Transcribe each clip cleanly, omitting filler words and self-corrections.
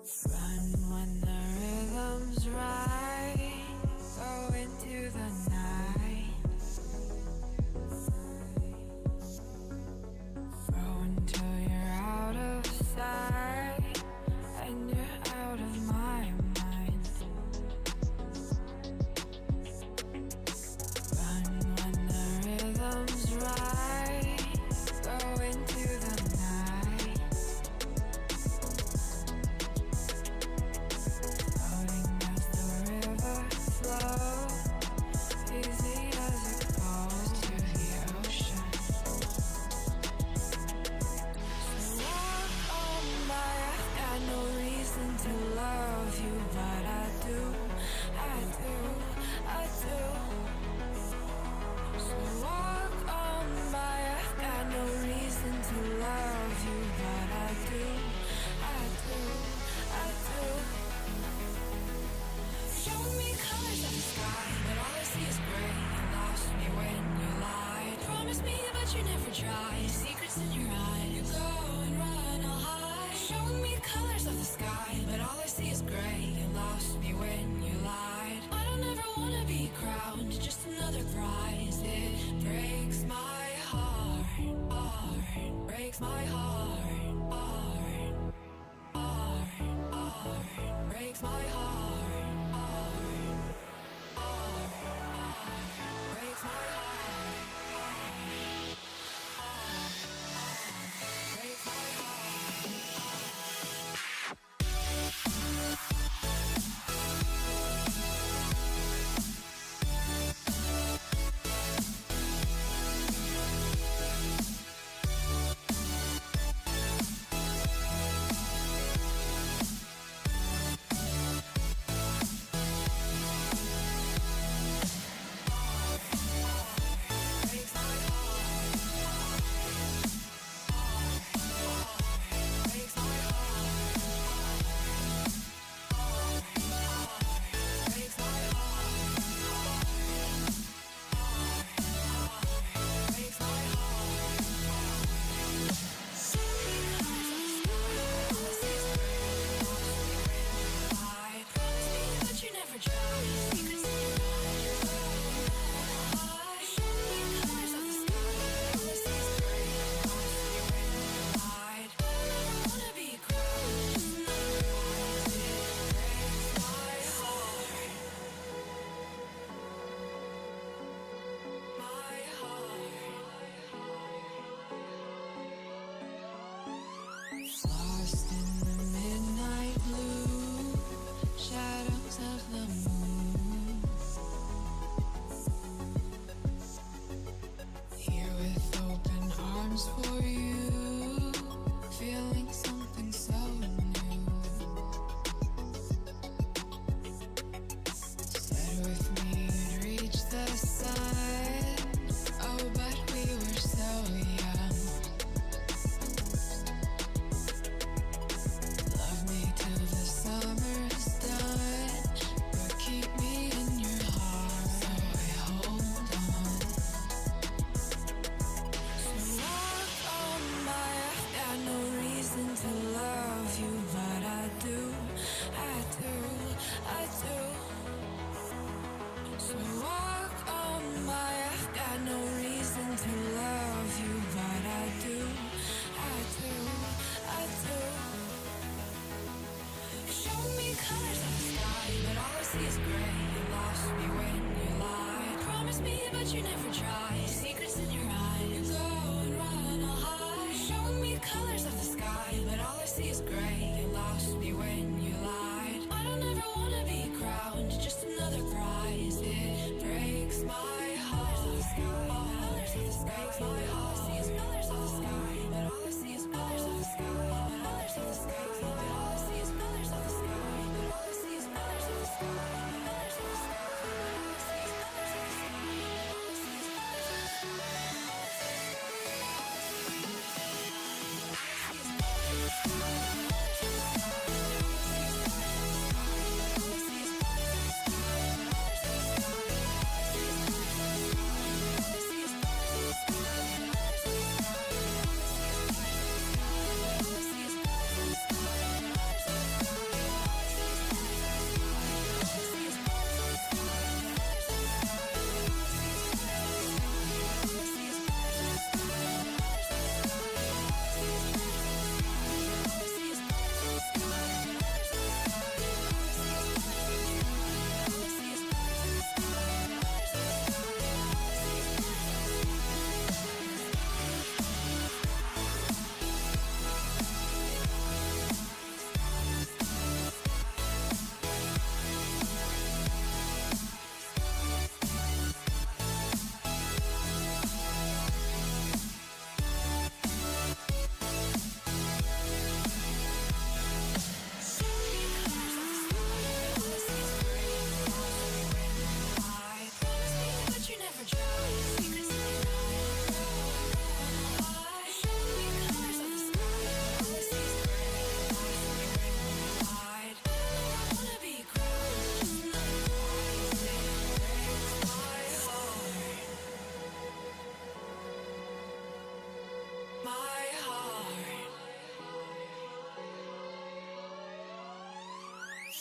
Run when the rhythm's right. Go into the night. Throw until you're out of sight and you're out of my mind. Run when the rhythm's right. Go into the night. Floating as the river flows. These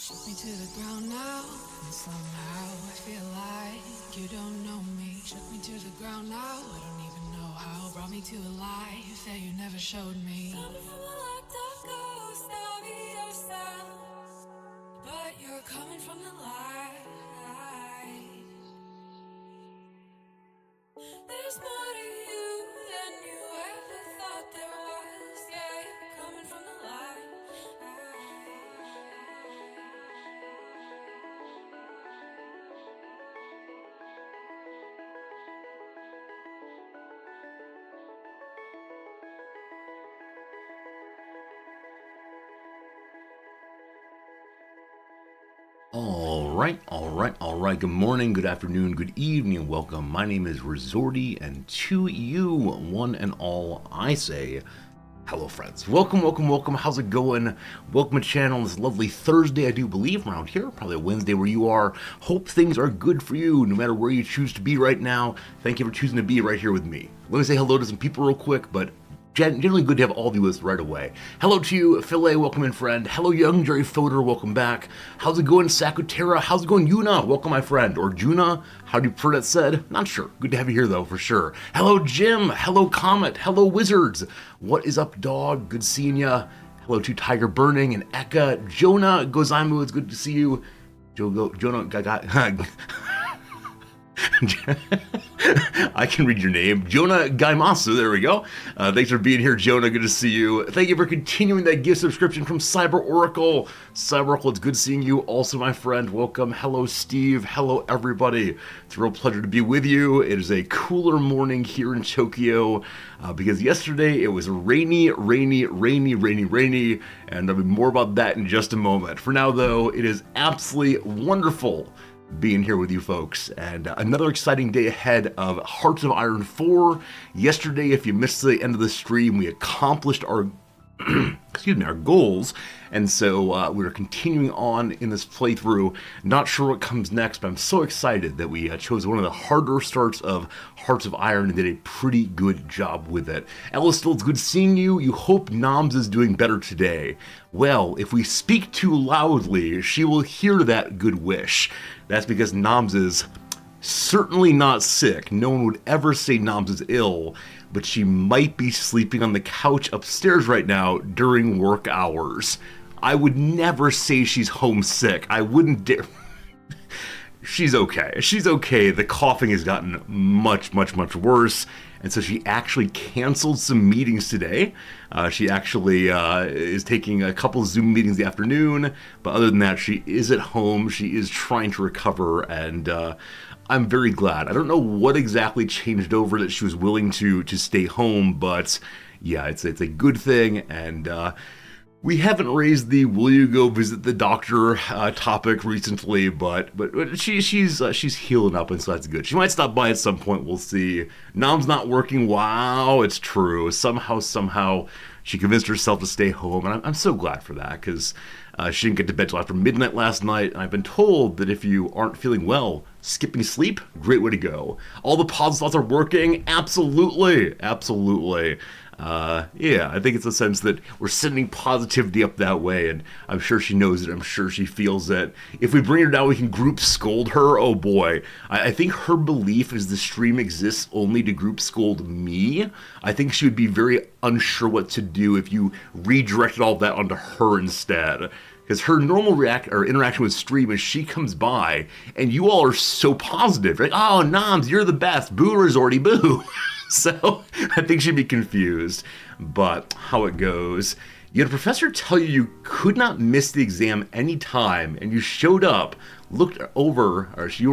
Shook me to the ground now, and somehow I feel like you don't know me. Shook me to the ground now, I don't even know how. Brought me to a life that you never showed me. Coming from a locked up ghost of yourself, but you're coming from the light. There's more to you than you ever thought there was. Yeah, you're coming from the light. All right. Good morning, good afternoon, good evening, welcome. My name is Resorty, and to you, one and all, I say, hello, friends. Welcome. How's it going? Welcome to the channel on this lovely Thursday, I do believe, around here. Probably a Wednesday where you are. Hope things are good for you, no matter where you choose to be right now. Thank you for choosing to be right here with me. Let me say hello to some people real quick, but generally good to have all of you with us right away. Hello to you, Philae, welcome in, friend. Hello, young Jerry Fodor, welcome back. How's it going, Sakutera? How's it going, Yuna? Welcome, my friend. Or Juna, how do you prefer that said? Not sure. Good to have you here, though, for sure. Hello, Jim. Hello, Comet. Hello, Wizards. What is up, dog? Good seeing ya. Hello to Tiger Burning and Eka. Jonah Gozaimu, it's good to see you. Jonah Gaga. I can read your name. Jonah Gaimasu, there we go. Thanks for being here, Jonah. Good to see you. Thank you for continuing that gift subscription from Cyber Oracle. Cyber Oracle, it's good seeing you. Also, my friend, welcome. Hello, Steve. Hello, everybody. It's a real pleasure to be with you. It is a cooler morning here in Tokyo because yesterday it was rainy, and there'll be more about that in just a moment. For now, though, it is absolutely wonderful being here with you folks, and another exciting day ahead of Hearts of Iron 4. Yesterday, if you missed the end of the stream, we accomplished our our goals, and so we're continuing on in this playthrough. Not sure what comes next, but I'm so excited that we chose one of the harder starts of Hearts of Iron and did a pretty good job with it. Ellistil, it's good seeing you. You hope Noms is doing better today. Well, if we speak too loudly, she will hear that good wish. That's because Noms is certainly not sick. No one would ever say Noms is ill, but she might be sleeping on the couch upstairs right now during work hours. I would never say she's homesick. I wouldn't dare. She's okay. The coughing has gotten much worse, and so she actually canceled some meetings today. She actually is taking a couple Zoom meetings in the afternoon, but other than that, she is at home. She is trying to recover, and I'm very glad. I don't know what exactly changed over that she was willing to stay home, but yeah, it's a good thing, and we haven't raised the will you go visit the doctor topic recently, but she's healing up, and so that's good. She might stop by at some point, we'll see. Nom's not working. Wow, it's true. Somehow she convinced herself to stay home, and I'm so glad for that, because she didn't get to bed till after midnight last night, and I've been told that if you aren't feeling well, skipping sleep, great way to go. All the positive thoughts are working? Absolutely. Yeah, I think it's a sense that we're sending positivity up that way, and I'm sure she knows it. I'm sure she feels that if we bring her down, we can group scold her. Oh boy. I think her belief is the stream exists only to group scold me. I think she would be very unsure what to do if you redirected all that onto her instead. Because her normal interaction with stream is she comes by, and you all are so positive. Like, oh, Noms, you're the best. Boo, Resorty, boo. So I think she'd be confused, but how it goes. You had a professor tell you could not miss the exam any time, and you showed up, you were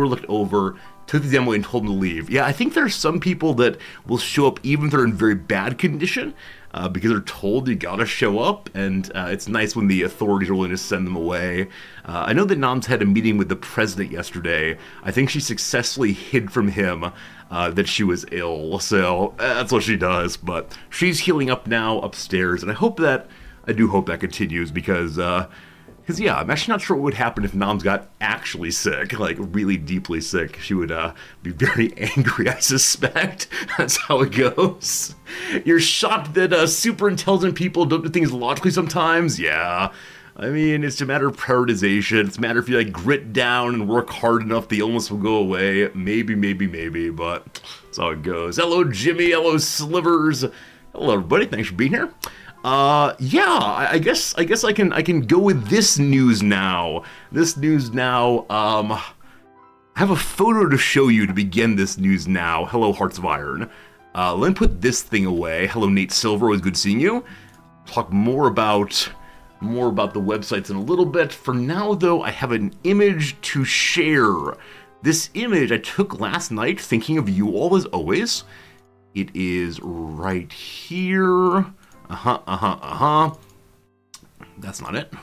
looked over, took the exam away and told them to leave. Yeah, I think there are some people that will show up even if they're in very bad condition, because they're told you gotta show up, and it's nice when the authorities are willing to send them away. I know that Noms had a meeting with the president yesterday. I think she successfully hid from him that she was ill, so that's what she does, but she's healing up now upstairs, and I do hope that continues, because yeah, I'm actually not sure what would happen if Noms got actually sick, like really deeply sick. She would be very angry, I suspect. That's how it goes. You're shocked that super intelligent people don't do things logically sometimes? Yeah. I mean, it's a matter of prioritization. It's a matter if you like grit down and work hard enough, the illness will go away. Maybe, but that's how it goes. Hello, Jimmy. Hello, Slivers. Hello, everybody. Thanks for being here. I guess I can go with this news now. I have a photo to show you to begin this news now. Hello, Hearts of Iron. Let me put this thing away. Hello, Nate Silver. Always good seeing you. Talk more about the websites in a little bit. For now, though, I have an image to share. This image I took last night thinking of you all as always. It is right here. That's not it.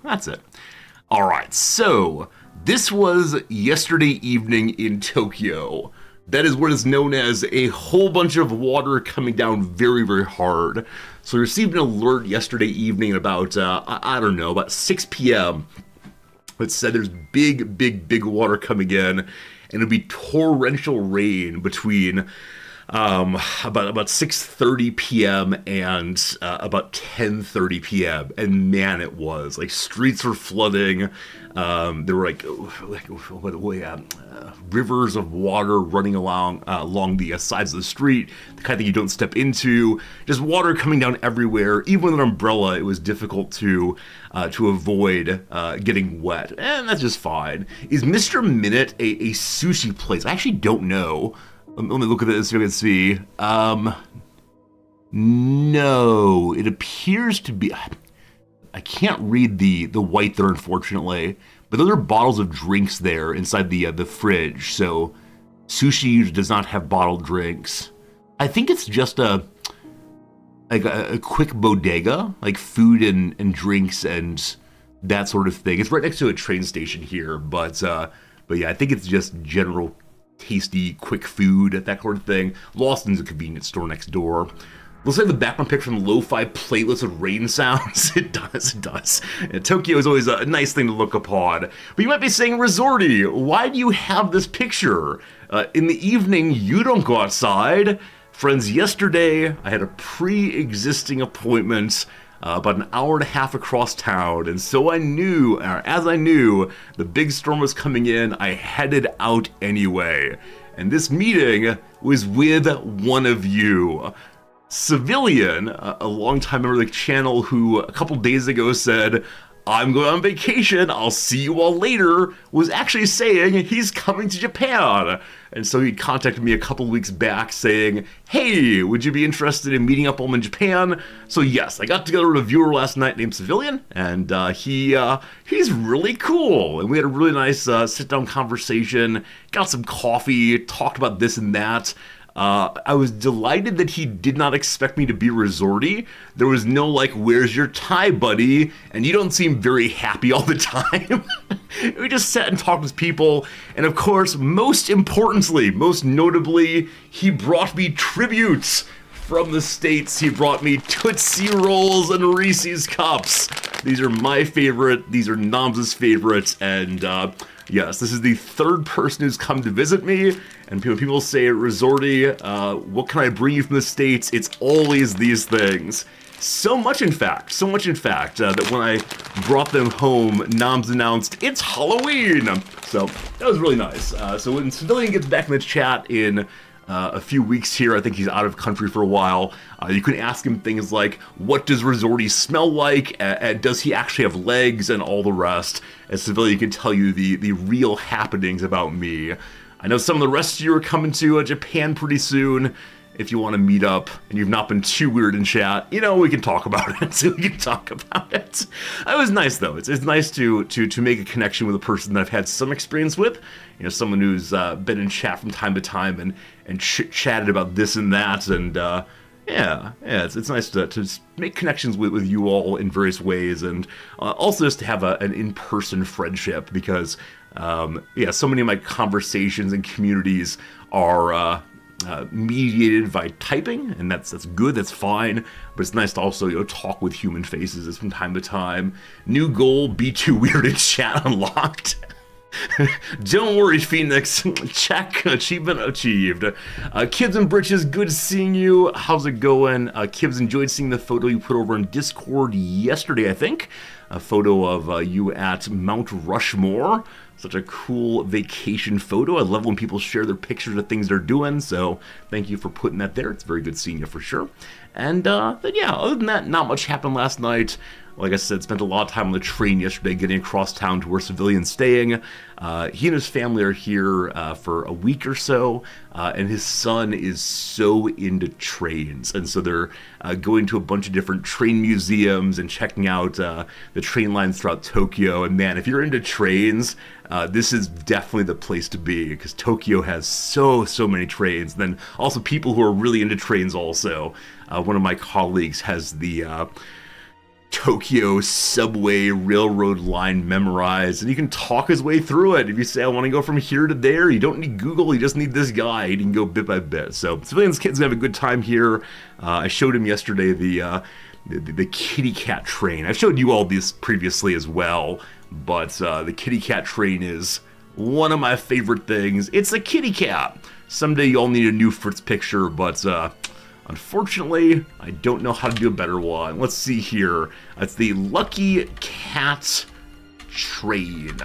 That's it. All right, so this was yesterday evening in Tokyo. That is what is known as a whole bunch of water coming down very, very hard. So I received an alert yesterday evening at about, about 6 p.m. It said there's big water coming in, and it'll be torrential rain between about 6:30 p.m. and about 10:30 p.m. And man, it was like streets were flooding. There were rivers of water running along the sides of the street, the kind of thing you don't step into. Just water coming down everywhere. Even with an umbrella, it was difficult to avoid getting wet, and that's just fine. Is Mr. Minute a sushi place? I actually don't know. Let me look at this so you can see. No, it appears to be. I can't read the white there, unfortunately. But those are bottles of drinks there inside the fridge. So sushi usually does not have bottled drinks. I think it's just a quick bodega, like food and drinks and that sort of thing. It's right next to a train station here, but yeah, I think it's just general tasty, quick food, that sort of thing. Lawson's a convenience store next door. Looks like the background picture from lo-fi playlist with rain sounds. It does. And Tokyo is always a nice thing to look upon. But you might be saying, Resorty, why do you have this picture? In the evening, you don't go outside. Friends, yesterday, I had a pre-existing appointment about an hour and a half across town, and so as I knew the big storm was coming in, I headed out anyway. And this meeting was with one of you. Civilian, a longtime member of the channel who a couple days ago said, I'm going on vacation, I'll see you all later, was actually saying he's coming to Japan. And so he contacted me a couple weeks back saying, hey, would you be interested in meeting up in Japan? So yes, I got together with a viewer last night named Civilian, and he's really cool. And we had a really nice sit-down conversation, got some coffee, talked about this and that. I was delighted that he did not expect me to be resorty. There was no where's your tie, buddy? And you don't seem very happy all the time. We just sat and talked with people. And of course, most notably, he brought me tributes from the States. He brought me Tootsie Rolls and Reese's Cups. These are my favorite. These are Noms' favorites. And yes, this is the third person who's come to visit me. And people say, Resorty, what can I bring you from the States? It's always these things. So much in fact, that when I brought them home, Noms announced, it's Halloween! So that was really nice. So when Civilian gets back in the chat in a few weeks here, I think he's out of country for a while, you can ask him things like, what does Resorty smell like? Does he actually have legs? And all the rest. As Civilian can tell you the real happenings about me. I know some of the rest of you are coming to Japan pretty soon. If you want to meet up and you've not been too weird in chat, we can talk about it. It was nice though. It's nice to make a connection with a person that I've had some experience with. Someone who's been in chat from time to time and chatted about this and that. And it's nice to make connections with you all in various ways, and also just to have an in-person friendship, because so many of my conversations and communities are mediated by typing, and that's good, that's fine, but it's nice to also talk with human faces from time to time. New goal, be too weird in chat unlocked. Don't worry, Phoenix. Check. Achievement achieved. Kids and Britches, good seeing you. How's it going? Kibbs enjoyed seeing the photo you put over on Discord yesterday, I think. A photo of you at Mount Rushmore. Such a cool vacation photo. I love when people share their pictures of things they're doing, so thank you for putting that there. It's very good seeing you for sure. And then yeah, other than that, not much happened last night. Like I said, spent a lot of time on the train yesterday getting across town to where civilians staying. He and his family are here for a week or so, and his son is so into trains. And so they're going to a bunch of different train museums and checking out the train lines throughout Tokyo. And man, if you're into trains, this is definitely the place to be, because Tokyo has so many trains. And then also people who are really into trains also. One of my colleagues has the Tokyo subway railroad line memorized, and he can talk his way through it. If you say, I want to go from here to there, you don't need Google, you just need this guy. He can go bit by bit. So Civilians Kid's gonna have a good time here. I showed him yesterday the kitty cat train. I've showed you all this previously as well, but the kitty cat train is one of my favorite things. It's a kitty cat. Someday you all need a new Fritz picture, but unfortunately, I don't know how to do a better one. Let's see here. It's the Lucky Cat train.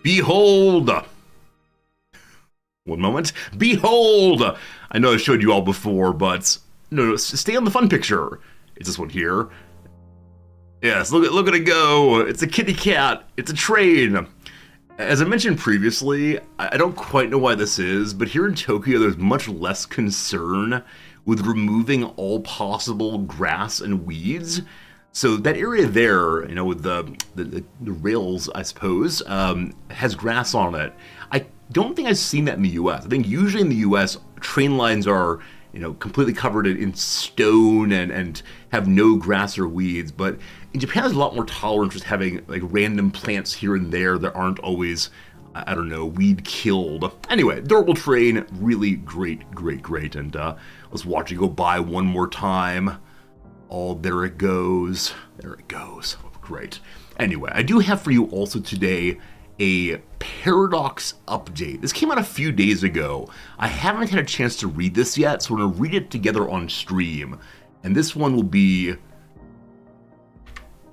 Behold! One moment. Behold! I know I showed you all before, but no, stay on the fun picture. It's this one here. Yes, look at it go. It's a kitty cat. It's a train. As I mentioned previously, I don't quite know why this is, but here in Tokyo there's much less concern with removing all possible grass and weeds. So that area there, you know, with the rails, I suppose, has grass on it. I don't think I've seen that in the US. I think usually in the US, train lines are, you know, completely covered in stone and have no grass or weeds. But in Japan, there's a lot more tolerance with having like random plants here and there that aren't always, I don't know, weed killed. Anyway, adorable train, really great. And let's watch it go by one more time. Oh, there it goes. There it goes. Oh, great. Anyway, I do have for you also today a Paradox update. This came out a few days ago. I haven't had a chance to read this yet, so we're going to read it together on stream. And this one will be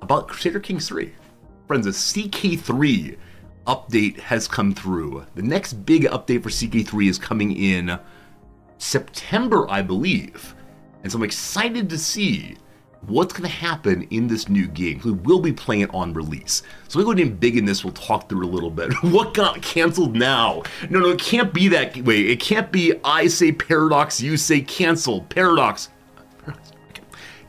about Crusader Kings 3. Friends, a CK3 update has come through. The next big update for CK3 is coming in September, I believe. And so I'm excited to see what's going to happen in this new game. We will be playing it on release. So we'll go in big in this, we'll talk through it a little bit. What got canceled now? No, it can't be that way. It can't be I say Paradox, you say cancel. Paradox.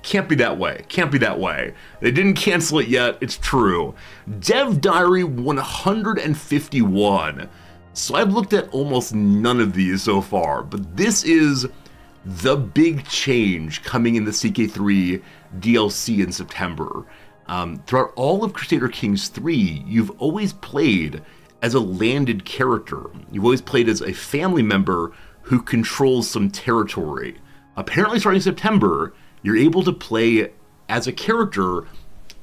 Can't be that way. Can't be that way. They didn't cancel it yet. It's true. Dev Diary 151. So I've looked at almost none of these so far, but this is the big change coming in the CK3 DLC in September. Throughout all of Crusader Kings 3, you've always played as a landed character. You've always played as a family member who controls some territory. Apparently starting in September, you're able to play as a character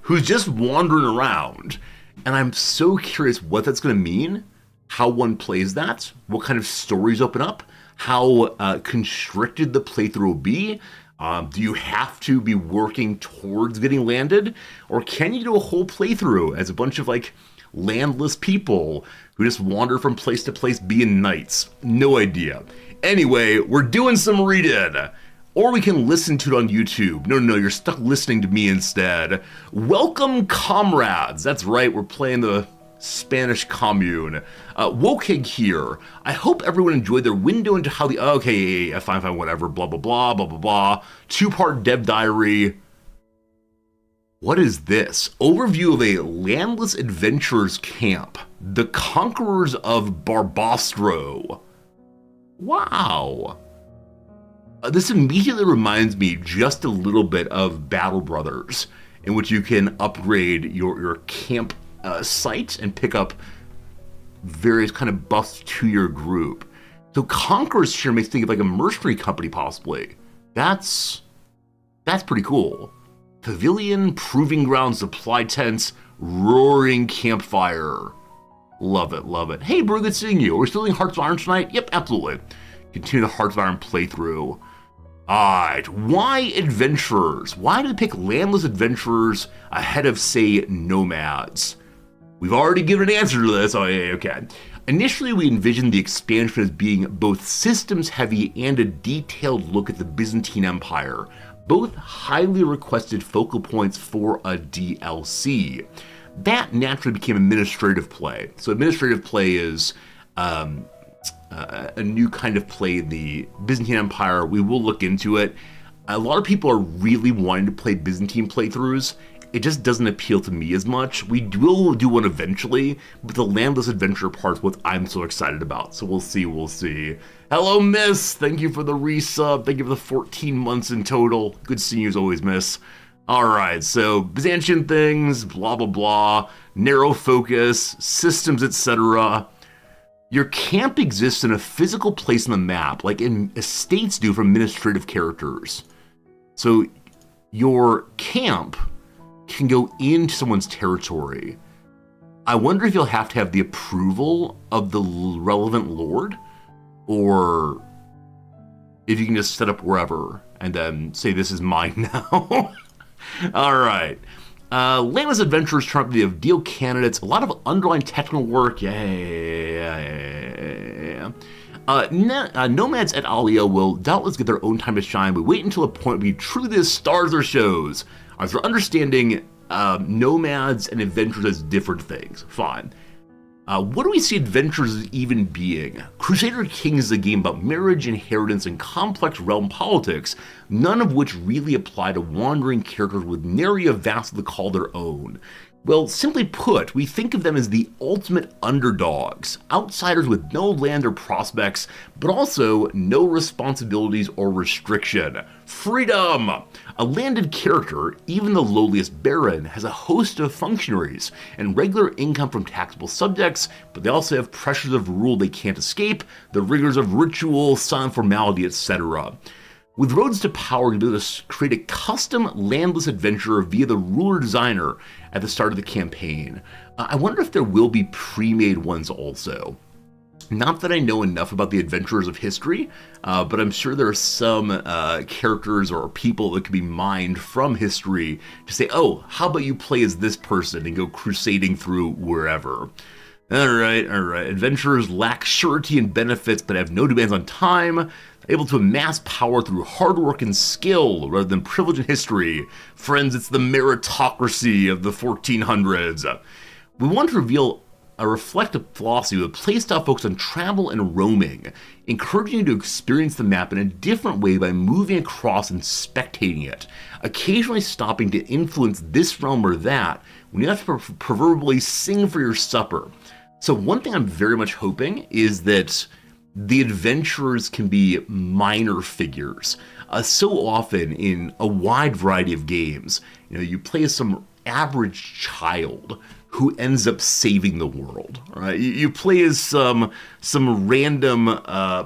who's just wandering around. And I'm so curious what that's going to mean, how one plays that, what kind of stories open up, how constricted the playthrough will be. Do you have to be working towards getting landed? Or can you do a whole playthrough as a bunch of like landless people who just wander from place to place being knights? No idea. Anyway, we're doing some reading. Or we can listen to it on YouTube. No, you're stuck listening to me instead. Welcome, comrades. That's right, we're playing the Spanish Commune. Wokig here. I hope everyone enjoyed their window into how the... Okay, fine, whatever, blah, blah, blah, blah, blah, blah. Two-part Dev Diary. What is this? Overview of a landless adventurers camp. The Conquerors of Barbastro. Wow. This immediately reminds me just a little bit of Battle Brothers, in which you can upgrade your camp site and pick up various kind of buffs to your group. So Conquerors here makes me think of like a mercenary company possibly. That's pretty cool. Pavilion, proving ground, supply tents, roaring campfire. Love it, love it. Hey, Brew, good seeing you. Are we still doing Hearts of Iron tonight? Yep, absolutely. Continue the Hearts of Iron playthrough. Alright, why adventurers? Why do they pick landless adventurers ahead of, say, nomads? We've already given an answer to this. Oh, yeah, okay. Initially, we envisioned the expansion as being both systems heavy and a detailed look at the Byzantine Empire, both highly requested focal points for a DLC. That naturally became administrative play. So administrative play is a new kind of play in the Byzantine Empire. We will look into it. A lot of people are really wanting to play Byzantine playthroughs. It just doesn't appeal to me as much. We will do one eventually, but the landless adventure part's what I'm so excited about. So we'll see, we'll see. Hello, Miss. Thank you for the resub. Thank you for the 14 months in total. Good seeing you as always, Miss. Alright, so Byzantine things, blah blah blah, narrow focus, systems, etc. Your camp exists in a physical place on the map, like in estates do for administrative characters. So your camp can go into someone's territory. I wonder if you'll have to have the approval of the relevant lord, or if you can just set up wherever and then say this is mine now. Alright. Landless adventurers turn out to be ideal candidates. A lot of underlying technical work. Yeah. Nomads at Alia will doubtless get their own time to shine, but wait until a point where you truly the stars their shows. As for understanding nomads and adventurers as different things. Fine. What do we see adventures as even being? Crusader Kings is a game about marriage, inheritance, and complex realm politics, none of which really apply to wandering characters with nary a vassal to call their own. Well, simply put, we think of them as the ultimate underdogs, outsiders with no land or prospects, but also no responsibilities or restriction. Freedom! A landed character, even the lowliest baron, has a host of functionaries and regular income from taxable subjects, but they also have pressures of rule they can't escape, the rigors of ritual, silent formality, etc. With roads to power, you'll be able to create a custom landless adventurer via the ruler designer at the start of the campaign. I wonder if there will be pre-made ones also. Not that I know enough about the adventurers of history, but I'm sure there are some characters or people that could be mined from history to say, oh, how about you play as this person and go crusading through wherever. Alright. Adventurers lack surety and benefits, but have no demands on time, able to amass power through hard work and skill rather than privilege and history. Friends, it's the meritocracy of the 1400s. We want to reveal a reflective philosophy with a playstyle focused on travel and roaming, encouraging you to experience the map in a different way by moving across and spectating it, occasionally stopping to influence this realm or that when you have to proverbially sing for your supper. So one thing I'm very much hoping is that the adventurers can be minor figures. So often in a wide variety of games, you play as some average child who ends up saving the world, right? You play as some random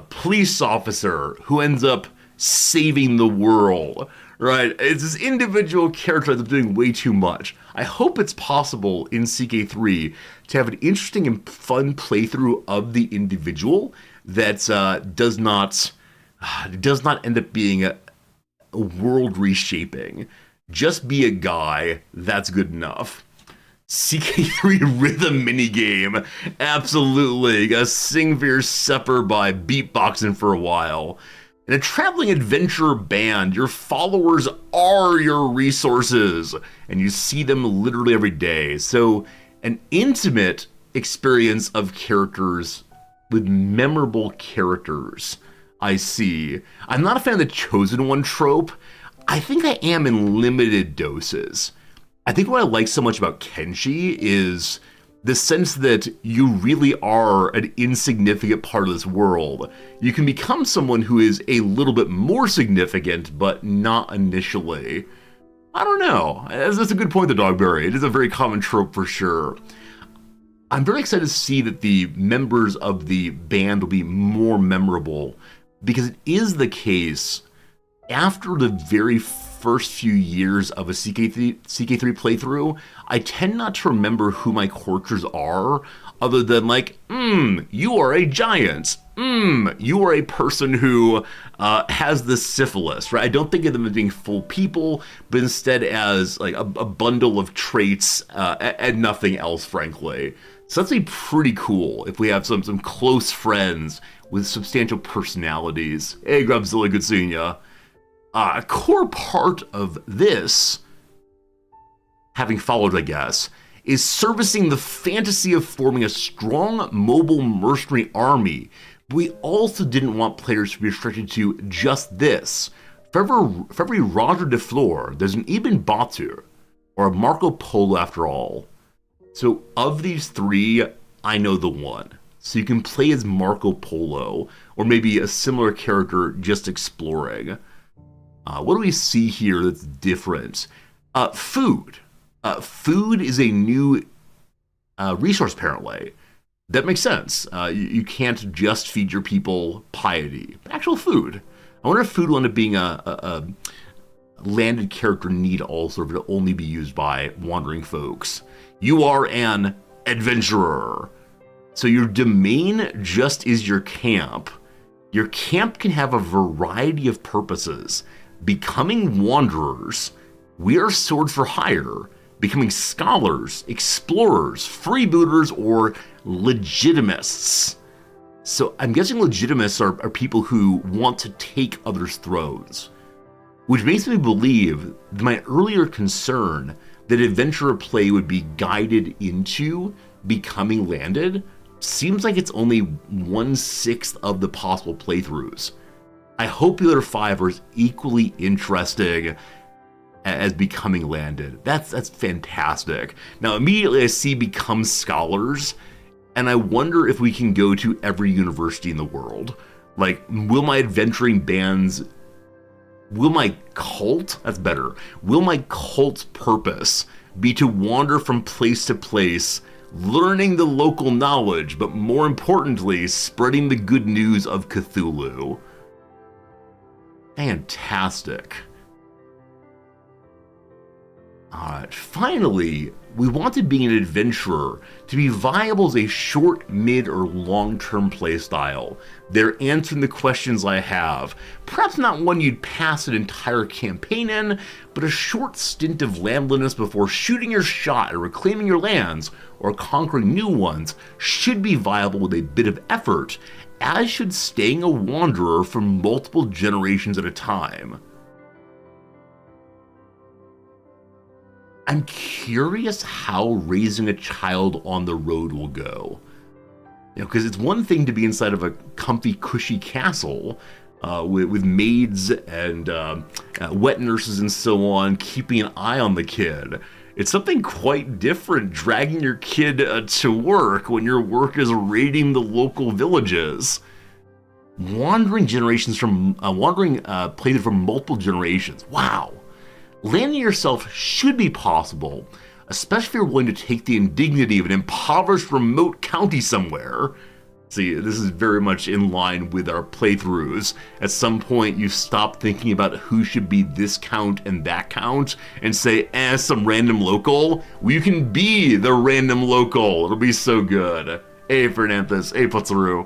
police officer who ends up saving the world, right? It's this individual character that's doing way too much. I hope it's possible in CK3 to have an interesting and fun playthrough of the individual that does not end up being a world reshaping. Just be a guy, that's good enough. CK3 rhythm minigame, absolutely. Gotta sing for your supper by beatboxing for a while. In a traveling adventure band, your followers are your resources, and you see them literally every day. So, an intimate experience of characters with memorable characters, I see. I'm not a fan of the chosen one trope. I think I am in limited doses. I think what I like so much about Kenshi is the sense that you really are an insignificant part of this world. You can become someone who is a little bit more significant, but not initially. I don't know. That's a good point, the Dogberry. It is a very common trope for sure. I'm very excited to see that the members of the band will be more memorable, because it is the case after the very first few years of a CK3 playthrough, I tend not to remember who my Corchers are, other than like, you are a giant. You are a person who has the syphilis, right? I don't think of them as being full people, but instead as like a bundle of traits and nothing else, frankly. So that's pretty cool if we have some close friends with substantial personalities. Hey, Grubzilla, good seeing ya. A core part of this, having followed, I guess, is servicing the fantasy of forming a strong mobile mercenary army. But we also didn't want players to be restricted to just this. For every Roger de Fleur, there's an Ibn Battuta, or a Marco Polo after all. So of these three, I know the one. So you can play as Marco Polo, or maybe a similar character just exploring. What do we see here that's different? Food. Food is a new resource, apparently. That makes sense. You can't just feed your people piety. Actual food. I wonder if food will end up being a landed character need also, if it'll only be used by wandering folks. You are an adventurer. So your domain just is your camp. Your camp can have a variety of purposes. Becoming wanderers, we are sword for hire, becoming scholars, explorers, freebooters, or legitimists. So I'm guessing legitimists are people who want to take others' thrones, which makes me believe that my earlier concern that adventurer play would be guided into becoming landed seems like it's only 1/6 of the possible playthroughs. I hope the other 5 are as equally interesting as becoming landed. That's fantastic. Now immediately I see become scholars, and I wonder if we can go to every university in the world. Like, will my cult, that's better, will my cult's purpose be to wander from place to place, learning the local knowledge, but more importantly, spreading the good news of Cthulhu? Fantastic. Alright, finally, we wanted being an adventurer to be viable as a short, mid, or long-term playstyle. They're answering the questions I have. Perhaps not one you'd pass an entire campaign in, but a short stint of landlessness before shooting your shot at reclaiming your lands or conquering new ones should be viable with a bit of effort, as should staying a wanderer for multiple generations at a time. I'm curious how raising a child on the road will go. Because it's one thing to be inside of a comfy, cushy castle with maids and wet nurses and so on, keeping an eye on the kid. It's something quite different dragging your kid to work when your work is raiding the local villages. Wandering played from multiple generations. Wow. Landing yourself should be possible, especially if you're willing to take the indignity of an impoverished remote county somewhere. See, this is very much in line with our playthroughs. At some point, you stop thinking about who should be this count and that count and say, some random local. Well, you can be the random local. It'll be so good. Hey, Fernanthus. Hey, Putzaru.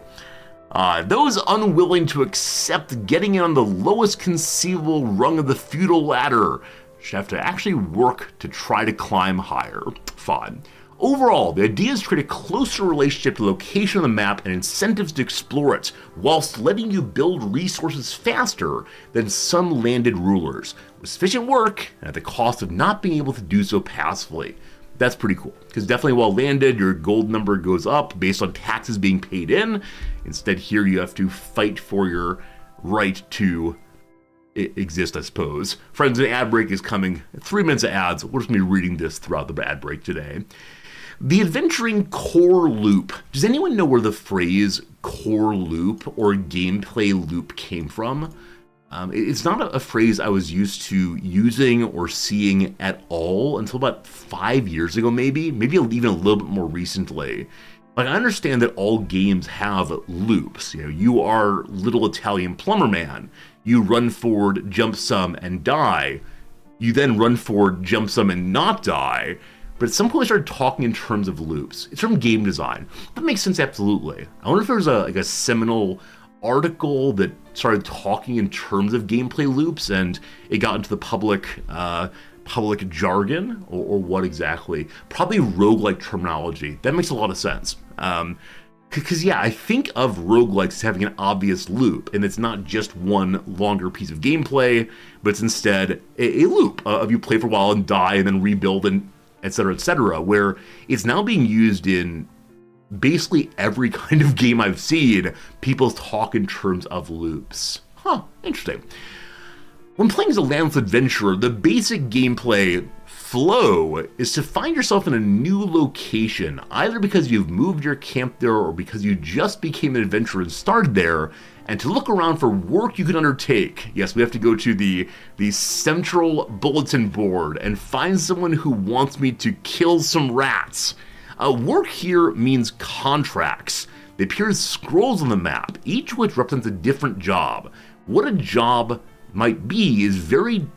Those unwilling to accept getting in on the lowest conceivable rung of the feudal ladder should have to actually work to try to climb higher. Fine. Overall, the idea is to create a closer relationship to the location of the map and incentives to explore it, whilst letting you build resources faster than some landed rulers, with sufficient work and at the cost of not being able to do so passively. That's pretty cool, because definitely while landed, your gold number goes up based on taxes being paid in. Instead, here you have to fight for your right to exist, I suppose. Friends, an ad break is coming. 3 minutes of ads. We're just going to be reading this throughout the ad break today. The adventuring core loop. Does anyone know where the phrase core loop or gameplay loop came from? It's not a phrase I was used to using or seeing at all until about 5 years ago, maybe even a little bit more recently. Like, I understand that all games have loops. You are little Italian plumber man. You run forward, jump some, and die. You then run forward, jump some, and not die. But at some point, I started talking in terms of loops. It's from game design. That makes sense, absolutely. I wonder if there was a seminal article that started talking in terms of gameplay loops, and it got into the public jargon, or what exactly. Probably roguelike terminology. That makes a lot of sense. Because, yeah, I think of roguelikes as having an obvious loop, and it's not just one longer piece of gameplay, but it's instead a loop of you play for a while and die and then rebuild and et cetera, where it's now being used in basically every kind of game I've seen. People talk in terms of loops. Huh, interesting. When playing as a landless adventurer, the basic gameplay flow is to find yourself in a new location, either because you've moved your camp there or because you just became an adventurer and started there, and to look around for work you can undertake. Yes, we have to go to the central bulletin board and find someone who wants me to kill some rats. Work here means contracts. They appear as scrolls on the map, each of which represents a different job. What a job might be is fairly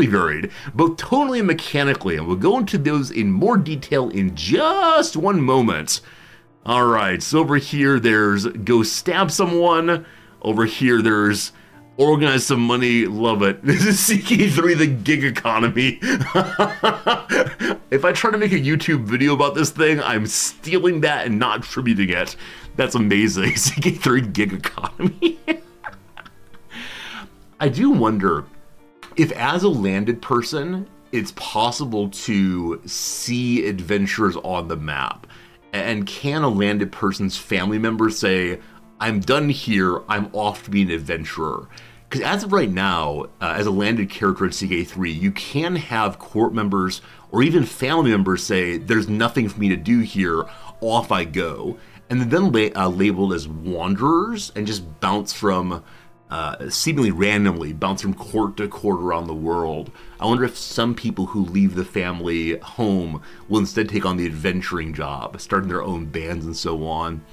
varied, both tonally and mechanically, and we'll go into those in more detail in just one moment. Alright, so over here there's go stab someone, over here there's organize some money, love it. This is CK3, the gig economy. If I try to make a YouTube video about this thing, I'm stealing that and not attributing it. That's amazing. CK3 gig economy. I do wonder if as a landed person, it's possible to see adventurers on the map. And can a landed person's family members say, I'm done here, I'm off to be an adventurer? Because as of right now, as a landed character in CK3, you can have court members or even family members say, there's nothing for me to do here, off I go. And then labeled as wanderers and just bounce from, seemingly randomly, bounce from court to court around the world. I wonder if some people who leave the family home will instead take on the adventuring job, starting their own bands and so on.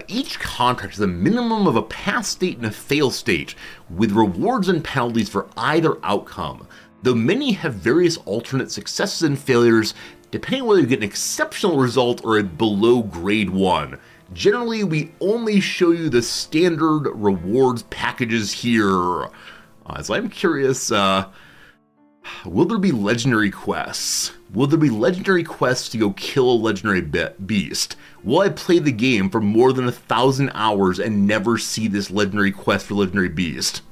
Each contract is a minimum of a pass state and a fail state, with rewards and penalties for either outcome, though many have various alternate successes and failures, depending on whether you get an exceptional result or a below grade one. Generally, we only show you the standard rewards packages here. So I'm curious, will there be legendary quests? Will there be legendary quests to go kill a legendary beast? Will I play the game for more than 1,000 hours and never see this legendary quest for legendary beast?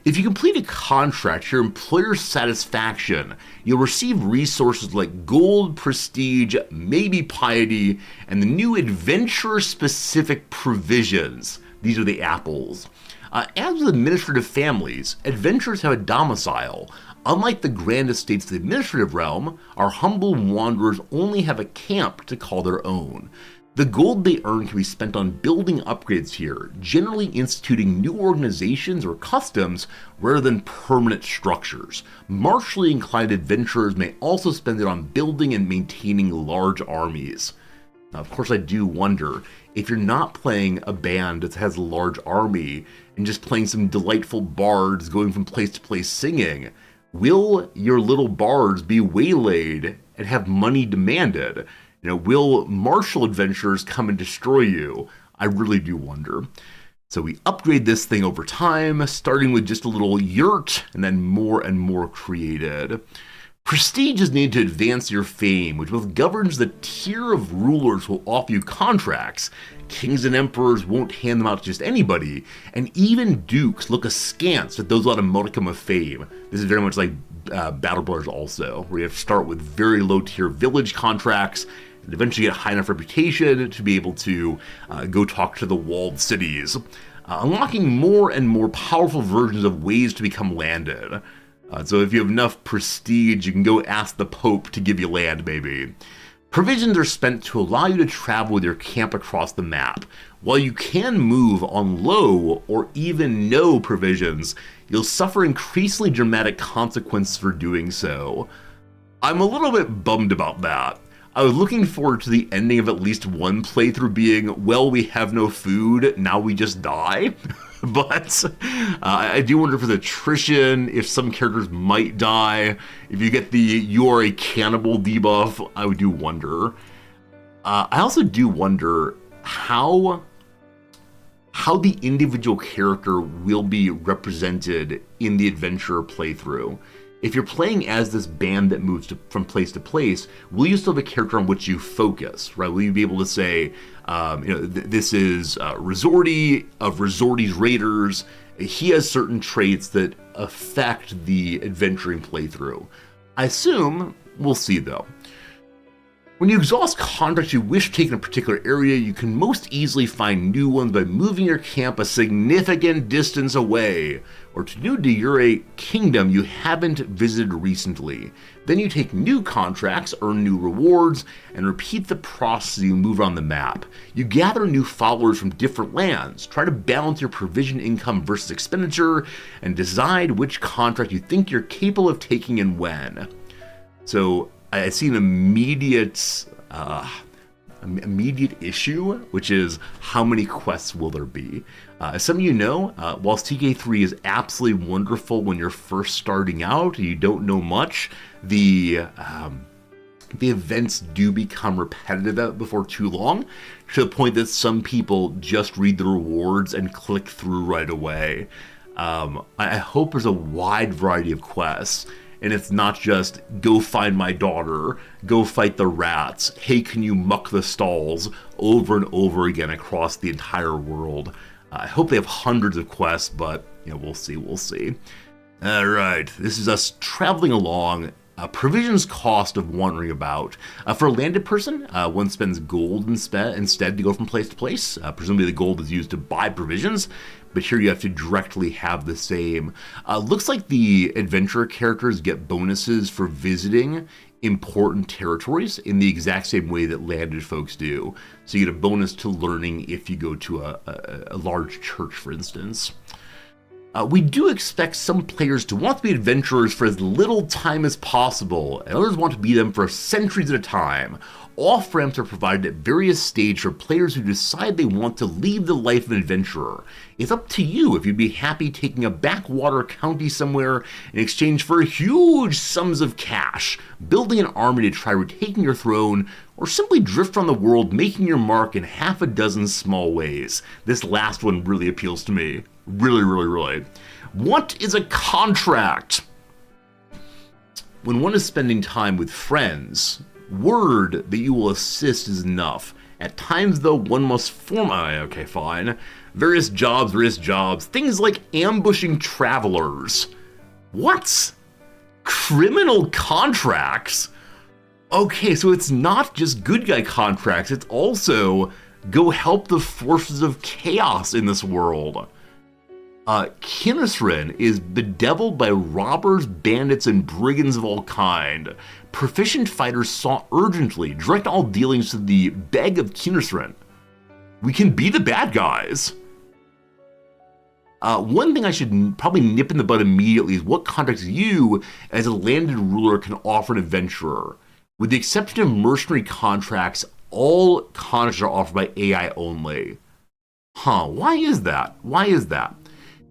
If you complete a contract to your employer's satisfaction, you'll receive resources like gold, prestige, maybe piety, and the new adventurer-specific provisions. These are the apples. As with administrative families, adventurers have a domicile. Unlike the grand estates of the administrative realm, our humble wanderers only have a camp to call their own. The gold they earn can be spent on building upgrades here, generally instituting new organizations or customs rather than permanent structures. Martially inclined adventurers may also spend it on building and maintaining large armies. Now, of course, I do wonder, if you're not playing a band that has a large army and just playing some delightful bards going from place to place singing, will your little bards be waylaid and have money demanded? Will martial adventurers come and destroy you? I really do wonder. So we upgrade this thing over time, starting with just a little yurt, and then more and more created. Prestige is needed to advance your fame, which both governs the tier of rulers who will offer you contracts. Kings and emperors won't hand them out to just anybody, and even dukes look askance at those without a modicum of fame. This is very much like Battle Brothers also, where you have to start with very low tier village contracts, and eventually get a high enough reputation to be able to go talk to the walled cities, unlocking more and more powerful versions of ways to become landed. So if you have enough prestige, you can go ask the Pope to give you land, baby. Provisions are spent to allow you to travel with your camp across the map. While you can move on low or even no provisions, you'll suffer increasingly dramatic consequences for doing so. I'm a little bit bummed about that. I was looking forward to the ending of at least one playthrough being, well, we have no food, now we just die. But I do wonder if there's attrition, if some characters might die. If you get the "you are a cannibal" debuff, I would do wonder. I also do wonder how the individual character will be represented in the adventure playthrough. If you're playing as this band that moves from place to place, will you still have a character on which you focus, right? Will you be able to say, this is Resorty of Resorty's Raiders. He has certain traits that affect the adventuring playthrough. I assume we'll see, though. When you exhaust contracts you wish to take in a particular area, you can most easily find new ones by moving your camp a significant distance away, or to New Diure Kingdom you haven't visited recently. Then you take new contracts, earn new rewards, and repeat the process as you move around the map. You gather new followers from different lands, try to balance your provision income versus expenditure, and decide which contract you think you're capable of taking and when. So, I see an immediate issue, which is how many quests will there be? As some of you know, whilst TK3 is absolutely wonderful when you're first starting out, you don't know much, the events do become repetitive before too long, to the point that some people just read the rewards and click through right away. I hope there's a wide variety of quests. And it's not just, go find my daughter, go fight the rats, hey, can you muck the stalls, over and over again across the entire world. I hope they have hundreds of quests, but we'll see. All right, this is us traveling along. Provisions cost of wandering about. For a landed person, one spends gold instead to go from place to place. Presumably the gold is used to buy provisions, but here you have to directly have the same. Looks like the adventurer characters get bonuses for visiting important territories in the exact same way that landed folks do. So you get a bonus to learning if you go to a large church, for instance. We do expect some players to want to be adventurers for as little time as possible, and others want to be them for centuries at a time. Off-ramps are provided at various stages for players who decide they want to lead the life of an adventurer. It's up to you if you'd be happy taking a backwater county somewhere in exchange for huge sums of cash, building an army to try retaking your throne, or simply drift around the world making your mark in half a dozen small ways. This last one really appeals to me. Really. What is a contract? When one is spending time with friends, word that you will assist is enough. At times, though, one must form... okay, fine. Various jobs. Things like ambushing travelers. What? Criminal contracts? Okay, so it's not just good guy contracts. It's also go help the forces of chaos in this world. Kinnisrin is bedeviled by robbers, bandits, and brigands of all kind. Proficient fighters sought urgently. Direct all dealings to the Beg of Kinnisrin. We can be the bad guys. One thing I should probably nip in the bud immediately is what contracts you, as a landed ruler, can offer an adventurer. With the exception of mercenary contracts, all contracts are offered by AI only. Why is that?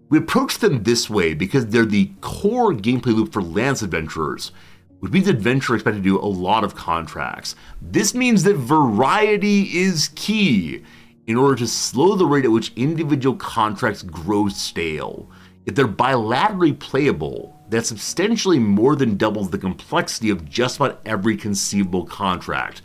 We approach them this way because they're the core gameplay loop for Lance adventurers, which means adventurers expect to do a lot of contracts. This means that variety is key in order to slow the rate at which individual contracts grow stale. If they're bilaterally playable, that substantially more than doubles the complexity of just about every conceivable contract.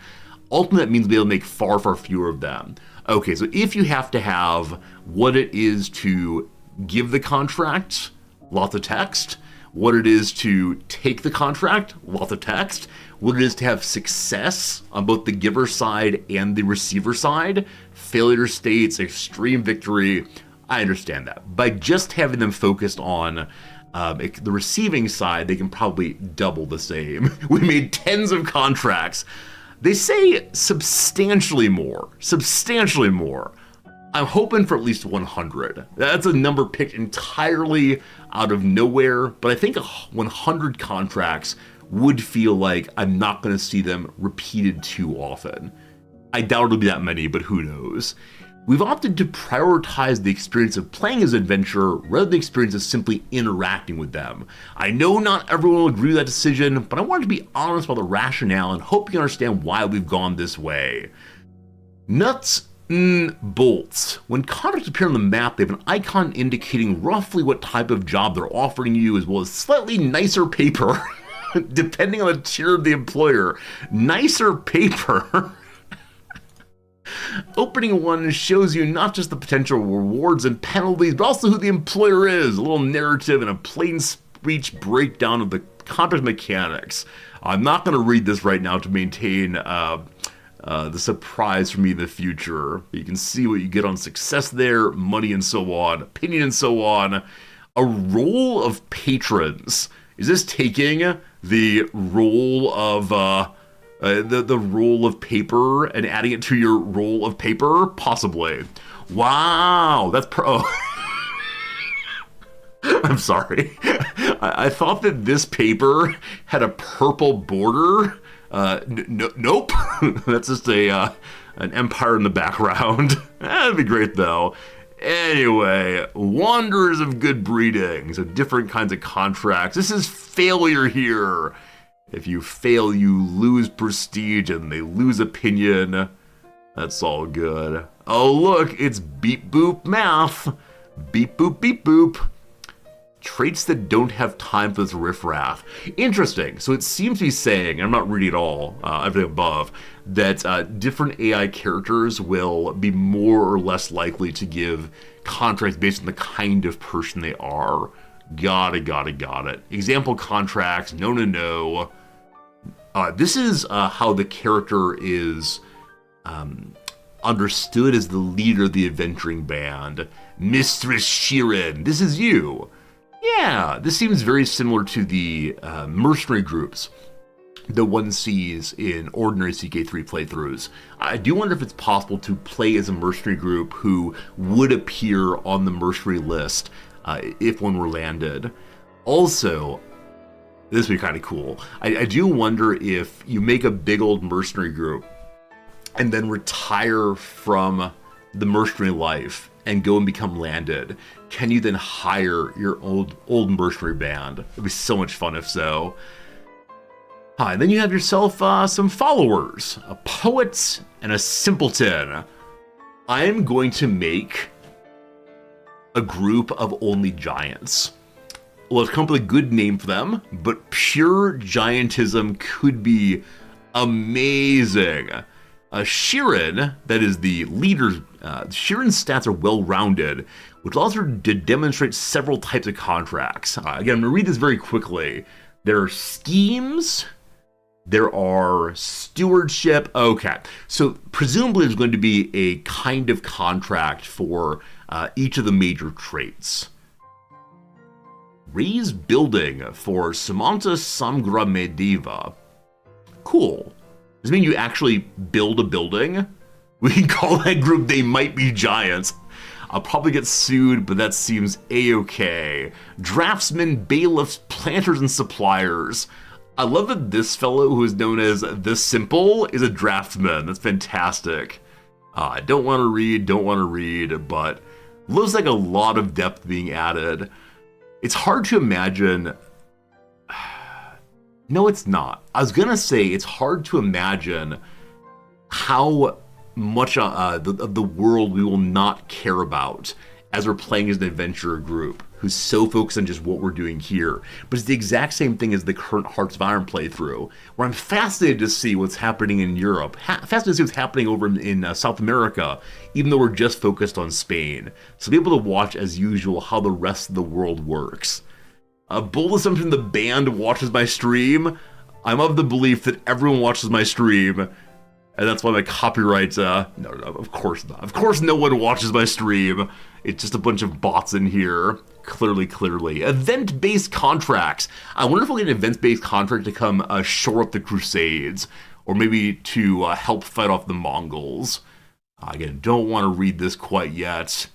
Ultimately, that means we'll be able to make far fewer of them. Okay, so if you have to have what it is to give the contract, lots of text. What it is to take the contract, lots of text. What it is to have success on both the giver side and the receiver side, failure states, extreme victory. I understand that. By just having them focused on the receiving side, they can probably double the same. We made tens of contracts. They say substantially more. I'm hoping for at least 100. That's a number picked entirely out of nowhere, but I think 100 contracts would feel like I'm not going to see them repeated too often. I doubt it'll be that many, but who knows. We've opted to prioritize the experience of playing as an adventurer rather than the experience of simply interacting with them. I know not everyone will agree with that decision, but I wanted to be honest about the rationale and hope you understand why we've gone this way. Nuts and bolts. When contracts appear on the map, they have an icon indicating roughly what type of job they're offering you, as well as slightly nicer paper, depending on the tier of the employer. Nicer paper. Opening one shows you not just the potential rewards and penalties, but also who the employer is, a little narrative and a plain speech breakdown of the contract mechanics. I'm not going to read this right now to maintain the surprise for me in the future. You can see what you get on success there, money and so on, opinion and so on. A role of patrons. Is this taking the role of the roll of paper and adding it to your roll of paper? Possibly. Wow, that's I'm sorry. I thought that this paper had a purple border. Nope. That's just an empire in the background. That'd be great though. Anyway, wanderers of good breeding. So different kinds of contracts. This is failure here. If you fail, you lose prestige and they lose opinion. That's all good. Oh, look, it's beep boop math. Beep boop, beep boop. Traits that don't have time for this riffraff. Interesting. So it seems to be saying, I'm not reading it all, everything above, that different AI characters will be more or less likely to give contracts based on the kind of person they are. Got it. Example contracts, no. This is how the character is understood as the leader of the adventuring band. Mistress Sheeran, this is you. Yeah, this seems very similar to the mercenary groups that one sees in ordinary CK3 playthroughs. I do wonder if it's possible to play as a mercenary group who would appear on the mercenary list if one were landed. Also, this would be kind of cool. I do wonder if you make a big old mercenary group and then retire from the mercenary life and go and become landed, can you then hire your old mercenary band? It'd be so much fun if so. And then you have yourself some followers, a poet and a simpleton. I am going to make a group of only giants. Well, it's come up with a good name for them, but pure giantism could be amazing. Sheeran, that is the leader, Sheeran's stats are well-rounded, which allows her to demonstrate several types of contracts. Again, I'm going to read this very quickly. There are schemes, there are stewardship. Okay, so presumably there's going to be a kind of contract for each of the major traits. Raise building for Samantha Samgramedeva. Cool. Does this mean you actually build a building? We can call that group They Might Be Giants. I'll probably get sued, but that seems a-okay. Draftsmen, bailiffs, planters, and suppliers. I love that this fellow, who is known as The Simple, is a draftsman. That's fantastic. I don't want to read, but looks like a lot of depth being added. It's hard to imagine. No, it's not. I was gonna say it's hard to imagine how much of the world we will not care about as we're playing as an adventurer group who's so focused on just what we're doing here. But it's the exact same thing as the current Hearts of Iron playthrough, where I'm fascinated to see what's happening in Europe, fascinated to see what's happening over in South America, even though we're just focused on Spain. So be able to watch, as usual, how the rest of the world works. A bold assumption the band watches my stream. I'm of the belief that everyone watches my stream, and that's why my copyright, no, of course not. Of course no one watches my stream. It's just a bunch of bots in here. Clearly. Event-based contracts. I wonder if we'll get an event-based contract to come shore up the Crusades, or maybe to help fight off the Mongols. Again, don't want to read this quite yet.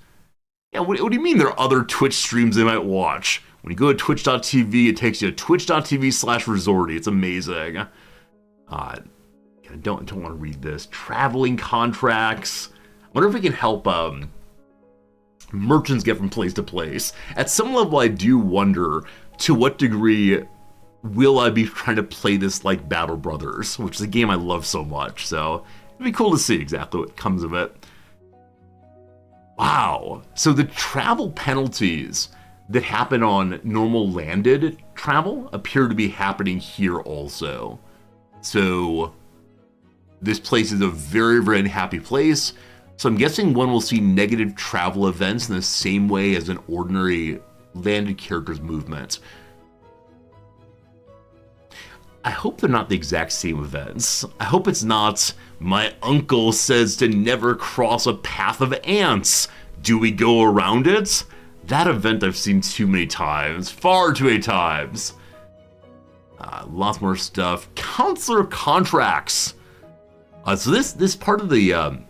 Yeah, what do you mean there are other Twitch streams they might watch? When you go to twitch.tv, it takes you to twitch.tv/Resorty. It's amazing. I don't want to read this. Traveling contracts. Wonder if we can help merchants get from place to place. At some level, I do wonder to what degree will I be trying to play this like Battle Brothers, which is a game I love so much. So it'd be cool to see exactly what comes of it. Wow. So the travel penalties that happen on normal landed travel appear to be happening here also. So this place is a very, very unhappy place. So I'm guessing one will see negative travel events in the same way as an ordinary landed character's movement. I hope they're not the exact same events. I hope it's not, my uncle says to never cross a path of ants. Do we go around it? That event I've seen too many times. Far too many times. Lots more stuff. Counselor contracts. So this part of the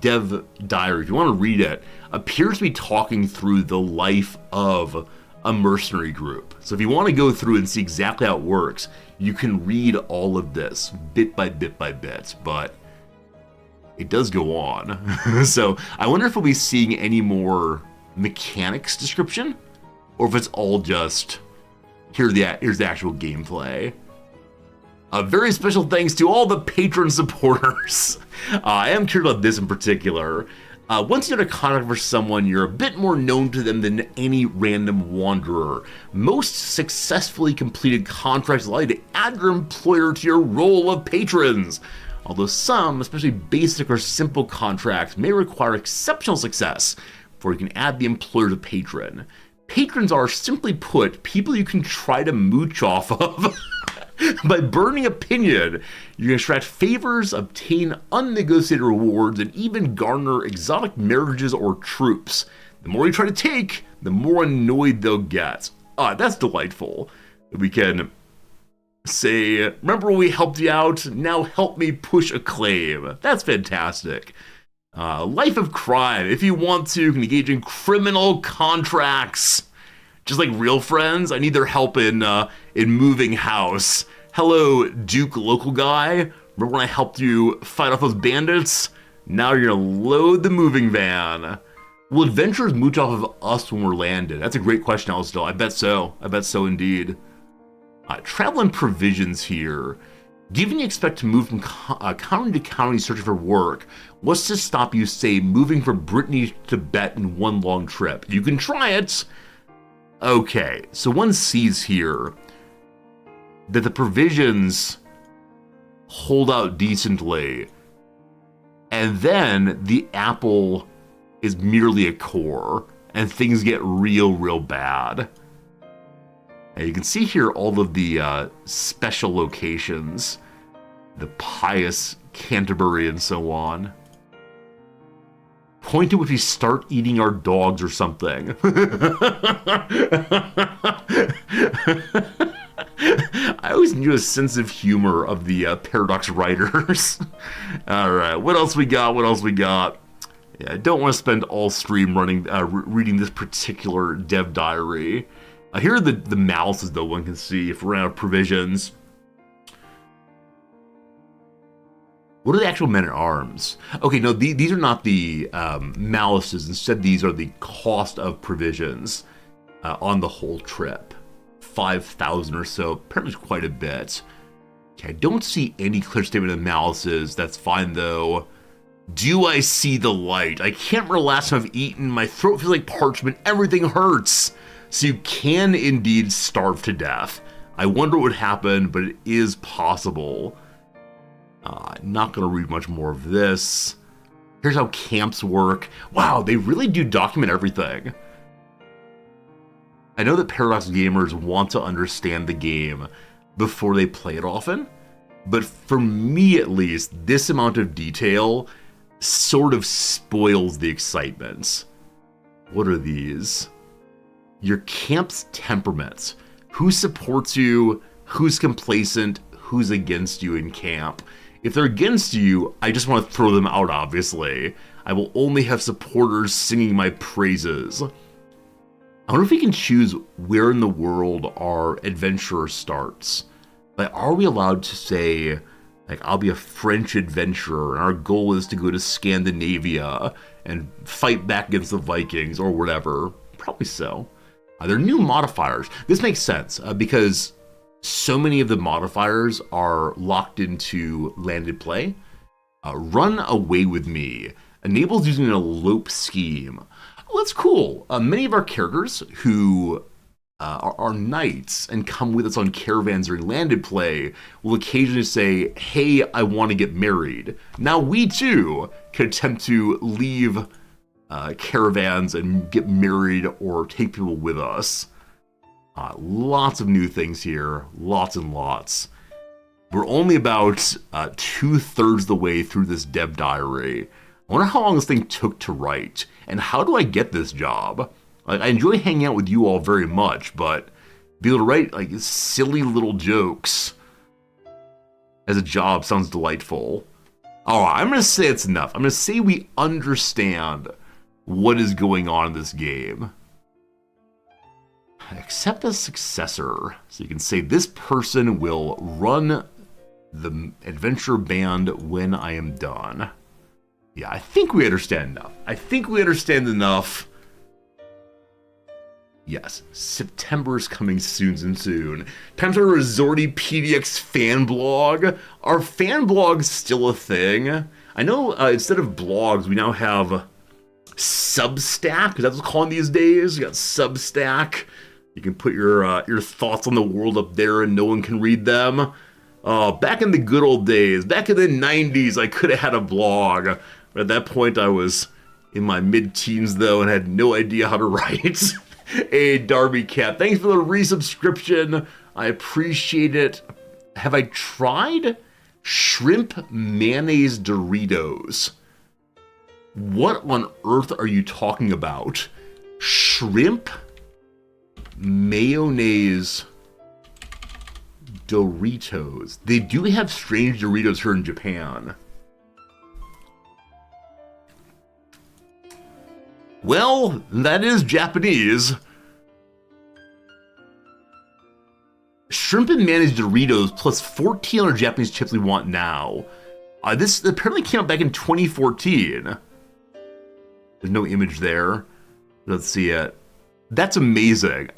dev diary, if you want to read it, appears to be talking through the life of a mercenary group. So if you want to go through and see exactly how it works, you can read all of this bit by bit by bit, but it does go on. So I wonder if we'll be seeing any more mechanics description, or if it's all just here's the actual gameplay. Very special thanks to all the patron supporters. I am curious about this in particular. Once you're in a contract for someone, you're a bit more known to them than any random wanderer. Most successfully completed contracts allow you to add your employer to your roll of patrons. Although some, especially basic or simple contracts, may require exceptional success before you can add the employer to patron. Patrons are, simply put, people you can try to mooch off of. By burning opinion, you can extract favors, obtain unnegotiated rewards, and even garner exotic marriages or troops. The more you try to take, the more annoyed they'll get. That's delightful. We can say, remember when we helped you out? Now help me push a claim. That's fantastic. Life of crime. If you want to, you can engage in criminal contracts. Just like real friends, I need their help in moving house. Hello, Duke local guy. Remember when I helped you fight off those bandits? Now you're gonna load the moving van. Will adventurers mooch off of us when we're landed? That's a great question, Alistair. I bet so. I bet so indeed. Travel and provisions here. Given you expect to move from county to county searching for work, what's to stop you, say, moving from Brittany to Tibet in one long trip? You can try it. Okay, so one sees here that the provisions hold out decently, and then the apple is merely a core, and things get real bad. And you can see here all of the special locations, the pious Canterbury and so on. Point to which we start eating our dogs or something. I always knew a sense of humor of the Paradox writers. All right, what else we got? Yeah, I don't want to spend all stream reading this particular dev diary. Here are the malices, though, one can see if we're out of provisions. What are the actual men-at-arms? Okay, no, these are not the malices. Instead, these are the cost of provisions on the whole trip. 5,000 or so, apparently quite a bit. Okay, I don't see any clear statement of malices. That's fine, though. Do I see the light? I can't remember the last time I've eaten. My throat feels like parchment. Everything hurts. So you can indeed starve to death. I wonder what would happen, but it is possible. Not going to read much more of this. Here's how camps work. Wow, they really do document everything. I know that Paradox gamers want to understand the game before they play it often, but for me at least, this amount of detail sort of spoils the excitement. What are these? Your camp's temperaments. Who supports you? Who's complacent? Who's against you in camp? If they're against you, I just want to throw them out, obviously. I will only have supporters singing my praises. I wonder if we can choose where in the world our adventurer starts. Like, are we allowed to say, Like, I'll be a French adventurer, and our goal is to go to Scandinavia and fight back against the Vikings or whatever. Probably so. They're new modifiers. This makes sense because so many of the modifiers are locked into landed play. Run Away With Me enables using an elope scheme. Well, that's cool. Many of our characters who are knights and come with us on caravans during landed play will occasionally say, hey, I want to get married. Now we too can attempt to leave caravans and get married or take people with us. Lots of new things here, lots and lots. We're only about 2/3 the way through this dev diary. I wonder how long this thing took to write, and how do I get this job? Like, I enjoy hanging out with you all very much, but be able to write like silly little jokes as a job sounds delightful. All right, I'm gonna say it's enough. I'm gonna say we understand what is going on in this game. Accept a successor, so you can say this person will run the adventure band when I am done. Yeah, I think we understand enough. Yes, September's coming soon and soon. Time for a Resorty PDX fan blog. Are fan blogs still a thing? I know instead of blogs, we now have Substack, because that's what we're calling these days. You got Substack. You can put your thoughts on the world up there and no one can read them. Back in the good old days, back in the 90s, I could have had a blog. But at that point, I was in my mid-teens, though, and had no idea how to write. Hey, Darby Cat, thanks for the resubscription. I appreciate it. Have I tried shrimp mayonnaise Doritos? What on earth are you talking about? Shrimp mayonnaise Doritos. They do have strange Doritos here in Japan. Well, that is Japanese. Shrimp and mayonnaise Doritos plus 14 other Japanese chips we want now. This apparently came out back in 2014. There's no image there. Let's see it. That's amazing.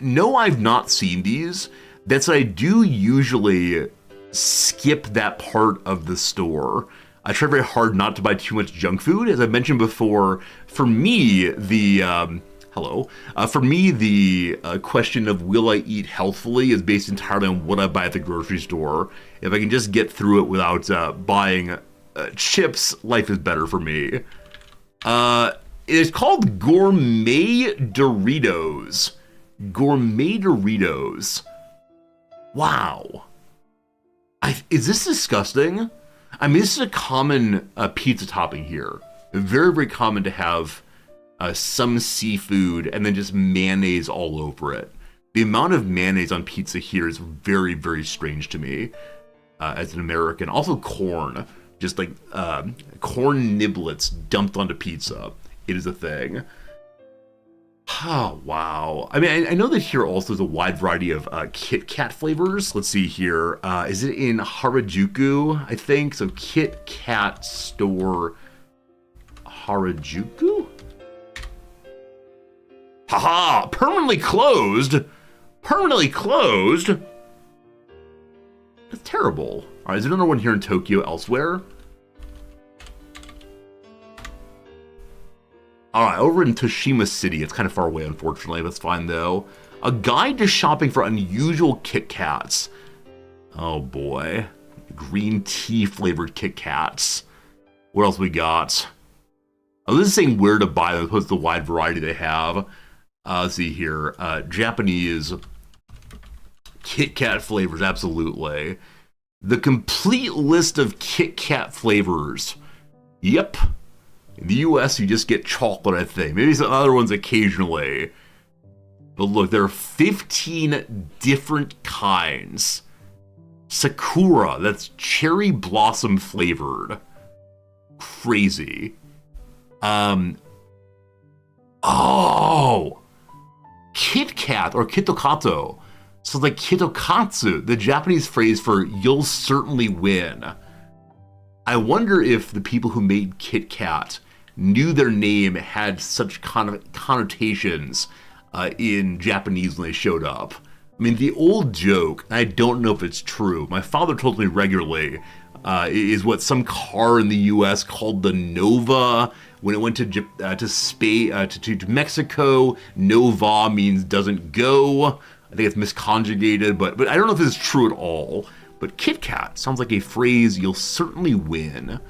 No, I've not seen these. That's I do usually skip that part of the store. I try very hard not to buy too much junk food. As I mentioned before, for me, the question of will I eat healthfully is based entirely on what I buy at the grocery store. If I can just get through it without buying chips, life is better for me. It's called Gourmet Doritos. Gourmet Doritos. Wow. Is this disgusting? I mean, this is a common pizza topping here. Very, very common to have some seafood and then just mayonnaise all over it. The amount of mayonnaise on pizza here is very, very strange to me as an American. Also corn, just like corn niblets dumped onto pizza. It is a thing. Oh, wow. I mean, I know that here also is a wide variety of Kit Kat flavors. Let's see here. Is it in Harajuku, I think? So Kit Kat store Harajuku? Haha! Permanently closed? Permanently closed? That's terrible. All right, is there another one here in Tokyo elsewhere? All right, over in Toshima City. It's kind of far away, unfortunately. That's fine, though. A guide to shopping for unusual Kit Kats. Oh, boy. Green tea flavored Kit Kats. What else we got? Oh, this is saying where to buy them, opposed to the wide variety they have. Let's see here. Japanese Kit Kat flavors, absolutely. The complete list of Kit Kat flavors. Yep. In the US, you just get chocolate, I think. Maybe some other ones occasionally. But look, there are 15 different kinds. Sakura, that's cherry blossom flavored. Crazy. Oh! Kit Kat, or Kitokato. So like Kitokatsu, the Japanese phrase for "you'll certainly win." I wonder if the people who made Kit Kat knew their name had such connotations in Japanese when they showed up. I mean, the old joke, and I don't know if it's true, my father told me regularly, is what some car in the U.S. called the Nova. When it went to Mexico, Nova means doesn't go. I think it's misconjugated, but I don't know if this is true at all. But Kit Kat sounds like a phrase you'll certainly win.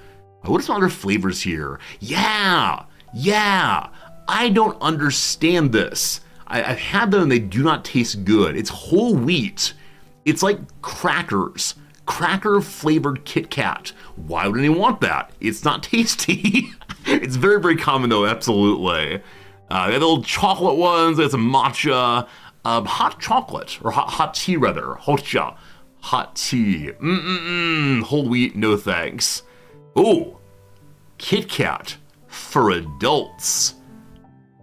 What are some other flavors here? Yeah, I don't understand this. I've had them and they do not taste good. It's whole wheat. It's like crackers. Cracker flavored Kit Kat. Why would anyone want that? It's not tasty. It's very, very common though, absolutely. The little chocolate ones, there's some matcha, hot chocolate, or hot tea rather, hotcha. Hot tea. Whole wheat, no thanks. Oh, Kit Kat for adults.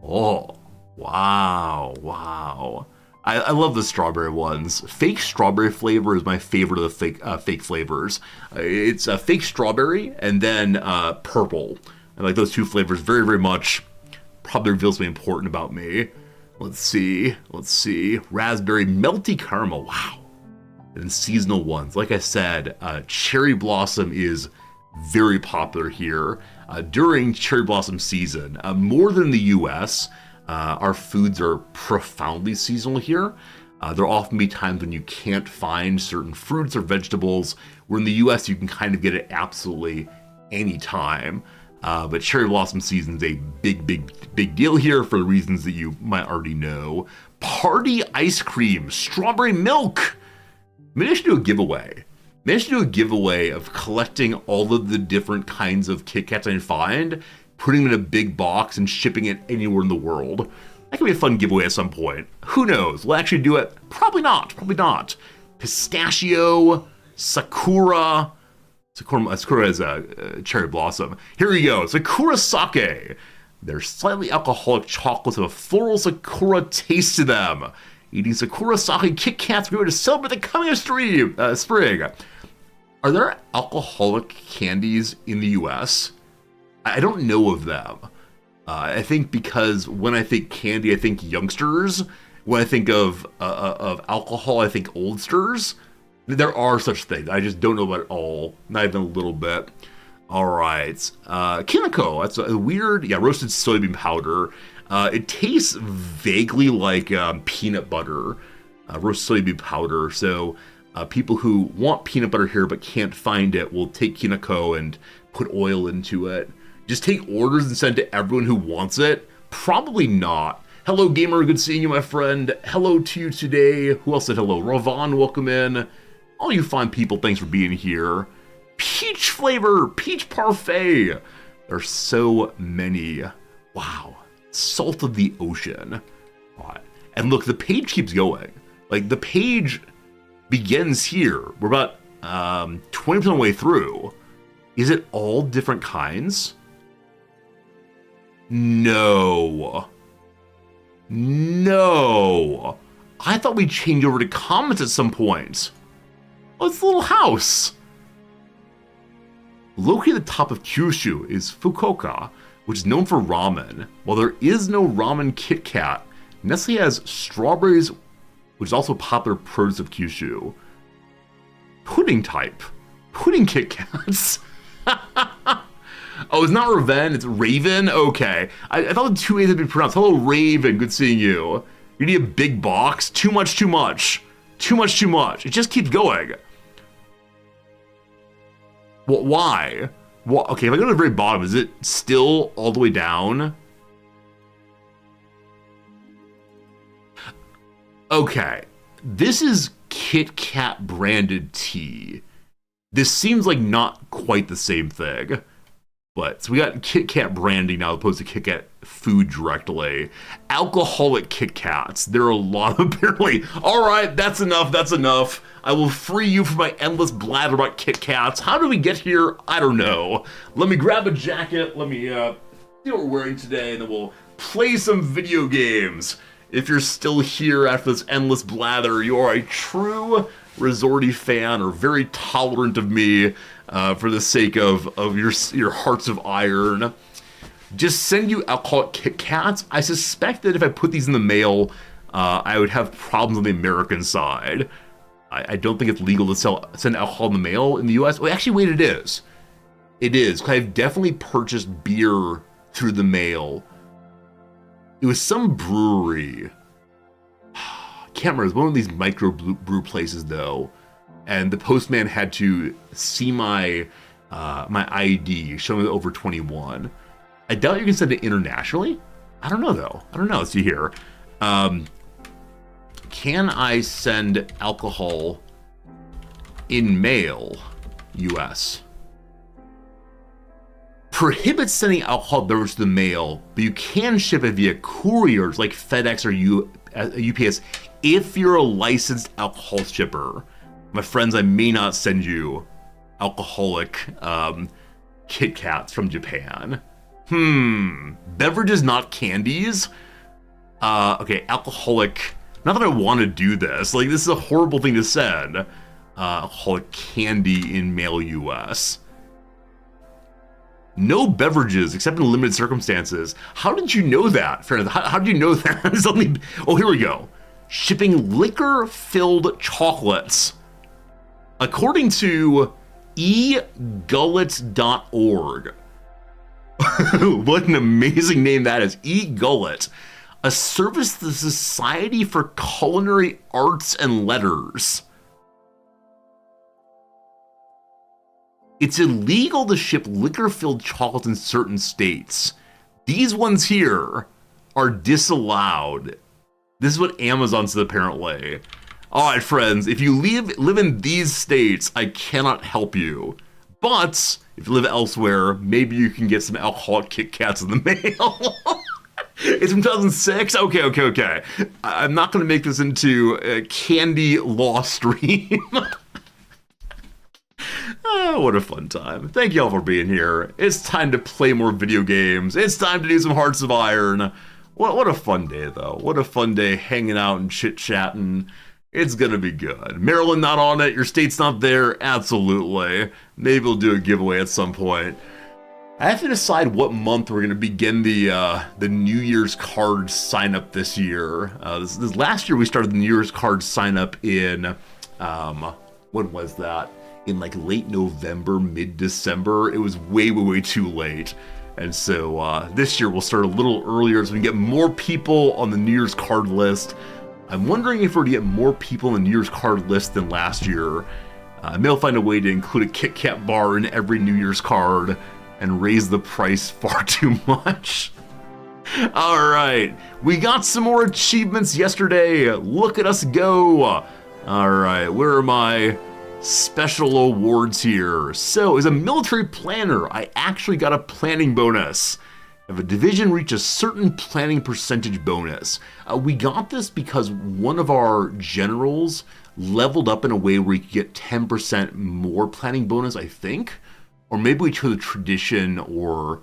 Oh, wow. I love the strawberry ones. Fake strawberry flavor is my favorite of the fake flavors. It's a fake strawberry and then purple. I like those two flavors very, very much. Probably reveals something important about me. Let's see. Raspberry melty caramel. Wow. And seasonal ones. Like I said, cherry blossom is very popular here. During cherry blossom season, more than the US, our foods are profoundly seasonal here. There'll often be times when you can't find certain fruits or vegetables, where in the US you can kind of get it absolutely any time. But cherry blossom season is a big deal here for the reasons that you might already know. Party ice cream, strawberry milk. Maybe I should do a giveaway. Maybe I should do a giveaway of collecting all of the different kinds of Kit Kats I find, putting them in a big box and shipping it anywhere in the world. That could be a fun giveaway at some point. Who knows? We'll actually do it? Probably not. Pistachio, Sakura. Sakura is a cherry blossom. Here we go. Sakura sake. They're slightly alcoholic chocolates with a floral Sakura taste to them. Eating Sakura sake Kit Kats, we're going to celebrate the coming of spring. Are there alcoholic candies in the US? I don't know of them. I think because when I think candy, I think youngsters. When I think of alcohol, I think oldsters. There are such things. I just don't know about it all. Not even a little bit. All right. Kinako. That's a weird, roasted soybean powder. It tastes vaguely like peanut butter, roasted soybean powder. So people who want peanut butter here but can't find it will take Kinako and put oil into it. Just take orders and send to everyone who wants it? Probably not. Hello, gamer. Good seeing you, my friend. Hello to you today. Who else said hello? Ravan, welcome in. All you fine people, thanks for being here. Peach flavor, peach parfait. There's so many. Wow. Salt of the ocean. And look, the page keeps going. Like, the page begins here. We're about 20% of the way through. Is it all different kinds? No. I thought we'd change over to comments at some point. Oh, it's a little house. Located at the top of Kyushu is Fukuoka, which is known for ramen. While there is no ramen Kit Kat, Nestle has strawberries, which is also a popular produce of Kyushu. Pudding type. Pudding Kit Kats. Oh, it's not Raven, it's Raven? Okay. I thought the two A's had been pronounced. Hello, Raven. Good seeing you. You need a big box? Too much. Too much. It just keeps going. Why? Okay, if I go to the very bottom, is it still all the way down? Okay. This is Kit Kat branded tea. This seems like not quite the same thing. But, so we got Kit Kat branding now, opposed to Kit Kat food directly. Alcoholic Kit Kats. There are a lot of, apparently. All right, that's enough. I will free you from my endless blather about Kit Kats. How did we get here? I don't know. Let me grab a jacket. Let me see what we're wearing today, and then we'll play some video games. If you're still here after this endless blather, you are a true Resorty fan or very tolerant of me for the sake of your hearts of iron. Just send you alcoholic Kit Kats. I suspect that if I put these in the mail, I would have problems on the American side. I don't think it's legal to send alcohol in the mail in the US. Well, actually, wait, it is. It is, because I've definitely purchased beer through the mail. It was some brewery. I can't remember. It was one of these micro brew places, though. And the postman had to see my ID, show me over 21. I doubt you can send it internationally. I don't know, though. I don't know. Let's see here. Can I send alcohol in mail, US? Prohibits sending alcohol beverage to the mail, but you can ship it via couriers like FedEx or UPS if you're a licensed alcohol shipper. My friends, I may not send you alcoholic Kit Kats from Japan. Beverages, not candies? Okay, alcoholic. Not that I want to do this. Like, this is a horrible thing to send. Alcoholic candy in mail US. No beverages except in limited circumstances. How did you know that? How did you know that? Oh, here we go. Shipping liquor-filled chocolates. According to egullet.org. What an amazing name that is. eGullet. A service to the Society for Culinary Arts and Letters. It's illegal to ship liquor-filled chocolates in certain states. These ones here are disallowed. This is what Amazon said, apparently. All right, friends, if you live in these states, I cannot help you. But if you live elsewhere, maybe you can get some alcoholic Kit Kats in the mail. It's from 2006? Okay. I'm not going to make this into a candy law stream. Oh, what a fun time. Thank you all for being here. It's time to play more video games. It's time to do some Hearts of Iron. What a fun day, though. What a fun day hanging out and chit-chatting. It's gonna be good. Maryland not on it, your state's not there, absolutely. Maybe we'll do a giveaway at some point. I have to decide what month we're gonna begin the New Year's card sign up this year. This last year we started the New Year's card sign up in when was that? In like late November, mid-December. It was way too late. And so this year we'll start a little earlier so we can get more people on the New Year's card list. I'm wondering if we're to get more people on the New Year's card list than last year. Maybe I'll find a way to include a Kit Kat bar in every New Year's card and raise the price far too much. All right, we got some more achievements yesterday. Look at us go. All right, where are my special awards here? So, as a military planner, I actually got a planning bonus. If a division reached a certain planning percentage bonus. We got this because one of our generals leveled up in a way where he could get 10% more planning bonus, I think. Or maybe we chose a tradition or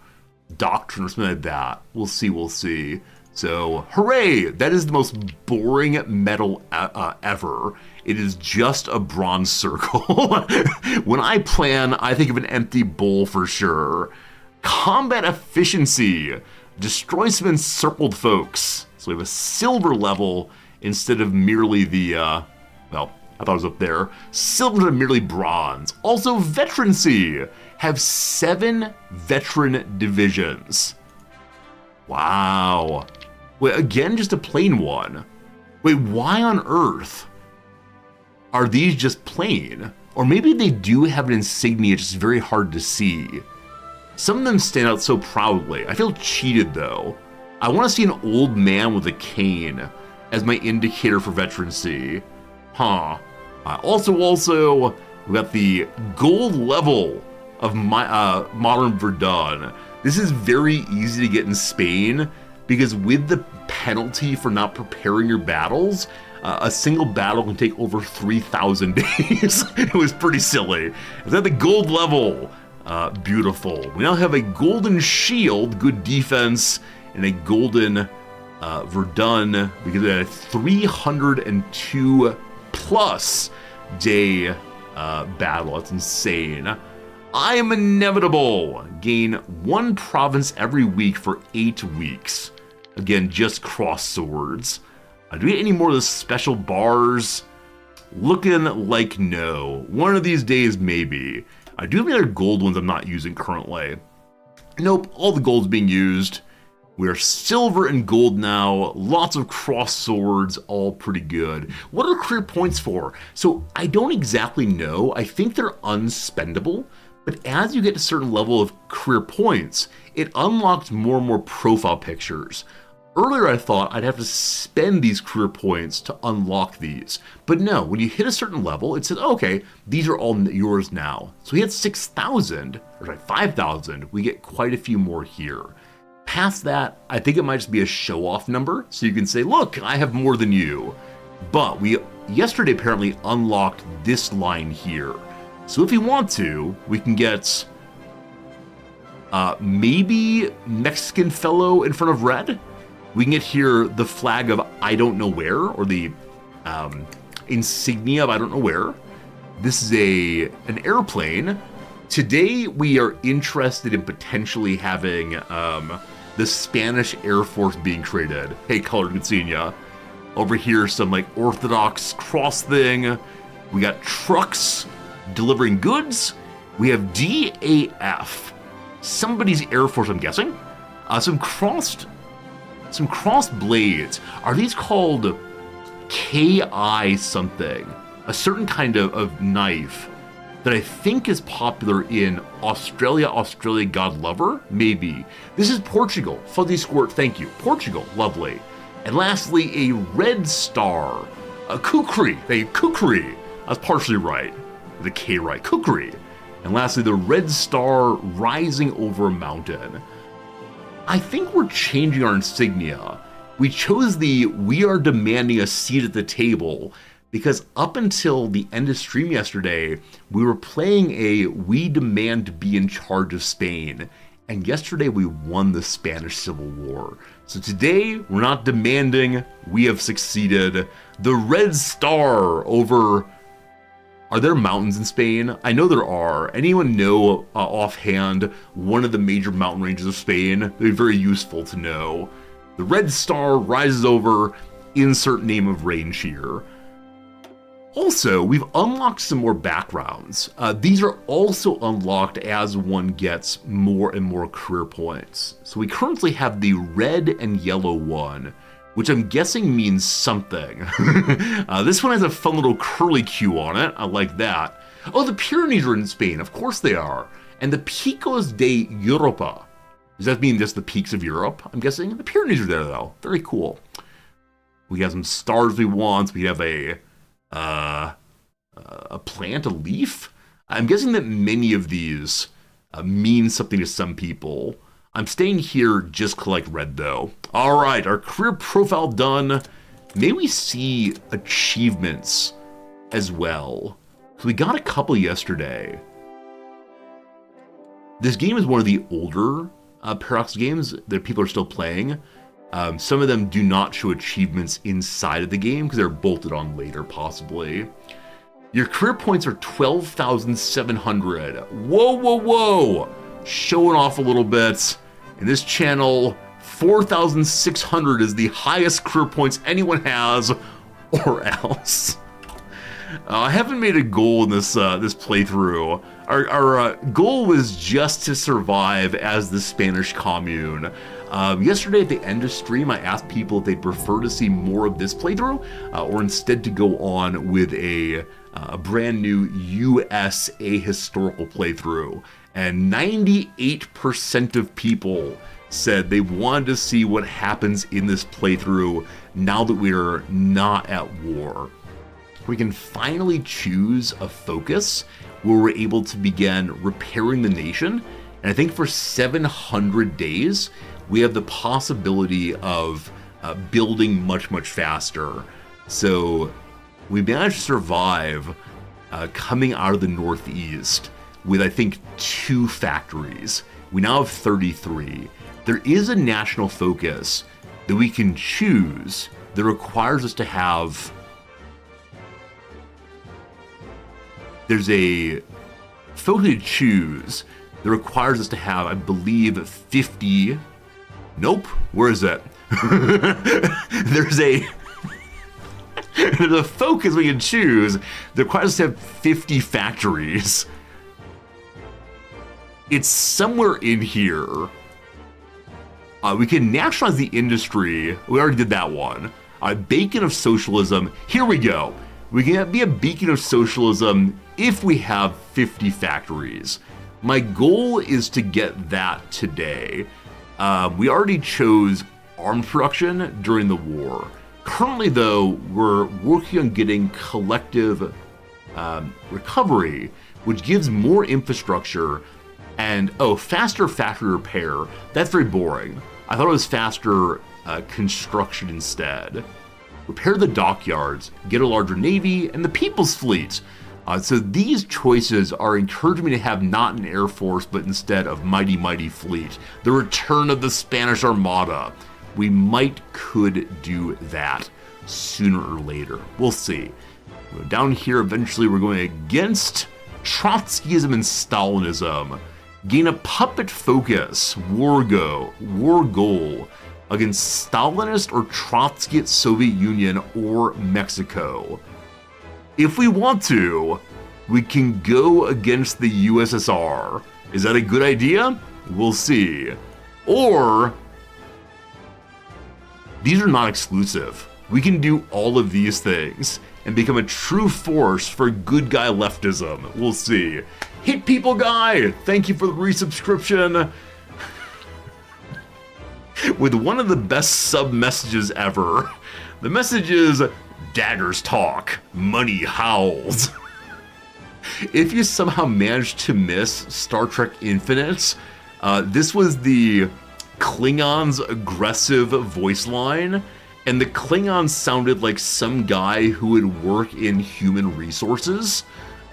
doctrine or something like that. We'll see. So, hooray! That is the most boring medal ever. It is just a bronze circle. When I plan, I think of an empty bowl for sure. Combat efficiency. Destroy some encircled folks. So we have a silver level instead of merely the, well, I thought it was up there. Silver to merely bronze. Also, veterancy. Have 7 veteran divisions. Wow. Wait, again, just a plain one. Wait, why on earth are these just plain? Or maybe they do have an insignia, just very hard to see. Some of them stand out so proudly. I feel cheated, though. I want to see an old man with a cane as my indicator for veterancy. Huh. Also, we got the gold level of my Modern Verdun. This is very easy to get in Spain because with the penalty for not preparing your battles, a single battle can take over 3,000 days. It was pretty silly. Is that the gold level? Beautiful. We now have a golden shield, good defense, and a golden Verdun, because we had a 302 plus day battle. That's insane. I am inevitable. Gain 1 province every week for 8 weeks. Again, just cross swords. Do we get any more of the special bars? Looking like no. One of these days, maybe. I do have any other gold ones I'm not using currently. Nope, all the gold's being used. We are silver and gold now. Lots of cross swords, all pretty good. What are career points for? So I don't exactly know. I think they're unspendable. But as you get to a certain level of career points, it unlocks more and more profile pictures. Earlier I thought I'd have to spend these career points to unlock these. But no, when you hit a certain level, it says, okay, these are all yours now. So we had 6,000, or sorry, 5,000. We get quite a few more here. Past that, I think it might just be a show-off number, so you can say, look, I have more than you. But we yesterday apparently unlocked this line here. So if you want to, we can get maybe Mexican fellow in front of red. We can get here the flag of I don't know where, or the insignia of I don't know where. This is an airplane. Today we are interested in potentially having the Spanish Air Force being created. Hey, Colored Insignia. Over here, some like Orthodox cross thing. We got trucks delivering goods. We have DAF, somebody's Air Force, I'm guessing. Some crossed blades. Are these called KI something? A certain kind of knife that I think is popular in Australia, God lover, maybe. This is Portugal. Fuzzy Squirt, thank you. Portugal, lovely. And lastly, a red star. A kukri. Kukri. I was partially right. The K right. Kukri. And lastly, the red star rising over a mountain. I think we're changing our insignia. We chose the we are demanding a seat at the table because up until the end of stream yesterday, we were playing a we demand to be in charge of Spain. And yesterday we won the Spanish Civil War. So today we're not demanding, we have succeeded. The red star over... Are there mountains in Spain? I know there are. Anyone know offhand one of the major mountain ranges of Spain? They'd be very useful to know. The red star rises over, insert name of range here. Also, we've unlocked some more backgrounds. These are also unlocked as one gets more and more career points. So we currently have the red and yellow one, which I'm guessing means something. This one has a fun little curly Q on it. I like that. Oh, the Pyrenees are in Spain. Of course they are. And the Picos de Europa. Does that mean just the peaks of Europe? I'm guessing the Pyrenees are there, though. Very cool. We have some stars we want. We have a plant, a leaf. I'm guessing that many of these mean something to some people. I'm staying here just collect red, though. All right, our career profile done. May we see achievements as well? So we got a couple yesterday. This game is one of the older Paradox games that people are still playing. Some of them do not show achievements inside of the game because they're bolted on later, possibly. Your career points are 12,700. Whoa, whoa, whoa! Showing off a little bit. In this channel, 4,600 is the highest career points anyone has, or else. I haven't made a goal in this playthrough. Our goal was just to survive as the Spanish commune. Yesterday at the end of stream, I asked people if they'd prefer to see more of this playthrough, or instead to go on with a brand new USA historical playthrough. And 98% of people said they wanted to see what happens in this playthrough now that we're not at war. We can finally choose a focus where we're able to begin repairing the nation. And I think for 700 days, we have the possibility of building much, much faster. So we managed to survive coming out of the Northeast with, I think, 2 factories. We now have 33. There is a national focus that we can choose that requires us to have... There's a folk to choose that requires us to have, I believe, 50... Nope. Where is that? There's a focus we can choose that requires us to have 50 factories. It's somewhere in here. We can nationalize the industry. We already did that one. Beacon of socialism. Here we go. We can be a beacon of socialism if we have 50 factories. My goal is to get that today. We already chose arms production during the war. Currently, though, we're working on getting collective recovery, which gives more infrastructure and, faster factory repair. That's very boring. I thought it was faster construction instead. Repair the dockyards, get a larger navy, and the People's Fleet. So these choices are encouraging me to have not an air force, but instead of mighty, mighty fleet. The return of the Spanish Armada. We could do that sooner or later. We'll see. Down here, eventually, we're going against Trotskyism and Stalinism. Gain a puppet focus, war goal against Stalinist or Trotskyist Soviet Union or Mexico. If we want to, we can go against the USSR. Is that a good idea? We'll see. Or, these are not exclusive. We can do all of these things and become a true force for good guy leftism. We'll see. Hit People Guy, thank you for the resubscription. With one of the best sub messages ever. The message is, daggers talk, money howls. If you somehow managed to miss Star Trek Infinite, this was the Klingons' aggressive voice line, and the Klingons sounded like some guy who would work in human resources,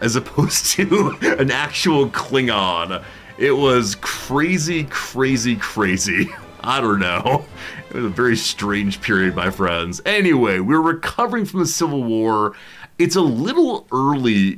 as opposed to an actual Klingon. It was crazy, crazy, crazy. I don't know. It was a very strange period, my friends. Anyway, we're recovering from the Civil War. It's a little early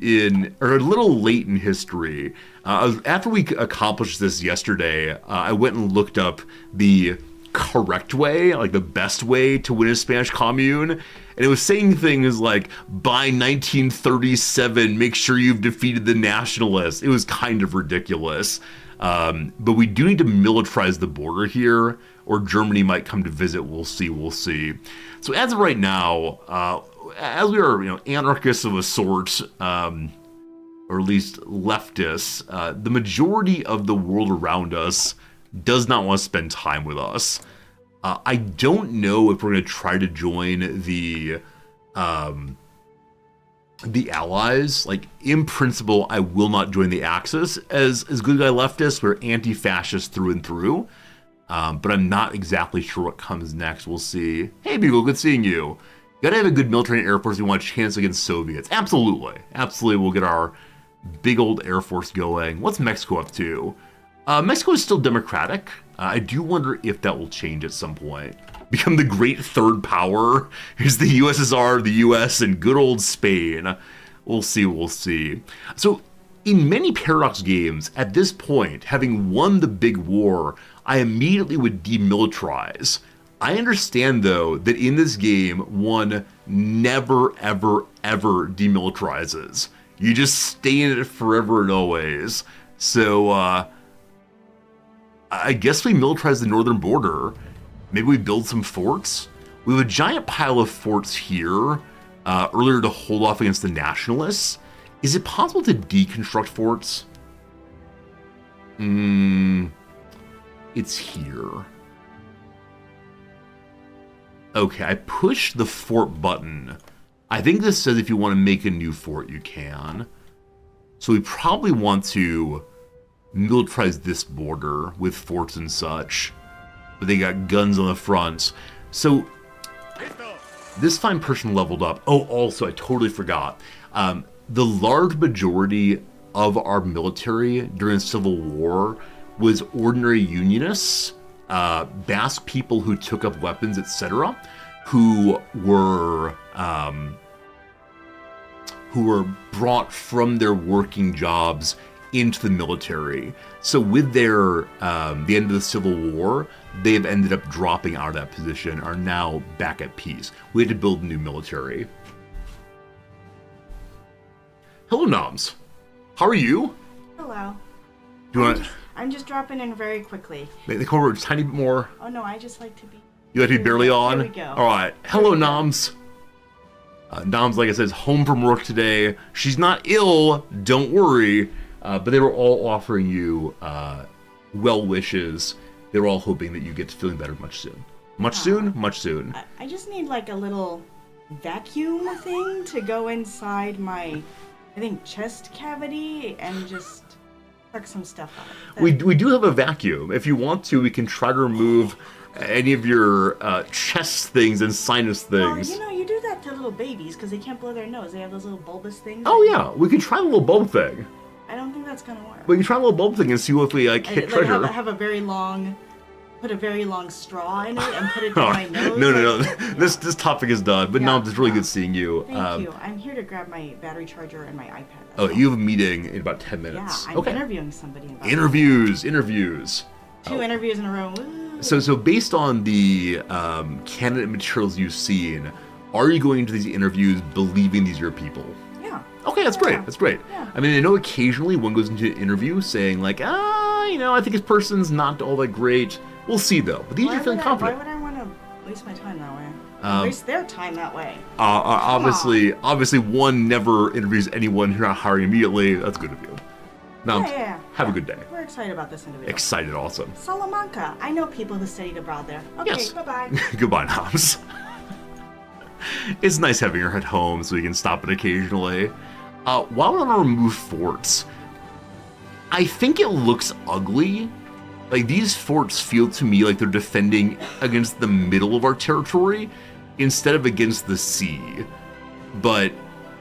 or a little late in history. After we accomplished this yesterday, I went and looked up the correct way, like the best way to win a Spanish commune. And it was saying things like, by 1937, make sure you've defeated the nationalists. It was kind of ridiculous. But we do need to militarize the border here, or Germany might come to visit. We'll see. So as of right now, as we are, anarchists of a sort, or at least leftists, the majority of the world around us does not want to spend time with us. I don't know if we're going to try to join the Allies. Like, in principle, I will not join the Axis. As good guy leftists, we're anti-fascist through and through. But I'm not exactly sure what comes next. We'll see. Hey, Beagle, good seeing you. Gotta have a good military and air force if you want a chance against Soviets. Absolutely. We'll get our big old air force going. What's Mexico up to? Mexico is still democratic. I do wonder if that will change at some point. Become the great third power. Here's the USSR, the US, and good old Spain. We'll see. So, in many Paradox games, at this point, having won the big war, I immediately would demilitarize. I understand, though, that in this game, one never, ever, ever demilitarizes. You just stay in it forever and always. So, I guess we militarize the northern border. Maybe we build some forts. We have a giant pile of forts here earlier to hold off against the nationalists. Is it possible to deconstruct forts? It's here. Okay, I pushed the fort button. I think this says if you want to make a new fort, you can. So we probably want to militarize this border with forts and such. But they got guns on the front. So this fine person leveled up. Oh, also, I totally forgot. The large majority of our military during the Civil War was ordinary Unionists. Basque people who took up weapons, etc., who were brought from their working jobs into the military. So with their the end of the Civil War, they've ended up dropping out of that position, are now back at peace. We had to build a new military. Hello, Noms. How are you? Hello. Do you want? I'm just dropping in very quickly. They come over a tiny bit more. Oh no, I just like to be. You like to be barely on? Here we go. All right. Hello, Noms. Noms, like I said, is home from work today. She's not ill, don't worry. But they were all offering you well wishes. They were all hoping that you get to feeling better much soon. Much soon? Much soon. I just need like a little vacuum thing to go inside my, I think, chest cavity and just suck some stuff out. We do have a vacuum. If you want to, we can try to remove any of your chest things and sinus things. Well, you do that to little babies because they can't blow their nose. They have those little bulbous things. Oh yeah, we can try the little bulb thing. I don't think that's gonna work. We can try the little bulb thing and see if we hit treasure. Have a very long, put a very long straw in it and put it down my nose. No. This topic is done. But no, it's really good seeing you. Thank you. I'm here to grab my battery charger and my iPad. Oh, you have a meeting in about 10 minutes. Yeah, I'm interviewing somebody. In about Interviews. 2 interviews in a row. Woo. So based on the candidate materials you've seen, are you going into these interviews believing these are your people? Yeah. Okay, that's great. That's great. Yeah. I mean, I know occasionally one goes into an interview saying like, I think this person's not all that great. We'll see though. But these are feeling confident. Why would I want to waste my time that way? Waste their time that way. Obviously, one never interviews anyone who's not hiring immediately. That's good of you. Now, have a good day. We're excited about this individual. Excited, awesome. Salamanca. I know people who studied abroad there. Okay, yes. Bye-bye. Goodbye, Noms. It's nice having her at home so we can stop it occasionally. While we're on our removed forts, I think it looks ugly. Like, these forts feel to me like they're defending against the middle of our territory instead of against the sea. But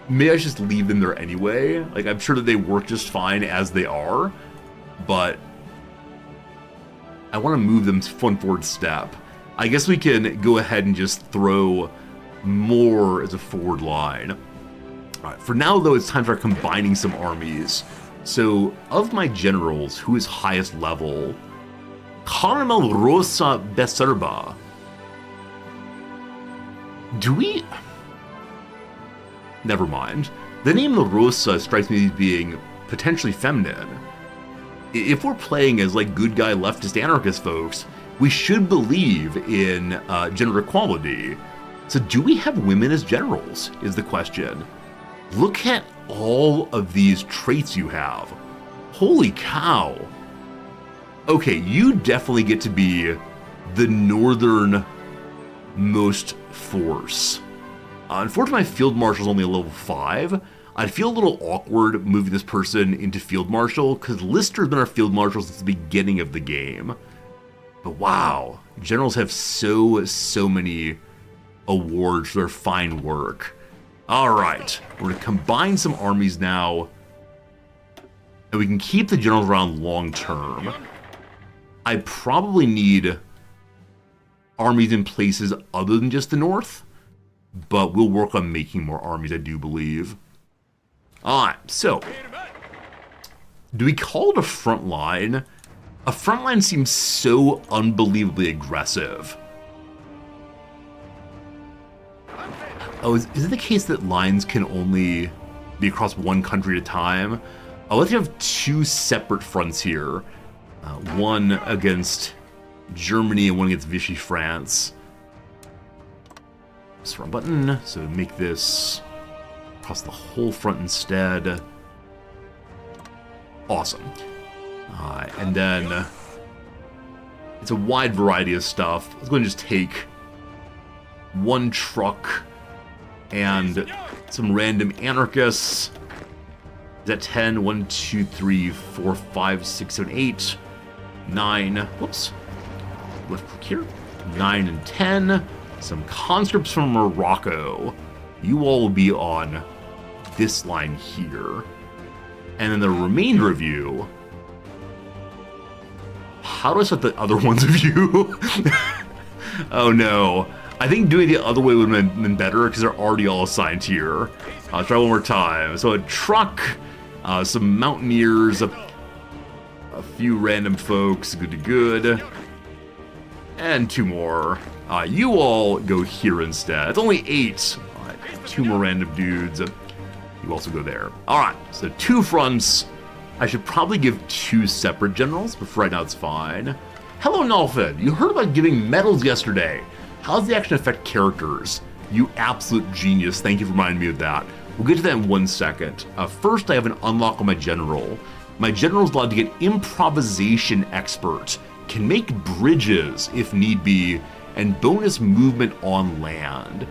maybe I should just leave them there anyway. Like, I'm sure that they work just fine as they are, but I want to move them one forward step. I guess we can go ahead and just throw more as a forward line. All right, for now, though, it's time for combining some armies. So, of my generals, who is highest level? Carmel Rosa Becerba. Do we... Never mind. The name La Rosa strikes me as being potentially feminine. If we're playing as, like, good guy leftist anarchist folks, we should believe in gender equality. So do we have women as generals, is the question. Look at all of these traits you have. Holy cow. Okay, you definitely get to be the northernmost force. Unfortunately, my Field Marshal's only a level 5. I'd feel a little awkward moving this person into Field Marshal, because Lister's been our Field Marshal since the beginning of the game. But wow, generals have so many awards for their fine work. Alright, we're going to combine some armies now, and we can keep the generals around long term. I probably need armies in places other than just the north, but we'll work on making more armies, I do believe. Alright, so, do we call it a front line? A front line seems so unbelievably aggressive. Oh, is it the case that lines can only be across one country at a time? Oh, let's have 2 separate fronts here. One against Germany and one against Vichy France. Press the wrong button, so make this across the whole front instead. Awesome. And then it's a wide variety of stuff. Let's go and just take 1 truck and some random anarchists. Is that 10? 1, 2, 3, 4, 5, 6, 7, 8, 9. Whoops. Left click here. 9 and 10. Some conscripts from Morocco. You all will be on this line here. And then the remainder of you, how do I set the other ones of you? Oh no. I think doing the other way would have been better because they're already all assigned here. I'll try one more time. So a truck, some mountaineers, a few random folks, good to good. And 2 more. You all go here instead. It's only 8. All right, 2 more random dudes. You also go there. All right, so 2 fronts. I should probably give 2 separate generals, but for right now it's fine. Hello, Nalfin. You heard about giving medals yesterday. How does the action affect characters? You absolute genius. Thank you for reminding me of that. We'll get to that in 1 second. First, I have an unlock on my general. My general is allowed to get improvisation expert, can make bridges if need be, and bonus movement on land.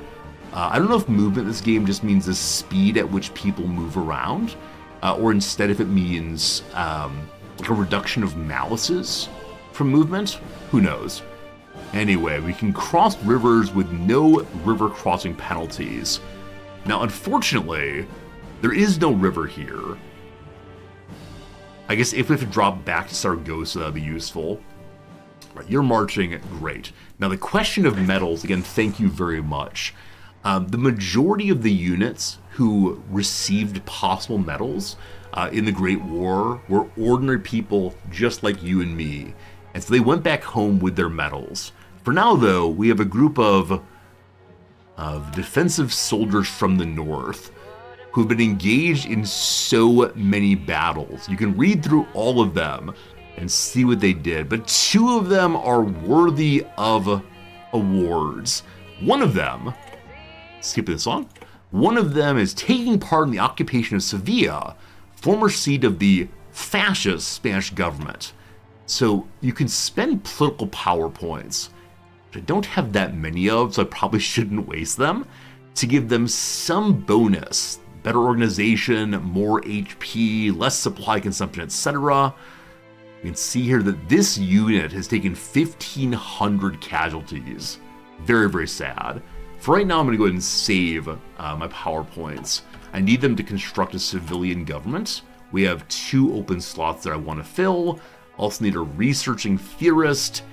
I don't know if movement in this game just means the speed at which people move around, or instead if it means like a reduction of malices from movement. Who knows? Anyway, we can cross rivers with no river crossing penalties. Now, unfortunately, there is no river here. I guess if we have to drop back to Saragossa, that'd be useful. Right, you're marching, great. Now, the question of medals, again, thank you very much. The majority of the units who received possible medals in the Great War were ordinary people just like you and me. And so they went back home with their medals. For now, though, we have a group of defensive soldiers from the north who've been engaged in so many battles. You can read through all of them and see what they did, but 2 of them are worthy of awards. One of them, skip this on, one of them is taking part in the occupation of Sevilla, former seat of the fascist Spanish government. So you can spend political power points, which I don't have that many of, so I probably shouldn't waste them, to give them some bonus, better organization, more HP, less supply consumption, etc. You can see here that this unit has taken 1,500 casualties. Very, very sad. For right now, I'm going to go ahead and save my PowerPoints. I need them to construct a civilian government. We have 2 open slots that I want to fill. Also need a researching theorist.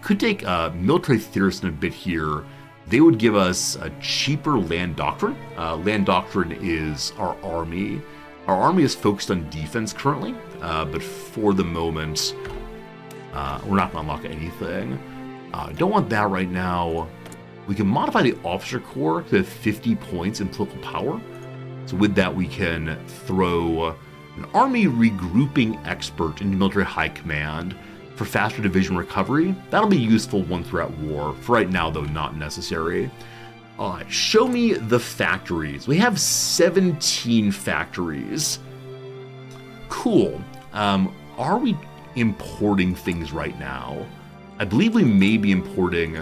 Could take a military theorist in a bit here. They would give us a cheaper land doctrine. Land doctrine is our army. Our army is focused on defense currently, but for the moment, we're not going to unlock anything. Don't want that right now. We can modify the officer corps to 50 points in political power. So with that, we can throw an army regrouping expert into military high command for faster division recovery. That'll be useful once we're at war. For right now, though, not necessary. Show me the factories. We have 17 factories. Cool. Are we importing things right now? I believe we may be importing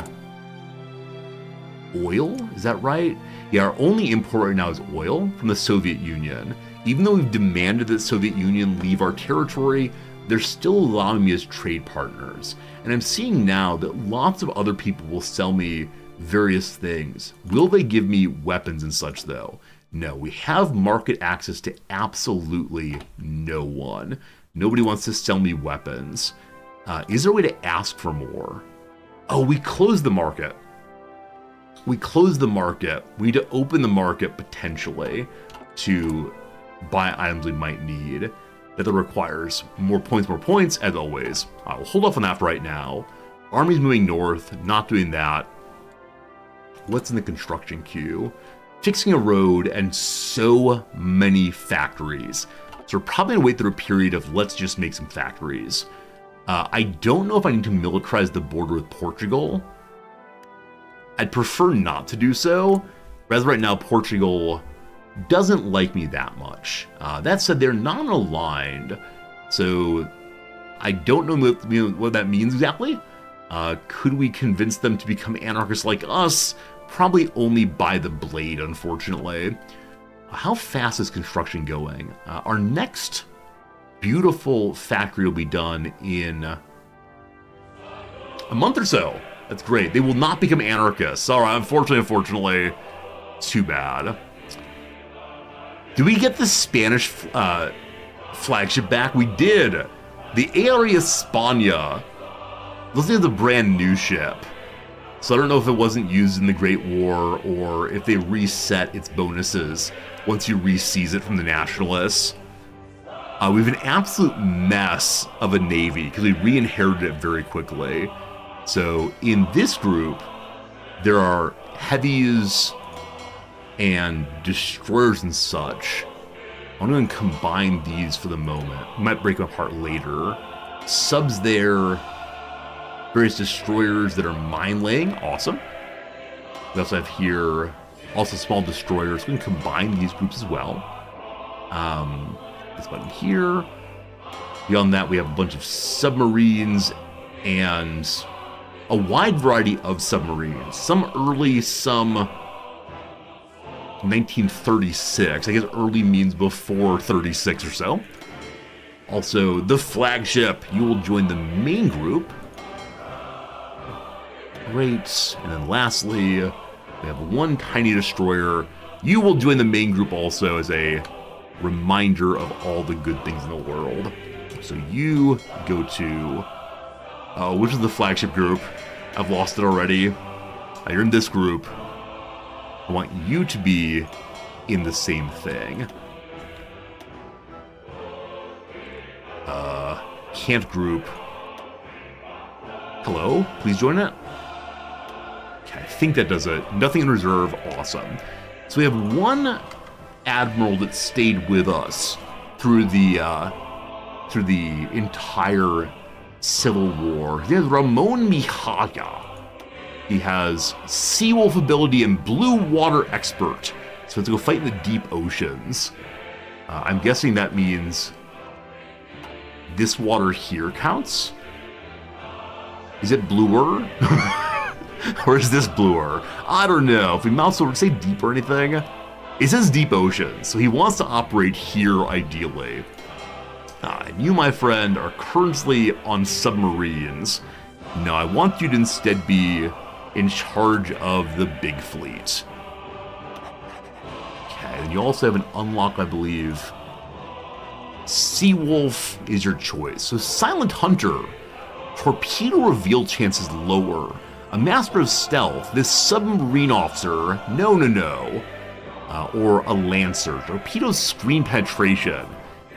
oil. Is that right? Yeah, our only import right now is oil from the Soviet Union. Even though we've demanded that the Soviet Union leave our territory, they're still allowing me as trade partners. And I'm seeing now that lots of other people will sell me various things. Will they give me weapons and such, though? No, we have market access to absolutely no one. Nobody wants to sell me weapons. Is there a way to ask for more? Oh, we closed the market. We closed the market. We need to open the market potentially to buy items we might need. That requires more points, as always. We'll hold off on that for right now. Army's moving north, not doing that. What's in the construction queue? Fixing a road and so many factories. So we're probably gonna wait through a period of let's just make some factories. I don't know if I need to militarize the border with Portugal. I'd prefer not to do so. But as of right now, Portugal doesn't like me that much. That said, they're non-aligned, so I don't know what that means exactly. Could we convince them to become anarchists like us? Probably only by the blade, unfortunately. How fast is construction going? Our next beautiful factory will be done in a month or so. That's great. They will not become anarchists. All right, unfortunately, too bad. Did we get the Spanish flagship back? We did. The ARE España Let's say it's a brand new ship. So I don't know if it wasn't used in the Great War or if they reset its bonuses once you re-seize it from the Nationalists. We have an absolute mess of a navy because we re-inherited it very quickly. So in this group, there are heavies and destroyers and such. I'm going to combine these for the moment. We might break them apart later. Subs there, various destroyers that are mine laying, awesome. We also have here also small destroyers. We can combine these groups as well. This button here. Beyond that, we have a bunch of submarines and a wide variety of submarines. Some early, some 1936. I guess early means before 36 or so. Also, the flagship. You will join the main group. Great. And then lastly, we have one tiny destroyer. You will join the main group also as a reminder of all the good things in the world. So you go to, which is the flagship group? I've lost it already. You're in this group. I want you to be in the same thing. Can't group. Hello? Please join it? Okay, I think that does it. Nothing in reserve. Awesome. So we have one admiral that stayed with us through the entire Civil War. He has Ramon Mejia. He has Seawolf ability and Blue Water Expert. So let's go fight in the deep oceans. I'm guessing that means this water here counts? Is it bluer? Or is this bluer? I don't know. If we mouse over, say deep or anything. It says deep ocean, so he wants to operate here ideally. And you, my friend, are currently on submarines. No, I want you to instead be in charge of the big fleet. Okay, and you also have an unlock, I believe. Seawolf is your choice. So Silent Hunter, torpedo reveal chances lower. A master of stealth, this submarine officer, no. Or a lancer, torpedo's screen penetration.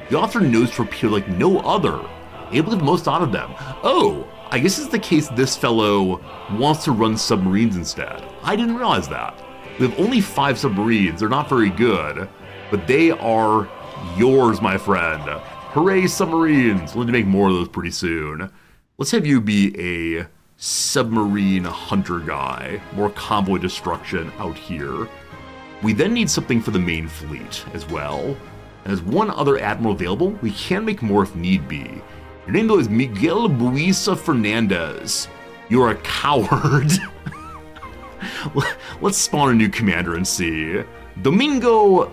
The officer knows torpedo like no other, able to get the most out of them. Oh, I guess it's the case this fellow wants to run submarines instead. I didn't realize that. We have only 5 submarines, they're not very good, but they are yours, my friend. Hooray, submarines! We'll need to make more of those pretty soon. Let's have you be a submarine hunter guy, more convoy destruction out here. We then need something for the main fleet as well. And as one other admiral available, we can make more if need be. Your name though is Miguel Buisa Fernandez. You're a coward. Let's spawn a new commander and see. Domingo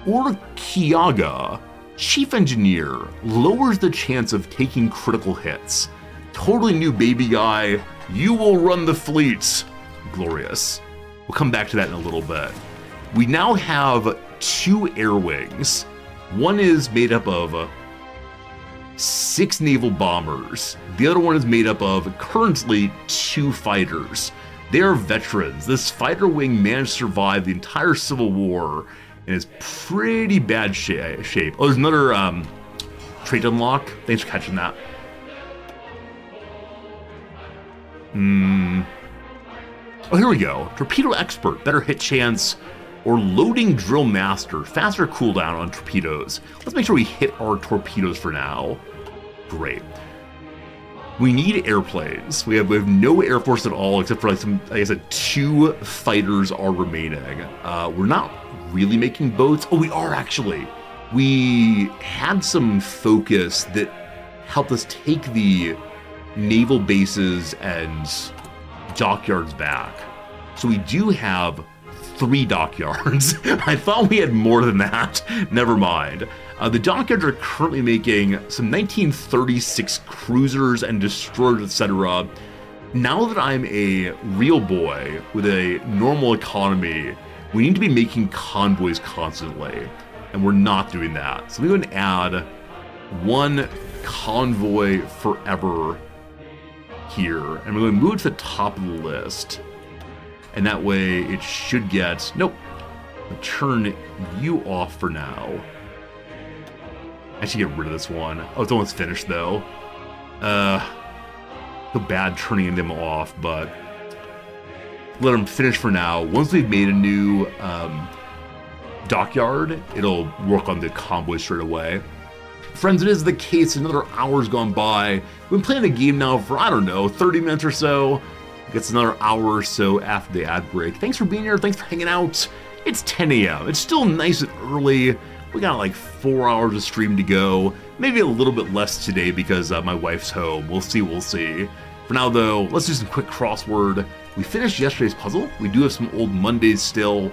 Urquiaga, chief engineer, lowers the chance of taking critical hits. Totally new baby guy. You will run the fleet. Glorious. We'll come back to that in a little bit. We now have 2 air wings. One is made up of 6 naval bombers. The other one is made up of currently 2 fighters. They are veterans. This fighter wing managed to survive the entire Civil War and is pretty bad shape. Oh, there's another trait unlock. Thanks for catching that. Oh, here we go. Torpedo Expert, better hit chance, or Loading Drill Master, faster cooldown on torpedoes. Let's make sure we hit our torpedoes for now. Great. We need airplanes. We have no Air Force at all, except for like some, like I said, 2 fighters are remaining. We're not really making boats. Oh, we are actually. We had some focus that helped us take the naval bases and dockyards back. So we do have 3 dockyards. I thought we had more than that. Never mind. The dockyards are currently making some 1936 cruisers and destroyers, etc. Now that I'm a real boy with a normal economy, we need to be making convoys constantly, and we're not doing that. So we're going to add 1 convoy forever here, and we're going to move to the top of the list. And that way it should get, nope, turn you off for now. I should get rid of this one. Oh, it's almost finished though. Feel bad turning them off, but let them finish for now. Once we've made a new dockyard, it'll work on the convoy straight away. Friends, it is the case. Another hour's gone by. We've been playing the game now for, I don't know, 30 minutes or so. Gets another hour or so after the ad break. Thanks for being here. Thanks for hanging out. It's 10 a.m. It's still nice and early. We got like 4 hours of stream to go. Maybe a little bit less today because my wife's home. We'll see, we'll see. For now, though, let's do some quick crossword. We finished yesterday's puzzle. We do have some old Mondays still.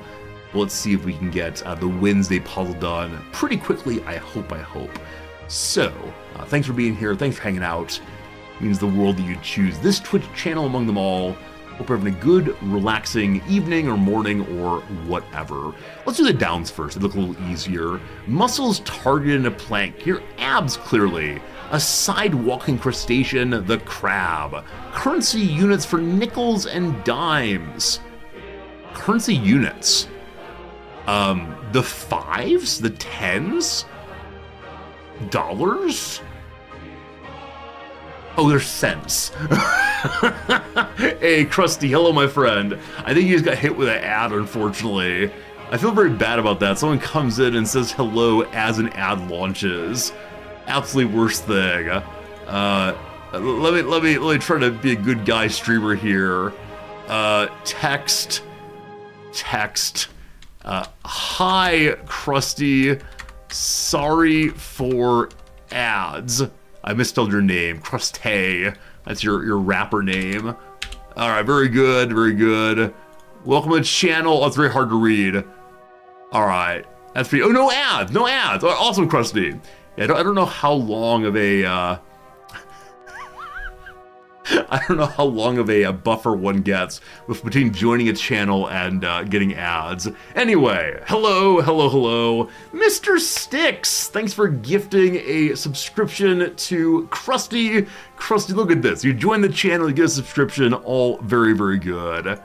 Let's see if we can get the Wednesday puzzle done pretty quickly, I hope. So, thanks for being here. Thanks for hanging out. It means the world that you choose this Twitch channel among them all. Hope you're having a good, relaxing evening or morning or whatever. Let's do the downs first. They look a little easier. Muscles targeted in a plank. Your abs, clearly. A side-walking crustacean, the crab. Currency units for nickels and dimes. Currency units. The fives? The tens? Dollars? Oh, they're cents. Hey, Krusty, hello, my friend. I think you just got hit with an ad, unfortunately. I feel very bad about that. Someone comes in and says hello as an ad launches. Absolutely worst thing. Let me try to be a good guy streamer here. Text. Hi, Krusty. Sorry for ads. I misspelled your name, Crusty. That's your rapper name. All right, very good. Welcome to the channel. Oh, it's very hard to read. All right, that's pretty. Oh, no ads. Oh, awesome, Krusty. Yeah, I don't know how long of a. I don't know how long of a buffer one gets between joining a channel and getting ads. Anyway, hello. Mr. Sticks, thanks for gifting a subscription to Krusty. Krusty, look at this. You join the channel, you get a subscription, all very, very good.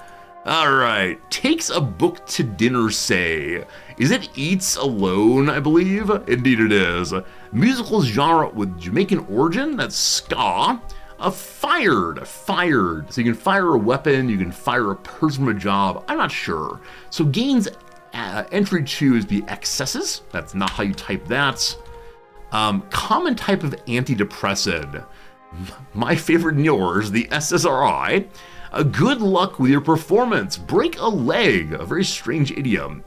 All right, takes a book to dinner, say. Is it eats alone, I believe? Indeed it is. Musical genre with Jamaican origin, that's ska. Fired. So you can fire a weapon, you can fire a person from a job, I'm not sure. So gains entry to is the excesses, that's not how you type that. Common type of antidepressant, my favorite and yours, the SSRI. Good luck with your performance, break a leg, a very strange idiom.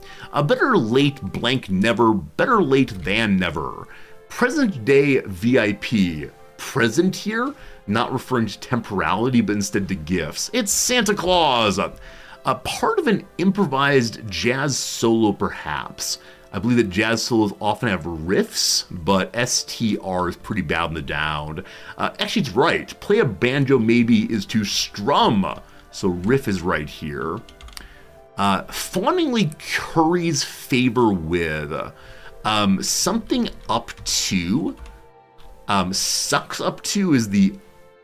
Better late blank never, better late than never. Present day VIP, present here? Not referring to temporality, but instead to gifts. It's Santa Claus! A part of an improvised jazz solo, perhaps. I believe that jazz solos often have riffs, but STR is pretty bad on the down. Actually, it's right. Play a banjo maybe is to strum, so riff is right here. Fawningly curries favor with. Something up to. Sucks up to is the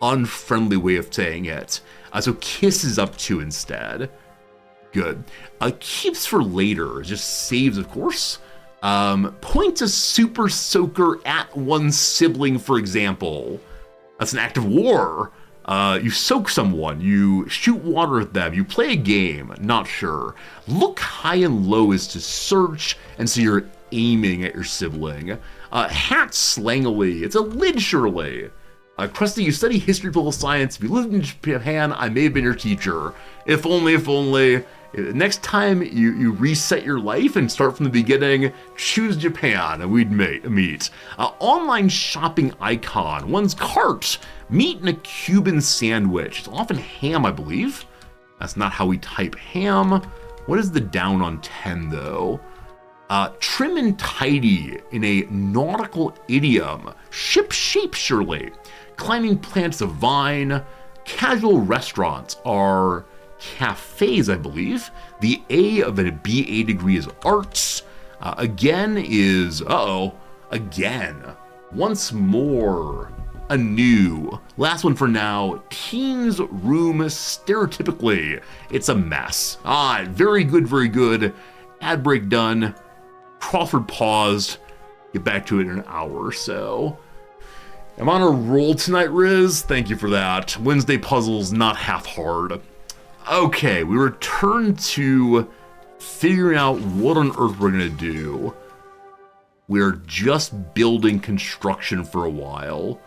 unfriendly way of saying it. So kisses up to instead. Good. Keeps for later, just saves, of course. Point a super soaker at one sibling, for example. That's an act of war. You soak someone, you shoot water at them, you play a game, not sure. Look high and low is to search, and so you're aiming at your sibling. Hat slangily, it's a lid surely. Krusty, you study history, political science. If you lived in Japan, I may have been your teacher. If only. Next time you reset your life and start from the beginning, choose Japan and we'd meet. Online shopping icon, one's cart. Meat in a Cuban sandwich. It's often ham, I believe. That's not how we type ham. What is the down on 10 though? Trim and tidy in a nautical idiom. Ship shape surely. Climbing plants of vine. Casual restaurants are cafes, I believe. The A of a BA degree is arts. Again is, again. Once more. anew. Last one for now. Teens room stereotypically. It's a mess. Very good, very good. Ad break done. Crawford paused. Get back to it in an hour or so. I'm on a roll tonight, Riz. Thank you for that. Wednesday puzzles, not half hard. Okay, we return to figuring out what on earth we're gonna do. We're just building construction for a while.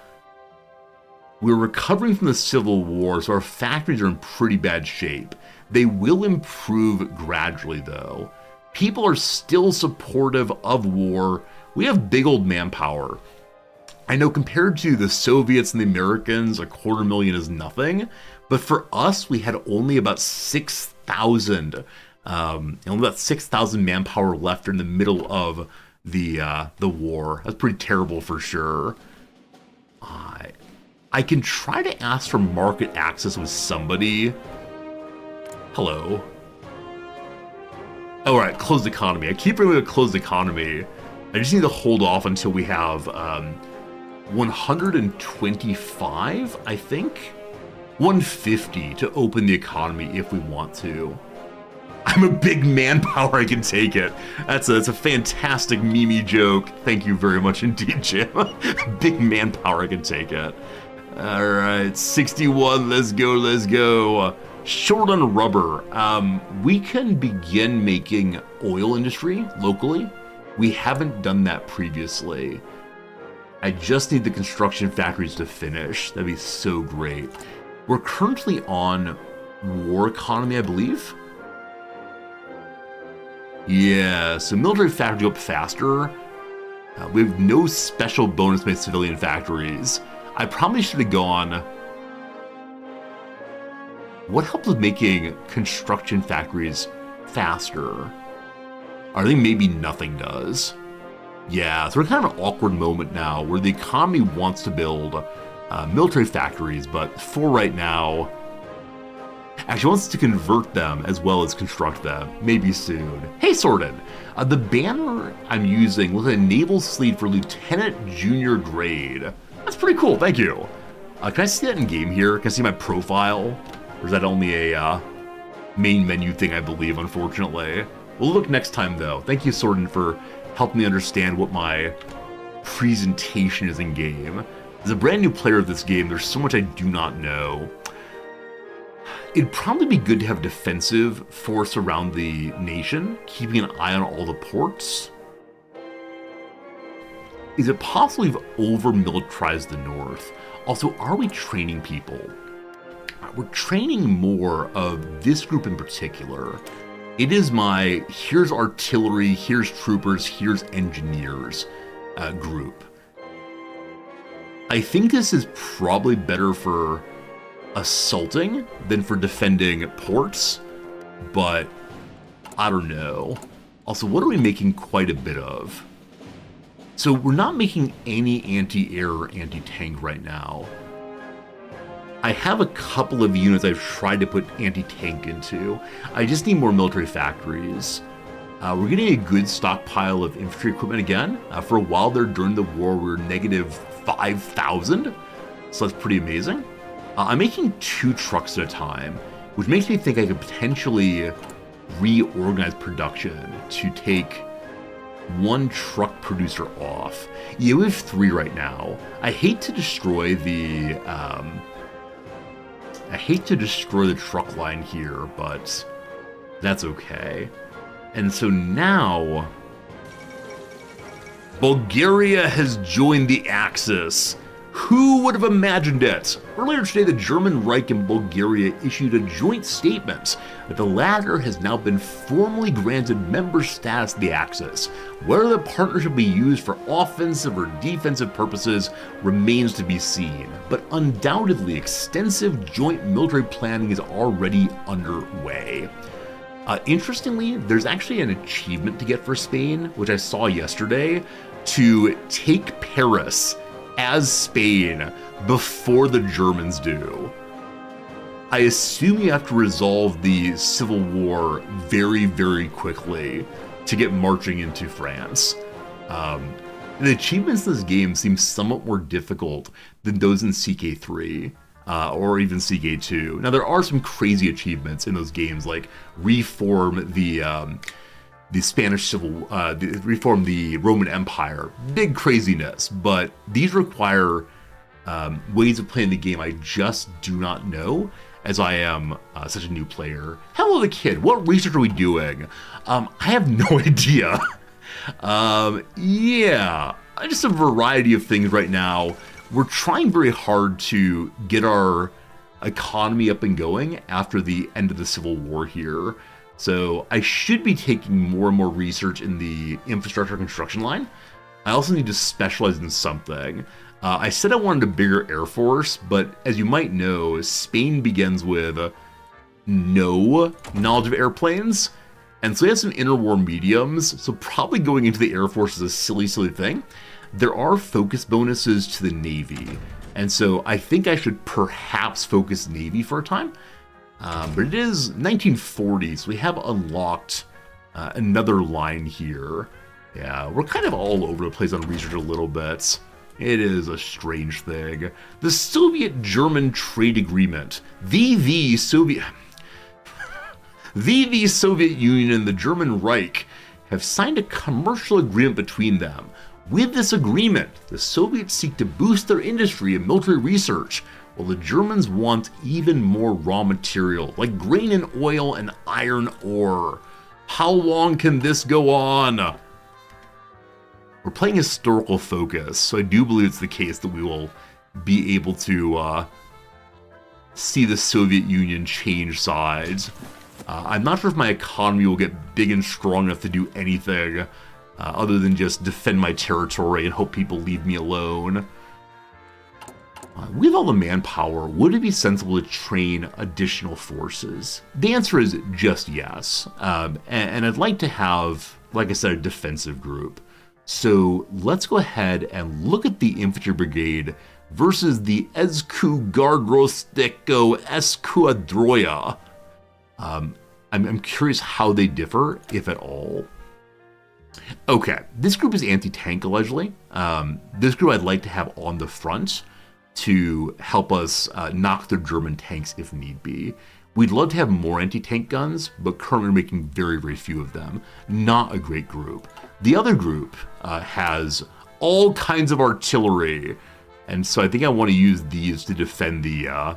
We're recovering from the Civil War, so our factories are in pretty bad shape. They will improve gradually, though. People are still supportive of war. We have big old manpower. I know compared to the Soviets and the Americans, 250,000 is nothing. But for us, we had only about 6,000, only about 6,000 manpower left in the middle of the war. That's pretty terrible for sure. I can try to ask for market access with somebody. Hello. All right, closed economy. I keep bringing a closed economy. I just need to hold off until we have 125, I think. 150 to open the economy if we want to. I'm a big manpower, I can take it. That's a fantastic Mimi joke. Thank you very much indeed, Jim. Big manpower, I can take it. All right, 61, let's go. Short on rubber. We can begin making oil industry locally. We haven't done that previously. I just need the construction factories to finish. That'd be so great. We're currently on war economy, I believe. Yeah, so military factories go up faster. We have no special bonus made civilian factories. I probably should have gone. What helps with making construction factories faster? I think maybe nothing does. Yeah, so we're kind of an awkward moment now where the economy wants to build military factories, but for right now, actually wants to convert them as well as construct them. Maybe soon. Hey, Sordin, the banner I'm using with a naval sleeve for Lieutenant Junior grade. That's pretty cool, thank you. Can I see that in game here? Can I see my profile? Or is that only a main menu thing, I believe, unfortunately? We'll look next time, though. Thank you, Sordin, for helping me understand what my presentation is in game. As a brand new player of this game, there's so much I do not know. It'd probably be good to have a defensive force around the nation, keeping an eye on all the ports. Is it possible we've over-militarized the North? Also, are we training people? We're training more of this group in particular. It is my here's artillery, here's troopers, here's engineers group. I think this is probably better for assaulting than for defending ports, but I don't know. Also, what are we making quite a bit of? So we're not making any anti-air or anti-tank right now. I have a couple of units I've tried to put anti-tank into. I just need more military factories. We're getting a good stockpile of infantry equipment again. For a while there during the war, we were negative 5,000. So that's pretty amazing. I'm making 2 trucks at a time, which makes me think I could potentially reorganize production to take 1 truck producer off. Yeah, we have 3 right now. I hate to destroy the truck line here, but that's okay. And so now, Bulgaria has joined the Axis. Who would have imagined it? Earlier today, the German Reich and Bulgaria issued a joint statement that the latter has now been formally granted member status of the Axis. Whether the partnership will be used for offensive or defensive purposes remains to be seen, but undoubtedly extensive joint military planning is already underway. Interestingly, there's actually an achievement to get for Spain, which I saw yesterday, to take Paris as Spain before the Germans do. I assume you have to resolve the Civil War very, very quickly to get marching into France. The achievements in this game seem somewhat more difficult than those in CK3. Or even CK2. Now there are some crazy achievements in those games, like reform the Spanish Civil, reform the Roman Empire. Big craziness, but these require ways of playing the game I just do not know, as I am such a new player. Hello, the kid. What research are we doing? I have no idea. Yeah, just a variety of things right now. We're trying very hard to get our economy up and going after the end of the Civil War here. So I should be taking more and more research in the infrastructure construction line. I also need to specialize in something. I said I wanted a bigger air force, but as you might know, Spain begins with no knowledge of airplanes. And so we have some interwar mediums, so probably going into the Air Force is a silly, silly thing. There are focus bonuses to the Navy, and so I think I should perhaps focus Navy for a time. But it is 1940s, so we have unlocked another line here. Yeah, we're kind of all over the place on research a little bit. It is a strange thing. The Soviet-German Trade Agreement. The Soviet Union and the German Reich have signed a commercial agreement between them. With this agreement, the Soviets seek to boost their industry and military research, while the Germans want even more raw material, like grain and oil and iron ore. How long can this go on? We're playing historical focus, so I do believe it's the case that we will be able to see the Soviet Union change sides. I'm not sure if my economy will get big and strong enough to do anything other than just defend my territory and hope people leave me alone. With all the manpower, would it be sensible to train additional forces? The answer is just yes. And I'd like to have, like I said, a defensive group. So let's go ahead and look at the infantry brigade versus the Escuadrosteko Escuadroya. I'm curious how they differ, if at all. Okay, this group is anti-tank allegedly. This group I'd like to have on the front to help us knock the German tanks if need be. We'd love to have more anti-tank guns, but currently we're making very, very few of them. Not a great group. The other group has all kinds of artillery, and so I think I want to use these to defend the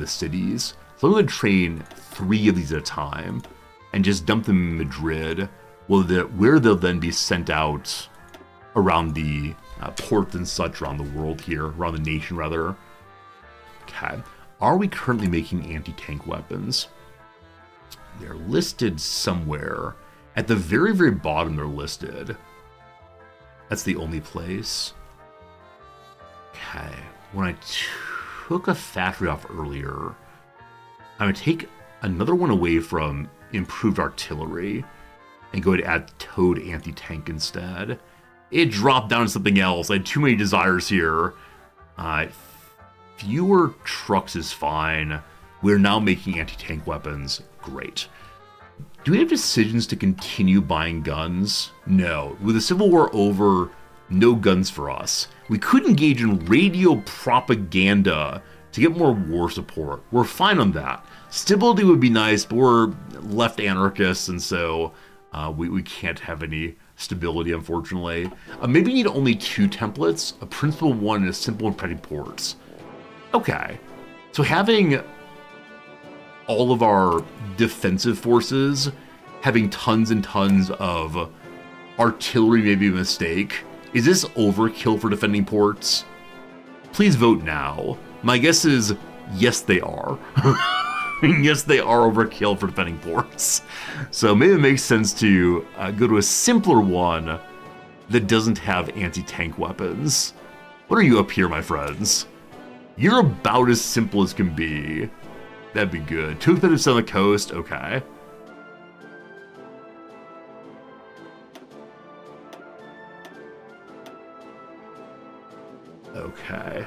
cities. So I'm going to train 3 of these at a time and just dump them in Madrid, where they'll then be sent out around the ports and such around the world here, around the nation rather. Okay, are we currently making anti-tank weapons? They're listed somewhere. At the very, very bottom they're listed. That's the only place. Okay, when I took a factory off earlier, I'm going to take another one away from improved artillery and go to add towed anti-tank instead. It dropped down to something else. I had too many desires here. Fewer trucks is fine. We're now making anti-tank weapons. Great. Do we have decisions to continue buying guns? No. With the Civil War over, no guns for us. We could engage in radio propaganda to get more war support. We're fine on that. Stability would be nice, but we're left anarchists, and so we can't have any stability, unfortunately. Maybe we need only 2 templates, a principal one and a simple and petty ports. Okay, so having all of our defensive forces having tons and tons of artillery may be a mistake. Is this overkill for defending ports? Please vote now. My guess is yes, they are. Yes, they are overkill for defending ports. So maybe it makes sense to go to a simpler one that doesn't have anti-tank weapons. What are you up here, my friends? You're about as simple as can be. That'd be good. 2 competitors on the coast, okay. Okay.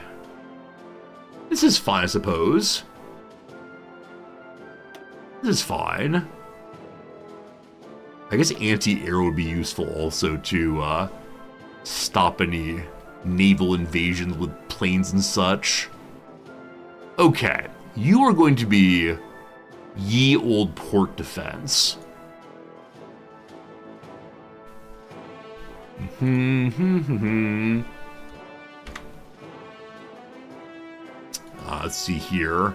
This is fine, I suppose. This is fine. I guess anti-air would be useful also to stop any naval invasions with planes and such. Okay, you are going to be ye old port defense. Let's see here.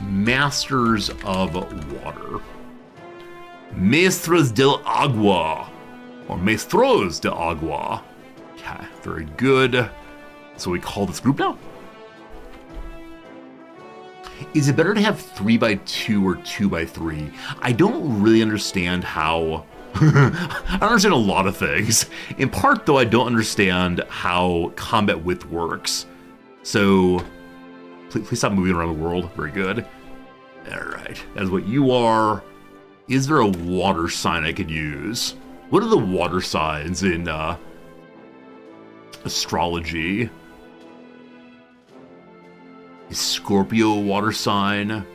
Masters of Water. Maestros del Agua. Or Maestros del Agua. Okay, very good. So we call this group now. Is it better to have 3x2 or 2x3? I don't really understand how... I don't understand a lot of things. In part, though, I don't understand how combat width works. So, please stop moving around the world. Very good. Alright, that's what you are. Is there a water sign I could use? What are the water signs in astrology? Is Scorpio a water sign?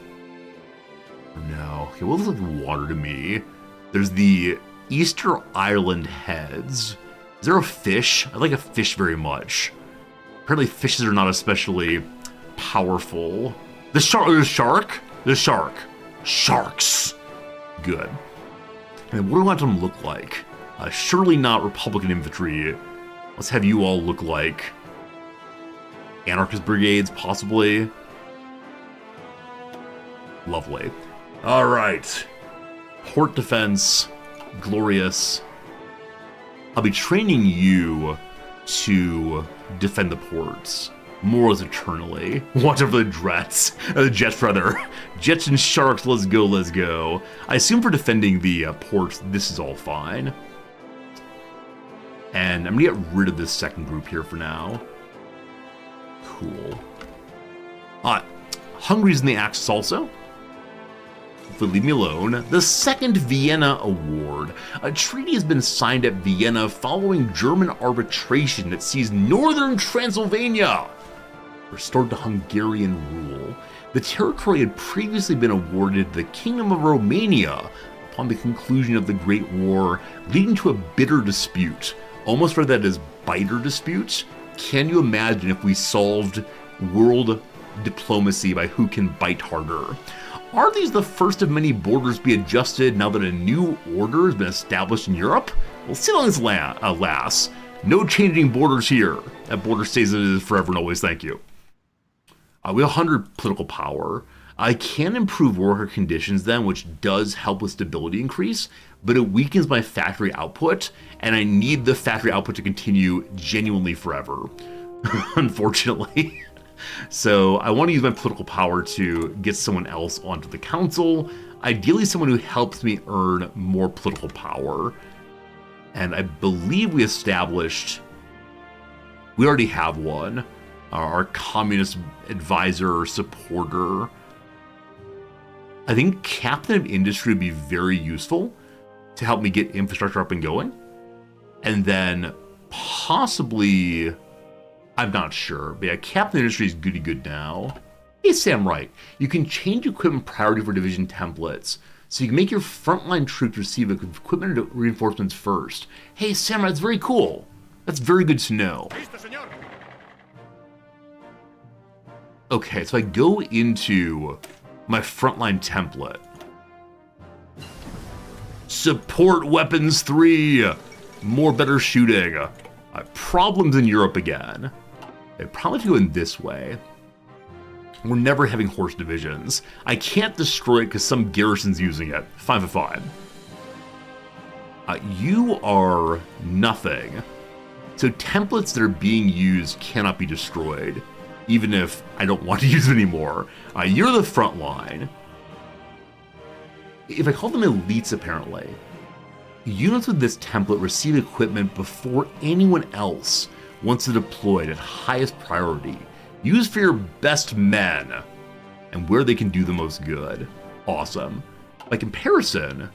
No. Okay, what looks like water to me? There's the Easter Island heads. Is there a fish? I like a fish very much. Apparently fishes are not especially powerful. The shark? The shark. Sharks. Good. And what do I want them to look like? Surely not Republican infantry. Let's have you all look like anarchist brigades, possibly. Lovely. All right. Port defense. Glorious. I'll be training you to defend the ports. Morals eternally. Watch out for the jets, rather. Jets and sharks, let's go, let's go. I assume for defending the ports, this is all fine. And I'm gonna get rid of this second group here for now. Cool. Hungary's in the Axis also. But leave me alone. The Second Vienna Award. A treaty has been signed at Vienna following German arbitration that sees northern Transylvania restored to Hungarian rule. The territory had previously been awarded the Kingdom of Romania upon the conclusion of the Great War, leading to a bitter dispute. Almost read that as biter dispute. Can you imagine if we solved world diplomacy by who can bite harder? Are these the first of many borders be adjusted now that a new order has been established in Europe? We'll see how long this lasts. No changing borders here. That border stays as it is forever and always, thank you. We have 100 political power. I can improve worker conditions then, which does help with stability increase, but it weakens my factory output, and I need the factory output to continue genuinely forever, unfortunately. So I want to use my political power to get someone else onto the council, ideally someone who helps me earn more political power. And I believe we already have one, our communist advisor supporter. I think Captain of Industry would be very useful to help me get infrastructure up and going. And then possibly, I'm not sure, but yeah, Captain of Industry is goody good now. Hey, Sam Wright, you can change equipment priority for division templates, so you can make your frontline troops receive equipment reinforcements first. Hey, Sam Wright, that's very cool. That's very good to know. Okay, so I go into my frontline template. Support weapons 3. More better shooting. Problems in Europe again. They probably go in this way. We're never having horse divisions. I can't destroy it because some garrison's using it. Fine, fine, fine. You are nothing. So templates that are being used cannot be destroyed, even if I don't want to use it anymore. You're the front line. If I call them elites, apparently, units with this template receive equipment before anyone else once they're deployed at highest priority. Use for your best men and where they can do the most good. Awesome. By comparison,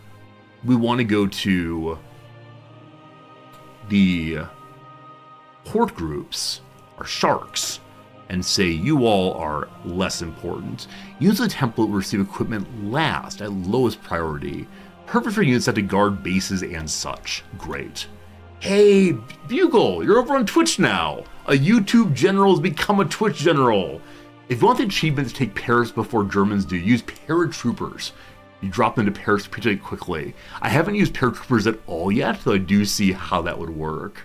we want to go to the port groups, our sharks, and say you all are less important. Use the template will receive equipment last at lowest priority. Perfect for units that to guard bases and such. Great. Hey, Bugle, you're over on Twitch now. A YouTube general has become a Twitch general. If you want the achievement to take Paris before Germans do, use paratroopers. You drop into Paris pretty quickly. I haven't used paratroopers at all yet, though I do see how that would work.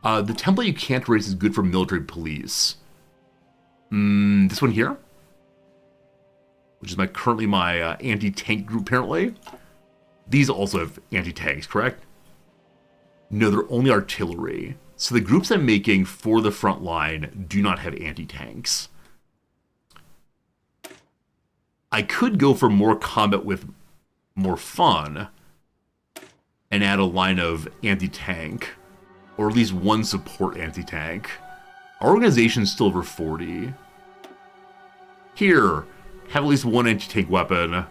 The template you can't erase is good for military police. This one here? Which is currently my anti-tank group, apparently. These also have anti-tanks, correct? No, they're only artillery. So the groups I'm making for the front line do not have anti-tanks. I could go for more combat with more fun and add a line of anti-tank, or at least one support anti-tank. Our organization's still over 40. Here, have at least one anti-tank weapon.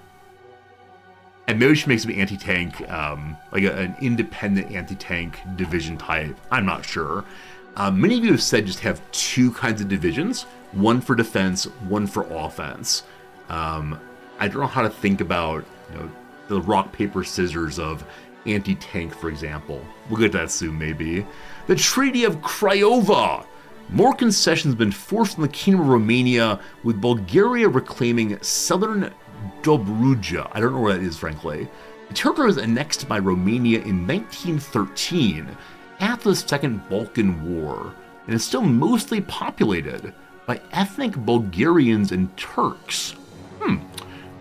And maybe we should make some anti-tank, like an independent anti-tank division type. I'm not sure. Many of you have said just have two kinds of divisions, one for defense, one for offense. I don't know how to think about, the rock, paper, scissors of anti-tank, for example. We'll get to that soon, maybe. The Treaty of Craiova. More concessions have been forced on the Kingdom of Romania, with Bulgaria reclaiming southern Dobruja. I don't know where that is, frankly. The territory was annexed by Romania in 1913, after the Second Balkan War, and is still mostly populated by ethnic Bulgarians and Turks.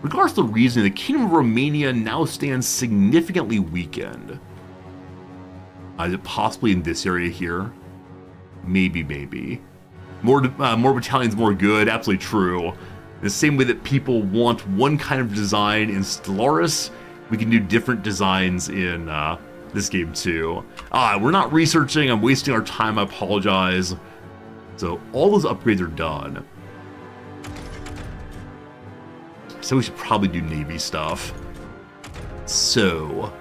Regardless of the reason, the Kingdom of Romania now stands significantly weakened. Is it possibly in this area here? Maybe. More battalions, more good. Absolutely true. The same way that people want one kind of design in Stellaris, we can do different designs in this game too. We're not researching. I'm wasting our time. I apologize. So all those upgrades are done. So we should probably do Navy stuff. So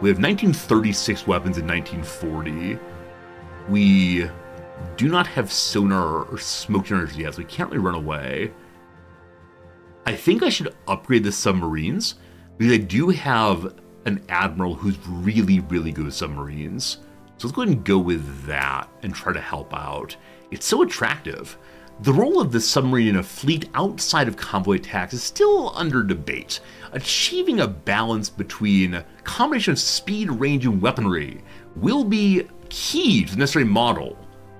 we have 1936 weapons in 1940. We do not have sonar or smoke generators yet, so we can't really run away. I think I should upgrade the submarines, because I do have an admiral who's really, really good with submarines. So let's go ahead and go with that and try to help out. It's so attractive. The role of the submarine in a fleet outside of convoy attacks is still under debate. Achieving a balance between a combination of speed, range, and weaponry will be key to the necessary model.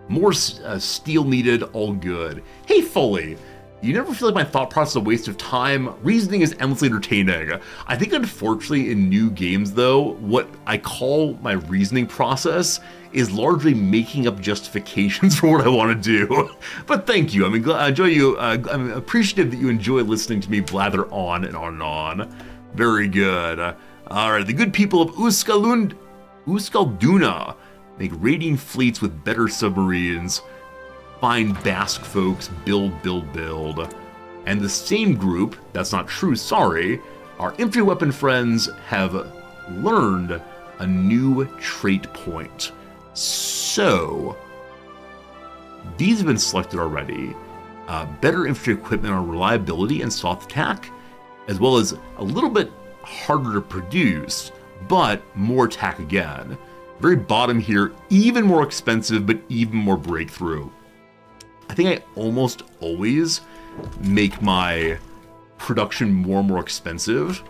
More steel needed, all good. Hey Foley, you never feel like my thought process is a waste of time? Reasoning is endlessly entertaining. I think unfortunately in new games though, what I call my reasoning process is largely making up justifications for what I want to do. But thank you. I mean, I enjoy you. I'm appreciative that you enjoy listening to me blather on and on and on. Very good. All right, the good people of Euskalduna make raiding fleets with better submarines. Find Basque folks, build. And the same group, that's not true, sorry, our infantry weapon friends have learned a new trait point. So, these have been selected already. Better infantry equipment on reliability and soft attack, as well as a little bit harder to produce, but more attack again. Very bottom here, even more expensive, but even more breakthrough. I think I almost always make my production more and more expensive.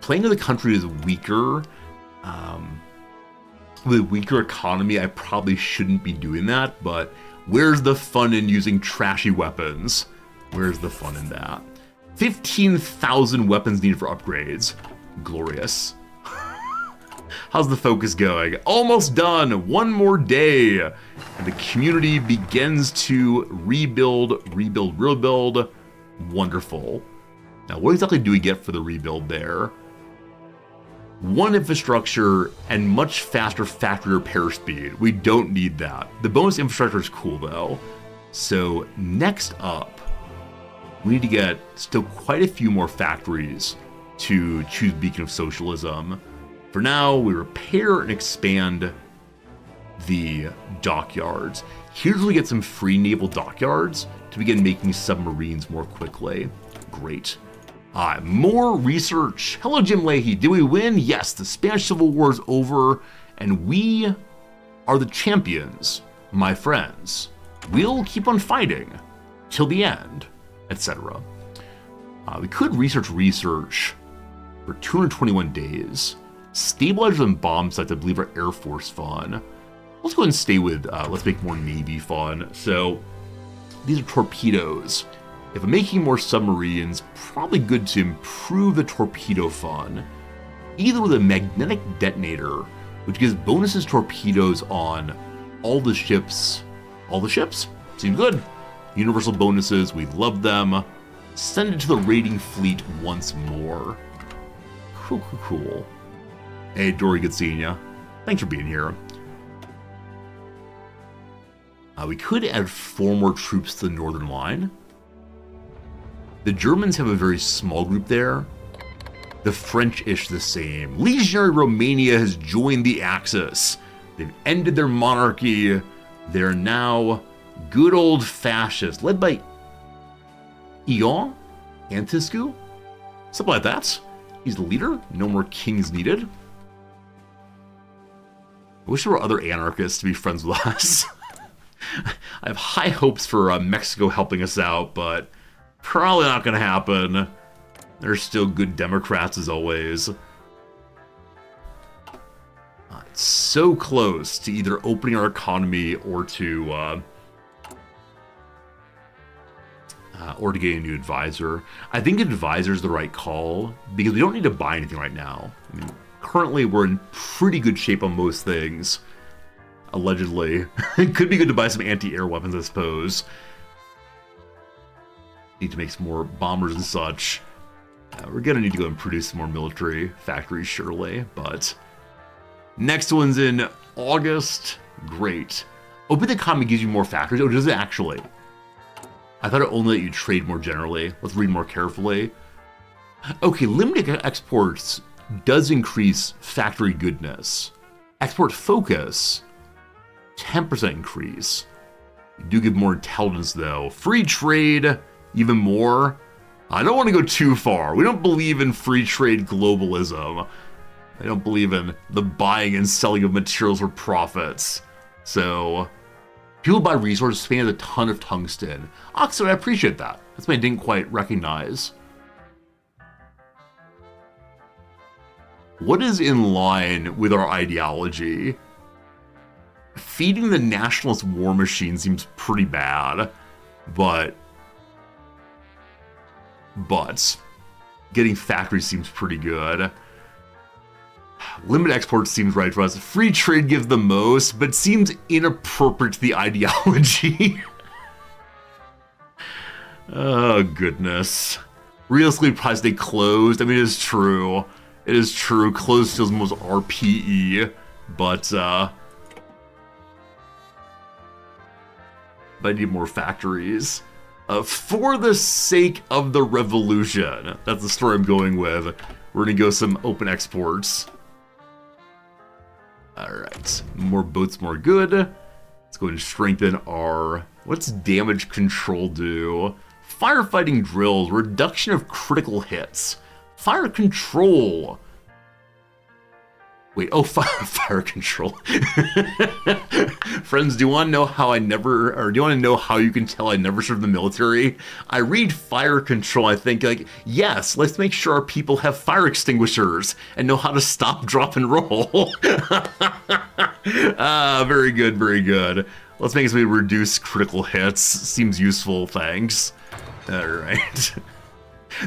Playing with a country is weaker, with a weaker economy, I probably shouldn't be doing that, but where's the fun in using trashy weapons? Where's the fun in that? 15,000 weapons needed for upgrades. Glorious. How's the focus going? Almost done. One more day. And the community begins to rebuild. Wonderful. Now, what exactly do we get for the rebuild there? One infrastructure and much faster factory repair speed. We don't need that. The bonus infrastructure is cool though. So next up, we need to get still quite a few more factories to choose Beacon of Socialism. For now, we repair and expand the dockyards. Here's where we get some free naval dockyards to begin making submarines more quickly. Great. More research. Hello, Jim Leahy. Did we win? Yes, the Spanish Civil War is over, And we are the champions, my friends. We'll keep on fighting till the end, etc. We could research for 221 days. Stabilizers and bomb sites, I believe, are Air Force fun. Let's go ahead and stay with, let's make more Navy fun. So, these are torpedoes. If I'm making more submarines, probably good to improve the torpedo fun. Either with a magnetic detonator, which gives bonuses torpedoes on all the ships. All the ships? Seems good. Universal bonuses, we love them. Send it to the raiding fleet once more. Cool. Hey, Dory, good seeing ya. Thanks for being here. We could add 4 more troops to the northern line. The Germans have a very small group there. The French-ish the same. Legionary Romania has joined the Axis. They've ended their monarchy. They're now good old fascists, led by Ion Antiscu? Something like that. He's the leader. No more kings needed. I wish there were other anarchists to be friends with us. I have high hopes for Mexico helping us out, but probably not going to happen. They're still good Democrats as always. It's so close to either opening our economy or to getting a new advisor. I think an advisor is the right call because we don't need to buy anything right now. I mean, currently we're in pretty good shape on most things. Allegedly. It could be good to buy some anti-air weapons, I suppose. Need to make some more bombers and such. We're gonna need to go and produce some more military factories, surely, but... Next one's in August. Great. Open the economy gives you more factories. Oh, does it actually? I thought it only let you trade more generally. Let's read more carefully. Okay, limited exports does increase factory goodness. Export focus, 10% increase. You do give more intelligence though. Free trade, even more. I don't want to go too far. We don't believe in free trade globalism. I don't believe in the buying and selling of materials for profits. So, people buy resources. Spain has a ton of tungsten. Oxford, I appreciate that. That's what I didn't quite recognize. What is in line with our ideology? Feeding the nationalist war machine seems pretty bad, but getting factories seems pretty good. Limited exports seems right for us. Free trade gives the most, but seems inappropriate to the ideology. Oh, goodness. Realistically, probably stay closed. I mean, it is true. It is true. Closed feels most RPE, but I need more factories. For the sake of the revolution. That's the story I'm going with. We're gonna go some open exports. Alright, more boats, more good. Let's go and strengthen our... What's damage control do? Firefighting drills, reduction of critical hits. Fire control. Wait, oh, fire control. Friends, do you want to know how do you want to know how you can tell I never served in the military? I read fire control, I think, like, yes, let's make sure our people have fire extinguishers and know how to stop, drop, and roll. Very good, very good. Let's make it so we reduce critical hits. Seems useful, thanks. Alright.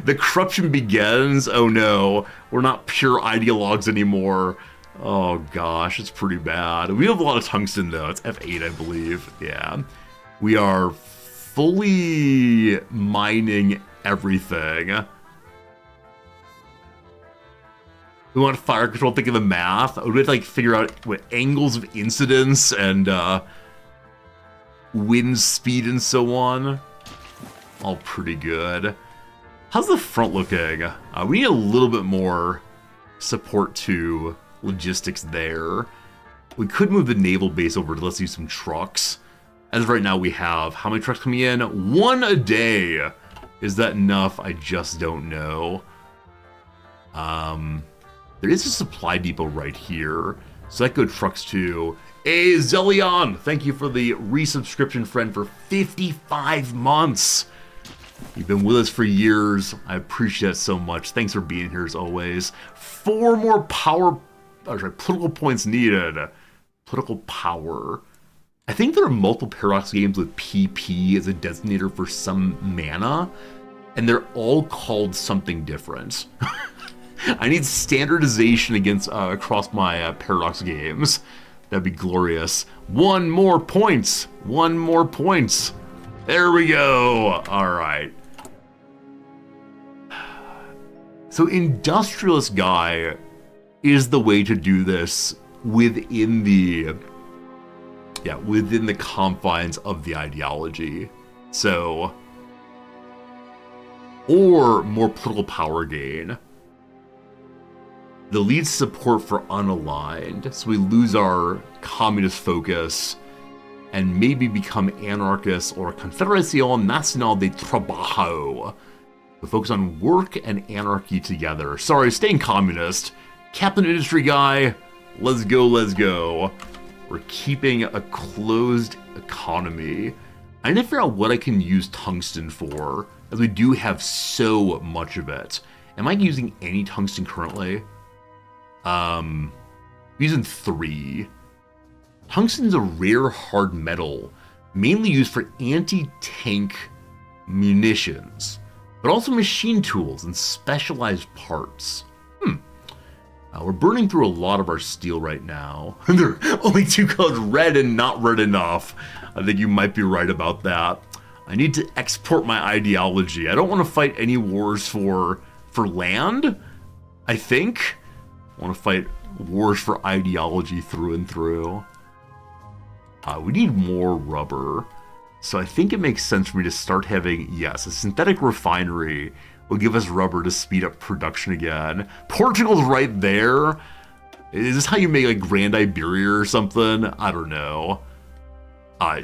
The corruption begins. Oh no, we're not pure ideologues anymore. Oh gosh, it's pretty bad. We have a lot of tungsten though. It's F8, I believe. Yeah. We are fully mining everything. We want fire control, think of the math. We have to like figure out what angles of incidence and wind speed and so on. All pretty good. How's the front looking? We need a little bit more support to logistics there. We could move the naval base over to let's use some trucks. As of right now, we have how many trucks coming in? 1 a day. Is that enough? I just don't know. There is a supply depot right here. Psycho Trucks 2. Hey, Zelion! Thank you for the resubscription, friend, for 55 months. You've been with us for years. I appreciate it so much. Thanks for being here as always. 4 more political points needed. Political power. I think there are multiple Paradox games with PP as a designator for some mana, and they're all called something different. I need standardization across my Paradox games. That'd be glorious. 1 more points. 1 more points. There we go. All right. So Industrialist Guy is the way to do this within the confines of the ideology. So, or more political power gain. The lead support for unaligned, so we lose our communist focus and maybe become anarchists or Confederación Nacional de Trabajo. We focus on work and anarchy together. Sorry, staying communist. Captain Industry Guy, let's go, let's go. We're keeping a closed economy. I need to figure out what I can use tungsten for, as we do have so much of it. Am I using any tungsten currently? I'm using 3. Tungsten's a rare hard metal, mainly used for anti-tank munitions, but also machine tools and specialized parts. We're burning through a lot of our steel right now. There are only 2 colors, red and not red enough. I think you might be right about that. I need to export my ideology. I don't want to fight any wars for land, I think. I want to fight wars for ideology through and through. We need more rubber. So I think it makes sense for me to start having, yes, a synthetic refinery will give us rubber to speed up production again. Portugal's right there. Is this how you make like Grand Iberia or something? I don't know.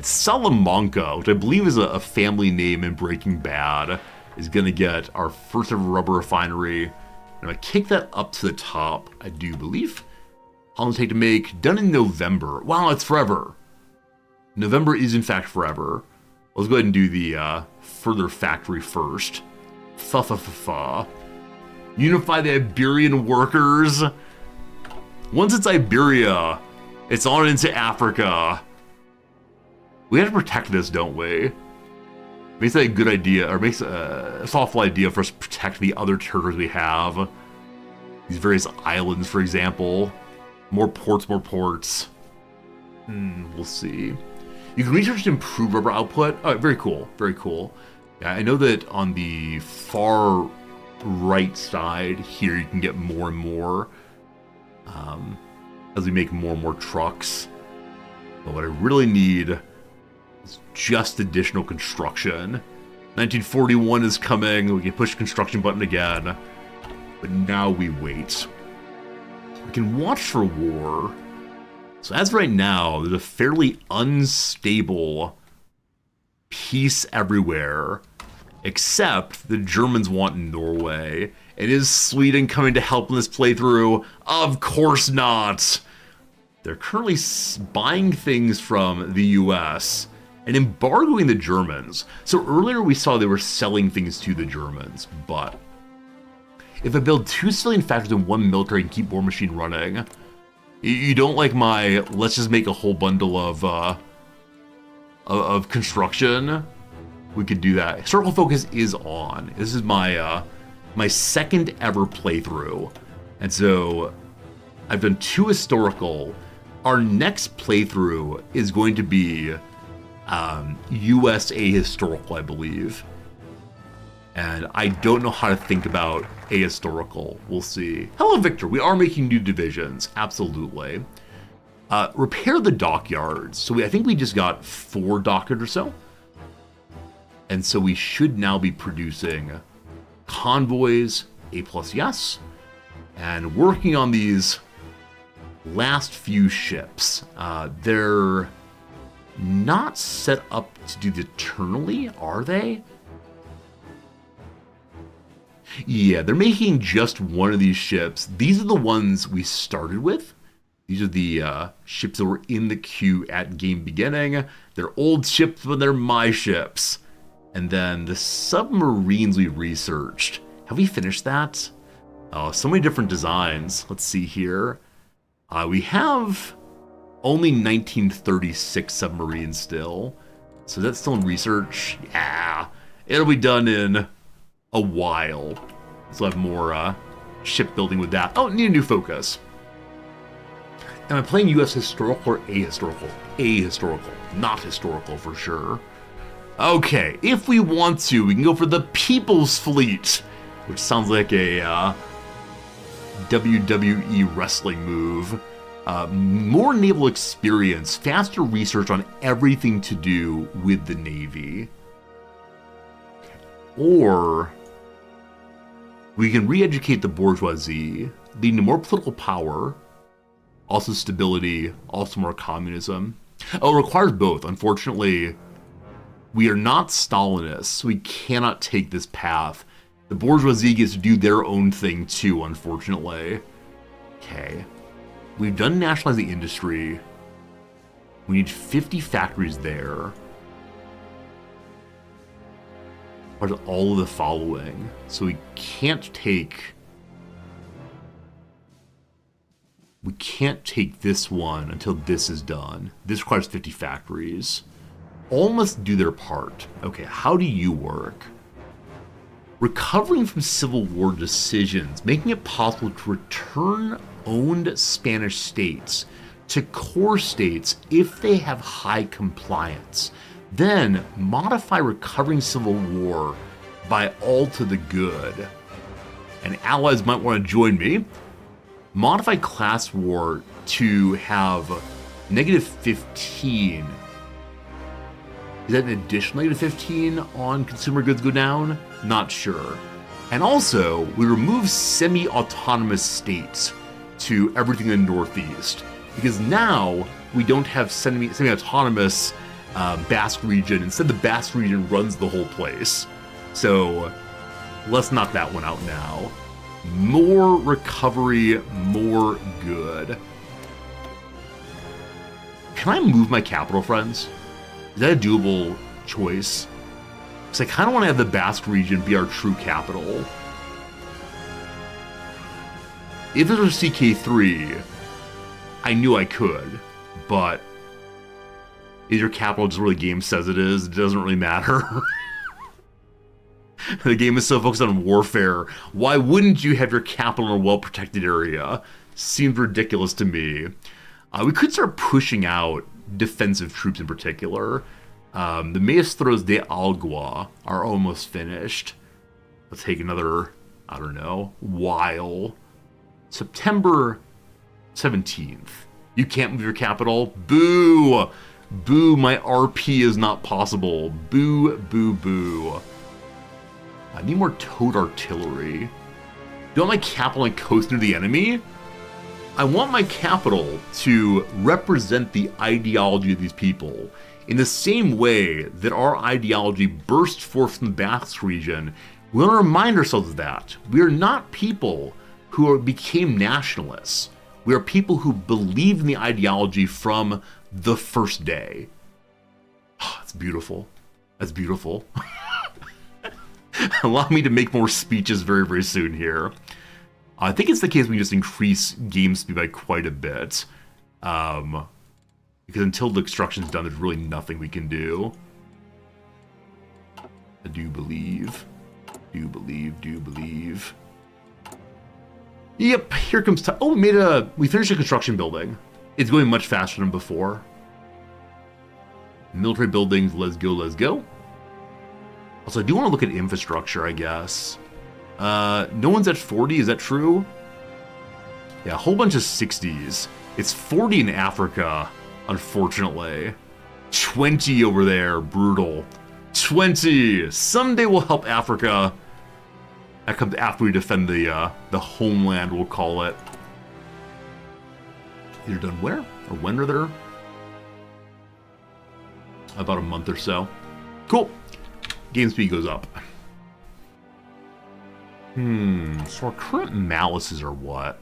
Salamanca, which I believe is a family name in Breaking Bad, is going to get our first ever rubber refinery. And I'm going to kick that up to the top, I do believe. How long does it take to make? Done in November. Wow, it's forever. November is in fact forever. Let's go ahead and do the further factory first. Unify the Iberian workers. Once it's Iberia, it's on into Africa. We have to protect this, don't we? Makes that a good idea, or makes a thoughtful idea for us to protect the other territories we have. These various islands, for example. More ports, more ports. We'll see. You can research to improve rubber output. Oh, very cool, very cool. Yeah, I know that on the far right side here, you can get more and more as we make more and more trucks. But what I really need is just additional construction. 1941 is coming. We can push the construction button again. But now we wait. We can watch for war. So as right now, there's a fairly unstable peace everywhere, except the Germans want Norway. And is Sweden coming to help in this playthrough? Of course not! They're currently buying things from the US and embargoing the Germans. So earlier we saw they were selling things to the Germans, but if I build 2 civilian factories and 1 military and keep War Machine running, you don't like my, let's just make a whole bundle of construction? We could do that. Historical focus is on. This is my my second ever playthrough. And so I've done 2 historical. Our next playthrough is going to be USA historical, I believe. And I don't know how to think about ahistorical. We'll see. Hello, Victor. We are making new divisions. Absolutely. Repair the dockyards. So I think we just got 4 dockyards or so. And so we should now be producing convoys, A+, yes. And working on these last few ships. They're not set up to do the eternally, are they? Yeah, they're making just one of these ships. These are the ones we started with. These are the ships that were in the queue at game beginning. They're old ships, but they're my ships. And then the submarines we researched. Have we finished that? Oh, so many different designs. Let's see here. We have only 1936 submarines still. So that's still in research. Yeah, it'll be done in a while. So I'll have more shipbuilding with that. Oh, need a new focus. Am I playing US historical or ahistorical? Ahistorical, not historical for sure. Okay, if we want to, we can go for the People's Fleet, which sounds like a WWE wrestling move. More naval experience, faster research on everything to do with the Navy. Or we can re-educate the bourgeoisie, leading to more political power, also stability, also more communism. Oh, it requires both. Unfortunately, we are not Stalinists, so we cannot take this path. The bourgeoisie gets to do their own thing too, unfortunately. Okay. We've done nationalizing industry. We need 50 factories there. But all of the following. So we can't take this one until this is done. This requires 50 factories. All must do their part. Okay, how do you work? Recovering from Civil War decisions, making it possible to return owned Spanish states to core states if they have high compliance. Then modify recovering Civil War by all to the good. And allies might want to join me. Modify class war to have -15. Is that an additional -15 on consumer goods go down? Not sure. And also, we remove semi-autonomous states to everything in the Northeast. Because now, we don't have semi-autonomous Basque region. Instead, the Basque region runs the whole place. So, let's knock that one out now. More recovery, more good. Can I move my capital, friends? Is that a doable choice? Because I kind of want to have the Basque region be our true capital. If it was CK3, I knew I could, but is your capital just where the game says it is? It doesn't really matter. The game is so focused on warfare. Why wouldn't you have your capital in a well-protected area? Seems ridiculous to me. We could start pushing out defensive troops in particular. The Maestros de Agua are almost finished. Let's take another, I don't know, while. September 17th. You can't move your capital? Boo! Boo, my RP is not possible. Boo, boo, boo. I need more towed artillery. Do I want my capital and coast near the enemy? I want my capital to represent the ideology of these people in the same way that our ideology burst forth from the Basque region. We want to remind ourselves of that. We are not people who became nationalists. We are people who believe in the ideology from the first day. Oh, that's beautiful. That's beautiful. Allow me to make more speeches very, very soon here. I think it's the case we just increase game speed by quite a bit. Because until the construction's done, there's really nothing we can do. I do believe. Do believe. Yep, here comes time. Oh, we finished a construction building. It's going much faster than before. Military buildings, let's go. Also, I do want to look at infrastructure, I guess. No one's at 40, is that true? Yeah, a whole bunch of 60s. It's 40 in Africa, unfortunately. 20 over there, brutal. 20! Someday we'll help Africa. That comes after we defend the homeland, we'll call it. These are done where? Or when are there? About a month or so. Cool. Game speed goes up. So our current malices are what?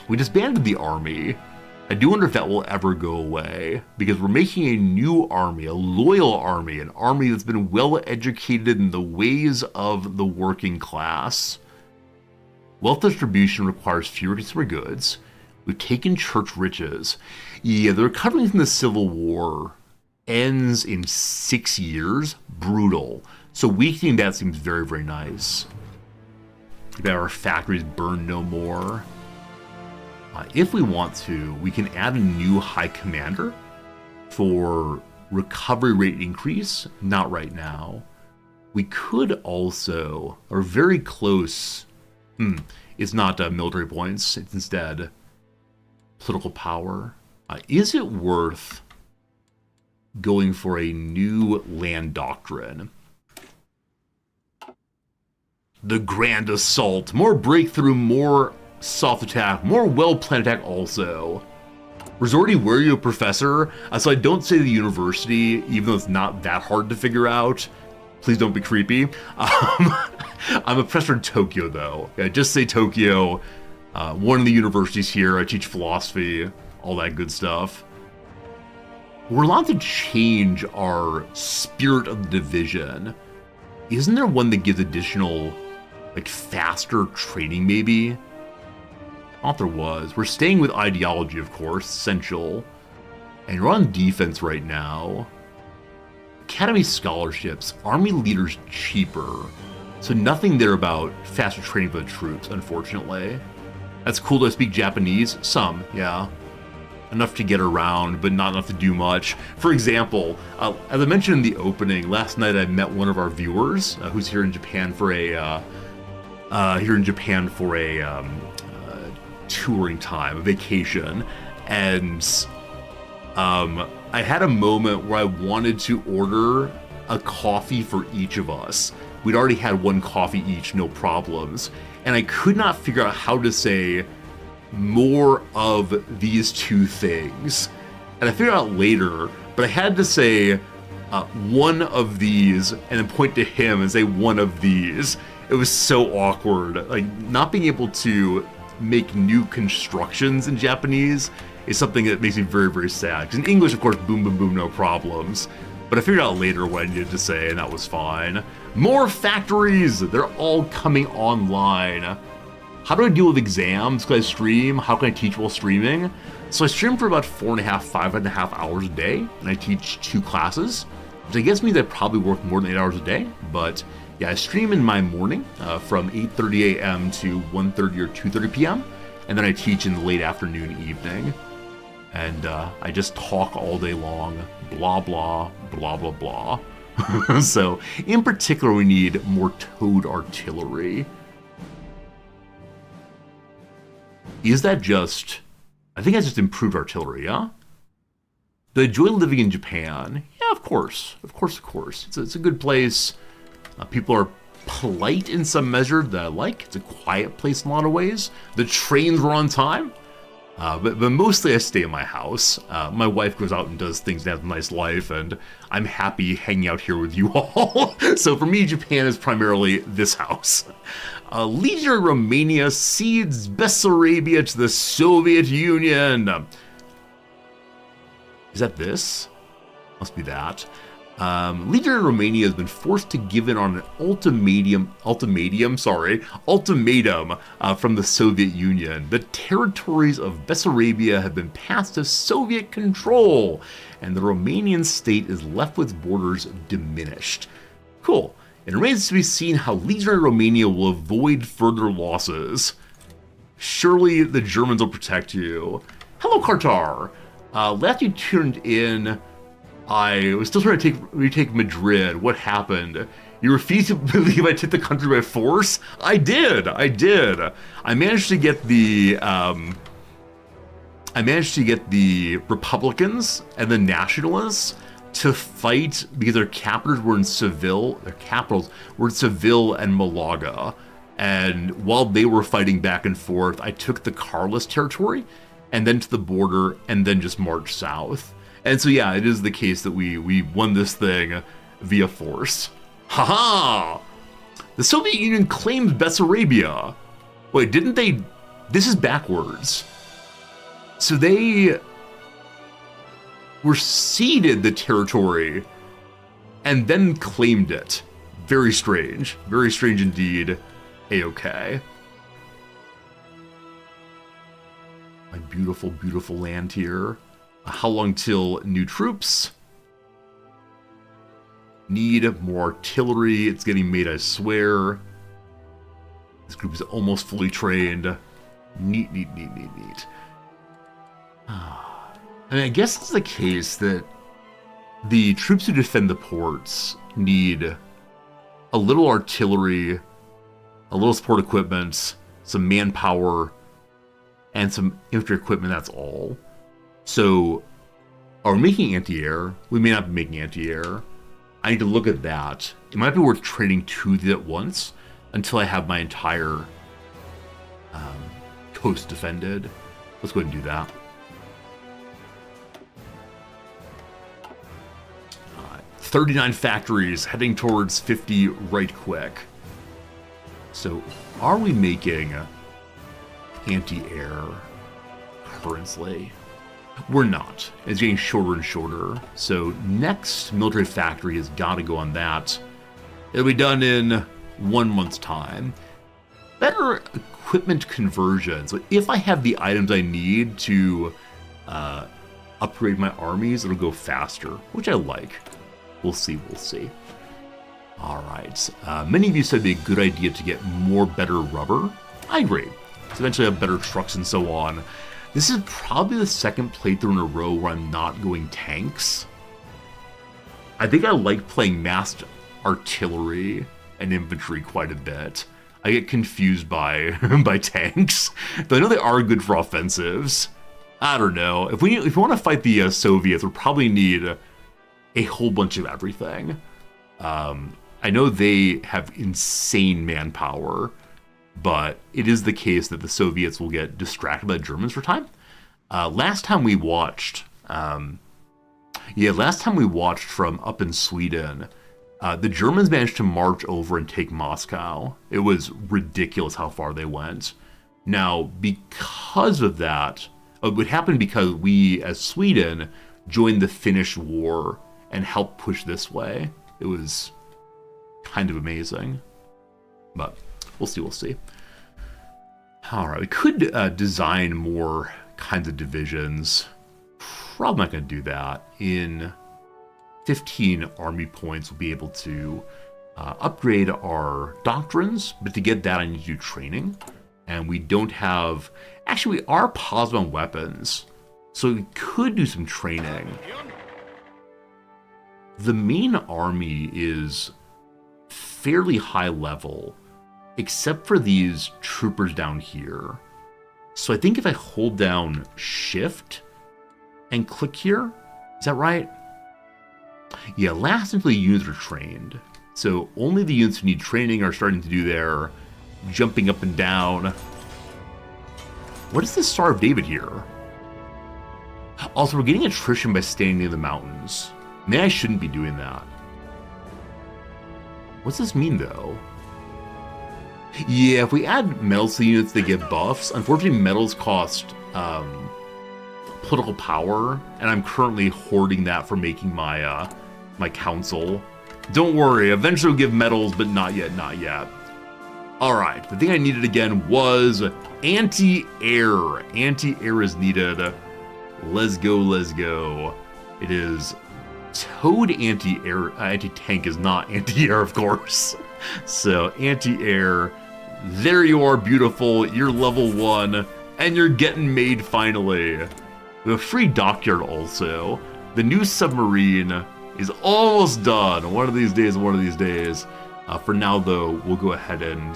We disbanded the army. I do wonder if that will ever go away, because we're making a new army, a loyal army, an army that's been well educated in the ways of the working class. Wealth distribution requires fewer consumer goods. We've taken church riches. Yeah, the recovery from the Civil War ends in 6 years. Brutal. So weakening that seems very, very nice. Maybe our factories burn no more. If we want to, we can add a new high commander for recovery rate increase. Not right now. We could also, or very close, it's not military points, it's instead political power. Is it worth going for a new land doctrine? The Grand Assault. More breakthrough, more soft attack, more well-planned attack also. Resorty, were you a professor? So I don't say the university, even though it's not that hard to figure out. Please don't be creepy. I'm a professor in Tokyo, though. Yeah, just say Tokyo. One of the universities here. I teach philosophy, all that good stuff. We're allowed to change our spirit of the division. Isn't there one that gives additional, like, faster training, maybe? I thought there was. We're staying with ideology, of course, essential. And we're on defense right now. Academy scholarships, army leaders cheaper. So nothing there about faster training for the troops, unfortunately. That's cool to speak Japanese. Some, yeah. Enough to get around, but not enough to do much. For example, as I mentioned in the opening, last night I met one of our viewers who's here in Japan for a touring time, a vacation, and I had a moment where I wanted to order a coffee for each of us. We'd already had one coffee each, no problems, and I could not figure out how to say more of these two things. And I figured out later, but I had to say one of these and then point to him and say one of these. It was so awkward. Like, not being able to make new constructions in Japanese is something that makes me very, very sad. Because in English, of course, boom, boom, boom, no problems. But I figured out later what I needed to say, and that was fine. More factories! They're all coming online. How do I deal with exams? Can I stream? How can I teach while streaming? So I stream for about 5.5 hours a day, and I teach 2 classes, which I guess means I probably work more than 8 hours a day. But yeah, I stream in my morning from 8:30 a.m. to 1:30 or 2:30 p.m., and then I teach in the late afternoon, evening. And I just talk all day long, blah, blah, blah, blah, blah. So, in particular, we need more towed artillery. Is that just... I think I just improved artillery, yeah? Do I enjoy living in Japan? Yeah, of course. Of course, of course. It's a good place. People are polite in some measure that I like. It's a quiet place in a lot of ways. The trains were on time. But mostly I stay in my house. My wife goes out and does things and has a nice life, and I'm happy hanging out here with you all. So for me, Japan is primarily this house. Legion of Romania cedes Bessarabia to the Soviet Union. Is that this? Must be that. Legion of Romania has been forced to give in on an ultimatum from the Soviet Union. The territories of Bessarabia have been passed to Soviet control, and the Romanian state is left with borders diminished. Cool. It remains to be seen how Legion of Romania will avoid further losses. Surely the Germans will protect you. Hello, Kartar. Last you tuned in, I was still trying to retake Madrid. What happened? You refused to believe I took the country by force? I did. I managed to get the Republicans and the Nationalists to fight because their capitals were in Seville. Their capitals were in Seville and Malaga. And while they were fighting back and forth, I took the Carlist territory and then to the border and then just marched south. And so yeah, it is the case that we won this thing via force. Haha! The Soviet Union claimed Bessarabia. Wait, didn't they? This is backwards. So they were ceded the territory and then claimed it. Very strange. Very strange indeed. A-okay. My beautiful, beautiful land here. How long till new troops? Need more artillery. It's getting made, I swear. This group is almost fully trained. Neat, neat, neat, neat, neat. I mean, I guess it's the case that the troops who defend the ports need a little artillery, a little support equipment, some manpower, and some infantry equipment, that's all. So, are we making anti-air? We may not be making anti-air. I need to look at that. It might be worth training two of these at once until I have my entire coast defended. Let's go ahead and do that. 39 factories, heading towards 50 right quick. So, are we making anti-air currently? We're not. It's getting shorter and shorter. So, next military factory has got to go on that. It'll be done in 1 month's time. Better equipment conversion. So, if I have the items I need to upgrade my armies, it'll go faster, which I like. We'll see, we'll see. All right. Many of you said it'd be a good idea to get more better rubber. I agree. To eventually have better trucks and so on. This is probably the second playthrough in a row where I'm not going tanks. I think I like playing massed artillery and infantry quite a bit. I get confused by by tanks, though I know they are good for offensives. I don't know. If we want to fight the Soviets, we'll probably need a whole bunch of everything. I know they have insane manpower, but it is the case that the Soviets will get distracted by the Germans for time. Last time we watched from up in Sweden, the Germans managed to march over and take Moscow. It was ridiculous how far they went. Now, because of that, it would happen because we, as Sweden, joined the Finnish War and helped push this way. It was kind of amazing. But we'll see, we'll see. All right, we could design more kinds of divisions. Probably not going to do that. In 15 army points, we'll be able to upgrade our doctrines, but to get that I need to do training. And we don't have... Actually, we are positive on weapons, so we could do some training. The main army is fairly high level, except for these troopers down here. So I think if I hold down Shift and click here, is that right? Yeah, last until the units are trained. So only the units who need training are starting to do their jumping up and down. What is this Star of David here? Also, we're getting attrition by staying near the mountains. Maybe I shouldn't be doing that. What's this mean, though? Yeah, if we add metals to the units, they get buffs. Unfortunately, metals cost political power, and I'm currently hoarding that for making my my council. Don't worry, eventually we'll give metals, but not yet, not yet. Alright, the thing I needed again was anti-air. Anti-air is needed. Let's go, let's go. It is Toad anti-air, anti-tank is not anti-air, of course. So, anti-air, there you are, beautiful, you're level 1, and you're getting made finally. We have a free dockyard also. The new submarine is almost done. One of these days, one of these days. For now, though, we'll go ahead and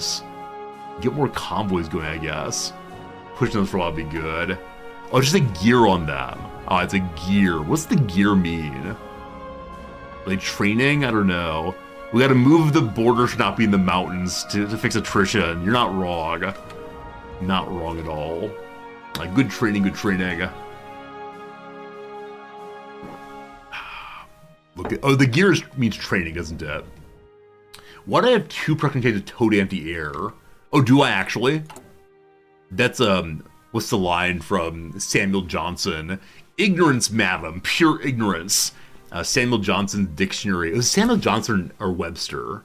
get more convoys going, I guess. Pushing those for a while would be good. Oh, just a gear on them. Oh, it's a gear. What's the gear mean? Like training? I don't know. We gotta move the border should not be in the mountains to fix attrition. You're not wrong. Not wrong at all. Like, good training, good training. Look at, oh, the gear means training, doesn't it? Why do I have 2 production of Toad anti-air? Oh, do I actually? That's what's the line from Samuel Johnson? Ignorance, madam, pure ignorance. Samuel Johnson's dictionary. It was Samuel Johnson or Webster.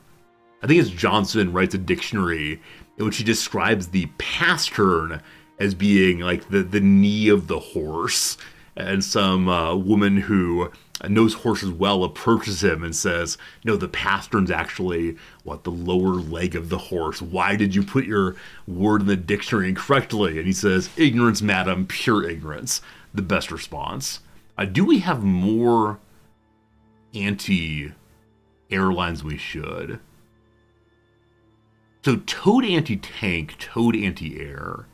I think it's Johnson writes a dictionary in which he describes the pastern as being like the knee of the horse. And some woman who knows horses well approaches him and says, no, the pastern's actually, the lower leg of the horse. Why did you put your word in the dictionary incorrectly? And he says, ignorance, madam, pure ignorance. The best response. Do we have more anti-airlines we should? So Toad anti-tank, Toad anti-air.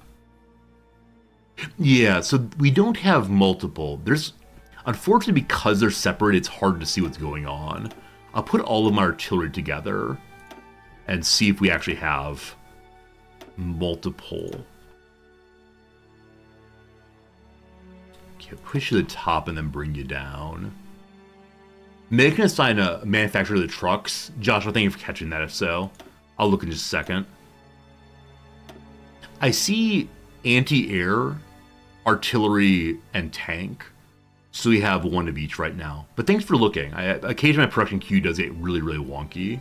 Yeah, so we don't have multiple. There's, unfortunately, because they're separate, it's hard to see what's going on. I'll put all of my artillery together and see if we actually have multiple. Okay, push you to the top and then bring you down. Maybe I can assign a manufacturer of the trucks. Joshua, thank you for catching that, if so. I'll look in just a second. I see anti-air, artillery, and tank. So we have one of each right now. But thanks for looking. Occasionally my production queue does get really, really wonky.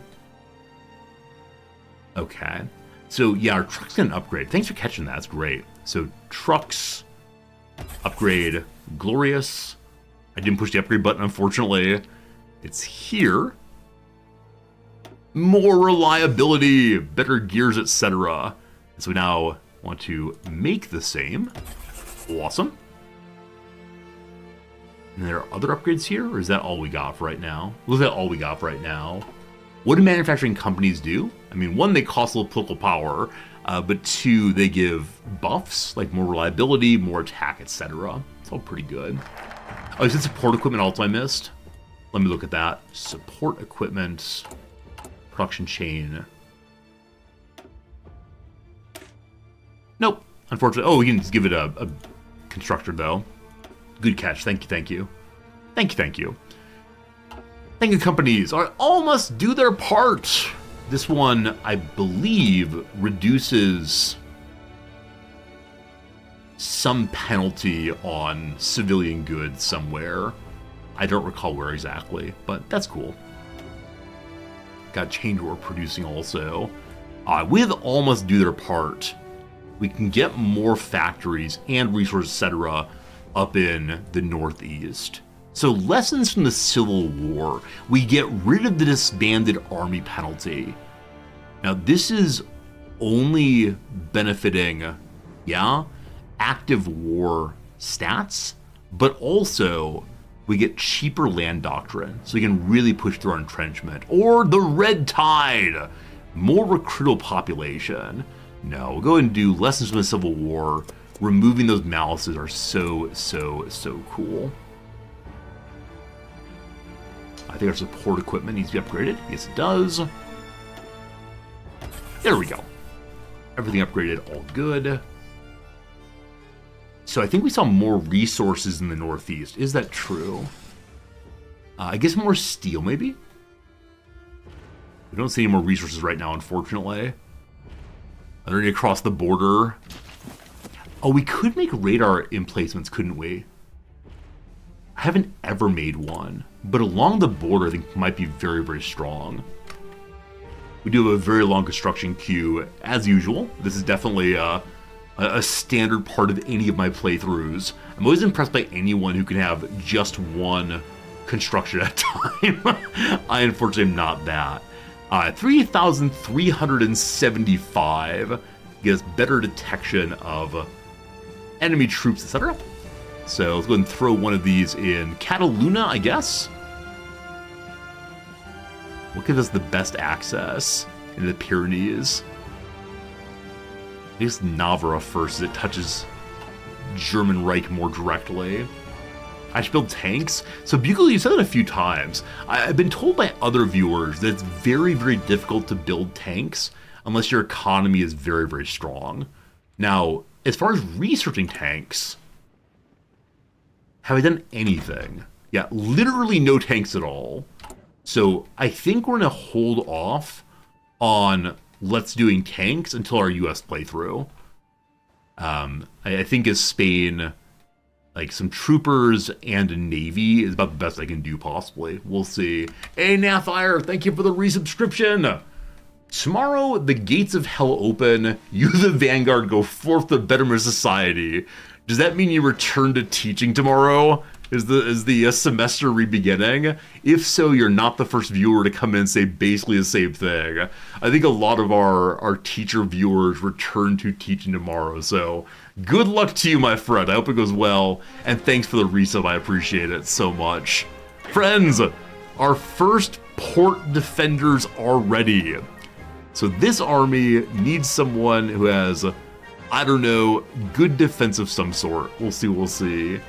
Okay. So yeah, our trucks get an upgrade. Thanks for catching that. That's great. So trucks, upgrade, glorious. I didn't push the upgrade button, unfortunately. It's here. More reliability, better gears, etc. So we now want to make the same. Awesome. And there are other upgrades here, or is that all we got for right now? Was that all we got for right now? What do manufacturing companies do? I mean, one, they cost a little political power, but two, they give buffs, like more reliability, more attack, etc. It's all pretty good. Oh, is it support equipment also I missed? Let me look at that. Support equipment, production chain. Nope, unfortunately. Oh, we can just give it a constructor, though. Good catch. Thank you, thank you. Thank you, thank you. Thank you, companies. All must do their part. This one, I believe, reduces some penalty on civilian goods somewhere. I don't recall where exactly, but that's cool. Got change what we're producing also. With all must do their part, we can get more factories and resources, etc., up in the Northeast. So lessons from the Civil War. We get rid of the disbanded army penalty. Now this is only benefiting, active war stats, but also we get cheaper land doctrine, so we can really push through our entrenchment. Or the Red Tide, more recruitable population. No, we'll go ahead and do lessons from the Civil War. Removing those malices are so cool. I think our support equipment needs to be upgraded. Yes, it does. There we go. Everything upgraded, all good. So I think we saw more resources in the Northeast. Is that true? I guess more steel, maybe? We don't see any more resources right now, unfortunately. Are there any across the border? Oh, we could make radar emplacements, couldn't we? I haven't ever made one, but along the border I think might be very, very strong. We do have a very long construction queue, as usual. This is definitely a standard part of any of my playthroughs. I'm always impressed by anyone who can have just one construction at a time. I unfortunately am not that. 3,375 gives better detection of enemy troops, etc. So let's go ahead and throw one of these in Cataluna, I guess. What gives us the best access in the Pyrenees? I guess Navarra first, as it touches German Reich more directly. I should build tanks. So Bugle, you said it a few times. I've been told by other viewers that it's very, very difficult to build tanks unless your economy is very, very strong. Now, as far as researching tanks, have I done anything? Yeah, literally no tanks at all. So I think we're going to hold off on Let's Doing tanks until our US playthrough. I think as Spain, like some troopers and a navy is about the best I can do possibly. We'll see. Hey, Nathire, thank you for the resubscription. Tomorrow, the gates of hell open. You, the Vanguard, go forth to betterment of society. Does that mean you return to teaching tomorrow? Is the semester re-beginning? If so, you're not the first viewer to come in and say basically the same thing. I think a lot of our teacher viewers return to teaching tomorrow, so good luck to you, my friend. I hope it goes well, and thanks for the resub. I appreciate it so much. Friends, our first port defenders are ready. So this army needs someone who has, I don't know, good defense of some sort. We'll see.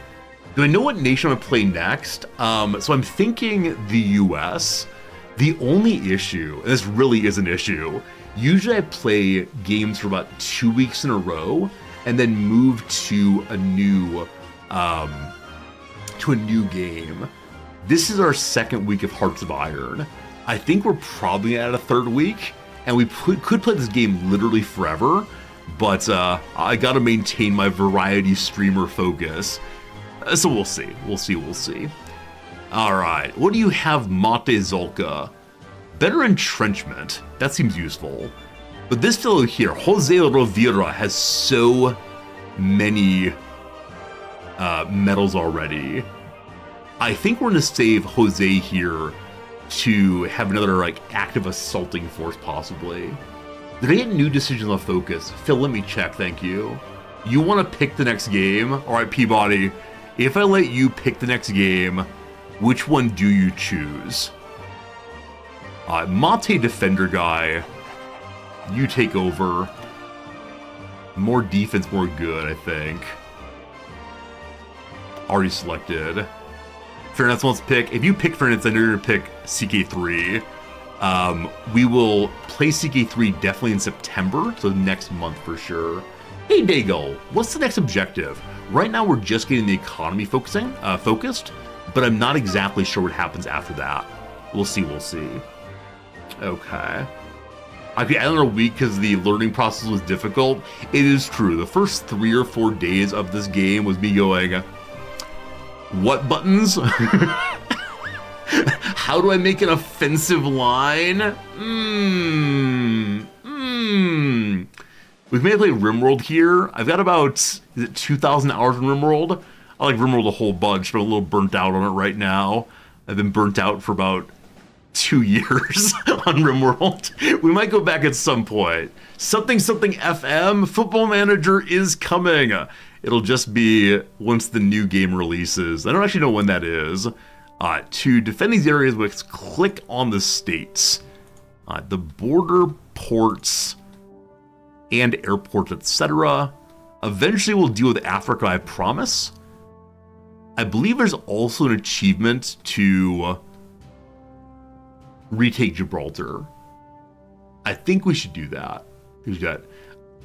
Do I know what nation I'm play next? So I'm thinking the US. The only issue, and this really is an issue, usually I play games for about 2 weeks in a row and then move to a new game. This is our second week of Hearts of Iron. I think we're probably at a third week, and we could play this game literally forever, but I gotta maintain my variety streamer focus. So we'll see. Alright, what do you have, Mate Zolka? Better entrenchment, that seems useful. But this fellow here, Jose Rovira, has so many medals already. I think we're gonna save Jose here to have another like active assaulting force possibly. Did I get new decisions on focus? Phil, let me check, thank you. You wanna pick the next game? Alright, Peabody. If I let you pick the next game, which one do you choose? Mate Defender guy, you take over. More defense, more good, I think. Already selected. Fairness wants to pick. If you pick Fairness, I know you're going to pick CK3. We will play CK3 definitely in September, so next month for sure. Hey, Dago, what's the next objective? Right now, we're just getting the economy focused, but I'm not exactly sure what happens after that. We'll see. Okay. I could add another week because the learning process was difficult. It is true. The first 3 or 4 days of this game was me going, what buttons? How do I make an offensive line? We've made play RimWorld here. I've got about 2,000 hours in RimWorld. I like RimWorld a whole bunch, but I'm a little burnt out on it right now. I've been burnt out for about 2 years on RimWorld. We might go back at some point. Something FM, Football Manager is coming. It'll just be once the new game releases. I don't actually know when that is. To defend these areas, let's click on the states. The border, ports, and airports, etc. Eventually we'll deal with Africa, I promise. I believe there's also an achievement to retake Gibraltar. I think we should do that. Who's got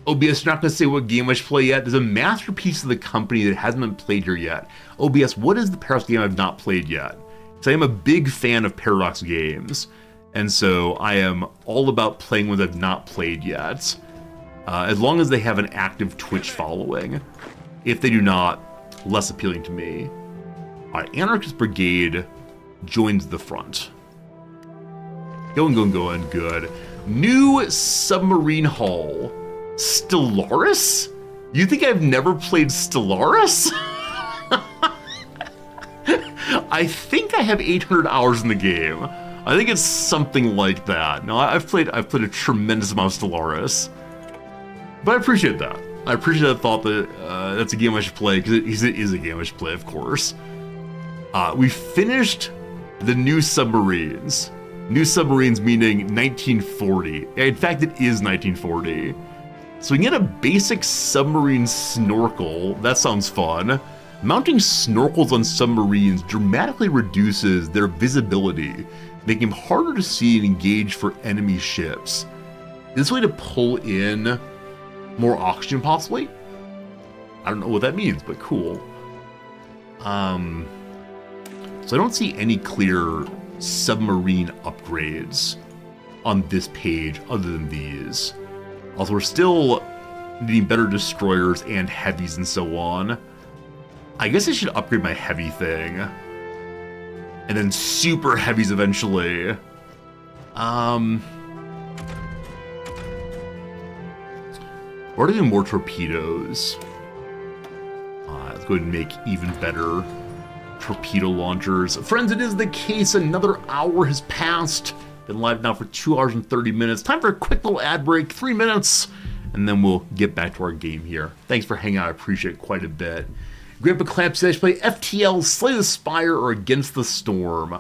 OBS? You're not going to say what game I should play yet. There's a masterpiece of the company that hasn't been played here yet. OBS, what is the Paradox game I've not played yet? Because I am a big fan of Paradox games, and so I am all about playing ones I've not played yet. As long as they have an active Twitch following. If they do not, less appealing to me. Alright, Anarchist Brigade joins the front. Going, good. New submarine hull. Stellaris? You think I've never played Stellaris? I think I have 800 hours in the game. I think it's something like that. No, I've played a tremendous amount of Stellaris. But I appreciate that. I appreciate that thought that that's a game I should play, because it is a game I should play, of course. We finished the new submarines. New submarines meaning 1940. In fact, it is 1940. So we can get a basic submarine snorkel. That sounds fun. Mounting snorkels on submarines dramatically reduces their visibility, making them harder to see and engage for enemy ships. Is this a way to pull in more oxygen, possibly? I don't know what that means, but cool. So I don't see any clear submarine upgrades on this page other than these. Also, we're still needing better destroyers and heavies and so on. I guess I should upgrade my heavy thing. And then super heavies eventually. Or do more torpedoes? Let's go ahead and make even better torpedo launchers. Friends, it is the case. Another hour has passed. Been live now for 2 hours and 30 minutes. Time for a quick little ad break, 3 minutes, and then we'll get back to our game here. Thanks for hanging out. I appreciate it quite a bit. Grandpa Clamps says play FTL, Slay the Spire, or Against the Storm.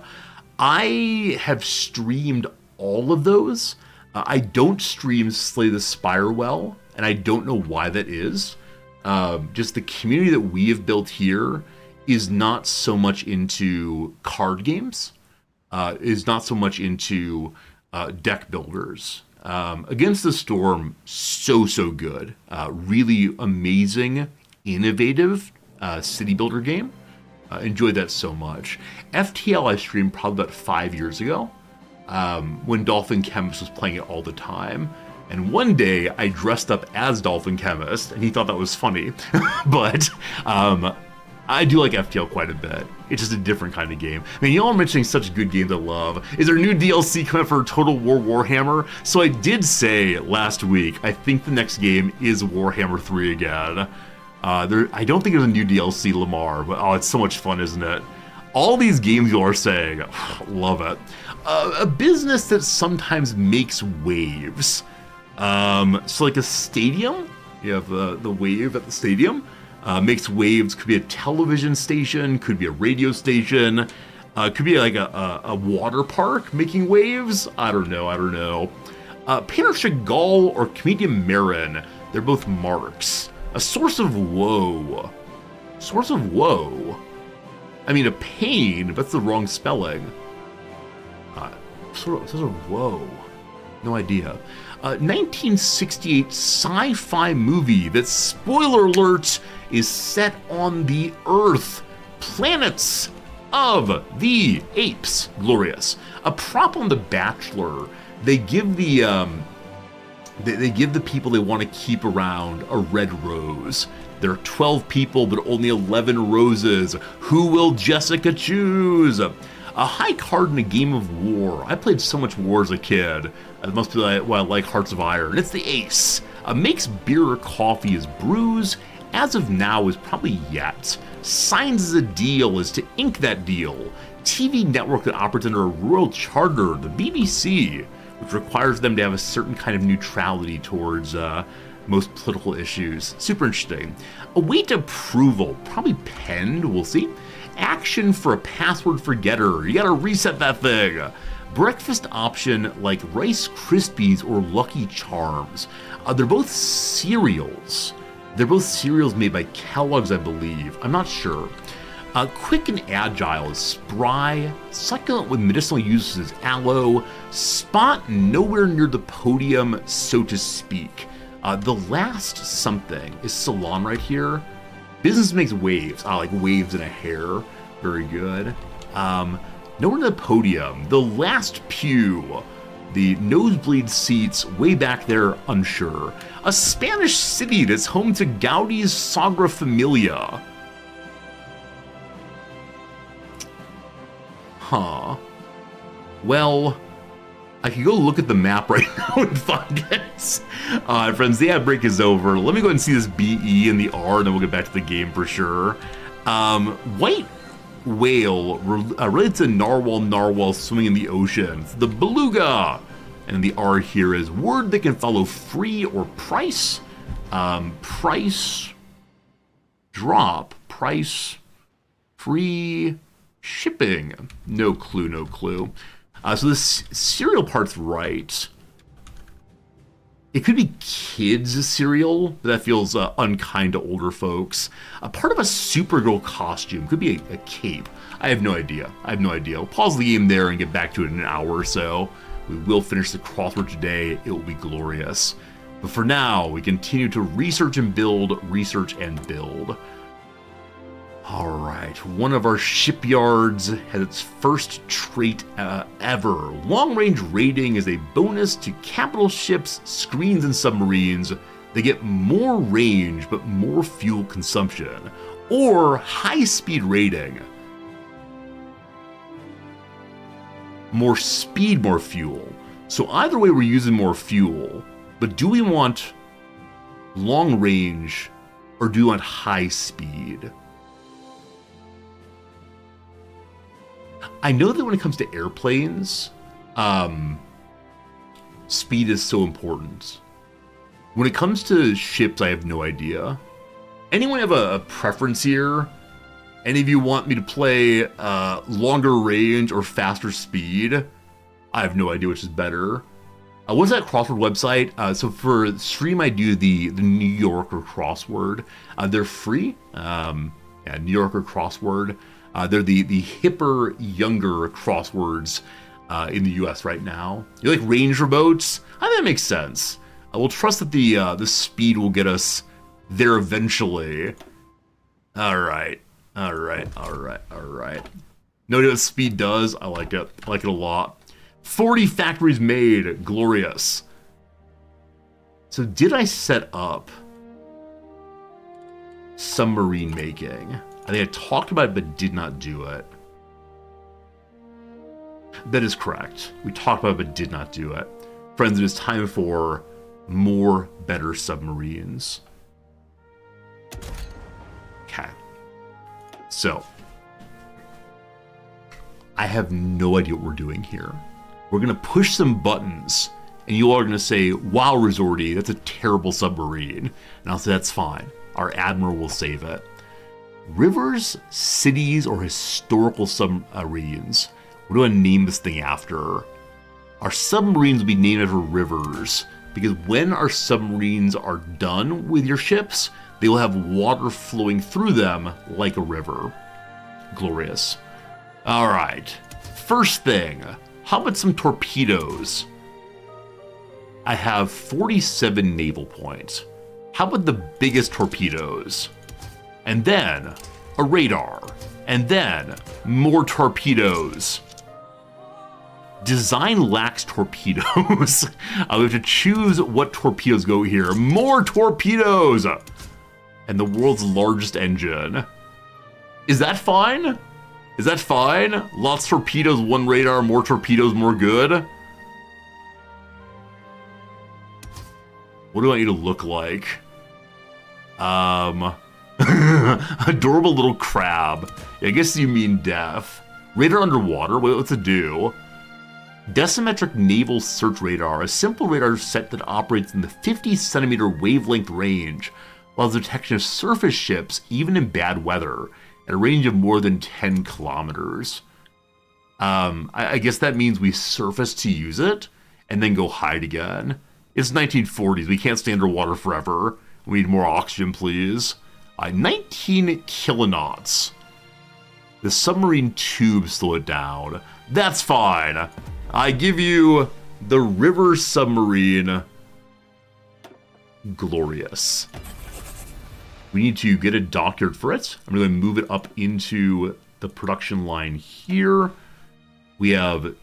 I have streamed all of those. I don't stream Slay the Spire well, and I don't know why that is. Just the community that we have built here is not so much into card games, is not so much into deck builders. Against the Storm, so good. Really amazing, innovative city builder game. Enjoyed that so much. FTL I streamed probably about 5 years ago, when Dolphin Chemist was playing it all the time. And one day I dressed up as Dolphin Chemist, and he thought that was funny. But I do like FTL quite a bit. It's just a different kind of game. I mean, y'all are mentioning such good games I love. Is there a new DLC coming for Total War Warhammer? So I did say last week, I think the next game is Warhammer 3 again. I don't think there's a new DLC, Lamar, but oh, it's so much fun, isn't it? All these games you are saying, love it. A business that sometimes makes waves. So like a stadium, you have the wave at the stadium, makes waves, could be a television station, could be a radio station, could be like a water park making waves. I don't know. Painter Chagall or Comedian Marin, they're both marks. A source of woe. Source of woe? I mean, a pain, but that's the wrong spelling. Source of woe. No idea. 1968 sci-fi movie that, spoiler alert, is set on the Earth. Planets of the Apes. Glorious. A prop on The Bachelor. They give the they give the people they want to keep around a red rose. There are 12 people, but only 11 roses. Who will Jessica choose? A high card in a game of war. I played so much war as a kid. It must be why I like Hearts of Iron. It's the Ace. Makes beer or coffee as brews. As of now is probably yet. Signs as a deal is to ink that deal. TV network that operates under a royal charter, the BBC, which requires them to have a certain kind of neutrality towards most political issues. Super interesting. Await approval, probably penned, we'll see. Action for a password forgetter. You gotta reset that thing. Breakfast option like Rice Krispies or Lucky Charms. They're both cereals. They're both cereals made by Kellogg's, I believe. I'm not sure. Quick and agile is spry. Succulent with medicinal uses is aloe. Spot nowhere near the podium, so to speak. The last something is salon right here. Business makes waves. Like waves in a hair. Very good. Nowhere near the podium. The last pew. The nosebleed seats way back there, unsure. A Spanish city that's home to Gaudi's Sagra Familia. Huh. Well, I could go look at the map right now and find it. Friends, the ad break is over. Let me go ahead and see this BE and the R, and then we'll get back to the game for sure. White whale related to narwhal swimming in the ocean. The beluga. And the R here is word that can follow free or price. Price drop. Price free shipping. No clue. So this cereal part's right. It could be kids' cereal, but that feels unkind to older folks. A part of a Supergirl costume. Could be a cape. I have no idea. We'll pause the game there and get back to it in an hour or so. We will finish the crossword today. It will be glorious. But for now, we continue to research and build. All right, one of our shipyards has its first trait ever. Long-range raiding is a bonus to capital ships, screens, and submarines. they get more range but more fuel consumption, or high speed rating. More speed, more fuel. So either way we're using more fuel, but do we want long range or do we want high speed? I know that when it comes to airplanes, speed is so important. When it comes to ships, I have no idea. Anyone have a preference here? Any of you want me to play longer range or faster speed? I have no idea which is better. What's that crossword website? So for stream, I do the New Yorker crossword. They're free. Yeah, New Yorker crossword. They're the hipper, younger crosswords in the US right now. You like range remotes? I think that makes sense. We'll trust that the speed will get us there eventually. Alright. Alright. No idea what speed does. I like it. I like it a lot. 40 factories made. Glorious. So did I set up submarine making? I think I talked about it but did not do it. That is correct. We talked about it but did not do it. Friends, it is time for more better submarines. Okay. So, I have no idea what we're doing here. We're going to push some buttons, and you all are going to say, wow, Resorty, that's a terrible submarine. And I'll say, that's fine. Our Admiral will save it. Rivers, cities, or historical submarines. What do I name this thing after? Our submarines will be named after rivers, because when our submarines are done with your ships, they will have water flowing through them like a river. Glorious. All right. First thing, how about some torpedoes? I have 47 naval points. How about the biggest torpedoes? And then a radar. And then more torpedoes. Design lacks torpedoes. We have to choose what torpedoes go here. More torpedoes! And the world's largest engine. Is that fine? Is that fine? Lots of torpedoes, one radar, more torpedoes, more good? What do I want you to look like? Adorable little crab. I guess you mean deaf. Radar underwater? What's it do? Decimetric Naval Search Radar, a simple radar set that operates in the 50 centimeter wavelength range, allows the detection of surface ships even in bad weather at a range of more than 10 kilometers. I guess that means we surface to use it and then go hide again. It's 1940s. We can't stay underwater forever. We need more oxygen, please. 19 kilonauts. The submarine tubes slow it down. That's fine. I give you the river submarine. Glorious. We need to get a dockyard for it. I'm going to move it up into the production line here. We have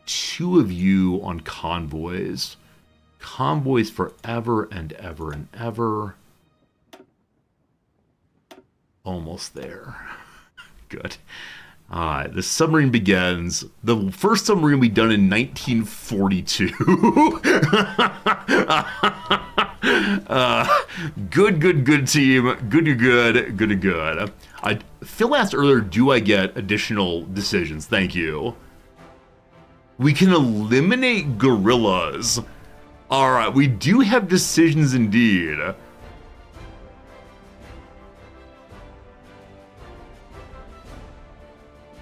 2 of you on convoys. Convoys forever and ever and ever. Almost there. Good. The submarine begins. The first submarine we done in 1942. Good team. Good. Phil asked earlier, do I get additional decisions? Thank you. We can eliminate gorillas. All right, we do have decisions indeed.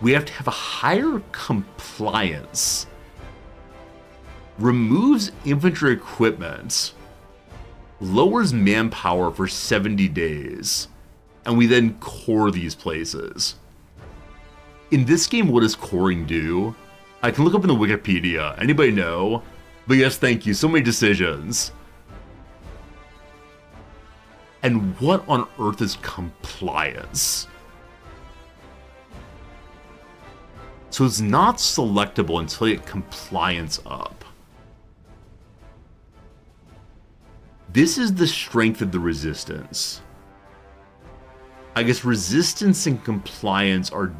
We have to have a higher compliance. Removes infantry equipment. Lowers manpower for 70 days. And we then core these places. In this game, what does coring do? I can look up in the Wikipedia. Anybody know? But yes, thank you. So many decisions. And what on earth is compliance? So it's not selectable until you get compliance up. This is the strength of the resistance. I guess resistance and compliance are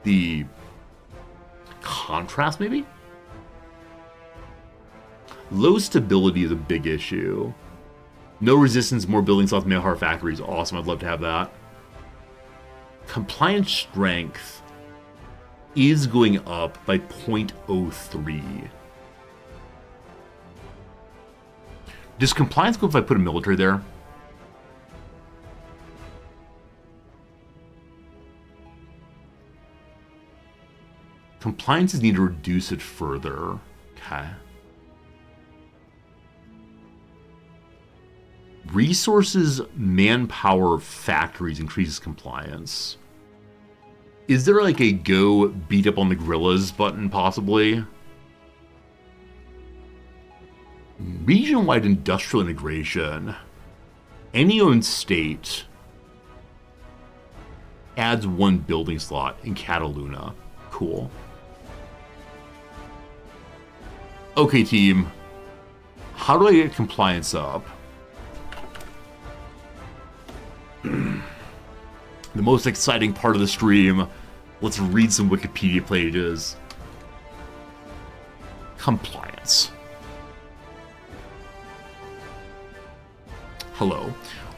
the contrast, maybe? Low stability is a big issue. No resistance, more building slots, Mayhar factories. Awesome, I'd love to have that. Compliance strength is going up by 0.03. Does compliance go if I put a military there? Compliances need to reduce it further. Okay. Resources, manpower, factories increases compliance. Is there like a go beat up on the guerrillas button, possibly? Region-wide industrial integration. Any owned state adds 1 building slot in Cataluna. Cool. Okay, team. How do I get compliance up? The most exciting part of the stream. Let's read some Wikipedia pages. Compliance. Hello.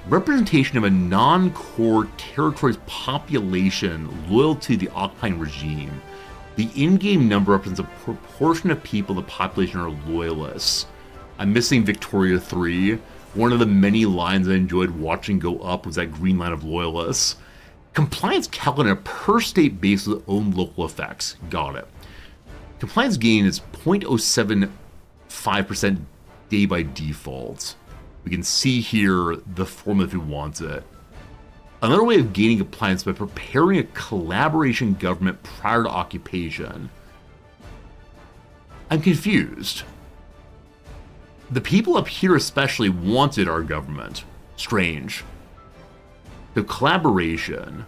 Representation of a non-core territory's population loyal to the occupying regime. The in-game number represents a proportion of people in the population are loyalists. I'm missing Victoria 3. One of the many lines I enjoyed watching go up was that green line of loyalists. Compliance calculated on a per-state basis with own local effects. Got it. Compliance gain is 0.075% day by default. We can see here the formula if we want it. Another way of gaining compliance is by preparing a collaboration government prior to occupation. I'm confused. The people up here especially wanted our government. Strange. The collaboration.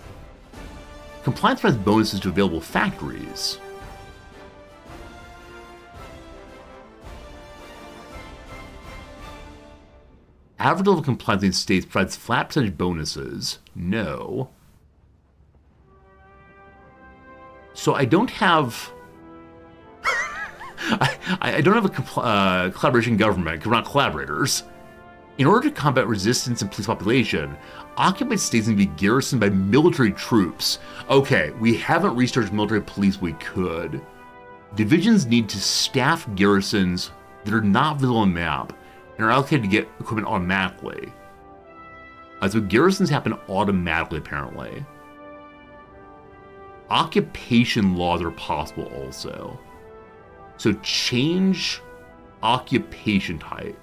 Compliance provides bonuses to available factories. Average level compliance in states provides flat percentage bonuses. No. So I don't have... I don't have a collaboration government because we're not collaborators. In order to combat resistance and police population, occupied states need to be garrisoned by military troops. Okay, we haven't researched military police, we could. Divisions need to staff garrisons that are not visible on the map and are allocated to get equipment automatically. So garrisons happen automatically, apparently. Occupation laws are possible also. So change occupation type.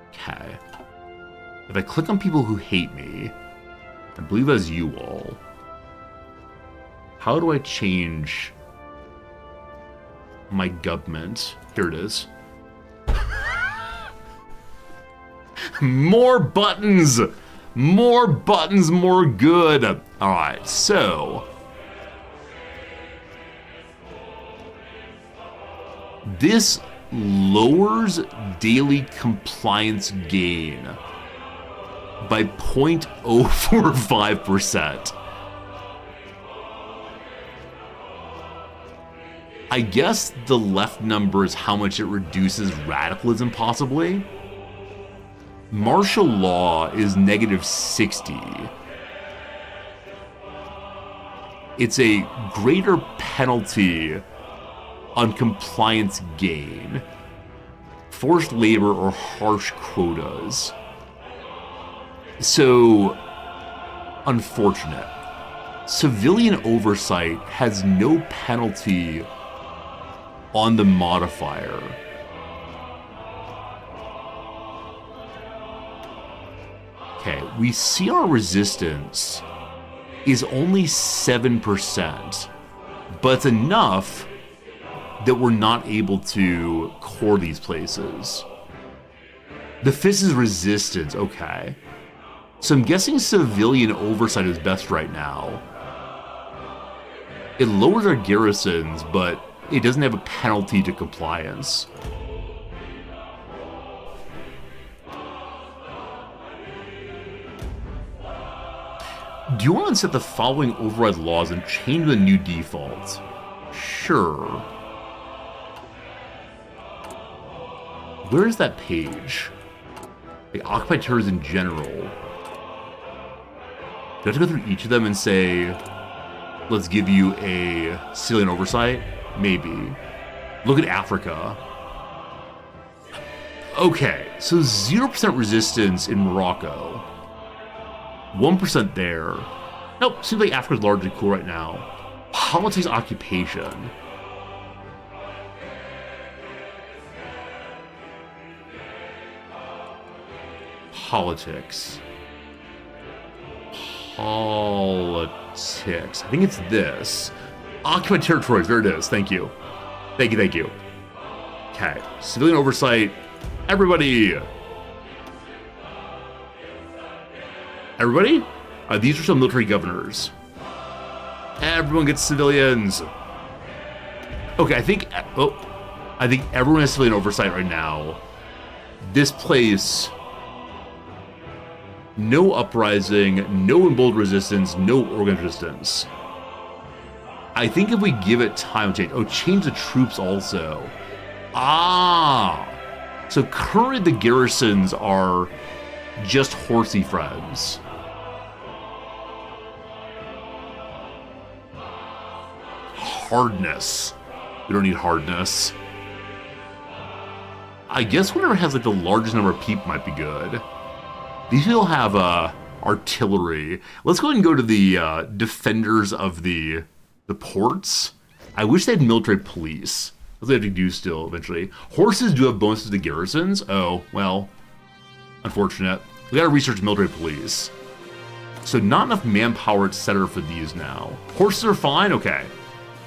Okay. If I click on people who hate me, I believe that's you all. How do I change my government? Here it is. More buttons! More buttons, more good! Alright, so... this lowers daily compliance gain by 0.045%. I guess the left number is how much it reduces radicalism, possibly. Martial law is -60. It's a greater penalty on compliance gain, forced labor, or harsh quotas. So, unfortunate. Civilian oversight has no penalty on the modifier. Okay, we see our resistance is only 7%, but it's enough that we're not able to core these places. The fifth is resistance, okay. So I'm guessing civilian oversight is best right now. It lowers our garrisons, but it doesn't have a penalty to compliance. Do you want to set the following override laws and change the new default? Sure. Where is that page? Like, occupied territories in general. Do I have to go through each of them and say, let's give you a civilian oversight? Maybe. Look at Africa. Okay, so 0% resistance in Morocco. 1% there. Nope, seems like Africa's largely cool right now. Politics, occupation. Politics. Politics. I think it's this. Occupied territories. There it is. Thank you. Thank you, thank you. Okay. Civilian oversight. Everybody. Everybody? These are some military governors. Everyone gets civilians. Okay, I think everyone has civilian oversight right now. This place, no uprising, no emboldened resistance, no organized resistance. I think if we give it time to change. Oh, change the troops also. Ah! So currently the garrisons are just horsey friends. Hardness. We don't need hardness. I guess whatever has like the largest number of people might be good. These people have artillery. Let's go ahead and go to the defenders of the ports. I wish they had military police. That's what they have to do still eventually. Horses do have bonuses to garrisons. Oh, well, unfortunate. We gotta research military police. So not enough manpower, etc. for these now. Horses are fine? Okay.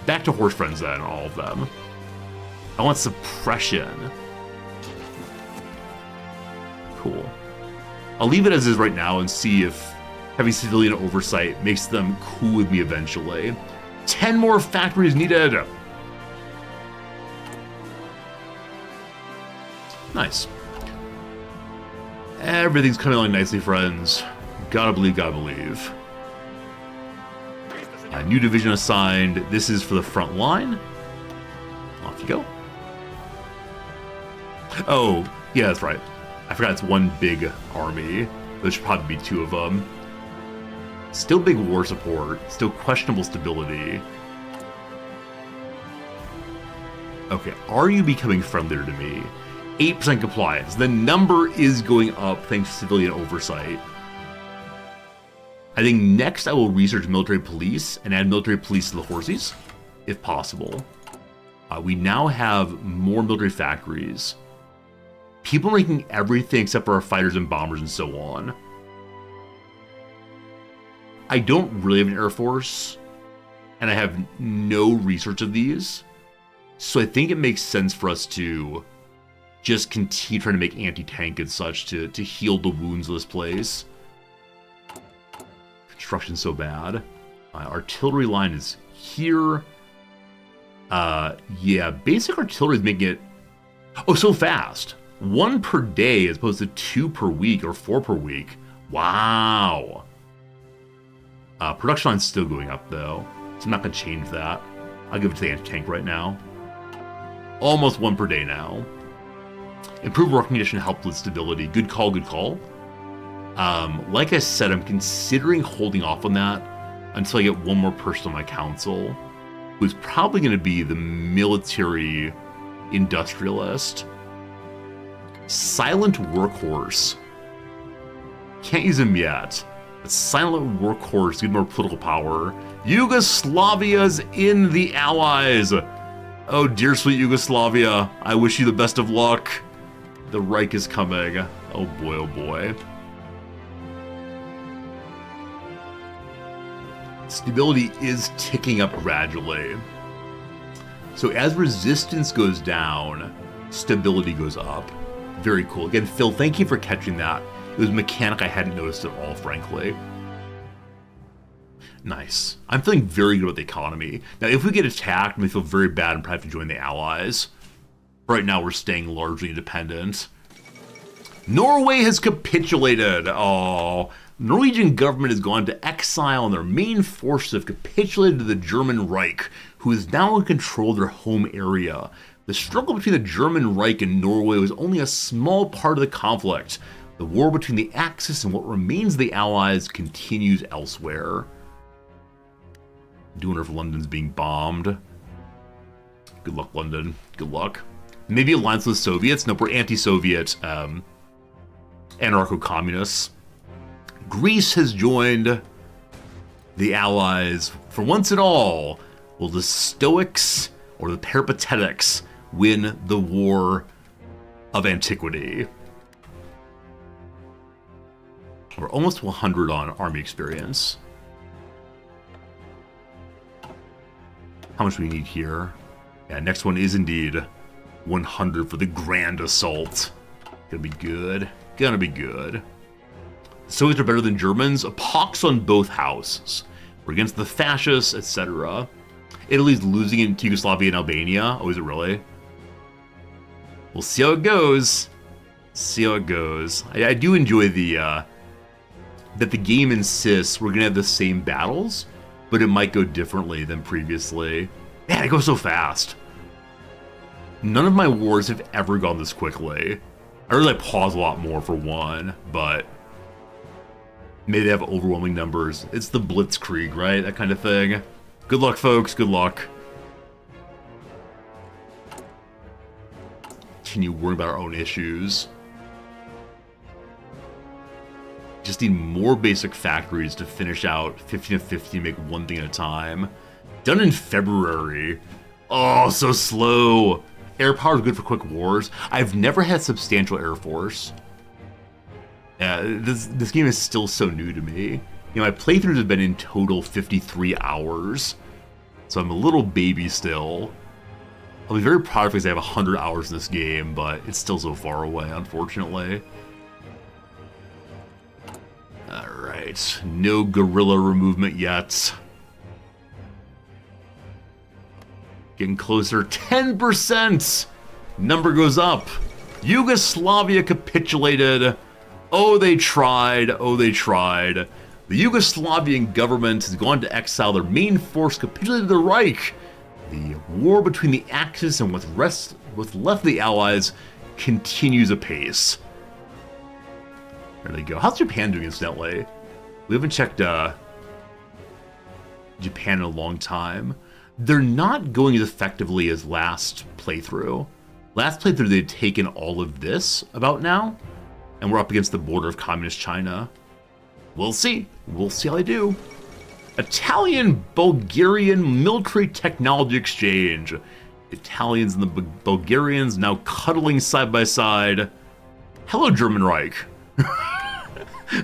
Back to horse friends then, all of them. I want suppression. Cool. I'll leave it as is right now and see if having civilian oversight makes them cool with me eventually. 10 more factories needed! Nice. Everything's coming along nicely, friends. Gotta believe, gotta believe. A new division assigned. This is for the front line. Off you go. Oh, yeah, that's right. I forgot it's one big army. There should probably be two of them. Still big war support. Still questionable stability. Okay, are you becoming friendlier to me? 8% compliance. The number is going up thanks to civilian oversight. I think next I will research military police and add military police to the horses, if possible. We now have more military factories. People making everything except for our fighters and bombers and so on. I don't really have an air force, and I have no research of these. So I think it makes sense for us to just continue trying to make anti-tank and such to heal the wounds of this place. Construction's so bad. Artillery line is here. Yeah, basic artillery is making it... Oh, so fast. 1 per day as opposed to 2 per week or 4 per week. Wow. Production line's still going up, though. So I'm not going to change that. I'll give it to the anti-tank right now. Almost 1 per day now. Improved working condition helped with stability. Good call, good call. Like I said, I'm considering holding off on that until I get one more person on my council, who's probably going to be the military industrialist. Silent workhorse. Can't use him yet. But silent workhorse, give more political power. Yugoslavia's in the Allies. Oh, dear sweet Yugoslavia, I wish you the best of luck. The Reich is coming. Oh boy, oh boy. Stability is ticking up gradually. So as resistance goes down, stability goes up. Very cool. Again, Phil, thank you for catching that. It was a mechanic I hadn't noticed at all, frankly. Nice. I'm feeling very good about the economy. Now, if we get attacked, we feel very bad and probably have to join the Allies. Right now, we're staying largely independent. Norway has capitulated. Oh, Norwegian government has gone to exile and their main forces have capitulated to the German Reich, who is now in control of their home area. The struggle between the German Reich and Norway was only a small part of the conflict. The war between the Axis and what remains of the Allies continues elsewhere. Do wonder if London's being bombed. Good luck, London. Good luck. Maybe alliance with the Soviets? Nope, we're anti-Soviet anarcho-communists. Greece has joined the Allies. For once and all, will the Stoics or the Peripatetics win the war of antiquity? We're almost to 100 on army experience. How much do we need here? Yeah, next one is indeed 100 for the Grand Assault. Gonna be good. Gonna be good. The Soviets are better than Germans. A pox on both houses. We're against the fascists, etc. Italy's losing in Yugoslavia and Albania. Oh, is it really? We'll see how it goes. See how it goes. I do enjoy the that the game insists we're gonna have the same battles, but it might go differently than previously. Man, it goes so fast. None of my wars have ever gone this quickly. I really pause a lot more for one, but maybe they have overwhelming numbers. It's the Blitzkrieg, right? That kind of thing. Good luck, folks. Good luck. Continue worrying about our own issues. Just need more basic factories to finish out 15 of 50, make one thing at a time. Done in February. Oh, so slow. Air power is good for quick wars. I've never had substantial air force. This game is still so new to me. You know, my playthroughs have been in total 53 hours. So I'm a little baby still. I'll be very proud because I have 100 hours in this game, but it's still so far away, unfortunately. Alright, no guerrilla movement yet. Getting closer, 10%! Number goes up. Yugoslavia capitulated. Oh, they tried. Oh, they tried. The Yugoslavian government has gone to exile. Their main force capitulated to the Reich. The war between the Axis and what's left of the Allies continues apace. There they go. How's Japan doing, incidentally? We haven't checked Japan in a long time. They're not going as effectively as last playthrough. Last playthrough, they'd taken all of this about now, and we're up against the border of communist China. We'll see. We'll see how they do. Italian-Bulgarian military technology exchange. Italians and the Bulgarians now cuddling side by side. Hello, German Reich.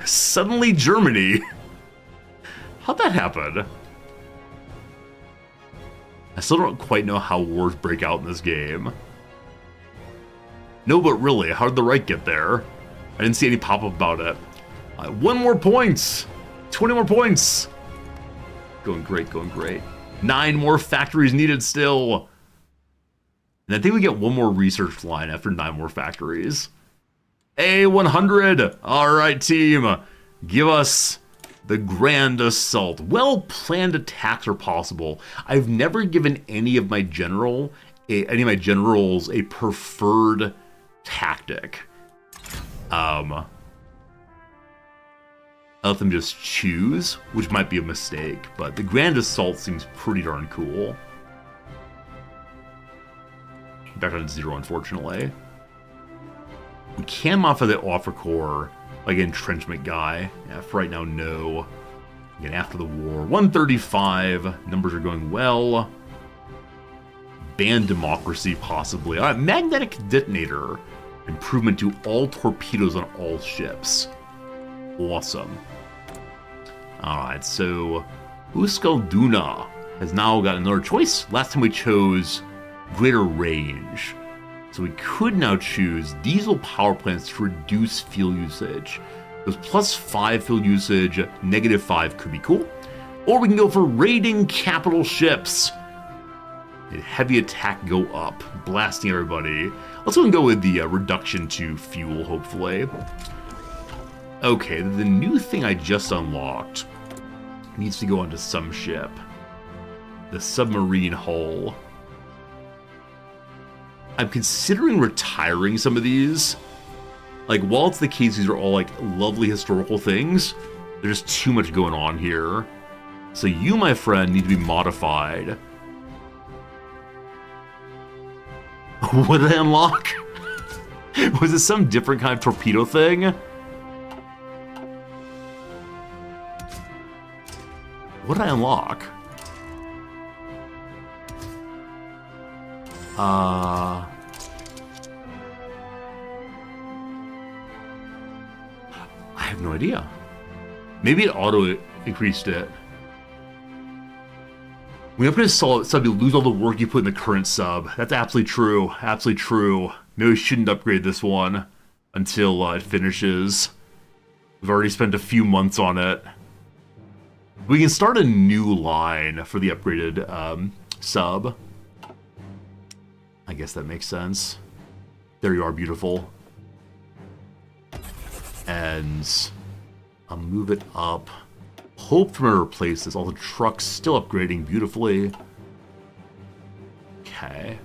Suddenly Germany. How'd that happen? I still don't quite know how wars break out in this game. No, but really, how did the Reich get there? I didn't see any pop-up about it. 1 more points! 20 more points! Going great, going great. 9 more factories needed still. And I think we get 1 more research line after 9 more factories. Hey, 100! Alright, team. Give us the Grand Assault. Well-planned attacks are possible. I've never given any of my generals a preferred tactic. I let them just choose, which might be a mistake, but the Grand Assault seems pretty darn cool. Back on 0, unfortunately. We can modify the offer core, like entrenchment guy. Yeah, for right now, no. Again, after the war, 135. Numbers are going well. Ban democracy, possibly. All right, magnetic detonator. Improvement to all torpedoes on all ships. Awesome. Alright, so Euskalduna has now got another choice. Last time we chose greater range. So we could now choose diesel power plants to reduce fuel usage. Those +5 fuel usage, -5 could be cool. Or we can go for raiding capital ships. A heavy attack go up, blasting everybody. Let's go and go with the reduction to fuel, hopefully. Okay, the new thing I just unlocked needs to go onto some ship. The submarine hull. I'm considering retiring some of these. Like, while it's the case these are all, like, lovely historical things, there's just too much going on here. So you, my friend, need to be modified. What did I unlock? Was it some different kind of torpedo thing? What did I unlock? I have no idea. Maybe it auto-increased it. When you upgrade a sub, you lose all the work you put in the current sub. That's absolutely true. Absolutely true. Maybe we shouldn't upgrade this one until it finishes. We've already spent a few months on it. We can start a new line for the upgraded sub. I guess that makes sense. There you are, beautiful. And I'll move it up. Hope for to replace this. All the trucks still upgrading beautifully. Okay.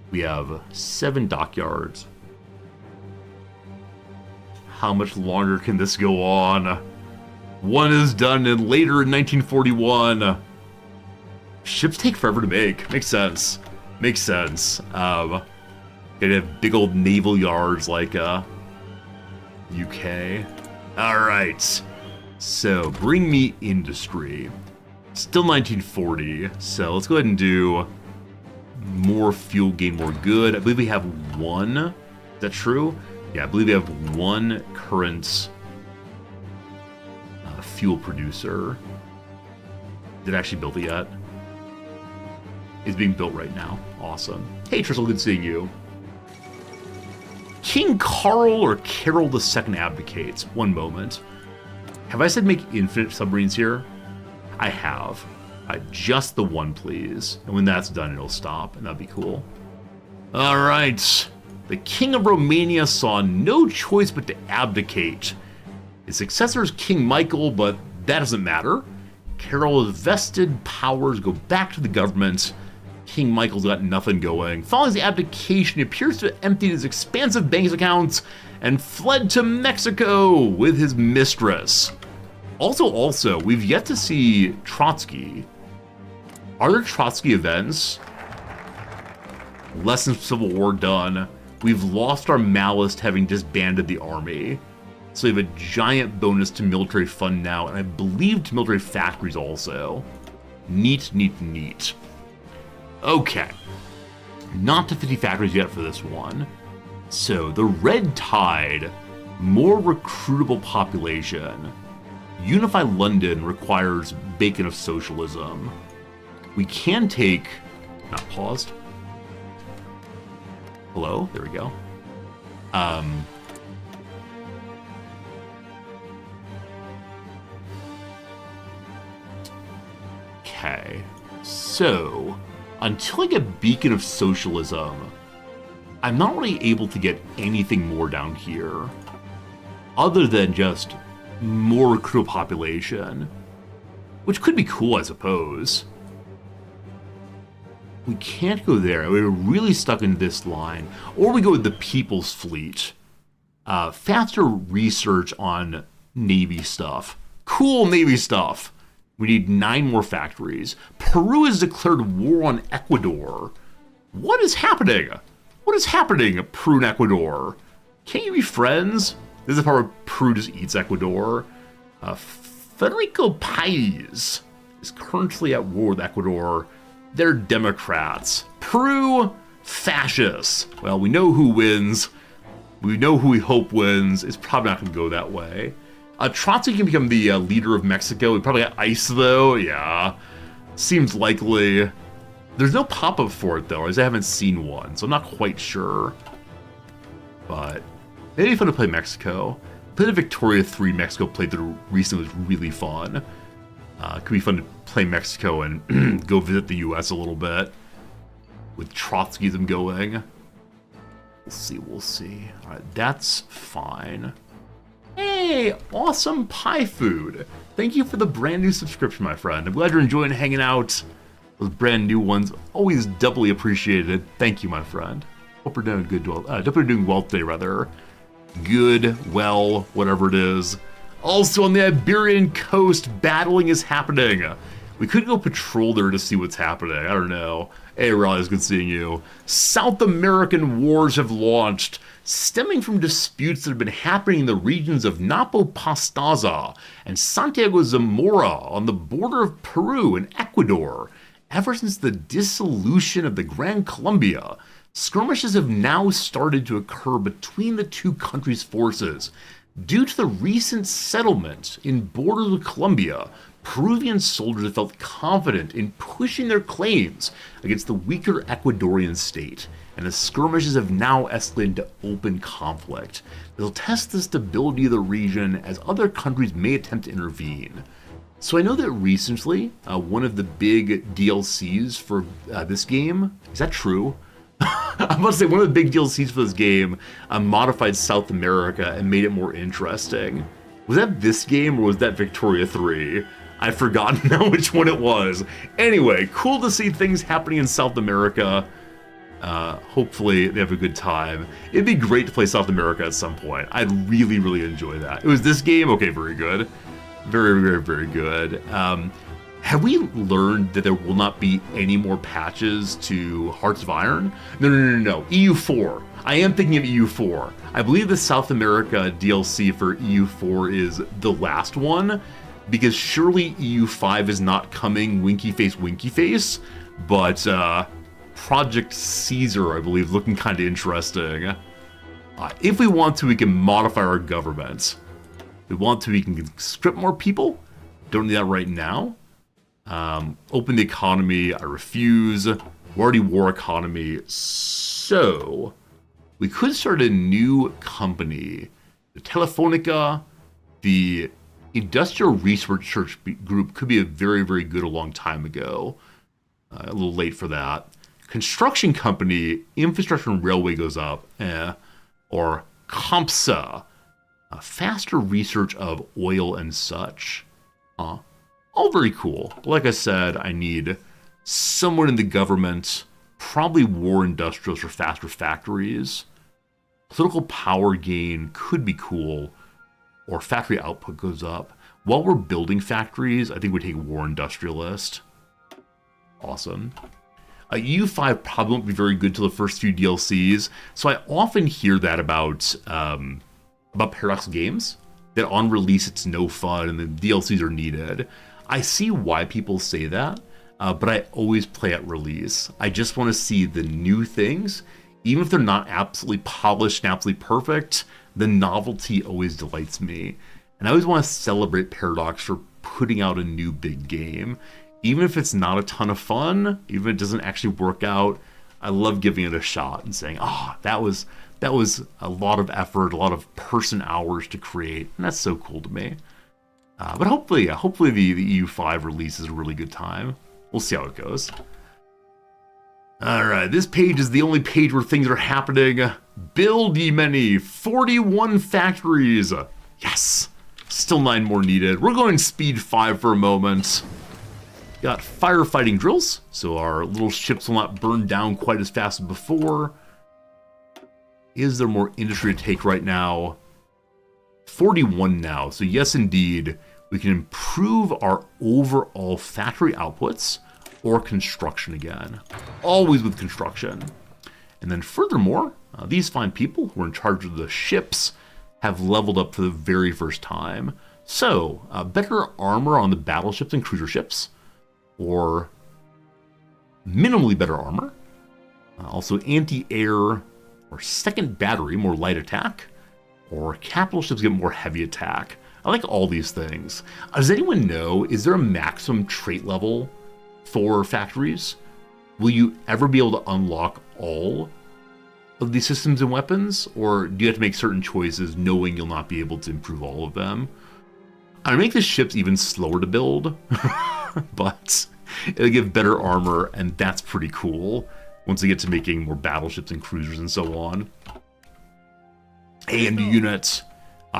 We have 7 dockyards. How much longer can this go on? One is done in later in 1941. Ships take forever to make. Makes sense. Makes sense. Gonna have big old naval yards like UK. Alright. So, bring me industry. Still 1940, so let's go ahead and do more fuel gain, more good. I believe we have 1. Is that true? Yeah, I believe we have 1 current fuel producer. Did I actually build it yet? It's being built right now. Awesome. Hey, Tristle, good seeing you. King Carl or Carol II abdicates. One moment. Have I said make infinite submarines here? I have. Just the 1, please. And when that's done, it'll stop, and that'd be cool. Alright. The King of Romania saw no choice but to abdicate. His successor is King Michael, but that doesn't matter. Carol's vested powers go back to the government. King Michael's got nothing going. Following his abdication, he appears to have emptied his expansive bank accounts and fled to Mexico with his mistress. Also, we've yet to see Trotsky. Are there Trotsky events? Lessons of Civil War done. We've lost our Maoist having disbanded the army. So we have a giant bonus to military fund now, and I believe to military factories also. Neat, neat, neat. Okay. Not to 50 factories yet for this one. So, the Red Tide. More recruitable population. Unify London requires bacon of socialism. We can take... Not paused. Hello? There we go. Okay. So, until I get Beacon of Socialism, I'm not really able to get anything more down here. Other than just more recruitable population. Which could be cool, I suppose. We can't go there. We're really stuck in this line. Or we go with the People's Fleet. Faster research on Navy stuff. Cool Navy stuff. We need 9 more factories. Peru has declared war on Ecuador. What is happening? What is happening, Peru and Ecuador? Can't you be friends? This is the part where Peru just eats Ecuador. Federico País is currently at war with Ecuador. They're Democrats. Peru, fascists. Well, we know who wins. We know who we hope wins. It's probably not going to go that way. Trotsky can become the leader of Mexico. We probably got ICE, though. Yeah. Seems likely. There's no pop-up for it, though, as I haven't seen one, so I'm not quite sure. But maybe fun to play Mexico. Played a Victoria 3 Mexico playthrough recently, was really fun. Could be fun to play Mexico and go visit the U.S. a little bit with Trotskyism going. We'll see. All right, that's fine. Hey, awesome pie food. Thank you for the brand new subscription, my friend. I'm glad you're enjoying hanging out. Those brand new ones, always doubly appreciated. Thank you, my friend. Hope you're doing good. Hope you're doing well today, rather. Good, well, whatever it is. Also on the Iberian coast, battling is happening. We could go patrol there to see what's happening. I don't know. Hey, Raleigh, it's good seeing you. South American wars have launched, stemming from disputes that have been happening in the regions of Napo Pastaza and Santiago Zamora on the border of Peru and Ecuador. Ever since the dissolution of the Gran Colombia, skirmishes have now started to occur between the two countries' forces. Due to the recent settlement in borders with Colombia, Peruvian soldiers have felt confident in pushing their claims against the weaker Ecuadorian state, and the skirmishes have now escalated into open conflict. They'll test the stability of the region as other countries may attempt to intervene. So I know that recently, one of the big DLCs for this game, is that true? I'm about to say one of the big DLCs for this game modified South America and made it more interesting. Was that this game or was that Victoria 3? I've forgotten now which one it was. Anyway, cool to see things happening in South America. Hopefully they have a good time. It'd be great to play South America at some point. I'd really, really enjoy that. It was this game? Okay, very good. Very, very, very good. Have we learned that there will not be any more patches to Hearts of Iron? No. EU4. I am thinking of EU4. I believe the South America DLC for EU4 is the last one, because surely EU5 is not coming winky face, but Project Caesar, I believe, looking kind of interesting. If we want to, we can modify our government. If we want to, we can conscript more people. Don't need that right now. Open the economy, I refuse. We're already war economy, so we could start a new company. The Telefonica, the Industrial Research Group could be a very, very good a long time ago. A little late for that. Construction company, infrastructure and railway goes up. Or COMPSA, faster research of oil and such. All very cool. Like I said, I need someone in the government, probably war industrials for faster factories. Political power gain could be cool, or factory output goes up. While we're building factories, I think we take war industrialist. Awesome. EU5 probably won't be very good till the first few DLCs, so I often hear that about Paradox games, that on release it's no fun and the DLCs are needed. I see why people say that, but I always play at release. I just want to see the new things. Even if they're not absolutely polished and absolutely perfect, the novelty always delights me. And I always want to celebrate Paradox for putting out a new big game. Even if it's not a ton of fun, even if it doesn't actually work out, I love giving it a shot and saying, that was a lot of effort, a lot of person hours to create, and that's so cool to me. But hopefully the EU5 release is a really good time. We'll see how it goes. Alright, this page is the only page where things are happening. Build ye many, 41 factories. Yes, still 9 more needed. We're going speed 5 for a moment. Got firefighting drills, so our little ships will not burn down quite as fast as before. Is there more industry to take right now? 41 now, so yes indeed, we can improve our overall factory outputs or construction again. Always with construction. And then furthermore, these fine people who are in charge of the ships have leveled up for the very first time. So, better armor on the battleships and cruiser ships, or minimally better armor. Also anti-air or second battery, more light attack, or capital ships get more heavy attack. I like all these things. Does anyone know, is there a maximum trait level for factories? Will you ever be able to unlock all of these systems and weapons? Or do you have to make certain choices knowing you'll not be able to improve all of them? I make the ships even slower to build, but it'll give better armor, and that's pretty cool once we get to making more battleships and cruisers and so on. And unit.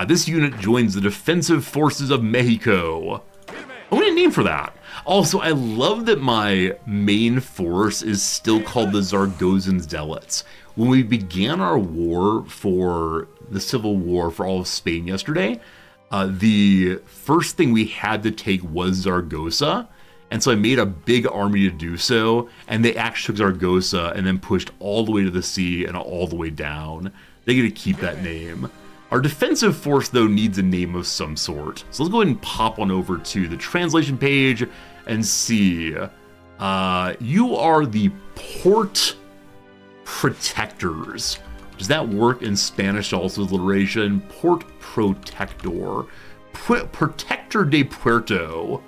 This unit joins the Defensive Forces of Mexico. I want a name for that. Also, I love that my main force is still called the Zargozan Zealots. When we began our war for the Civil War for all of Spain yesterday, the first thing we had to take was Zaragoza, and so I made a big army to do so, and they actually took Zaragoza and then pushed all the way to the sea and all the way down. They get to keep that name. Our defensive force, though, needs a name of some sort. So let's go ahead and pop on over to the translation page and see. You are the Port Protectors. Does that work in Spanish also, alliteration? Port Protector. Protector de Puerto.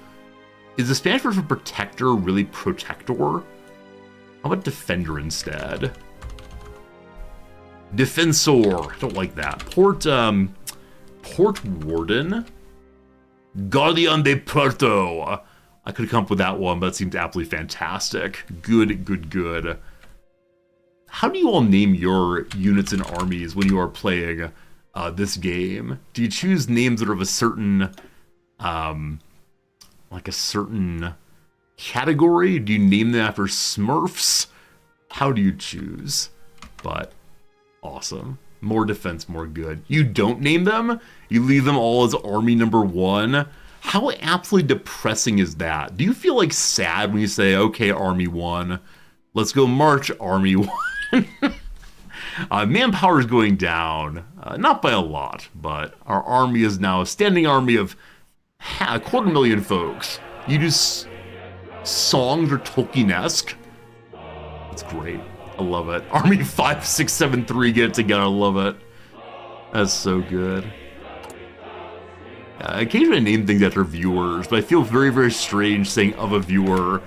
Is the Spanish word for protector really protector? How about defender instead? Defensor. I don't like that. Port Warden. Guardian de Puerto. I could have come up with that one, but it seemed absolutely fantastic. Good, good, good. How do you all name your units and armies when you are playing this game? Do you choose names that are of a certain, like a certain category? Do you name them after Smurfs? How do you choose? But awesome. More defense, more good. You don't name them? You leave them all as Army number 1? How absolutely depressing is that? Do you feel like sad when you say, okay, Army 1, let's go march, Army 1? Manpower is going down, not by a lot, but our army is now a standing army of 250,000 folks. You do songs or Tolkien-esque. That's great. I love it. Army 5673 get it together. I love it. That's so good. Occasionally I name things after viewers, but I feel very, very strange saying of a viewer.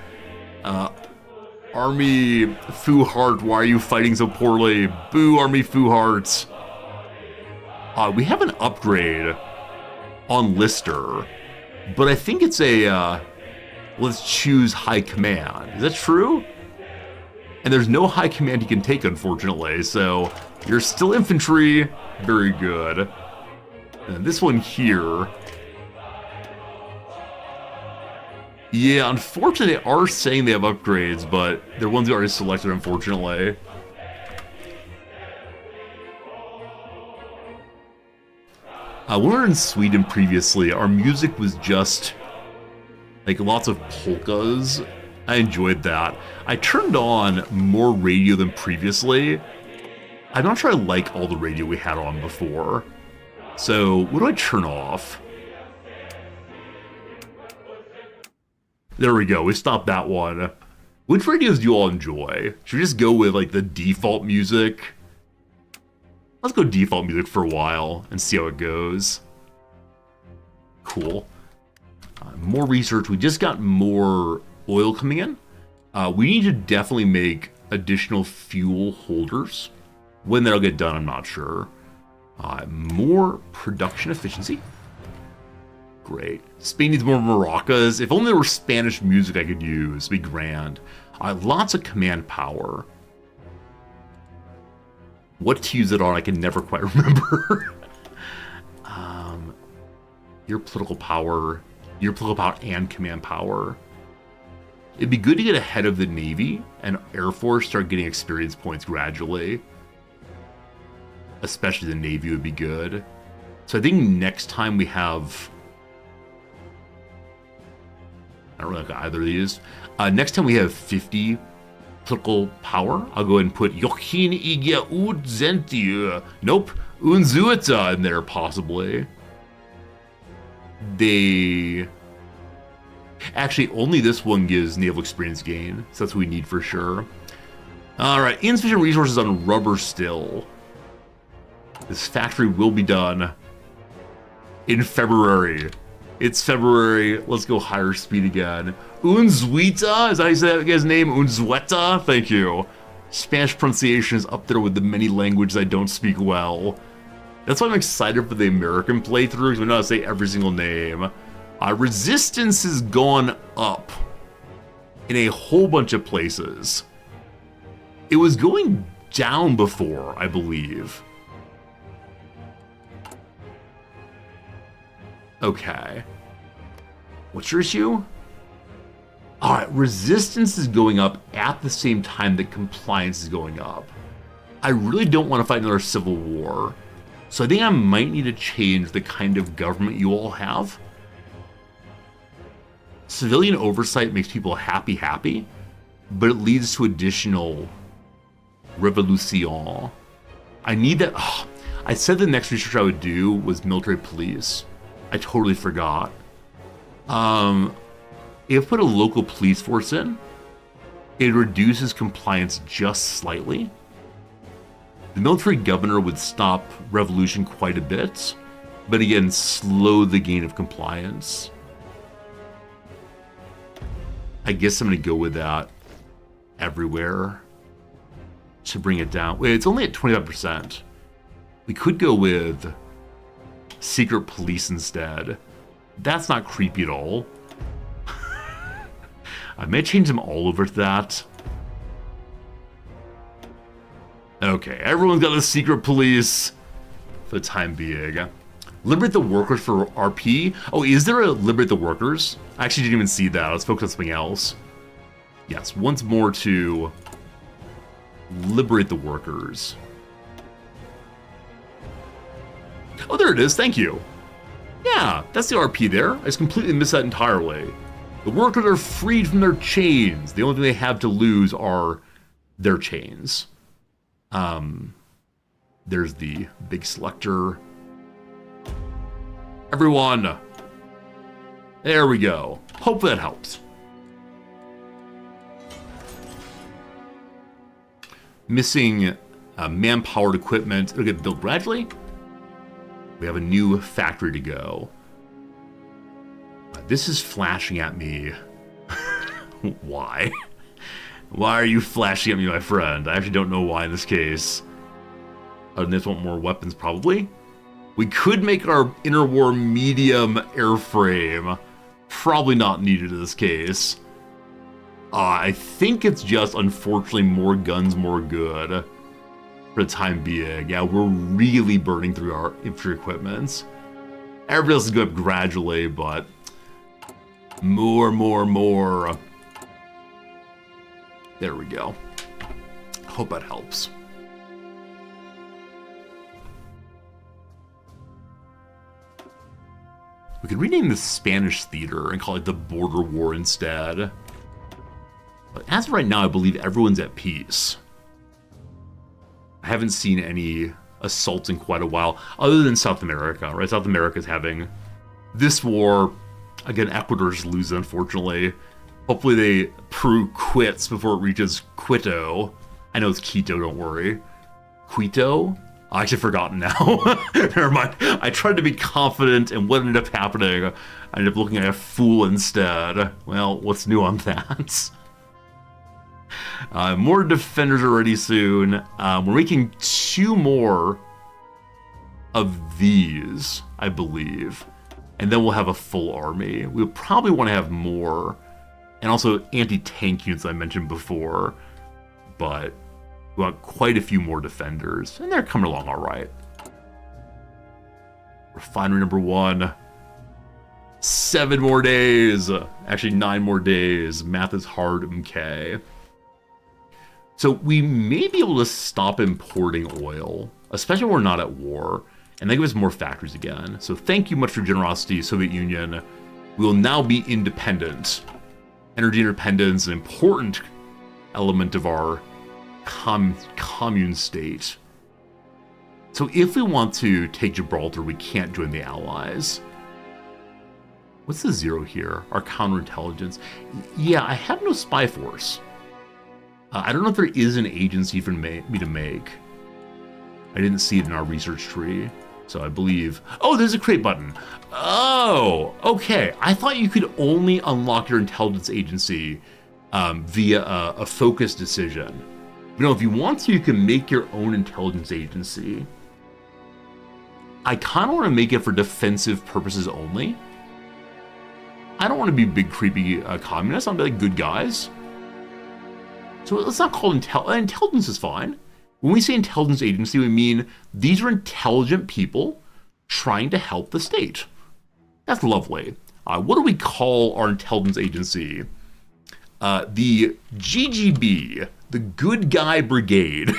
Army Fu Heart, why are you fighting so poorly? Boo, Army Fu Hearts. We have an upgrade on Lister, but I think it's a, let's choose High Command. Is that true? And there's no High Command he can take, unfortunately, so you're still infantry. Very good. And this one here. Yeah, unfortunately, they are saying they have upgrades, but they're ones we already selected, unfortunately. When we were in Sweden previously, our music was just, like, lots of polkas. I enjoyed that. I turned on more radio than previously. I'm not sure I like all the radio we had on before. So, what do I turn off? There we go, we stopped that one. Which radios do you all enjoy? Should we just go with, like, the default music? Let's go default music for a while and see how it goes. Cool. More research. We just got more oil coming in. We need to definitely make additional fuel holders. When that'll get done, I'm not sure. More production efficiency. Great. Spain needs more maracas. If only there were Spanish music I could use. It'd be grand. Lots of command power. What to use it on, I can never quite remember. Your political power and command power. It'd be good to get ahead of the Navy and Air Force, start getting experience points gradually. Especially the Navy would be good. So I think next time we have... I don't really like either of these. Next time we have 50 political power, I'll go ahead and put Jochen Igia Udzenti. Nope. Unzueta in there, possibly. They... Actually, only this one gives naval experience gain, so that's what we need for sure. Alright, insufficient resources on rubber still. This factory will be done in February. It's February. Let's go higher speed again. Unzueta? Is that how you say that guy's name? Unzueta? Thank you. Spanish pronunciation is up there with the many languages I don't speak well. That's why I'm excited for the American playthrough, because we know how to say every single name. Resistance has gone up in a whole bunch of places. It was going down before, I believe. Okay. What's your issue? Alright, resistance is going up at the same time that compliance is going up. I really don't want to fight another civil war. So I think I might need to change the kind of government you all have. Civilian oversight makes people happy, but it leads to additional revolution. I need that. Oh, I said the next research I would do was military police. I totally forgot. If I put a local police force in, it reduces compliance just slightly. The military governor would stop revolution quite a bit, but again, slow the gain of compliance. I guess I'm going to go with that everywhere to bring it down. Wait, it's only at 25%. We could go with secret police instead. That's not creepy at all. I may change them all over to that. Okay, everyone's got a secret police for the time being. Liberate the workers for RP? Oh, is there a liberate the workers? I actually didn't even see that. Let's focus on something else. Yes, once more to liberate the workers. Oh, there it is. Thank you. Yeah, that's the RP there. I just completely missed that entirely. The workers are freed from their chains. The only thing they have to lose are their chains. There's the big selector. Everyone. There we go. Hope that helps. Missing manpowered equipment. It'll get built gradually. We have a new factory to go. This is flashing at me. Why? Why are you flashing at me, my friend? I actually don't know why in this case. Other than this, want more weapons, probably. We could make our interwar medium airframe. Probably not needed in this case. I think it's just, unfortunately, more guns, more good. For the time being. Yeah, we're really burning through our infantry equipment. Everybody else is going up gradually, but more. There we go. Hope that helps. We could rename the Spanish theater and call it the Border War instead. But as of right now, I believe everyone's at peace. I haven't seen any assaults in quite a while, other than South America, right? South America's having this war. Again, Ecuador's losing, unfortunately. Hopefully they Peru quits before it reaches Quito. I know it's Quito, don't worry. Quito? I actually forgotten now. Never mind. I tried to be confident, and what ended up happening? I ended up looking like a fool instead. Well, what's new on that? More defenders are ready soon. We're making 2 more of these, I believe. And then we'll have a full army. We'll probably want to have more. And also anti-tank units I mentioned before. But we want quite a few more defenders. And they're coming along all right. Refinery number 1. 7 more days. Actually, 9 more days. Math is hard, MK. So we may be able to stop importing oil, especially when we're not at war, and they give us more factories again. So thank you much for your generosity, Soviet Union. We will now be independent. Energy independence is an important element of our commune state. So if we want to take Gibraltar, we can't join the Allies. What's the 0 here? Our counterintelligence. Yeah, I have no spy force. I don't know if there is an agency for me to make. I didn't see it in our research tree, so I believe... Oh, there's a create button. Oh, okay. I thought you could only unlock your intelligence agency via a focus decision. You know, if you want to, you can make your own intelligence agency. I kind of want to make it for defensive purposes only. I don't want to be big creepy communists. I want to be like good guys. So let's not call it intelligence is fine. When we say intelligence agency, we mean these are intelligent people trying to help the state. That's lovely. What do we call our intelligence agency? The GGB, the Good Guy Brigade.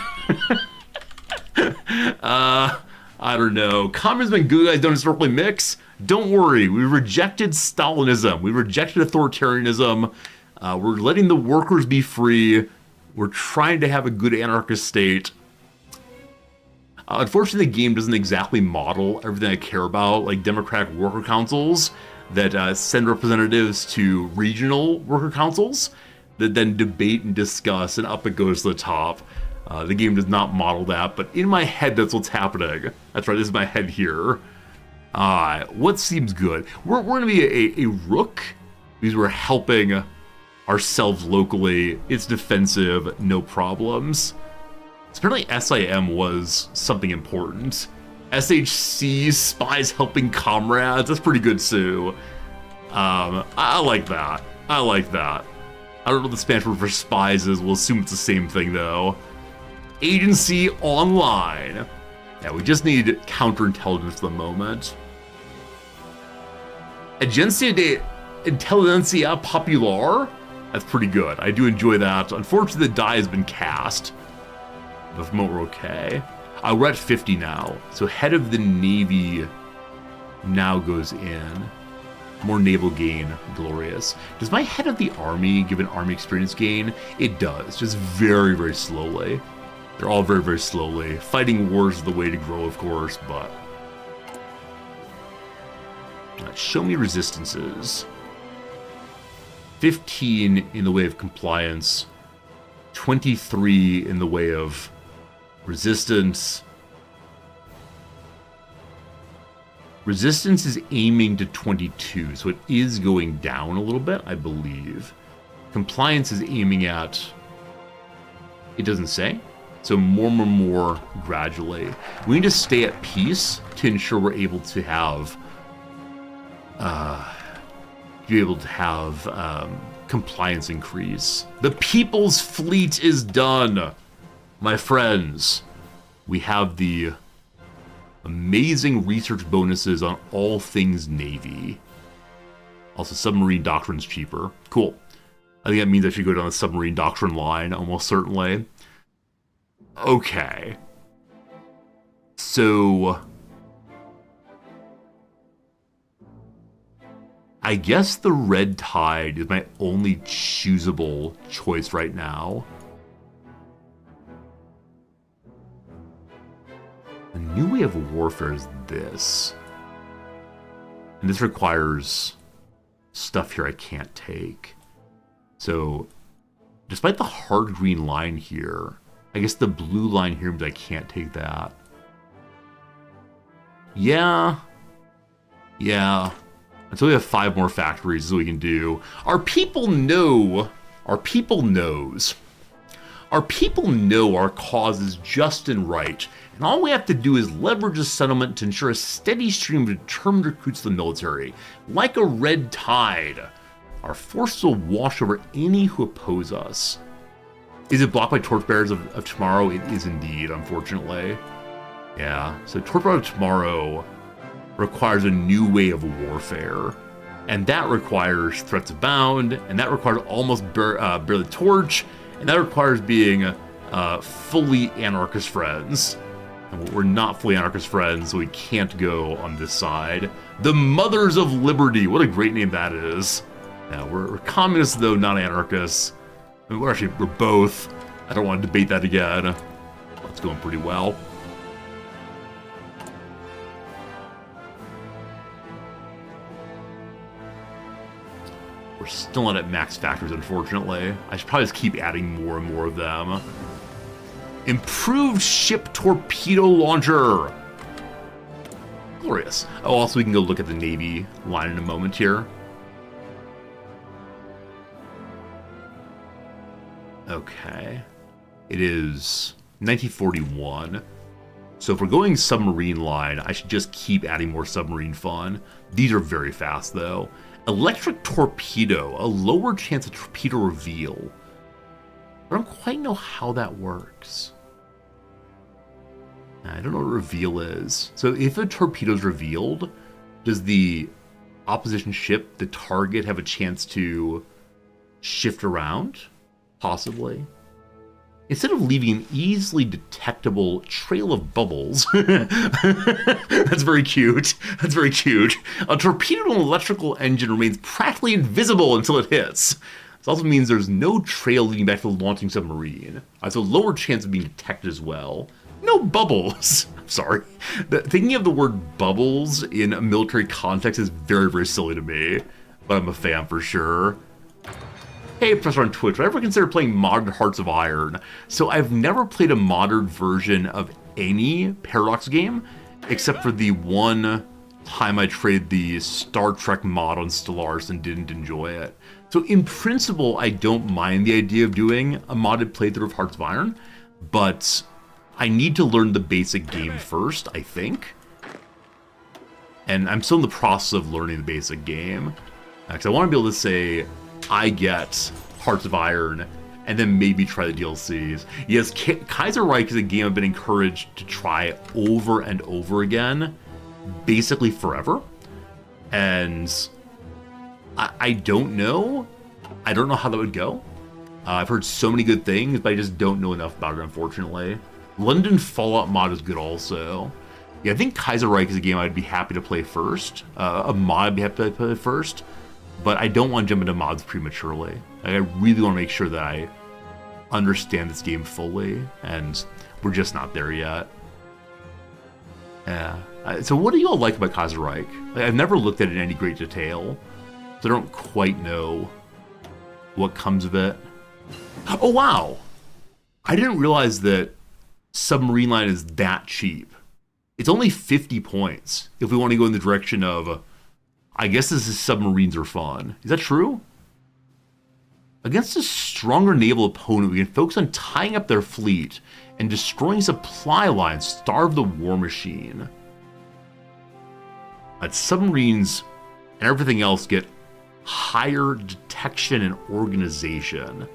I don't know. Communism and good guys don't historically mix. Don't worry. We rejected Stalinism. We rejected authoritarianism. We're letting the workers be free. We're trying to have a good anarchist state. Unfortunately, the game doesn't exactly model everything I care about, like democratic worker councils that send representatives to regional worker councils that then debate and discuss, and up it goes to the top. The game does not model that, but in my head, that's what's happening. That's right, this is my head here. What seems good? We're going to be a rook, because we're helping ourselves locally. It's defensive, no problems. Apparently SIM was something important. SHC, spies helping comrades, that's pretty good too. I like that. I like that. I don't know what the Spanish word for spies is, we'll assume it's the same thing though. Agency online. Yeah, we just need counterintelligence for the moment. Agencia de Inteligencia Popular? That's pretty good. I do enjoy that. Unfortunately, the die has been cast. But from what we're okay. We're at 50 now. So head of the Navy now goes in. More naval gain, glorious. Does my head of the Army give an Army experience gain? It does, just very, very slowly. They're all very, very slowly. Fighting wars is the way to grow, of course, but... show me resistances. 15 in the way of compliance. 23 in the way of resistance. Resistance is aiming to 22, so it is going down a little bit, I believe. Compliance is aiming at... it doesn't say. So more gradually. We need to stay at peace to ensure we're able to have... compliance increase. The People's Fleet is done! My friends, we have the amazing research bonuses on all things Navy. Also, submarine doctrine's cheaper. Cool. I think that means I should go down the submarine doctrine line, almost certainly. Okay. So... I guess the Red Tide is my only choosable choice right now. The new way of warfare is this. And this requires stuff here I can't take. So, despite the hard green line here, I guess the blue line here means I can't take that. Yeah. Until we have 5 more factories is what we can do. Our people know our cause is just and right, and all we have to do is leverage the settlement to ensure a steady stream of determined recruits to the military. Like a red tide, our forces will wash over any who oppose us. Is it blocked by Torchbearers of Tomorrow? It is indeed, unfortunately. Yeah, so Torchbearers of Tomorrow requires a new way of warfare, and that requires Threats Abound, and that requires almost Bear the Torch, and that requires being fully anarchist friends. And we're not fully anarchist friends, so we can't go on this side. The Mothers of Liberty, what a great name that is. Yeah, we're communists though, not anarchists. I mean, we're both. I don't want to debate that again. It's going pretty well. We're still not at max factories, unfortunately. I should probably just keep adding more and more of them. Improved ship torpedo launcher. Glorious. Oh, also we can go look at the Navy line in a moment here. Okay. It is 1941. So if we're going submarine line, I should just keep adding more submarine fun. These are very fast though. Electric torpedo, a lower chance of torpedo reveal. I don't quite know how that works. I don't know what reveal is. So if a torpedo is revealed, does the opposition ship, the target, have a chance to shift around? Possibly. Instead of leaving an easily detectable trail of bubbles. That's very cute. That's very cute. A torpedo in an electrical engine remains practically invisible until it hits. This also means there's no trail leading back to the launching submarine. So lower chance of being detected as well. No bubbles. I'm sorry. Thinking of the word bubbles in a military context is very, very silly to me. But I'm a fan for sure. Hey, Professor on Twitch, would I ever consider playing modded Hearts of Iron? So I've never played a modded version of any Paradox game, except for the one time I traded the Star Trek mod on Stellaris and didn't enjoy it. So in principle, I don't mind the idea of doing a modded playthrough of Hearts of Iron, but I need to learn the basic game first, I think. And I'm still in the process of learning the basic game. Because I want to be able to say, I get Hearts of Iron, and then maybe try the DLCs. Yes, Kaiser Reich is a game I've been encouraged to try over and over again, basically forever. And I don't know. I don't know how that would go. I've heard so many good things, but I just don't know enough about it, unfortunately. London Fallout mod is good also. Yeah, I think Kaiser Reich is a game I'd be happy to play first. A mod I'd be happy to play first. But I don't want to jump into mods prematurely. I really want to make sure that I understand this game fully, and we're just not there yet. Yeah. So what do you all like about Kaiser Reich? I've never looked at it in any great detail, so I don't quite know what comes of it. Oh, wow! I didn't realize that Submarine Line is that cheap. It's only 50 points if we want to go in the direction of... I guess this is submarines are fun. Is that true? Against a stronger naval opponent, we can focus on tying up their fleet and destroying supply lines, starve the war machine. Submarines and everything else get higher detection and organization.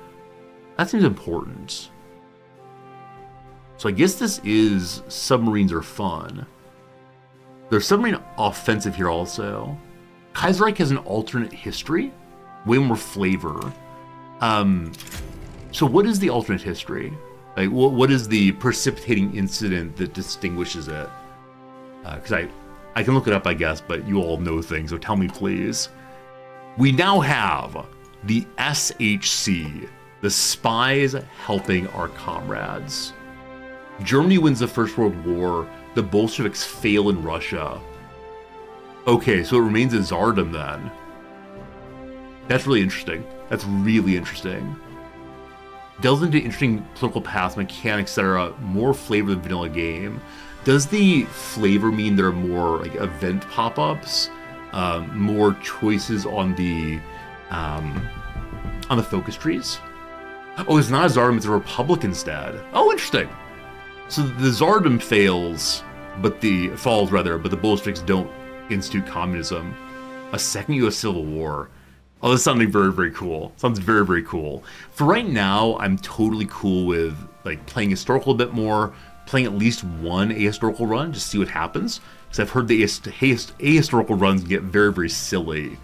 That seems important. So I guess this is submarines are fun. There's submarine offensive here also. Kaiser Reich has an alternate history, way more flavor. So what is the alternate history? Like, what is the precipitating incident that distinguishes it? Because I can look it up, I guess, but you all know things, so tell me, please. We now have the SHC, the spies helping our comrades. Germany wins the First World War, the Bolsheviks fail in Russia. Okay, so it remains a Tsardom then. That's really interesting. That's really interesting. Delves into interesting political paths, mechanics that are more flavor than vanilla game. Does the flavor mean there are more like event pop-ups, more choices on the focus trees? Oh, it's not a Tsardom; it's a Republic instead. Oh, interesting. So the Tsardom falls, but the Bolsheviks don't institute communism. A second U.S. Civil War. Oh, this is something very, very cool. Sounds very, very cool. For right now, I'm totally cool with like playing historical a bit more, playing at least one ahistorical run, just see what happens. Because I've heard the ahistorical runs get very, very silly.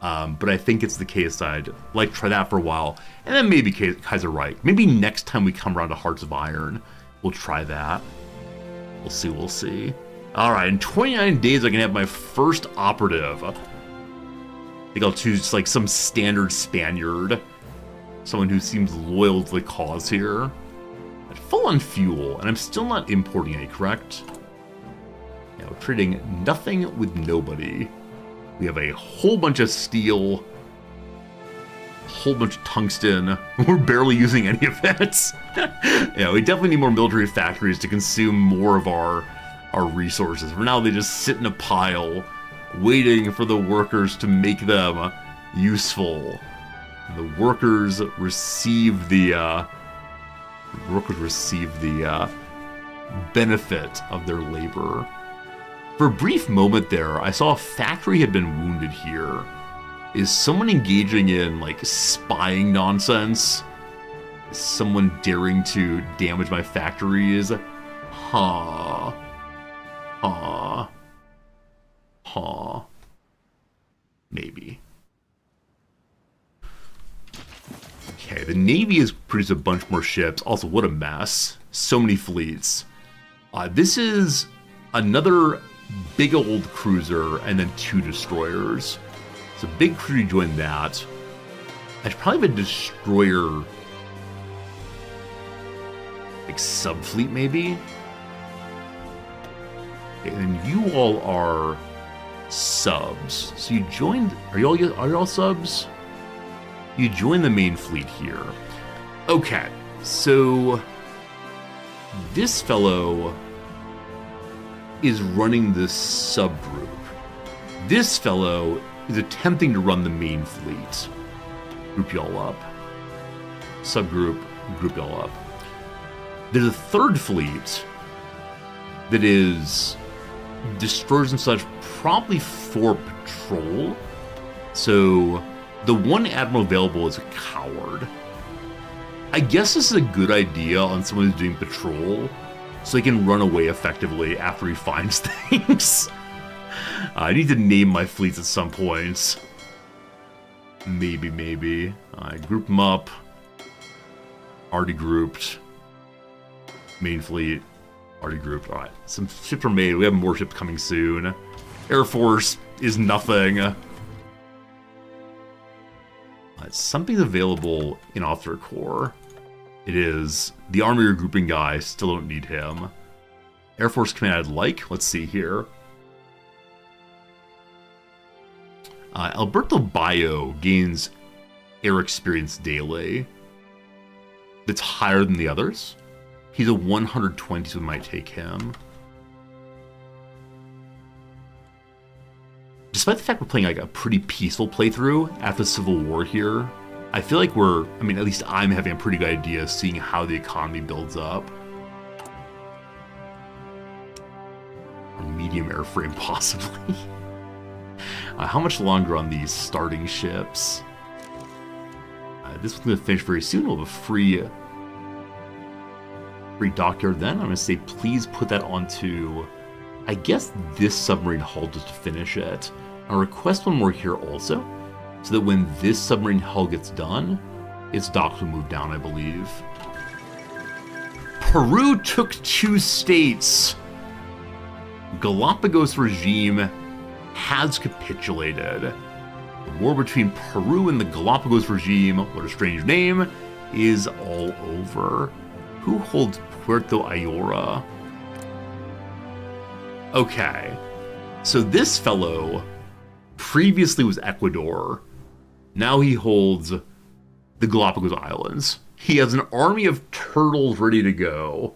But I think it's the case I'd like to try that for a while. And then maybe Kaiser Reich. Maybe next time we come around to Hearts of Iron, we'll try that. We'll see. Alright, in 29 days I can have my first operative. I think I'll choose like some standard Spaniard. Someone who seems loyal to the cause here. At full on fuel, and I'm still not importing any, correct? Yeah, we're trading nothing with nobody. We have a whole bunch of steel, a whole bunch of tungsten. We're barely using any of it. Yeah, we definitely need more military factories to consume more of our resources. For now, they just sit in a pile, waiting for the workers to make them useful. And the workers receive the benefit of their labor. For a brief moment there, I saw a factory had been wounded here. Is someone engaging in, like, spying nonsense? Is someone daring to damage my factories? Huh. Huh. Huh. Maybe. Okay, the Navy has produced a bunch more ships. Also, what a mess. So many fleets. This is another big old cruiser and then 2 destroyers. So big crew joined that. I should probably have a destroyer, like, subfleet maybe. Okay, and you all are subs. So you joined. Are y'all subs? You join the main fleet here. Okay, so this fellow is running this subgroup. This fellow is attempting to run the main fleet. Group y'all up. Subgroup, group y'all up. There's a third fleet that is destroyers and such, probably for patrol. So the one admiral available is a coward. I guess this is a good idea on someone who's doing patrol, so he can run away effectively after he finds things. I need to name my fleets at some point. Maybe. I group them up. Already grouped. Main fleet. Already grouped. Alright, some ships are made. We have more ships coming soon. Air Force is nothing. Something's available in Officer Corps. It is the Army regrouping guy. Still don't need him. Air Force Command I'd like. Let's see here. Alberto Bayo gains air experience daily. That's higher than the others. He's a 120, so we might take him. Despite the fact we're playing like a pretty peaceful playthrough after the Civil War here, I feel like at least I'm having a pretty good idea of seeing how the economy builds up. A medium airframe, possibly. How much longer on these starting ships? This one's going to finish very soon. We'll have a free dockyard then. I'm going to say please put that onto, I guess, this submarine hull just to finish it. I'll request one more here also, so that when this submarine hull gets done, its docks will move down, I believe. Peru took 2 states. Galapagos regime has capitulated. The war between Peru and the Galapagos regime, what a strange name, is all over. Who holds Puerto Ayora? Okay, so this fellow previously was Ecuador. Now he holds the Galapagos Islands. He has an army of turtles ready to go.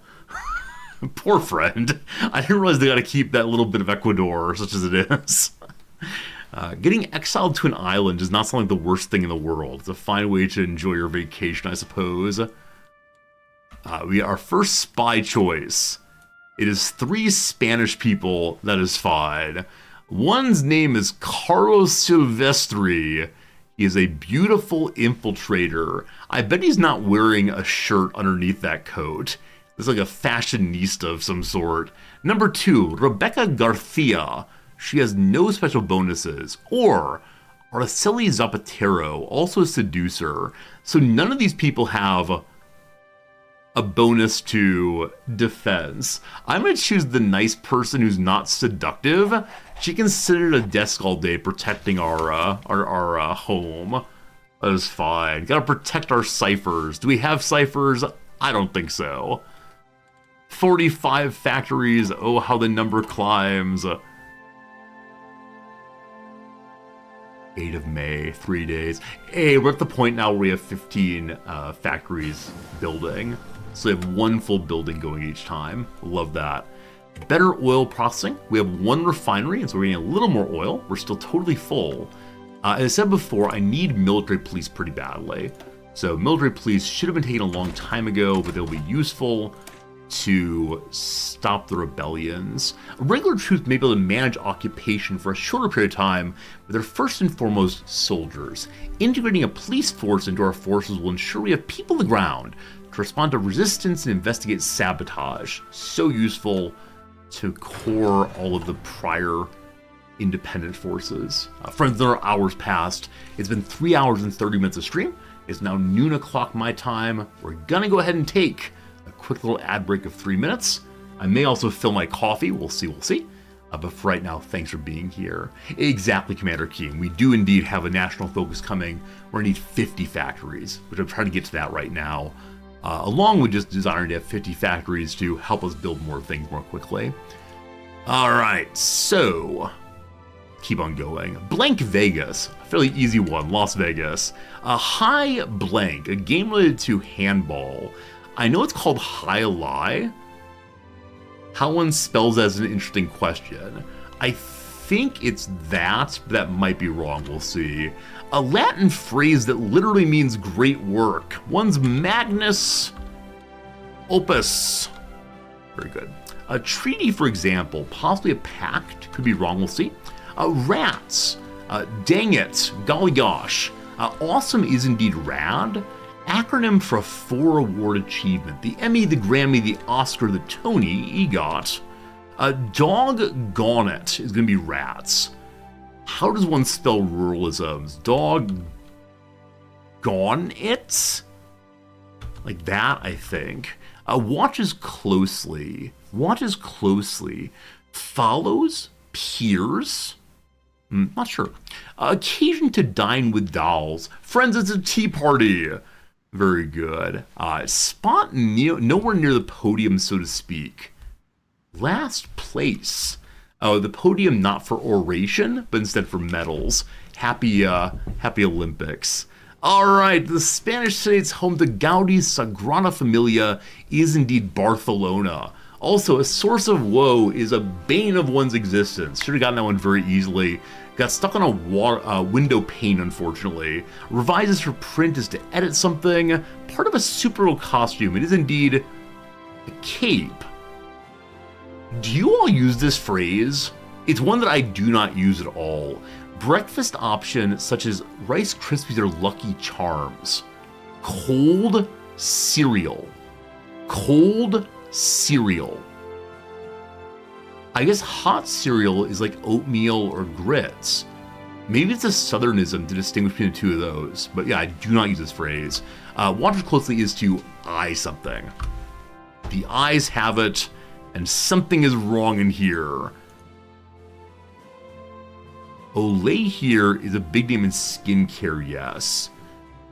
Poor friend. I didn't realize they got to keep that little bit of Ecuador, such as it is. Getting exiled to an island does not sound like the worst thing in the world. It's a fine way to enjoy your vacation, I suppose. Our first spy choice. It is 3 Spanish people. That is fine. One's name is Carlos Silvestri. He is a beautiful infiltrator. I bet he's not wearing a shirt underneath that coat. It's like a fashionista of some sort. Number 2, Rebecca Garcia. She has no special bonuses. Or Araceli Zapatero, also a seducer. So none of these people have a bonus to defense. I'm going to choose the nice person who's not seductive. She can sit at a desk all day protecting our home. That is fine. Gotta protect our ciphers. Do we have ciphers? I don't think so. 45 factories. Oh, how the number climbs. 8 of May, 3 days. Hey, we're at the point now where we have 15 factories building. So we have 1 full building going each time. Love that. Better oil processing. We have 1 refinery, and so we're getting a little more oil. We're still totally full. As I said before, I need military police pretty badly. So military police should have been taken a long time ago, but they'll be useful. to stop the rebellions. Regular troops may be able to manage occupation for a shorter period of time, but they're first and foremost soldiers. Integrating a police force into our forces will ensure we have people on the ground to respond to resistance and investigate sabotage. So useful to core all of the prior independent forces. Friends, there are hours past. It's been 3 hours and 30 minutes of stream. It's now noon o'clock my time. We're gonna go ahead and take a quick little ad break of 3 minutes. I may also fill my coffee. We'll see. But for right now, thanks for being here. Exactly, Commander Keen. We do indeed have a national focus coming. We're gonna need 50 factories, which I'm trying to get to that right now. Along with just desiring to have 50 factories to help us build more things more quickly. All right, so keep on going. Blank Vegas, a fairly easy one, Las Vegas. High Blank, a game related to handball. I know it's called High Lie. How one spells that is an interesting question. I think it's that, but that might be wrong, we'll see. A Latin phrase that literally means great work. One's magnus opus. Very good. A treaty, for example, possibly a pact, could be wrong, we'll see. Rats, dang it, golly gosh. Awesome is indeed rad. Acronym for a 4-award achievement. The Emmy, the Grammy, the Oscar, the Tony, EGOT. Doggone it is going to be rats. How does one spell ruralisms? Gone it? Like that, I think. Watches closely. Follows. Peers. Not sure. Occasion to dine with dolls. Friends, it's a tea party. Very good. Spot nowhere near the podium, so to speak. Last place. Oh, the podium not for oration, but instead for medals. Happy Olympics. All right, the Spanish state's home to Gaudi's Sagrada Familia is indeed Barcelona. Also, a source of woe is a bane of one's existence. Should have gotten that one very easily. Got stuck on a window pane, unfortunately. Revises for print is to edit something. Part of a superhero costume. It is indeed a cape. Do you all use this phrase? It's one that I do not use at all. Breakfast option such as Rice Krispies or Lucky Charms. Cold cereal. I guess hot cereal is like oatmeal or grits. Maybe it's a southernism to distinguish between the two of those. But yeah, I do not use this phrase. Watch closely is to eye something. The eyes have it, and something is wrong in here. Olay here is a big name in skincare, yes.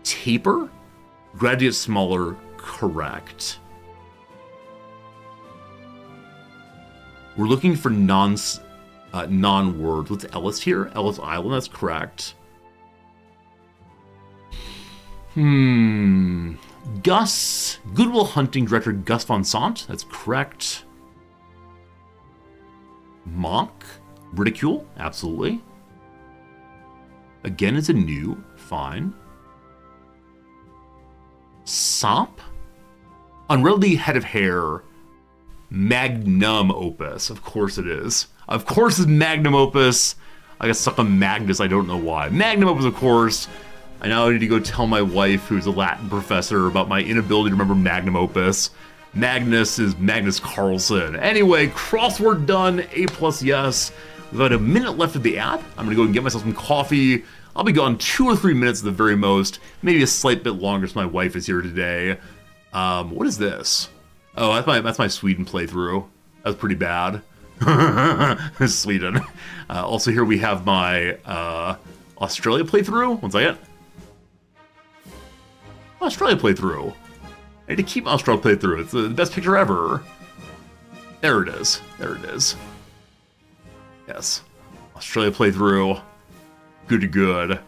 Taper? Graduate smaller, correct. We're looking for non-words. What's Ellis here? Ellis Island, that's correct. Gus, Goodwill Hunting director Gus Van Sant, that's correct. Mock, ridicule, absolutely. Again, it's a new, fine. Sop, unreadily head of hair. Magnum opus, of course it is. Of course it's magnum opus. I got stuck on Magnus, I don't know why. Magnum opus, of course. I now need to go tell my wife, who's a Latin professor, about my inability to remember magnum opus. Magnus is Magnus Carlsen. Anyway, crossword done, A+, yes. We've got a minute left of the ad. I'm gonna go and get myself some coffee. I'll be gone 2 or 3 minutes at the very most. Maybe a slight bit longer since my wife is here today. What is this? Oh, that's my Sweden playthrough. That was pretty bad. Sweden. Also here we have my Australia playthrough. One second. Australia playthrough. I need to keep Australia playthrough. It's the best picture ever. There it is. Yes. Australia playthrough. Good to good.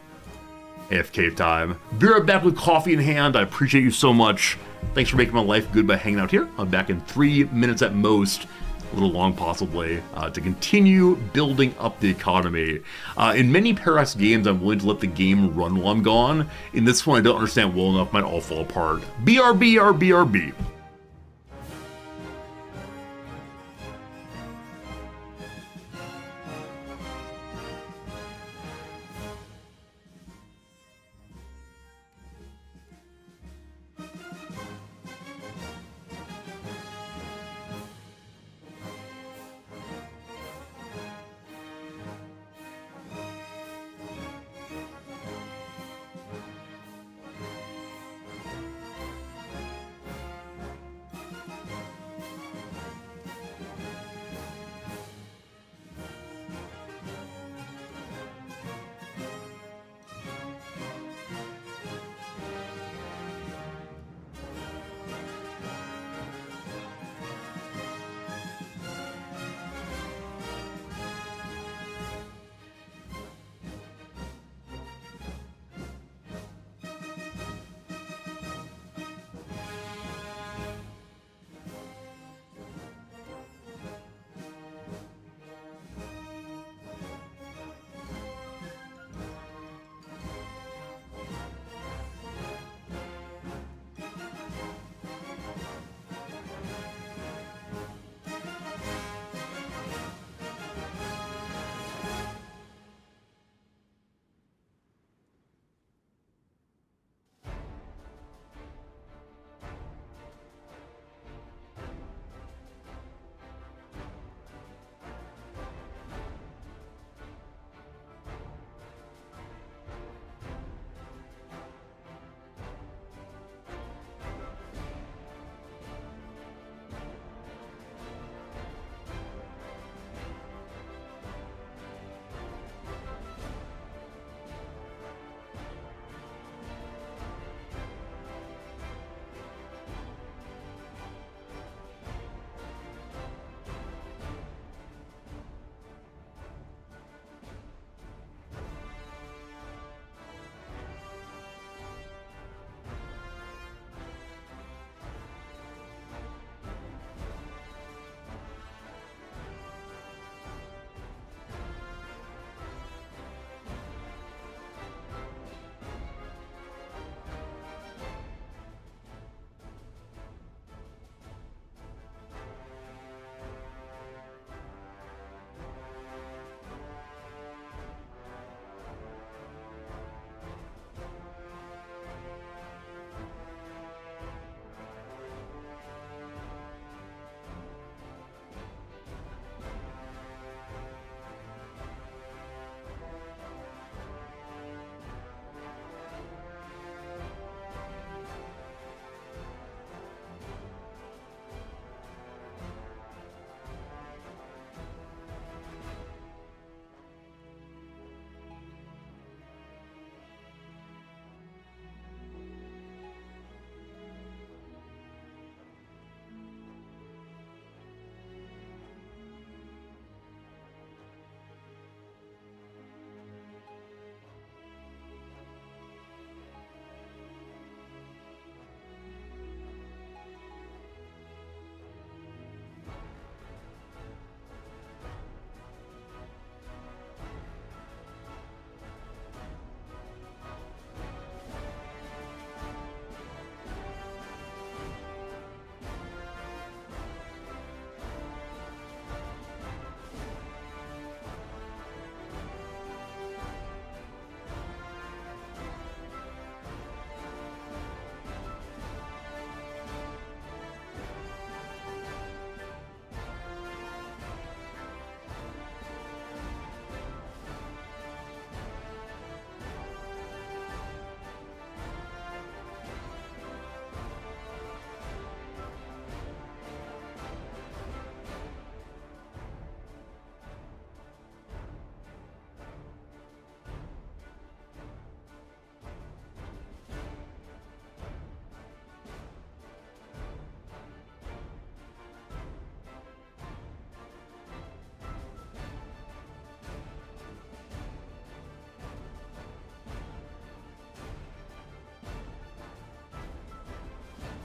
AFK time. Be right back with coffee in hand. I appreciate you so much. Thanks for making my life good by hanging out here. I'm back in 3 minutes at most, a little long possibly, to continue building up the economy. In many Paradox games, I'm willing to let the game run while I'm gone. In this one, I don't understand well enough, might all fall apart. BRB.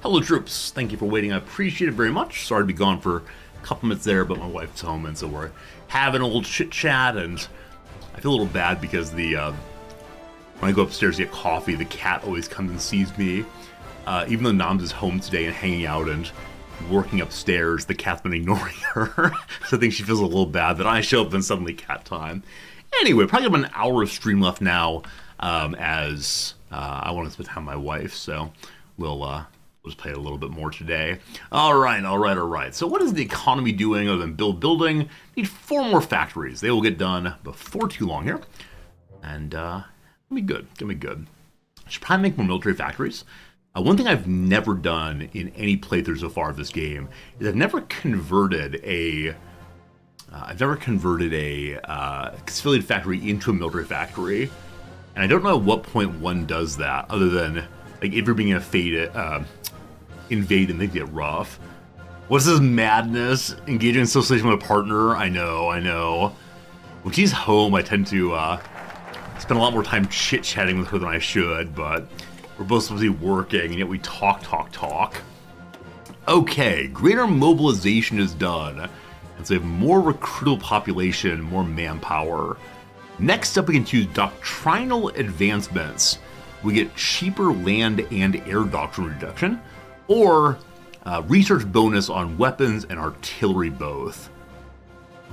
Hello, troops. Thank you for waiting. I appreciate it very much. Sorry to be gone for a couple minutes there, but my wife's home, and so we're having a little chit-chat, and I feel a little bad because when I go upstairs to get coffee, the cat always comes and sees me. Even though Noms is home today and hanging out and working upstairs, the cat's been ignoring her. So I think she feels a little bad that I show up and suddenly cat time. Anyway, probably about an hour of stream left now, as I want to spend time with my wife, so we'll just play a little bit more today. All right. So what is the economy doing other than building? Need 4 more factories. They will get done before too long here, and gonna be good. Should probably make more military factories. One thing I've never done in any playthrough so far of this game is I've never converted a civilian factory into a military factory, and I don't know at what point one does that, other than like if you're being invaded and they get rough. What's this madness? Engaging in association with a partner? I know. When she's home, I tend to spend a lot more time chit-chatting with her than I should, but we're both supposed to be working, and yet we talk. Okay, greater mobilization is done. And so we have more recruitable population, more manpower. Next up, we can choose doctrinal advancements. We get cheaper land and air doctrine reduction, or research bonus on weapons and artillery both.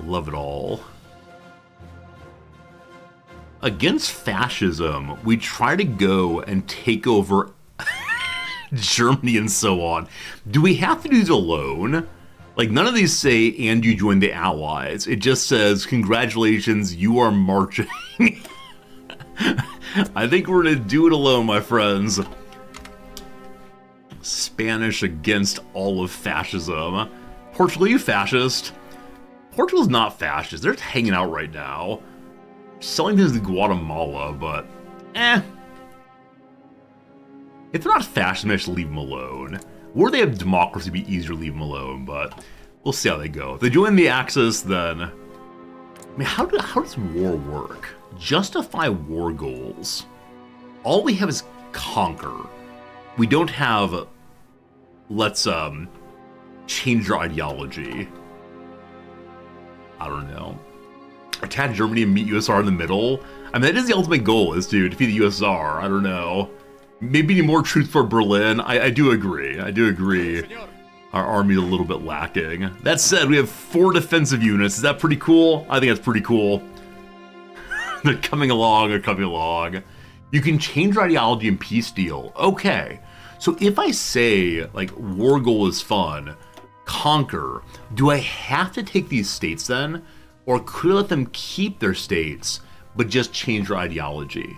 Love it all. Against fascism, we try to go and take over Germany and so on. Do we have to do these alone? Like, none of these say, and you join the Allies. It just says, congratulations, you are marching. I think we're gonna do it alone, my friends. Spanish against all of fascism. Portugal, you fascist. Portugal's not fascist. They're just hanging out right now. Selling things to Guatemala, but if they're not fascist, maybe I should leave them alone. Were they have democracy, it'd be easier to leave them alone, but we'll see how they go. If they join the Axis, then I mean, how does war work? Justify war goals. All we have is conquer. We don't have let's change your ideology. I don't know. Attack Germany and meet USSR in the middle. I mean, that is the ultimate goal, is to defeat the USSR. I don't know. Maybe need more troops for Berlin. I do agree. Our army's a little bit lacking. That said, we have 4 defensive units. Is that pretty cool? I think that's pretty cool. They're coming along. You can change your ideology in peace deal. Okay. So if I say, like, war goal is fun, conquer, do I have to take these states then? Or could I let them keep their states, but just change their ideology?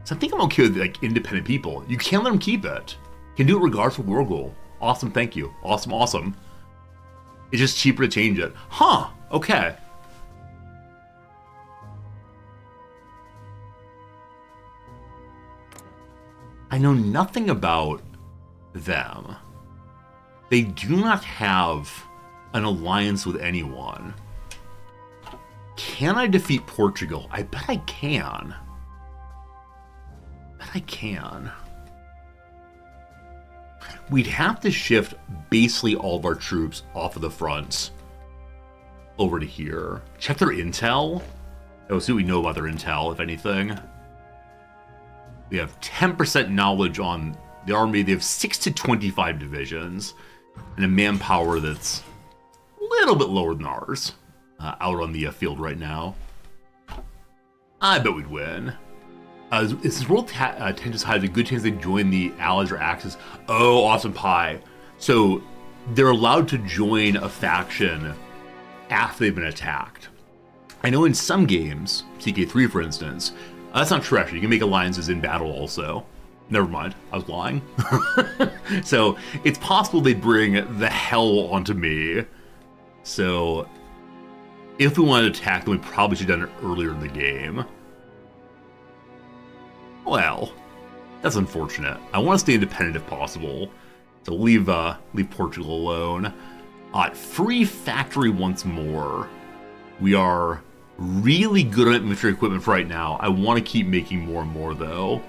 So I think I'm okay with, like, independent people. You can't let them keep it. You can do it regardless of war goal. Awesome, thank you. Awesome. It's just cheaper to change it. Huh, okay. I know nothing about them. They do not have an alliance with anyone. Can I defeat Portugal? I bet I can. We'd have to shift basically all of our troops off of the fronts over to here. Check their intel. Oh, see what we know about their intel, if anything. We have 10% knowledge on the army. They have 6 to 25 divisions and a manpower that's a little bit lower than ours out on the field right now. I bet we'd win. Since world tensions high, there's a good chance they join the Allies or Axis. Oh, awesome pie. So they're allowed to join a faction after they've been attacked. I know in some games, CK3 for instance, that's not true actually. You can make alliances in battle also. Never mind, I was lying. So it's possible they'd bring the hell onto me. So if we wanted to attack them, we probably should have done it earlier in the game. Well, that's unfortunate. I want to stay independent if possible. So leave Portugal alone. Free factory once more. We are really good at military equipment for right now. I want to keep making more and more though.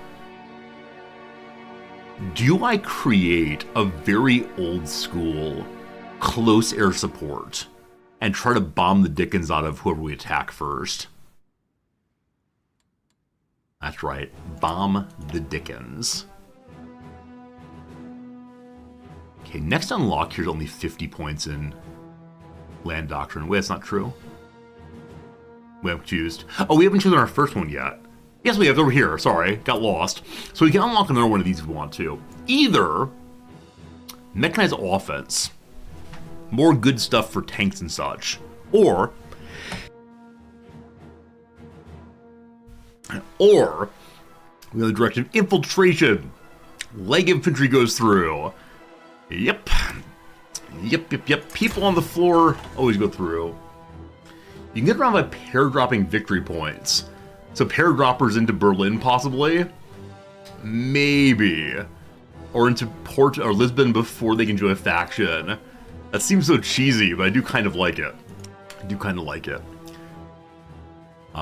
Do I create a very old school close air support and try to bomb the dickens out of whoever we attack first? That's right, bomb the dickens. Okay, next unlock here's only 50 points in Land Doctrine. Wait, that's not true. We haven't chosen. Oh, we haven't chosen our first one yet. Yes, we have. Over here. Sorry, got lost. So we can unlock another one of these if we want to. Either mechanized offense, more good stuff for tanks and such, or we have the directive infiltration. Leg infantry goes through. Yep. People on the floor always go through. You can get around by pair dropping victory points. So pair droppers into Berlin, possibly? Maybe. Or into Port or Lisbon before they can join a faction. That seems so cheesy, but I do kind of like it.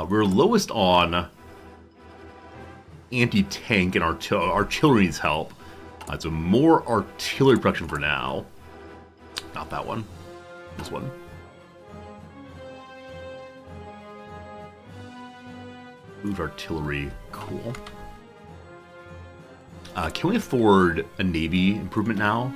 We're lowest on anti-tank and artillery needs help. So more artillery production for now. Not that one. This one. Food artillery, cool. Can we afford a navy improvement now?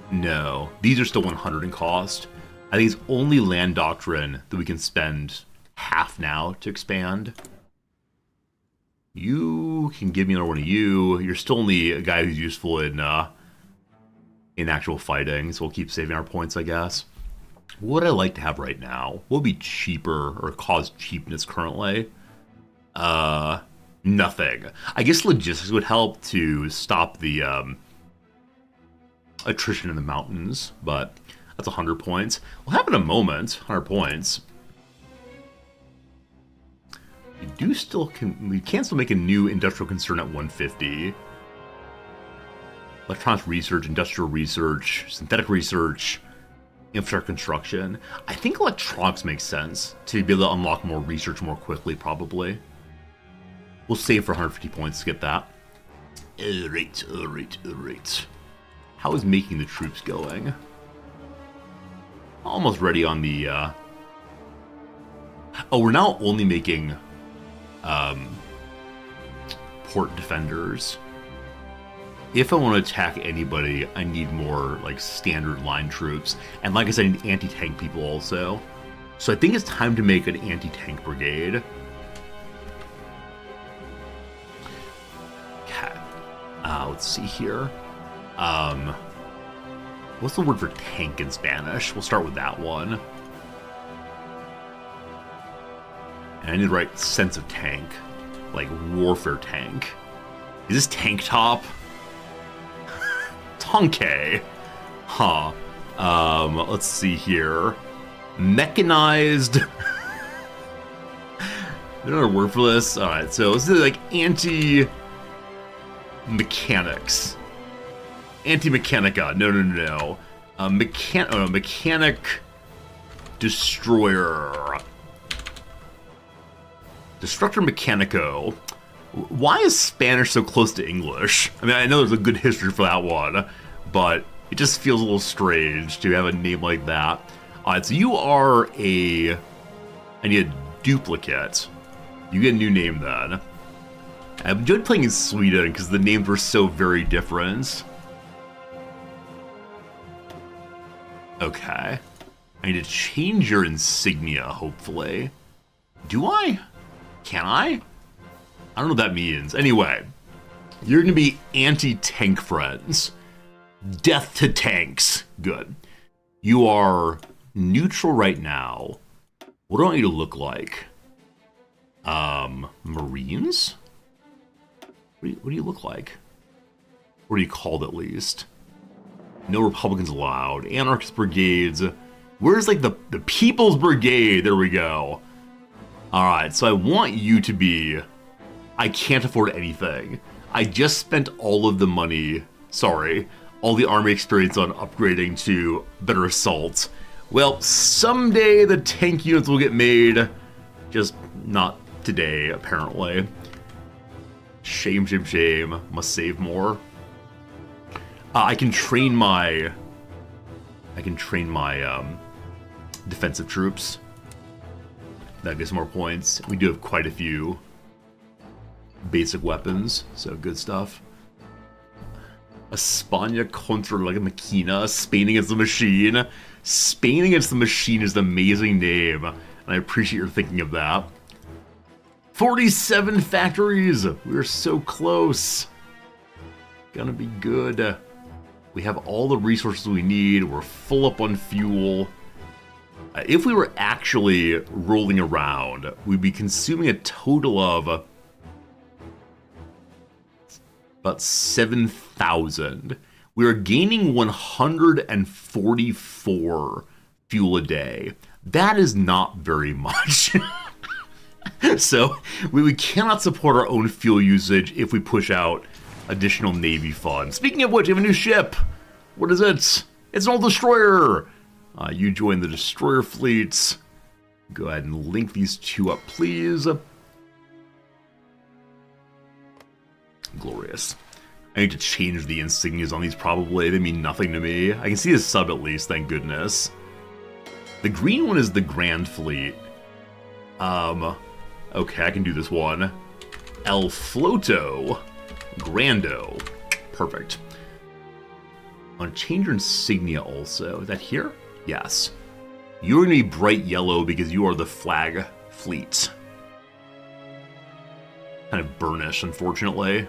No, these are still 100 in cost. I think it's only Land Doctrine that we can spend half now to expand. You can give me another one of you. You're still only a guy who's useful in actual fighting, so we'll keep saving our points, I guess. What would I like to have right now? What would be cheaper or cause cheapness currently? Nothing. I guess logistics would help to stop the attrition in the mountains, but that's 100 points. We'll have in a moment, 100 points. We can still make a new industrial concern at 150. Electronics research, industrial research, synthetic research, infrastructure construction. I think electronics makes sense to be able to unlock more research more quickly, probably. We'll save for 150 points to get that. Alright. How is making the troops going? Almost ready on the... Oh, we're now only making port defenders. If I want to attack anybody, I need more like standard line troops. And like I said, I need anti-tank people also. So I think it's time to make an anti-tank brigade. Okay. Let's see here. What's the word for tank in Spanish? We'll start with that one. And I need the right sense of tank. Like warfare tank. Is this tank top? Tonke. Huh. Let's see here. Mechanized. Another word for this. Alright, so this is like anti-mechanics. Anti-mechanica. No. Mechanic destroyer. Destructor Mechanico. Why is Spanish so close to English? I mean, I know there's a good history for that one, but it just feels a little strange to have a name like that. Alright, so you are I need a duplicate. You get a new name then. I've enjoyed playing in Sweden because the names were so very different. Okay. I need to change your insignia, hopefully. Do I? Can I? I don't know what that means. Anyway, you're going to be anti-tank friends. Death to tanks. Good. You are neutral right now. What do I want you to look like? Marines? What do you look like? What are you called at least? No Republicans allowed. Anarchist brigades. Where's like the People's Brigade? There we go. Alright, so I want you to be... I can't afford anything. I just spent all of the money, all the army experience on upgrading to better assault. Well, someday the tank units will get made. Just not today, apparently. Shame, shame, shame. Must save more. I can train my defensive troops. That gets more points. We do have quite a few basic weapons, so good stuff. España contra la Máquina, Spain against the machine. Spain against the machine is an amazing name, and I appreciate your thinking of that. 47 factories! We're so close. Gonna be good. We have all the resources we need. We're full up on fuel. If we were actually rolling around, we'd be consuming a total of about 7,000. We are gaining 144 fuel a day. That is not very much. So we cannot support our own fuel usage if we push out additional Navy funds. Speaking of which, we have a new ship. What is it? It's an old destroyer. You join the destroyer fleets. Go ahead and link these two up, please. Glorious. I need to change the insignias on these probably. They mean nothing to me. I can see the sub at least, thank goodness. The green one is the Grand Fleet. Okay, I can do this one. El Floto Grando. Perfect. I want to change your insignia also. Is that here? Yes. You're going to be bright yellow because you are the flag fleet. Kind of burnish, unfortunately.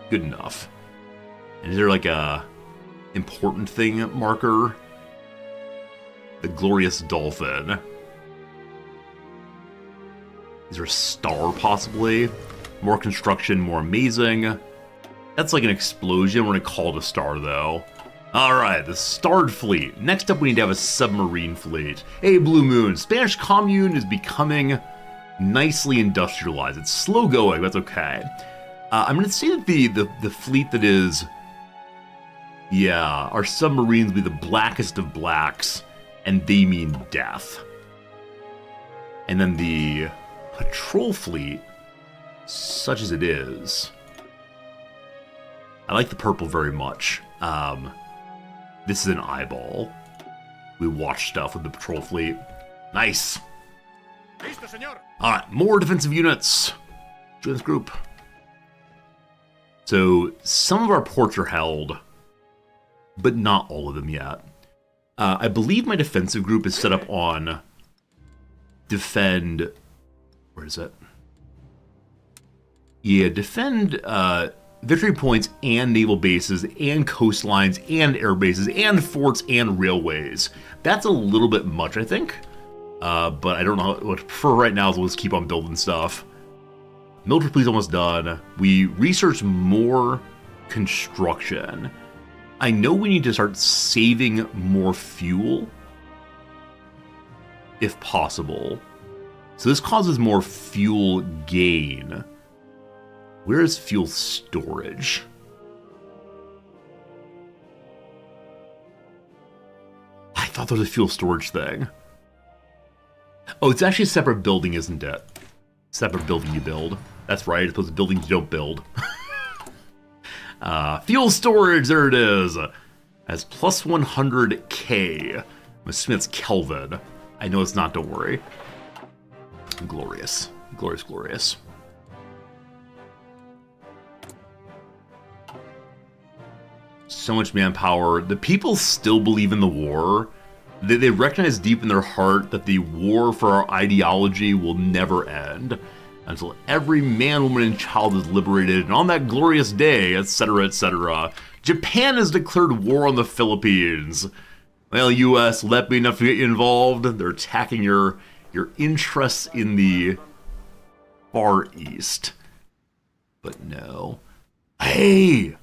Good enough. And is there like a important thing marker? The Glorious Dolphin. Is there a star possibly? More construction, more amazing. That's like an explosion. We're going to call it a star though. Alright, the Starred Fleet. Next up we need to have a submarine fleet. Hey, Blue Moon. Spanish Commune is becoming nicely industrialized. It's slow going, that's okay. I'm going to say that the fleet that is... Yeah, our submarines will be the blackest of blacks, and they mean death. And then the patrol fleet, such as it is... I like the purple very much. This is an eyeball. We watch stuff with the patrol fleet. Nice. Alright, more defensive units. Join this group. So, some of our ports are held, but not all of them yet. I believe my defensive group is set up on defend... Where is it? Yeah, defend victory points and naval bases and coastlines and air bases and forts and railways. That's a little bit much, I think. But I don't know what to prefer right now, so let's keep on building stuff. Military fleet's almost done. We researched more construction. I know we need to start saving more fuel, if possible. So this causes more fuel gain. Where is fuel storage? I thought there was a fuel storage thing. Oh, it's actually a separate building, isn't it? Separate building you build. That's right, it's supposed to be buildings you don't build. Fuel storage, there it is. As plus 100k. I'm assuming it's Kelvin. I know it's not, don't worry. Glorious. Glorious, glorious. So much manpower. The people still believe in the war. They recognize deep in their heart that the war for our ideology will never end until every man, woman, and child is liberated, and on that glorious day, etc., etc. Japan has declared war on the Philippines. Well, U.S., let me not get you involved. They're attacking your interests in the Far East. But no. Hey!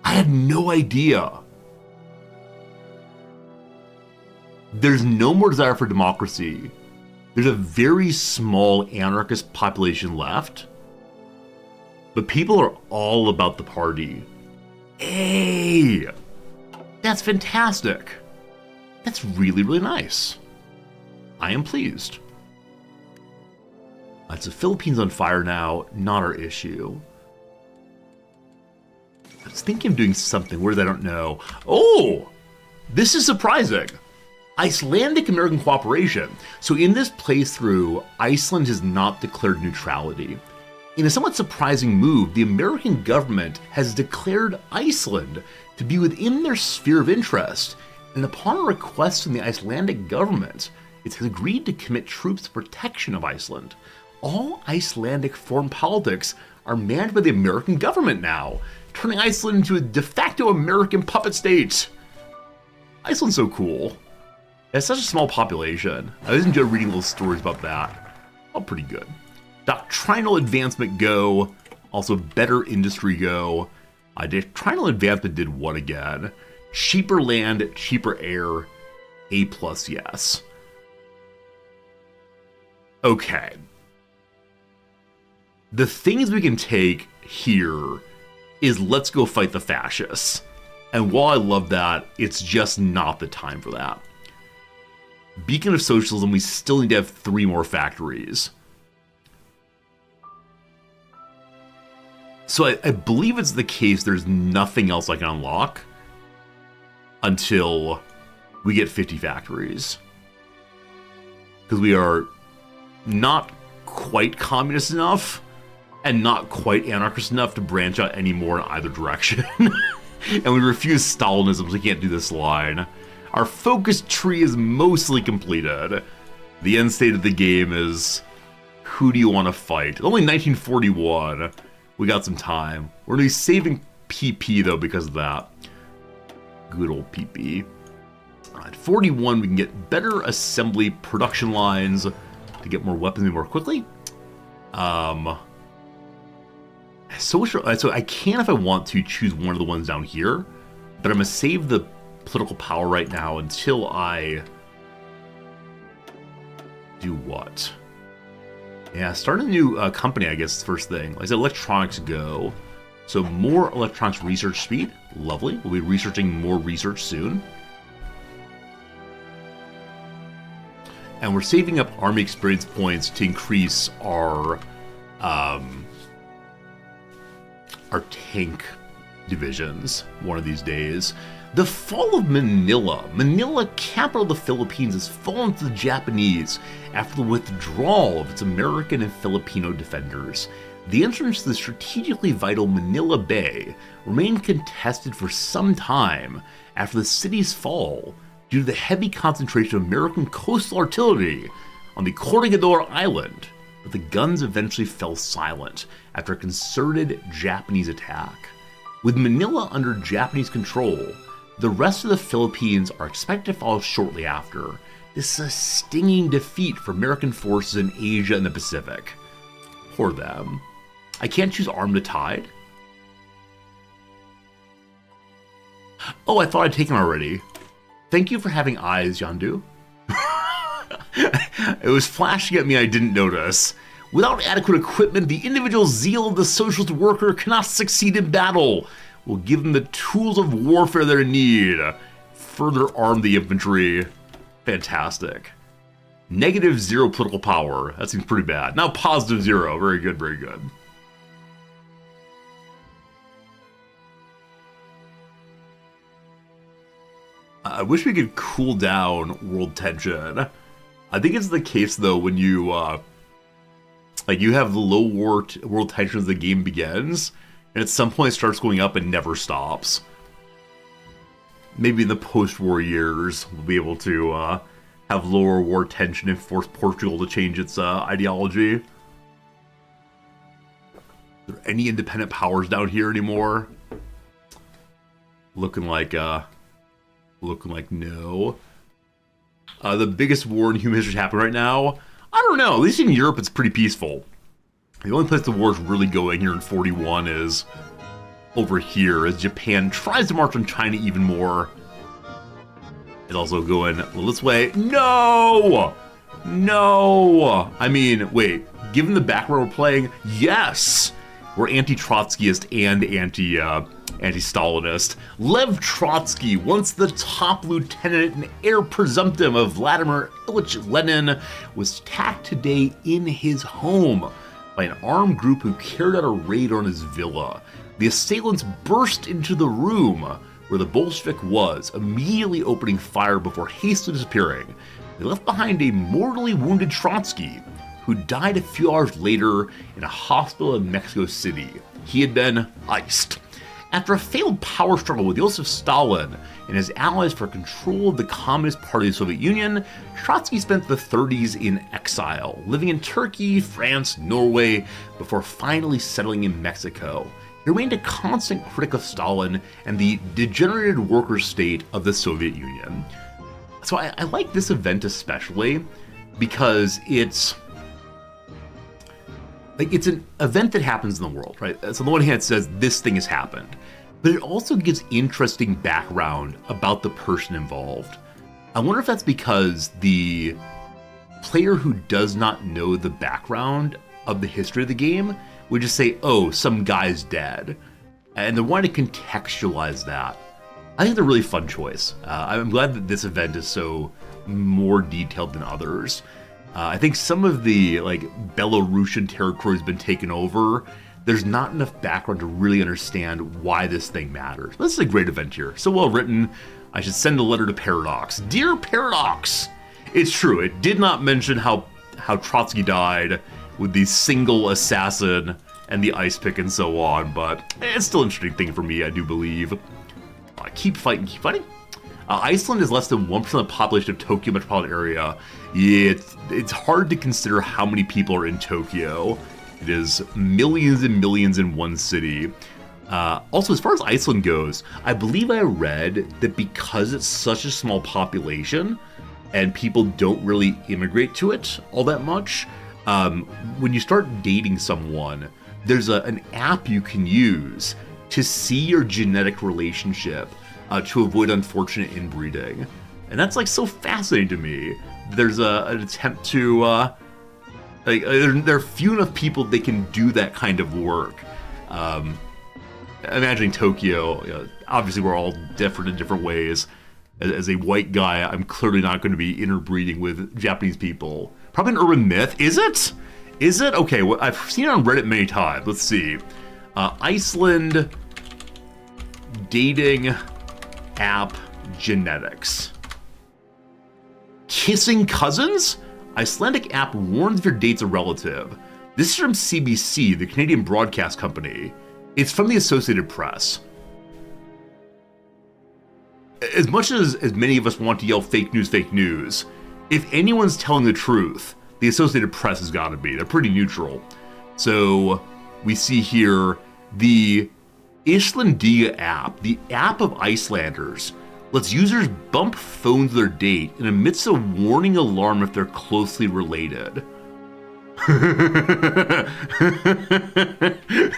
I had no idea. There's no more desire for democracy. There's a very small anarchist population left. But people are all about the party. Hey! That's fantastic. That's really, really nice. I am pleased. It's the Philippines on fire now, not our issue. I was thinking of doing something weird that I don't know. Oh! This is surprising. Icelandic-American cooperation. So in this playthrough, Iceland has not declared neutrality. In a somewhat surprising move, the American government has declared Iceland to be within their sphere of interest, and upon a request from the Icelandic government, it has agreed to commit troops to protection of Iceland. All Icelandic foreign politics are managed by the American government now, turning Iceland into a de facto American puppet state. Iceland's so cool. It has such a small population. I always enjoy reading little stories about that. All pretty good. Doctrinal advancement go. Also better industry go. Doctrinal advancement did what again? Cheaper land, cheaper air. A+, yes. Okay. The things we can take here is let's go fight the fascists. And while I love that, it's just not the time for that. Beacon of Socialism, we still need to have 3 more factories. So I believe it's the case there's nothing else I can unlock until we get 50 factories. Because we are not quite communist enough and not quite anarchist enough to branch out anymore in either direction. And we refuse Stalinism, so we can't do this line. Our focus tree is mostly completed. The end state of the game is, who do you want to fight? It's only 1941. We got some time. We're going to be saving PP, though, because of that. Good old PP. At 41, we can get better assembly production lines to get more weapons more quickly. So I can, if I want to, choose one of the ones down here, but I'm going to save the political power right now until I do what? Yeah, start a new company, I guess, first thing. Like I said, electronics go. So more electronics research speed. Lovely. We'll be researching more research soon. And we're saving up army experience points to increase our tank divisions one of these days. The fall of Manila. Manila, capital of the Philippines, has fallen to the Japanese after the withdrawal of its American and Filipino defenders. The entrance to the strategically vital Manila Bay remained contested for some time after the city's fall due to the heavy concentration of American coastal artillery on the Corregidor Island, but the guns eventually fell silent after a concerted Japanese attack. With Manila under Japanese control, the rest of the Philippines are expected to follow shortly after. This is a stinging defeat for American forces in Asia and the Pacific. Poor them. I can't choose Arm the Tide? Oh, I thought I'd taken already. Thank you for having eyes, Yandu. It was flashing at me, I didn't notice. Without adequate equipment, the individual zeal of the socialist worker cannot succeed in battle. We'll give them the tools of warfare they need. Further arm the infantry. Fantastic. -0 political power. That seems pretty bad. Now +0. Very good, very good. I wish we could cool down world tension. I think it's the case, though, when you, you have the low world tension as the game begins, and at some point it starts going up and never stops. Maybe in the post-war years, we'll be able to have lower war tension and force Portugal to change its ideology. Are there any independent powers down here anymore? Looking like no. The biggest war in human history is happening right now? I don't know. At least in Europe, it's pretty peaceful. The only place the war is really going here in 41 is over here, as Japan tries to march on China even more. It's also going this way. No! No! I mean, wait. Given the background we're playing, yes! We're anti-Trotskyist and anti-Stalinist. Lev Trotsky, once the top lieutenant and heir presumptive of Vladimir Ilyich Lenin, was attacked today in his home by an armed group who carried out a raid on his villa. The assailants burst into the room where the Bolshevik was, immediately opening fire before hastily disappearing. They left behind a mortally wounded Trotsky, who died a few hours later in a hospital in Mexico City. He had been iced. After a failed power struggle with Joseph Stalin and his allies for control of the Communist Party of the Soviet Union, Trotsky spent the 30s in exile, living in Turkey, France, Norway, before finally settling in Mexico. He remained a constant critic of Stalin and the degenerated worker state of the Soviet Union. So I like this event especially because it's an event that happens in the world, right? So on the one hand, it says this thing has happened, but it also gives interesting background about the person involved. I wonder if that's because the player who does not know the background of the history of the game would just say, oh, some guy's dead. And they're wanting to contextualize that. I think it's a really fun choice. I'm glad that this event is so more detailed than others. I think some of the Belarusian territory has been taken over. There's not enough background to really understand why this thing matters. But this is a great event here. So well written. I should send a letter to Paradox. Dear Paradox, it's true. It did not mention how Trotsky died with the single assassin and the ice pick and so on, but it's still an interesting thing for me, I do believe. Keep fighting, keep fighting. Iceland is less than 1% of the population of Tokyo metropolitan area. Yeah, it's hard to consider how many people are in Tokyo. It is millions and millions in one city. Also, as far as Iceland goes, I believe I read that because it's such a small population and people don't really immigrate to it all that much, when you start dating someone, there's an app you can use to see your genetic relationship to avoid unfortunate inbreeding. And that's so fascinating to me. There's an attempt to, there are few enough people that can do that kind of work. Imagining Tokyo, obviously we're all different in different ways. As a white guy, I'm clearly not going to be interbreeding with Japanese people. Probably an urban myth. Is it? Is it? Okay, well, I've seen it on Reddit many times. Let's see. Iceland dating app genetics. Kissing cousins? Icelandic app warns if your date's a relative. This is from CBC, the Canadian broadcast company. It's from the Associated Press. As much as many of us want to yell fake news, if anyone's telling the truth, the Associated Press has got to be. They're pretty neutral. So we see here the Islandia app, the app of Icelanders, lets users bump phones with their date and emits a warning alarm if they're closely related.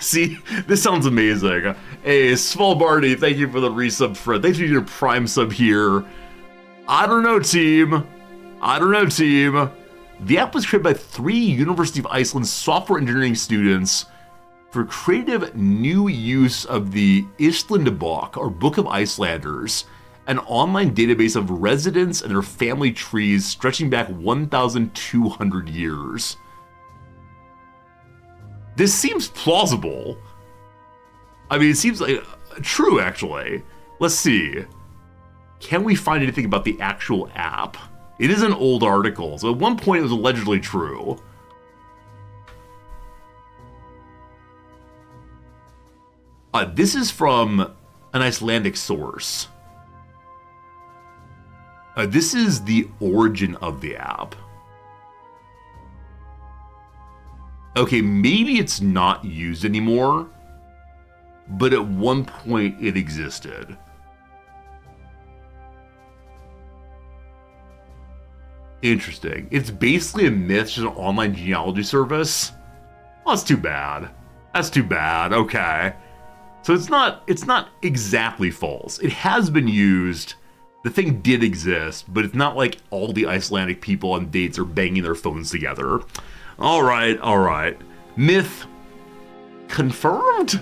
See, this sounds amazing. Hey, Svalbardi, thank you for the resub, Fred. Thanks for your Prime sub here. I don't know, team. The app was created by 3 University of Iceland software engineering students for creative new use of the Islandabók, or Book of Icelanders, an online database of residents and their family trees stretching back 1,200 years. This seems plausible. I mean, it seems like true, actually. Let's see. Can we find anything about the actual app? It is an old article, so at one point it was allegedly true. This is from an Icelandic source. This is the origin of the app. Okay, maybe it's not used anymore, but at one point it existed. Interesting. It's basically a myth, just an online genealogy service. Well, that's too bad. That's too bad. Okay. So it's not exactly false. It has been used. The thing did exist, but it's not like all the Icelandic people on dates are banging their phones together. All right. Myth confirmed?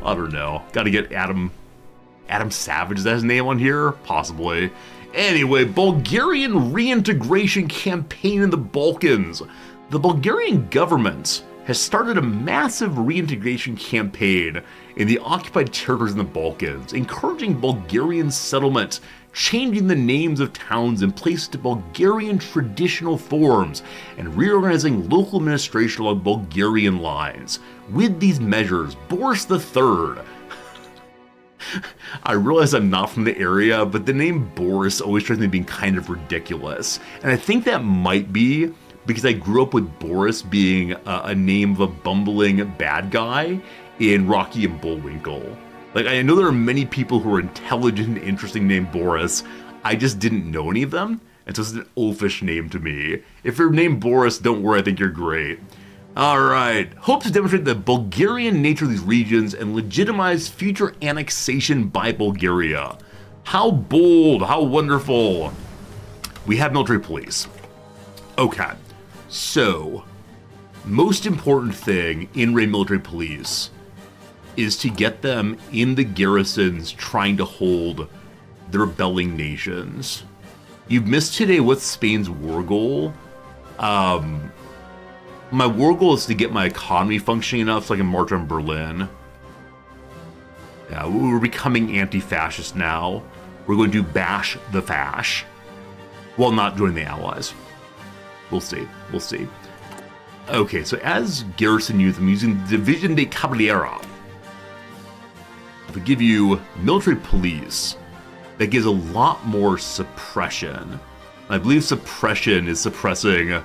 I don't know. Gotta get Adam Savage, is that his name on here? Possibly. Anyway, Bulgarian reintegration campaign in the Balkans. The Bulgarian government has started a massive reintegration campaign in the occupied territories in the Balkans, encouraging Bulgarian settlement, changing the names of towns and places to Bulgarian traditional forms, and reorganizing local administration along Bulgarian lines. With these measures, Boris III, I realize I'm not from the area, but the name Boris always strikes me being kind of ridiculous. And I think that might be because I grew up with Boris being a name of a bumbling bad guy in Rocky and Bullwinkle. Like, I know there are many people who are intelligent and interesting named Boris. I just didn't know any of them, and so it's an oafish name to me. If you're named Boris, don't worry, I think you're great. Alright, hopes to demonstrate the Bulgarian nature of these regions and legitimize future annexation by Bulgaria. How bold, how wonderful. We have military police. Okay, so, most important thing in Raid military police is to get them in the garrisons trying to hold the rebelling nations. You've missed today what's Spain's war goal. My war goal is to get my economy functioning enough so I can march on Berlin. Yeah, we're becoming anti-fascist now. We're going to bash the fash. While not joining the Allies. We'll see. We'll see. Okay, so as garrison youth, I'm using Division de Caballera. If I give you military police, that gives a lot more suppression. I believe suppression is suppressing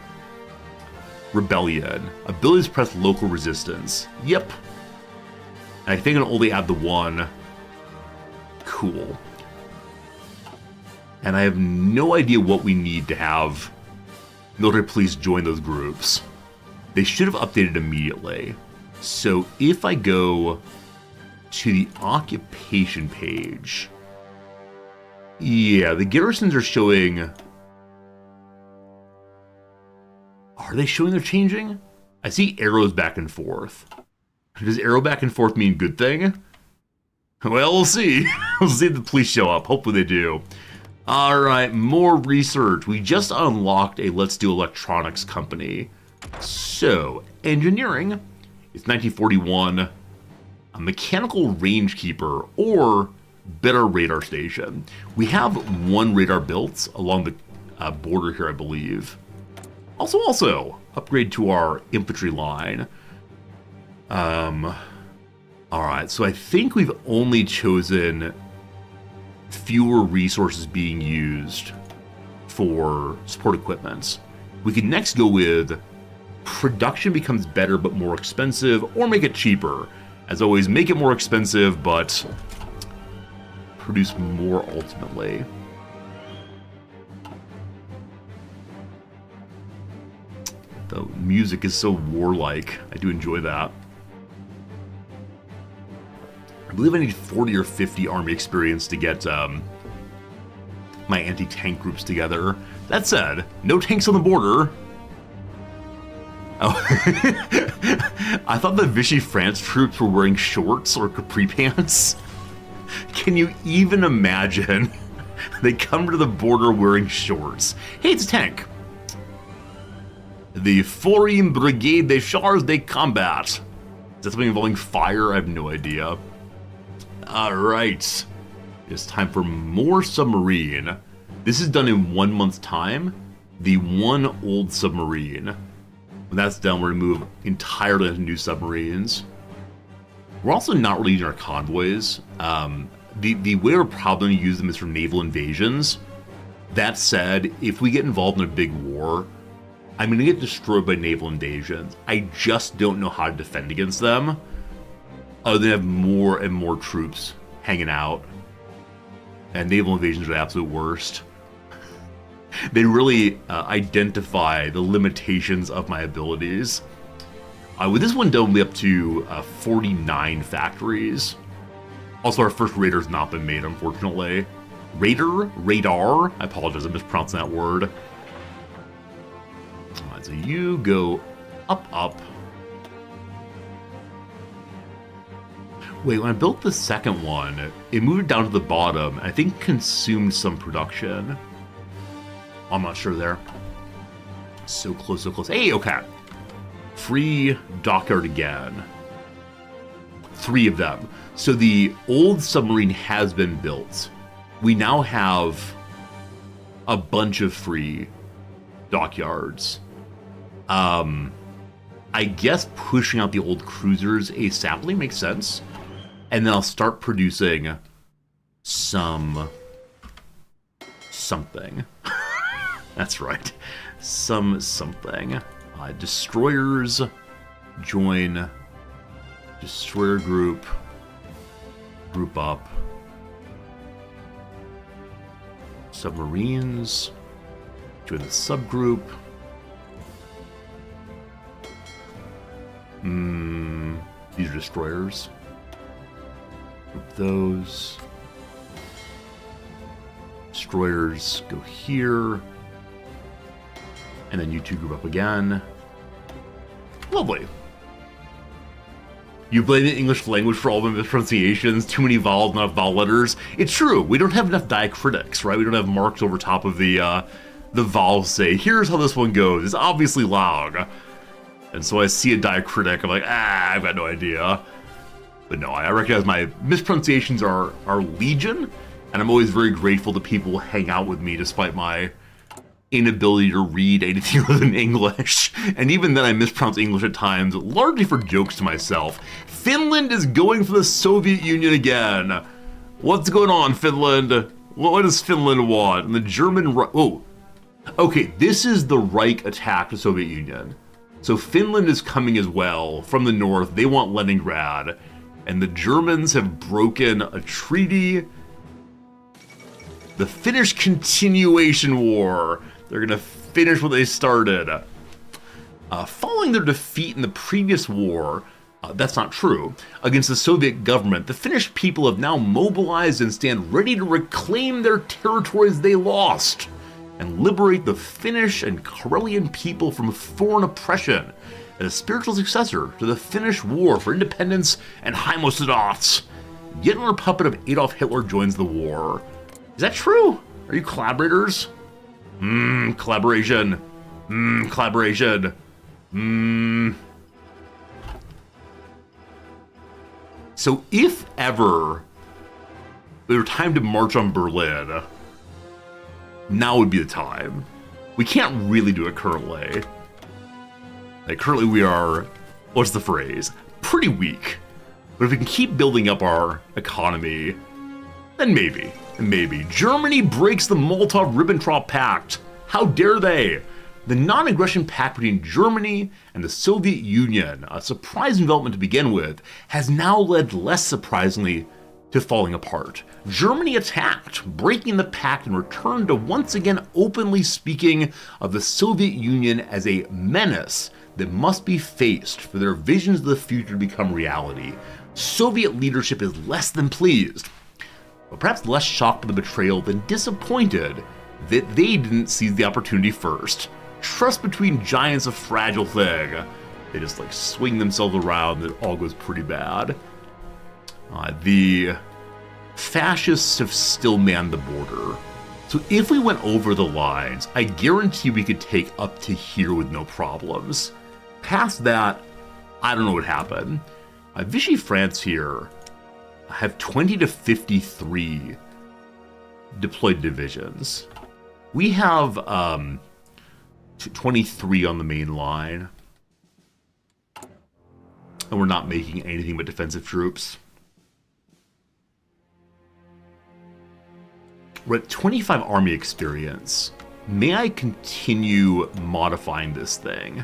rebellion. Ability to suppress local resistance. Yep. I think I'll only add the one. Cool. And I have no idea what we need to have military police join those groups. They should have updated immediately. So if I go to the occupation page, yeah, the garrisons are showing. Are they showing they're changing? I see arrows back and forth. Does arrow back and forth mean good thing? Well, we'll see. We'll see if the police show up. Hopefully they do. Alright, more research. We just unlocked a Let's Do Electronics company. So, engineering is 1941. A mechanical range keeper or better radar station. We have one radar built along the border here, I believe. Also, upgrade to our infantry line. Alright, so I think we've only chosen fewer resources being used for support equipment. We could next go with production becomes better but more expensive, or make it cheaper. As always, make it more expensive but produce more ultimately. The music is so warlike. I do enjoy that. I believe I need 40 or 50 army experience to get my anti-tank groups together. That said, no tanks on the border. Oh, I thought the Vichy France troops were wearing shorts or capri pants. Can you even imagine? They come to the border wearing shorts. Hey, it's a tank. The Foreign Brigade des Chars de Combat. Is that something involving fire? I have no idea. Alright. It's time for more submarine. This is done in 1 month's time. The one old submarine. When that's done, we're going to move entirely into new submarines. We're also not really using our convoys. The way we're probably going to use them is for naval invasions. That said, if we get involved in a big war, I'm going to get destroyed by naval invasions. I just don't know how to defend against them, other than have more and more troops hanging out. And naval invasions are the absolute worst. They really identify the limitations of my abilities. With this one done, we'll be up to 49 factories. Also, our first raider's not been made, unfortunately. Radar? I apologize, I'm mispronouncing that word. Alright, so you go up. Wait, when I built the second one, it moved down to the bottom. I think consumed some production. I'm not sure there. So close, so close. Hey, okay. Free dockyard again. 3 of them. So the old submarine has been built. We now have a bunch of free dockyards. I guess pushing out the old cruisers ASAPly makes sense. And then I'll start producing something. That's right. Something. Destroyers join destroyer group up. Submarines join the subgroup. These are destroyers. Group those. Destroyers go here. And then you 2 group up again. Lovely. You blame the English language for all the mispronunciations, too many vowels, not vowel letters. It's true, we don't have enough diacritics, right? We don't have marks over top of the vowels say, here's how this one goes. It's obviously loud. And so I see a diacritic, I'm like, I've got no idea. But no, I recognize my mispronunciations are legion, and I'm always very grateful that people hang out with me despite my inability to read anything other than English. And even then I mispronounce English at times, largely for jokes to myself. Finland is going for the Soviet Union again. What's going on, Finland? What does Finland want? And the German... Oh, okay, this is the Reich attack the Soviet Union. So Finland is coming as well from the north. They want Leningrad. And the Germans have broken a treaty. The Finnish Continuation War. They're going to finish what they started. Following their defeat in the previous war, that's not true, against the Soviet government, the Finnish people have now mobilized and stand ready to reclaim their territories they lost and liberate the Finnish and Karelian people from foreign oppression as a spiritual successor to the Finnish War for Independence and Heimostodats. Yet another puppet of Adolf Hitler joins the war. Is that true? Are you collaborators? Collaboration. Collaboration. So if ever there were time to march on Berlin, now would be the time. We can't really do it currently. Like, currently we are, what's the phrase? Pretty weak. But if we can keep building up our economy, then maybe. Maybe. Germany breaks the Molotov-Ribbentrop Pact. How dare they? The non-aggression pact between Germany and the Soviet Union, a surprising development to begin with, has now led less surprisingly to falling apart. Germany attacked, breaking the pact and returned to once again openly speaking of the Soviet Union as a menace that must be faced for their visions of the future to become reality. Soviet leadership is less than pleased, but perhaps less shocked by the betrayal than disappointed that they didn't seize the opportunity first. Trust between giants a fragile thing. They just like swing themselves around and it all goes pretty bad. The fascists have still manned the border. So if we went over the lines, I guarantee we could take up to here with no problems. Past that, I don't know what happened. Vichy France here have 20 to 53 deployed divisions. We have 23 on the main line. And we're not making anything but defensive troops. We're at 25 army experience. May I continue modifying this thing?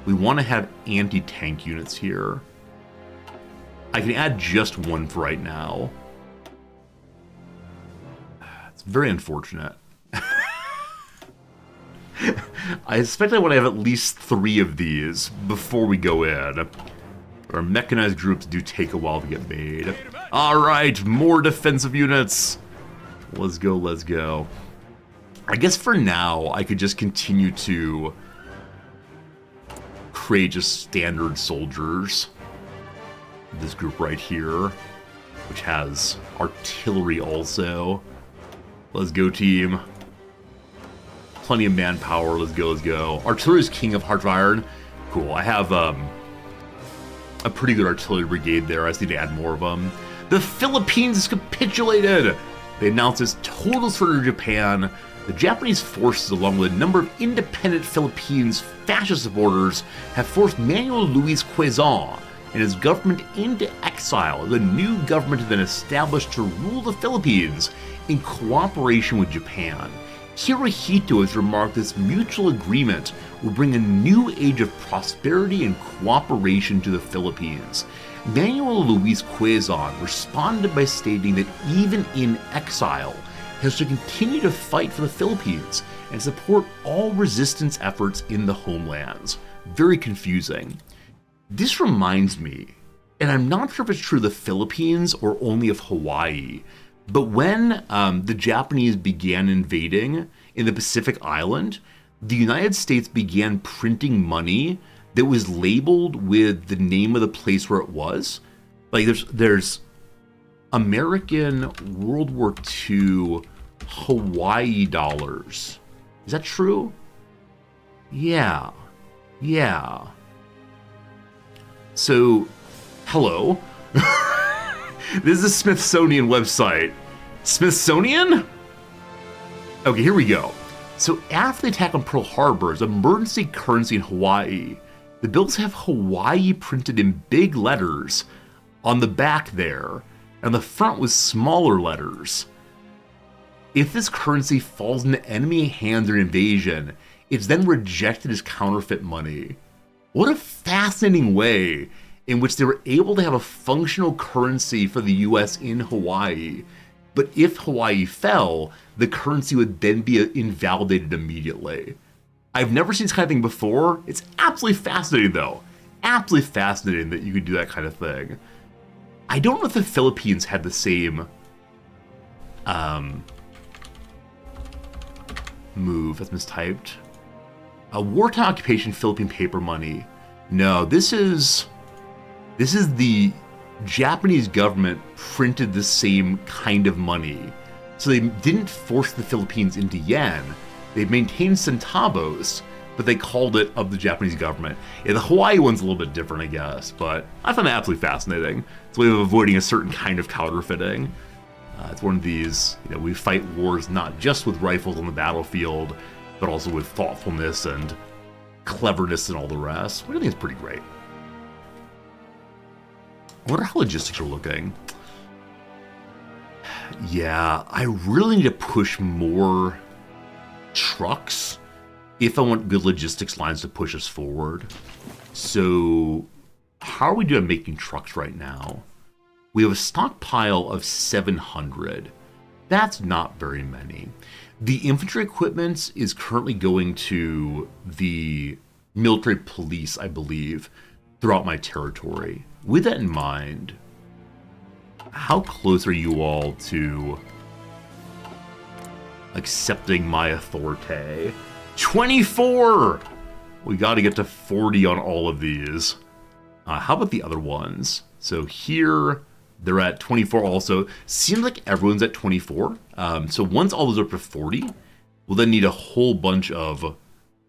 We want to have anti-tank units here. I can add just one for right now. It's very unfortunate. I suspect I want to have at least 3 of these before we go in. Our mechanized groups do take a while to get made. Alright, more defensive units. Let's go, let's go. I guess for now, I could just continue to create just standard soldiers. This group right here, which has artillery also. Let's go, team. Plenty of manpower. Let's go, let's go. Artillery is king of Heart of Iron. Cool. I have a pretty good artillery brigade there. I just need to add more of them. The Philippines has capitulated. They announced its total surrender to Japan. The Japanese forces, along with a number of independent Philippines fascist supporters, have forced Manuel Luis Quezon and his government into exile. The new government has been established to rule the Philippines in cooperation with Japan. Hirohito has remarked this mutual agreement will bring a new age of prosperity and cooperation to the Philippines. Manuel Luis Quezon responded by stating that even in exile, he has to continue to fight for the Philippines and support all resistance efforts in the homelands. Very confusing. This reminds me, and I'm not sure if it's true of the Philippines or only of Hawaii, but when the Japanese began invading in the Pacific Island, the United States began printing money that was labeled with the name of the place where it was. Like there's American World War II Hawaii dollars. Is that true? Yeah. So, hello. This is the Smithsonian website. Smithsonian? Okay, here we go. So after the attack on Pearl Harbor, as emergency currency in Hawaii, the bills have Hawaii printed in big letters on the back there, and the front was smaller letters. If this currency falls into enemy hands during invasion, it's then rejected as counterfeit money. What a fascinating way in which they were able to have a functional currency for the US in Hawaii, but if Hawaii fell, the currency would then be invalidated immediately. I've never seen this kind of thing before. It's absolutely fascinating, though. Absolutely fascinating that you could do that kind of thing. I don't know if the Philippines had the same move. That's mistyped. A wartime occupation Philippine paper money. No, this is the Japanese government printed the same kind of money. So they didn't force the Philippines into yen. They maintained centavos, but they called it of the Japanese government. Yeah, the Hawaii one's a little bit different, I guess, but I find that absolutely fascinating. It's a way of avoiding a certain kind of counterfeiting. It's one of these, we fight wars not just with rifles on the battlefield, but also with thoughtfulness and cleverness and all the rest. I think it's pretty great. I wonder how logistics are looking. Yeah, I really need to push more trucks if I want good logistics lines to push us forward. So, how are we doing making trucks right now? We have a stockpile of 700. That's not very many. The infantry equipment is currently going to the military police, I believe, throughout my territory. With that in mind, how close are you all to accepting my authority? 24! We got to get to 40 on all of these. How about the other ones? So here, they're at 24 also. Seems like everyone's at 24. So once all those are up to 40, we'll then need a whole bunch of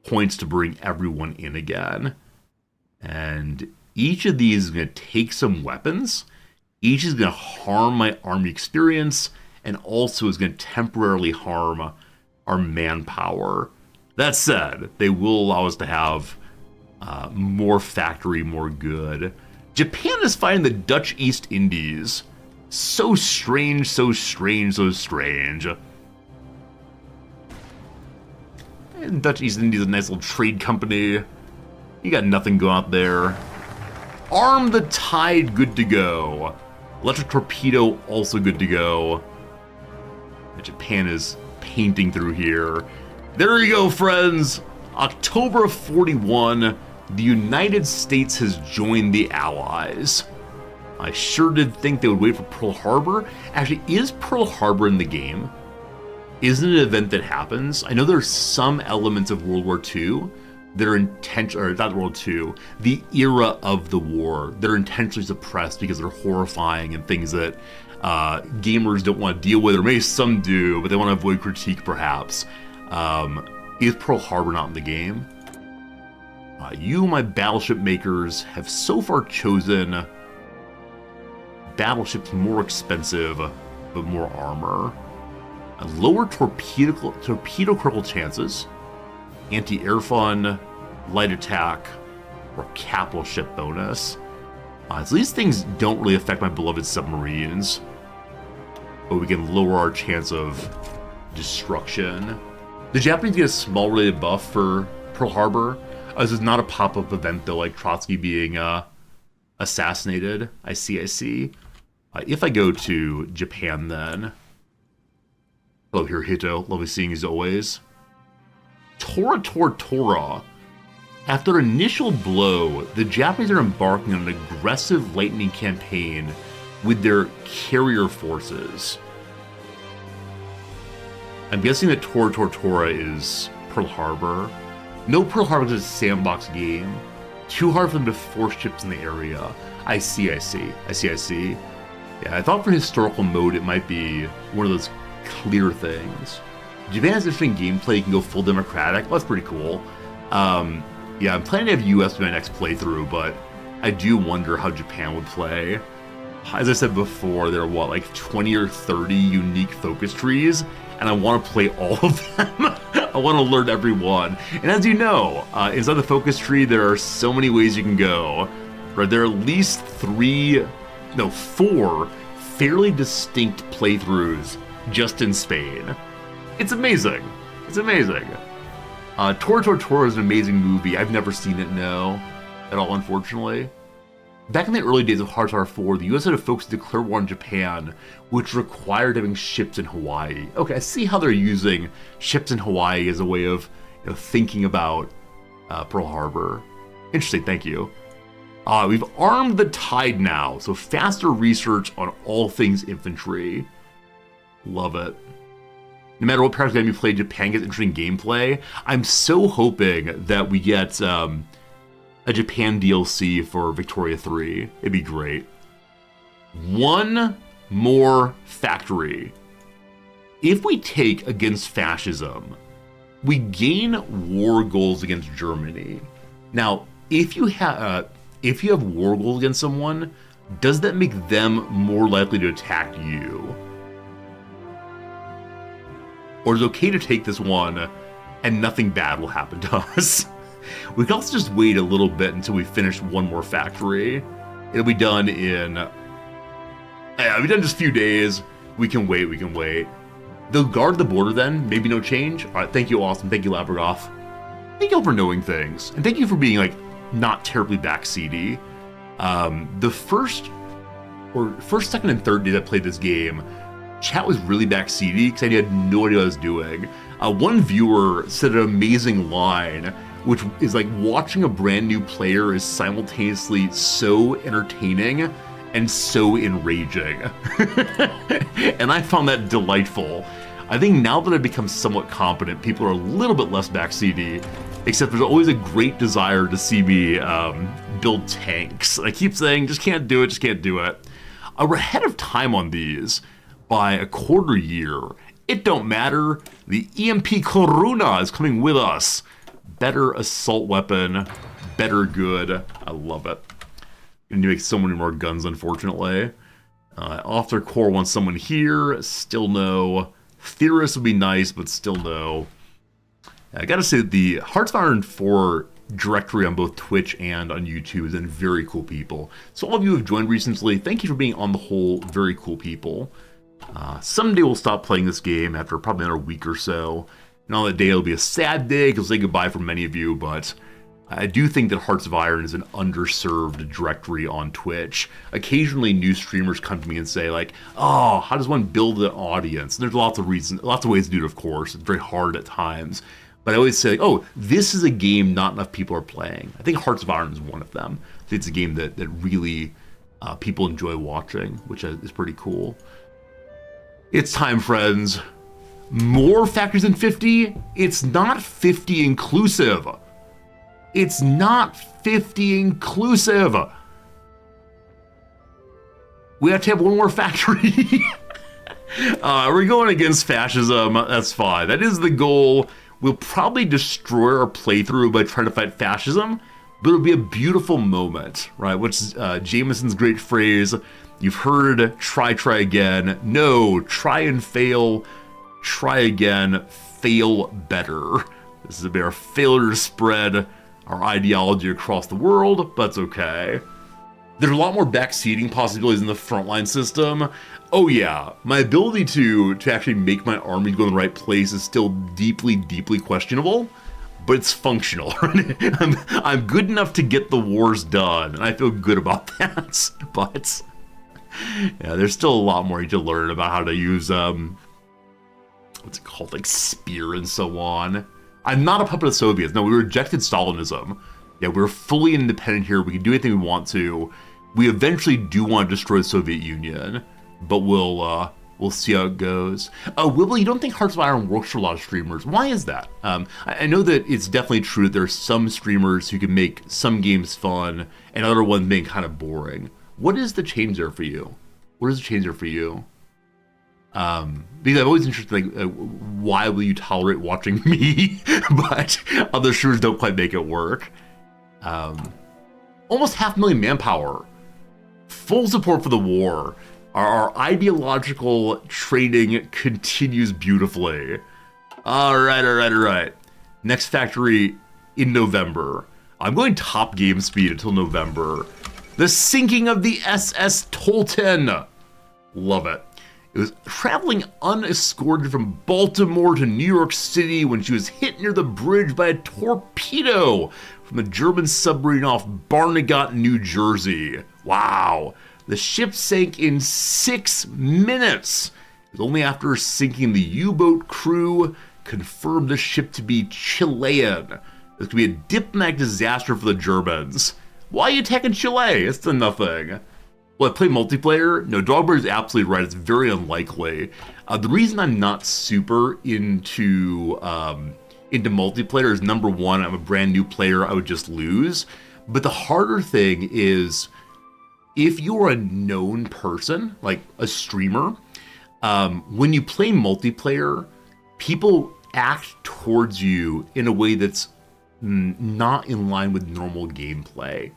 points to bring everyone in again. And each of these is going to take some weapons. Each is going to harm my army experience, and also is going to temporarily harm our manpower. That said, they will allow us to have more factory, more good. Japan is fighting the Dutch East Indies. So strange, so strange, so strange. And Dutch East Indies is a nice little trade company. You got nothing going out there. Arm the Tide, good to go. Electric Torpedo, also good to go. And Japan is painting through here. There you go, friends. October of 41, the United States has joined the Allies. I sure did think they would wait for Pearl Harbor. Actually, is Pearl Harbor in the game? Isn't it an event that happens? I know there's some elements of World War II that are or not World War II, the era of the war, that are intentionally suppressed because they're horrifying and things that gamers don't want to deal with, or maybe some do, but they want to avoid critique perhaps. Is Pearl Harbor not in the game? You, my battleship makers, have so far chosen battleships more expensive, but more armor. Lower torpedo critical chances, anti-air fun, light attack, or capital ship bonus. So these things don't really affect my beloved submarines, but we can lower our chance of destruction. The Japanese get a small related buff for Pearl Harbor. This is not a pop-up event though, like Trotsky being assassinated. I see. If I go to Japan then, hello Hirohito, lovely seeing you as always. Tora. After initial blow, the Japanese are embarking on an aggressive lightning campaign with their carrier forces. I'm guessing that Tora is Pearl Harbor. No, Pearl Harbor is a sandbox game. Too hard for them to force ships in the area. I see. Yeah, I thought for historical mode it might be one of those clear things. Japan has interesting gameplay. You can go full democratic. Well, that's pretty cool. Yeah, I'm planning to have US be my next playthrough, but I do wonder how Japan would play. As I said before, there are like 20 or 30 unique focus trees, and I want to play all of them. I want to learn every one. And as you know, inside the focus tree, there are so many ways you can go. Right? There are at least 4 fairly distinct playthroughs just in Spain. It's amazing. Tora is an amazing movie. I've never seen it, no, at all, unfortunately. Back in the early days of Hearts of Iron 4, the US had a focus to declare war on Japan, which required having ships in Hawaii. Okay, I see how they're using ships in Hawaii as a way of thinking about Pearl Harbor. Interesting, thank you. We've armed the tide now, so faster research on all things infantry. Love it. No matter what parts game you play, Japan gets interesting gameplay. I'm so hoping that we get a Japan DLC for Victoria 3. It'd be great. One more factory. If we take against fascism, we gain war goals against Germany. Now, if you have war goals against someone, does that make them more likely to attack you? Or is it okay to take this one and nothing bad will happen to us? We can also just wait a little bit until we finish one more factory. It'll be done in... it'll be done in just a few days. We can wait. They'll guard the border then, maybe no change. All right, thank you, Austin. Thank you, Labrador. Thank you all for knowing things. And thank you for being, not terribly backseaty. The first, second, and third day that I played this game, chat was really backseaty because I had no idea what I was doing. One viewer said an amazing line, which is like watching a brand new player is simultaneously so entertaining and so enraging. And I found that delightful. I think now that I've become somewhat competent, people are a little bit less backseaty, except there's always a great desire to see me build tanks. I keep saying, just can't do it. We're ahead of time on these by a quarter year. It don't matter. The EMP Corona is coming with us. Better assault weapon, better good. I love it. Gonna make so many more guns, unfortunately. Officer Corps wants someone here. Still no. Theorist would be nice, but still no. I gotta say that the Hearts of Iron 4 directory on both Twitch and on YouTube is in very cool people. So all of you who have joined recently, thank you for being on the whole very cool people. Someday we'll stop playing this game after probably another week or so. And on that day it'll be a sad day because I'll say goodbye for many of you, but I do think that Hearts of Iron is an underserved directory on Twitch. Occasionally new streamers come to me and say how does one build an audience? And there's lots of ways to do it, of course. It's very hard at times. But I always say, this is a game not enough people are playing. I think Hearts of Iron is one of them. I think it's a game that really people enjoy watching, which is pretty cool. It's time, friends. More factories than 50? It's not 50 inclusive. It's not 50 inclusive. We have to have one more factory. We're going against fascism. That's fine. That is the goal. We'll probably destroy our playthrough by trying to fight fascism, but it'll be a beautiful moment, right? Which is Jameson's great phrase. You've heard, try again. No, try and fail. Try again. Fail better. This is about our failure to spread our ideology across the world, but it's okay. There's a lot more backseating possibilities in the frontline system. Oh yeah, my ability to actually make my army go in the right place is still deeply questionable, but it's functional. I'm good enough to get the wars done, and I feel good about that. But yeah, there's still a lot more you need to learn about how to use what's it called, like spear and so on. I'm not a puppet of Soviets. No, we rejected Stalinism. Yeah, we're fully independent here. We can do anything we want to. We eventually do want to destroy the Soviet Union, but we'll see how it goes. Wibble, you don't think Hearts of Iron works for a lot of streamers? Why is that? I know that it's definitely true that there are some streamers who can make some games fun and other ones being kind of boring. What is the change there for you? What is the change there for you? Because I'm always interested, like, why will you tolerate watching me, but other streamers don't quite make it work. Almost 500,000 manpower. Full support for the war. Our ideological training continues beautifully. All right. Next factory in November. I'm going top game speed until November. The sinking of the SS Tolton. Love it. It was traveling unescorted from Baltimore to New York City when she was hit near the bridge by a torpedo from a German submarine off Barnegat, New Jersey. Wow. The ship sank in 6 minutes. It was only after sinking the U-boat crew confirmed the ship to be Chilean. This could be a diplomatic disaster for the Germans. Why are you attacking Chile? It's the nothing. Will I play multiplayer? No, Dogberry is absolutely right. It's very unlikely. The reason I'm not super into multiplayer is, number one, I'm a brand new player. I would just lose. But the harder thing is, if you're a known person, like a streamer, when you play multiplayer, people act towards you in a way that's not in line with normal gameplay.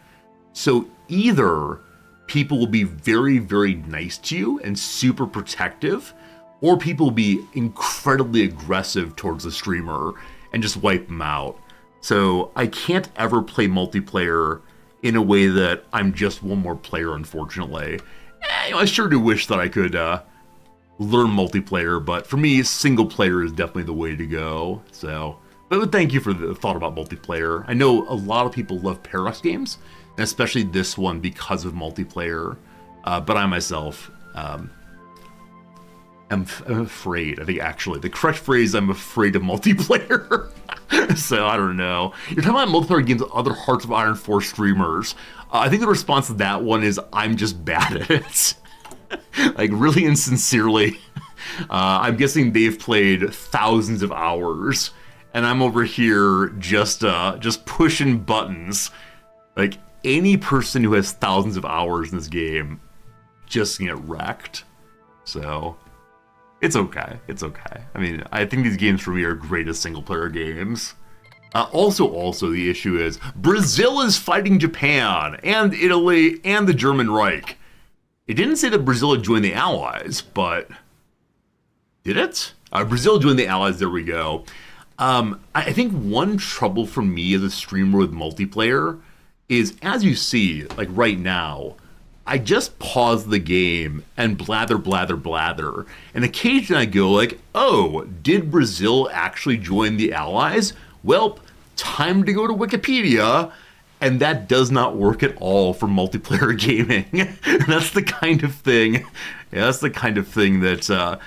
So either people will be very, very nice to you and super protective, or people will be incredibly aggressive towards the streamer and just wipe them out. So I can't ever play multiplayer in a way that I'm just one more player, unfortunately. I sure do wish that I could learn multiplayer, but for me, single player is definitely the way to go. So, but thank you for the thought about multiplayer. I know a lot of people love Paradox games, and especially this one because of multiplayer. But I myself am afraid. I think actually the correct phrase, I'm afraid of multiplayer. So I don't know. You're talking about multiplayer games with other Hearts of Iron 4 streamers. I think the response to that one is I'm just bad at it. Like really insincerely. I'm guessing they've played thousands of hours, and I'm over here just pushing buttons. Like any person who has thousands of hours in this game just get wrecked. So it's okay. It's okay. I mean, I think these games for me are great as single-player games. Also, the issue is Brazil is fighting Japan and Italy and the German Reich. It didn't say that Brazil had joined the Allies, but did it? Brazil joined the Allies. There we go. I think one trouble for me as a streamer with multiplayer is, as you see, like right now, I just pause the game and blather. And occasionally I go like, oh, did Brazil actually join the Allies? Well, time to go to Wikipedia. And that does not work at all for multiplayer gaming. That's the kind of thing that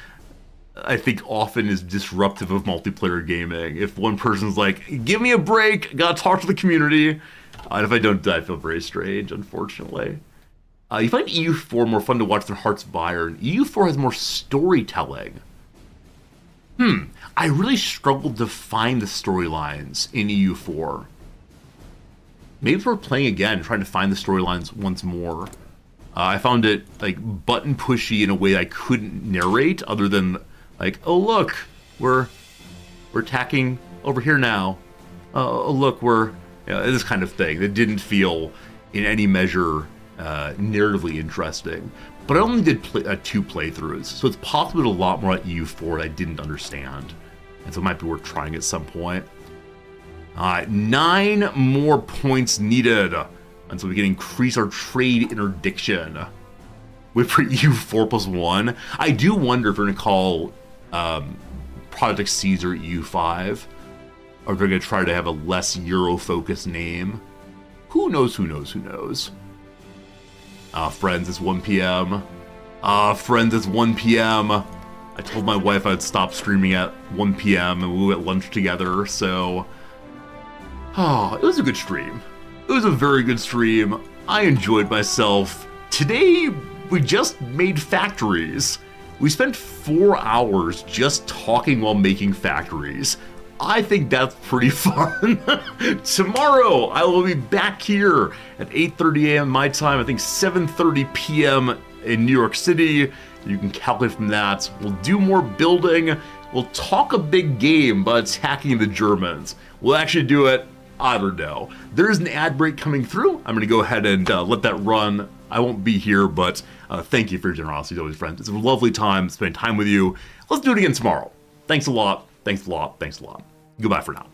I think often is disruptive of multiplayer gaming. If one person's like, give me a break, gotta talk to the community. And if I don't, I feel very strange, unfortunately. You find EU4 more fun to watch than Hearts of Iron. EU4 has more storytelling. I really struggled to find the storylines in EU4. maybe we're playing again, trying to find the storylines once more. I found it like button pushy in a way I couldn't narrate, other than like, oh look, we're attacking over here now. Oh look, this kind of thing. That didn't feel in any measure narratively interesting. But I only did 2 playthroughs, so it's possible a lot more at EU4 I didn't understand, and so it might be worth trying at some point. 9 more points needed, and so we can increase our trade interdiction. With for EU4+1, I do wonder if we're gonna call Project Caesar EU5, or if they're gonna try to have a less Euro-focused name. Who knows? Who knows? Who knows? Friends, it's 1 p.m. Friends, it's 1 p.m. I told my wife I'd stop streaming at 1 p.m. and we went lunch together, so... it was a good stream. It was a very good stream. I enjoyed myself. Today, we just made factories. We spent 4 hours just talking while making factories. I think that's pretty fun. Tomorrow, I will be back here at 8:30 a.m. my time. I think 7:30 p.m. in New York City. You can calculate from that. We'll do more building. We'll talk a big game about attacking the Germans. We'll actually do it. I don't know. There's an ad break coming through. I'm going to go ahead and let that run. I won't be here, but thank you for your generosity as always, friends. It's a lovely time spending time with you. Let's do it again tomorrow. Thanks a lot. Thanks a lot. Thanks a lot. Goodbye for now.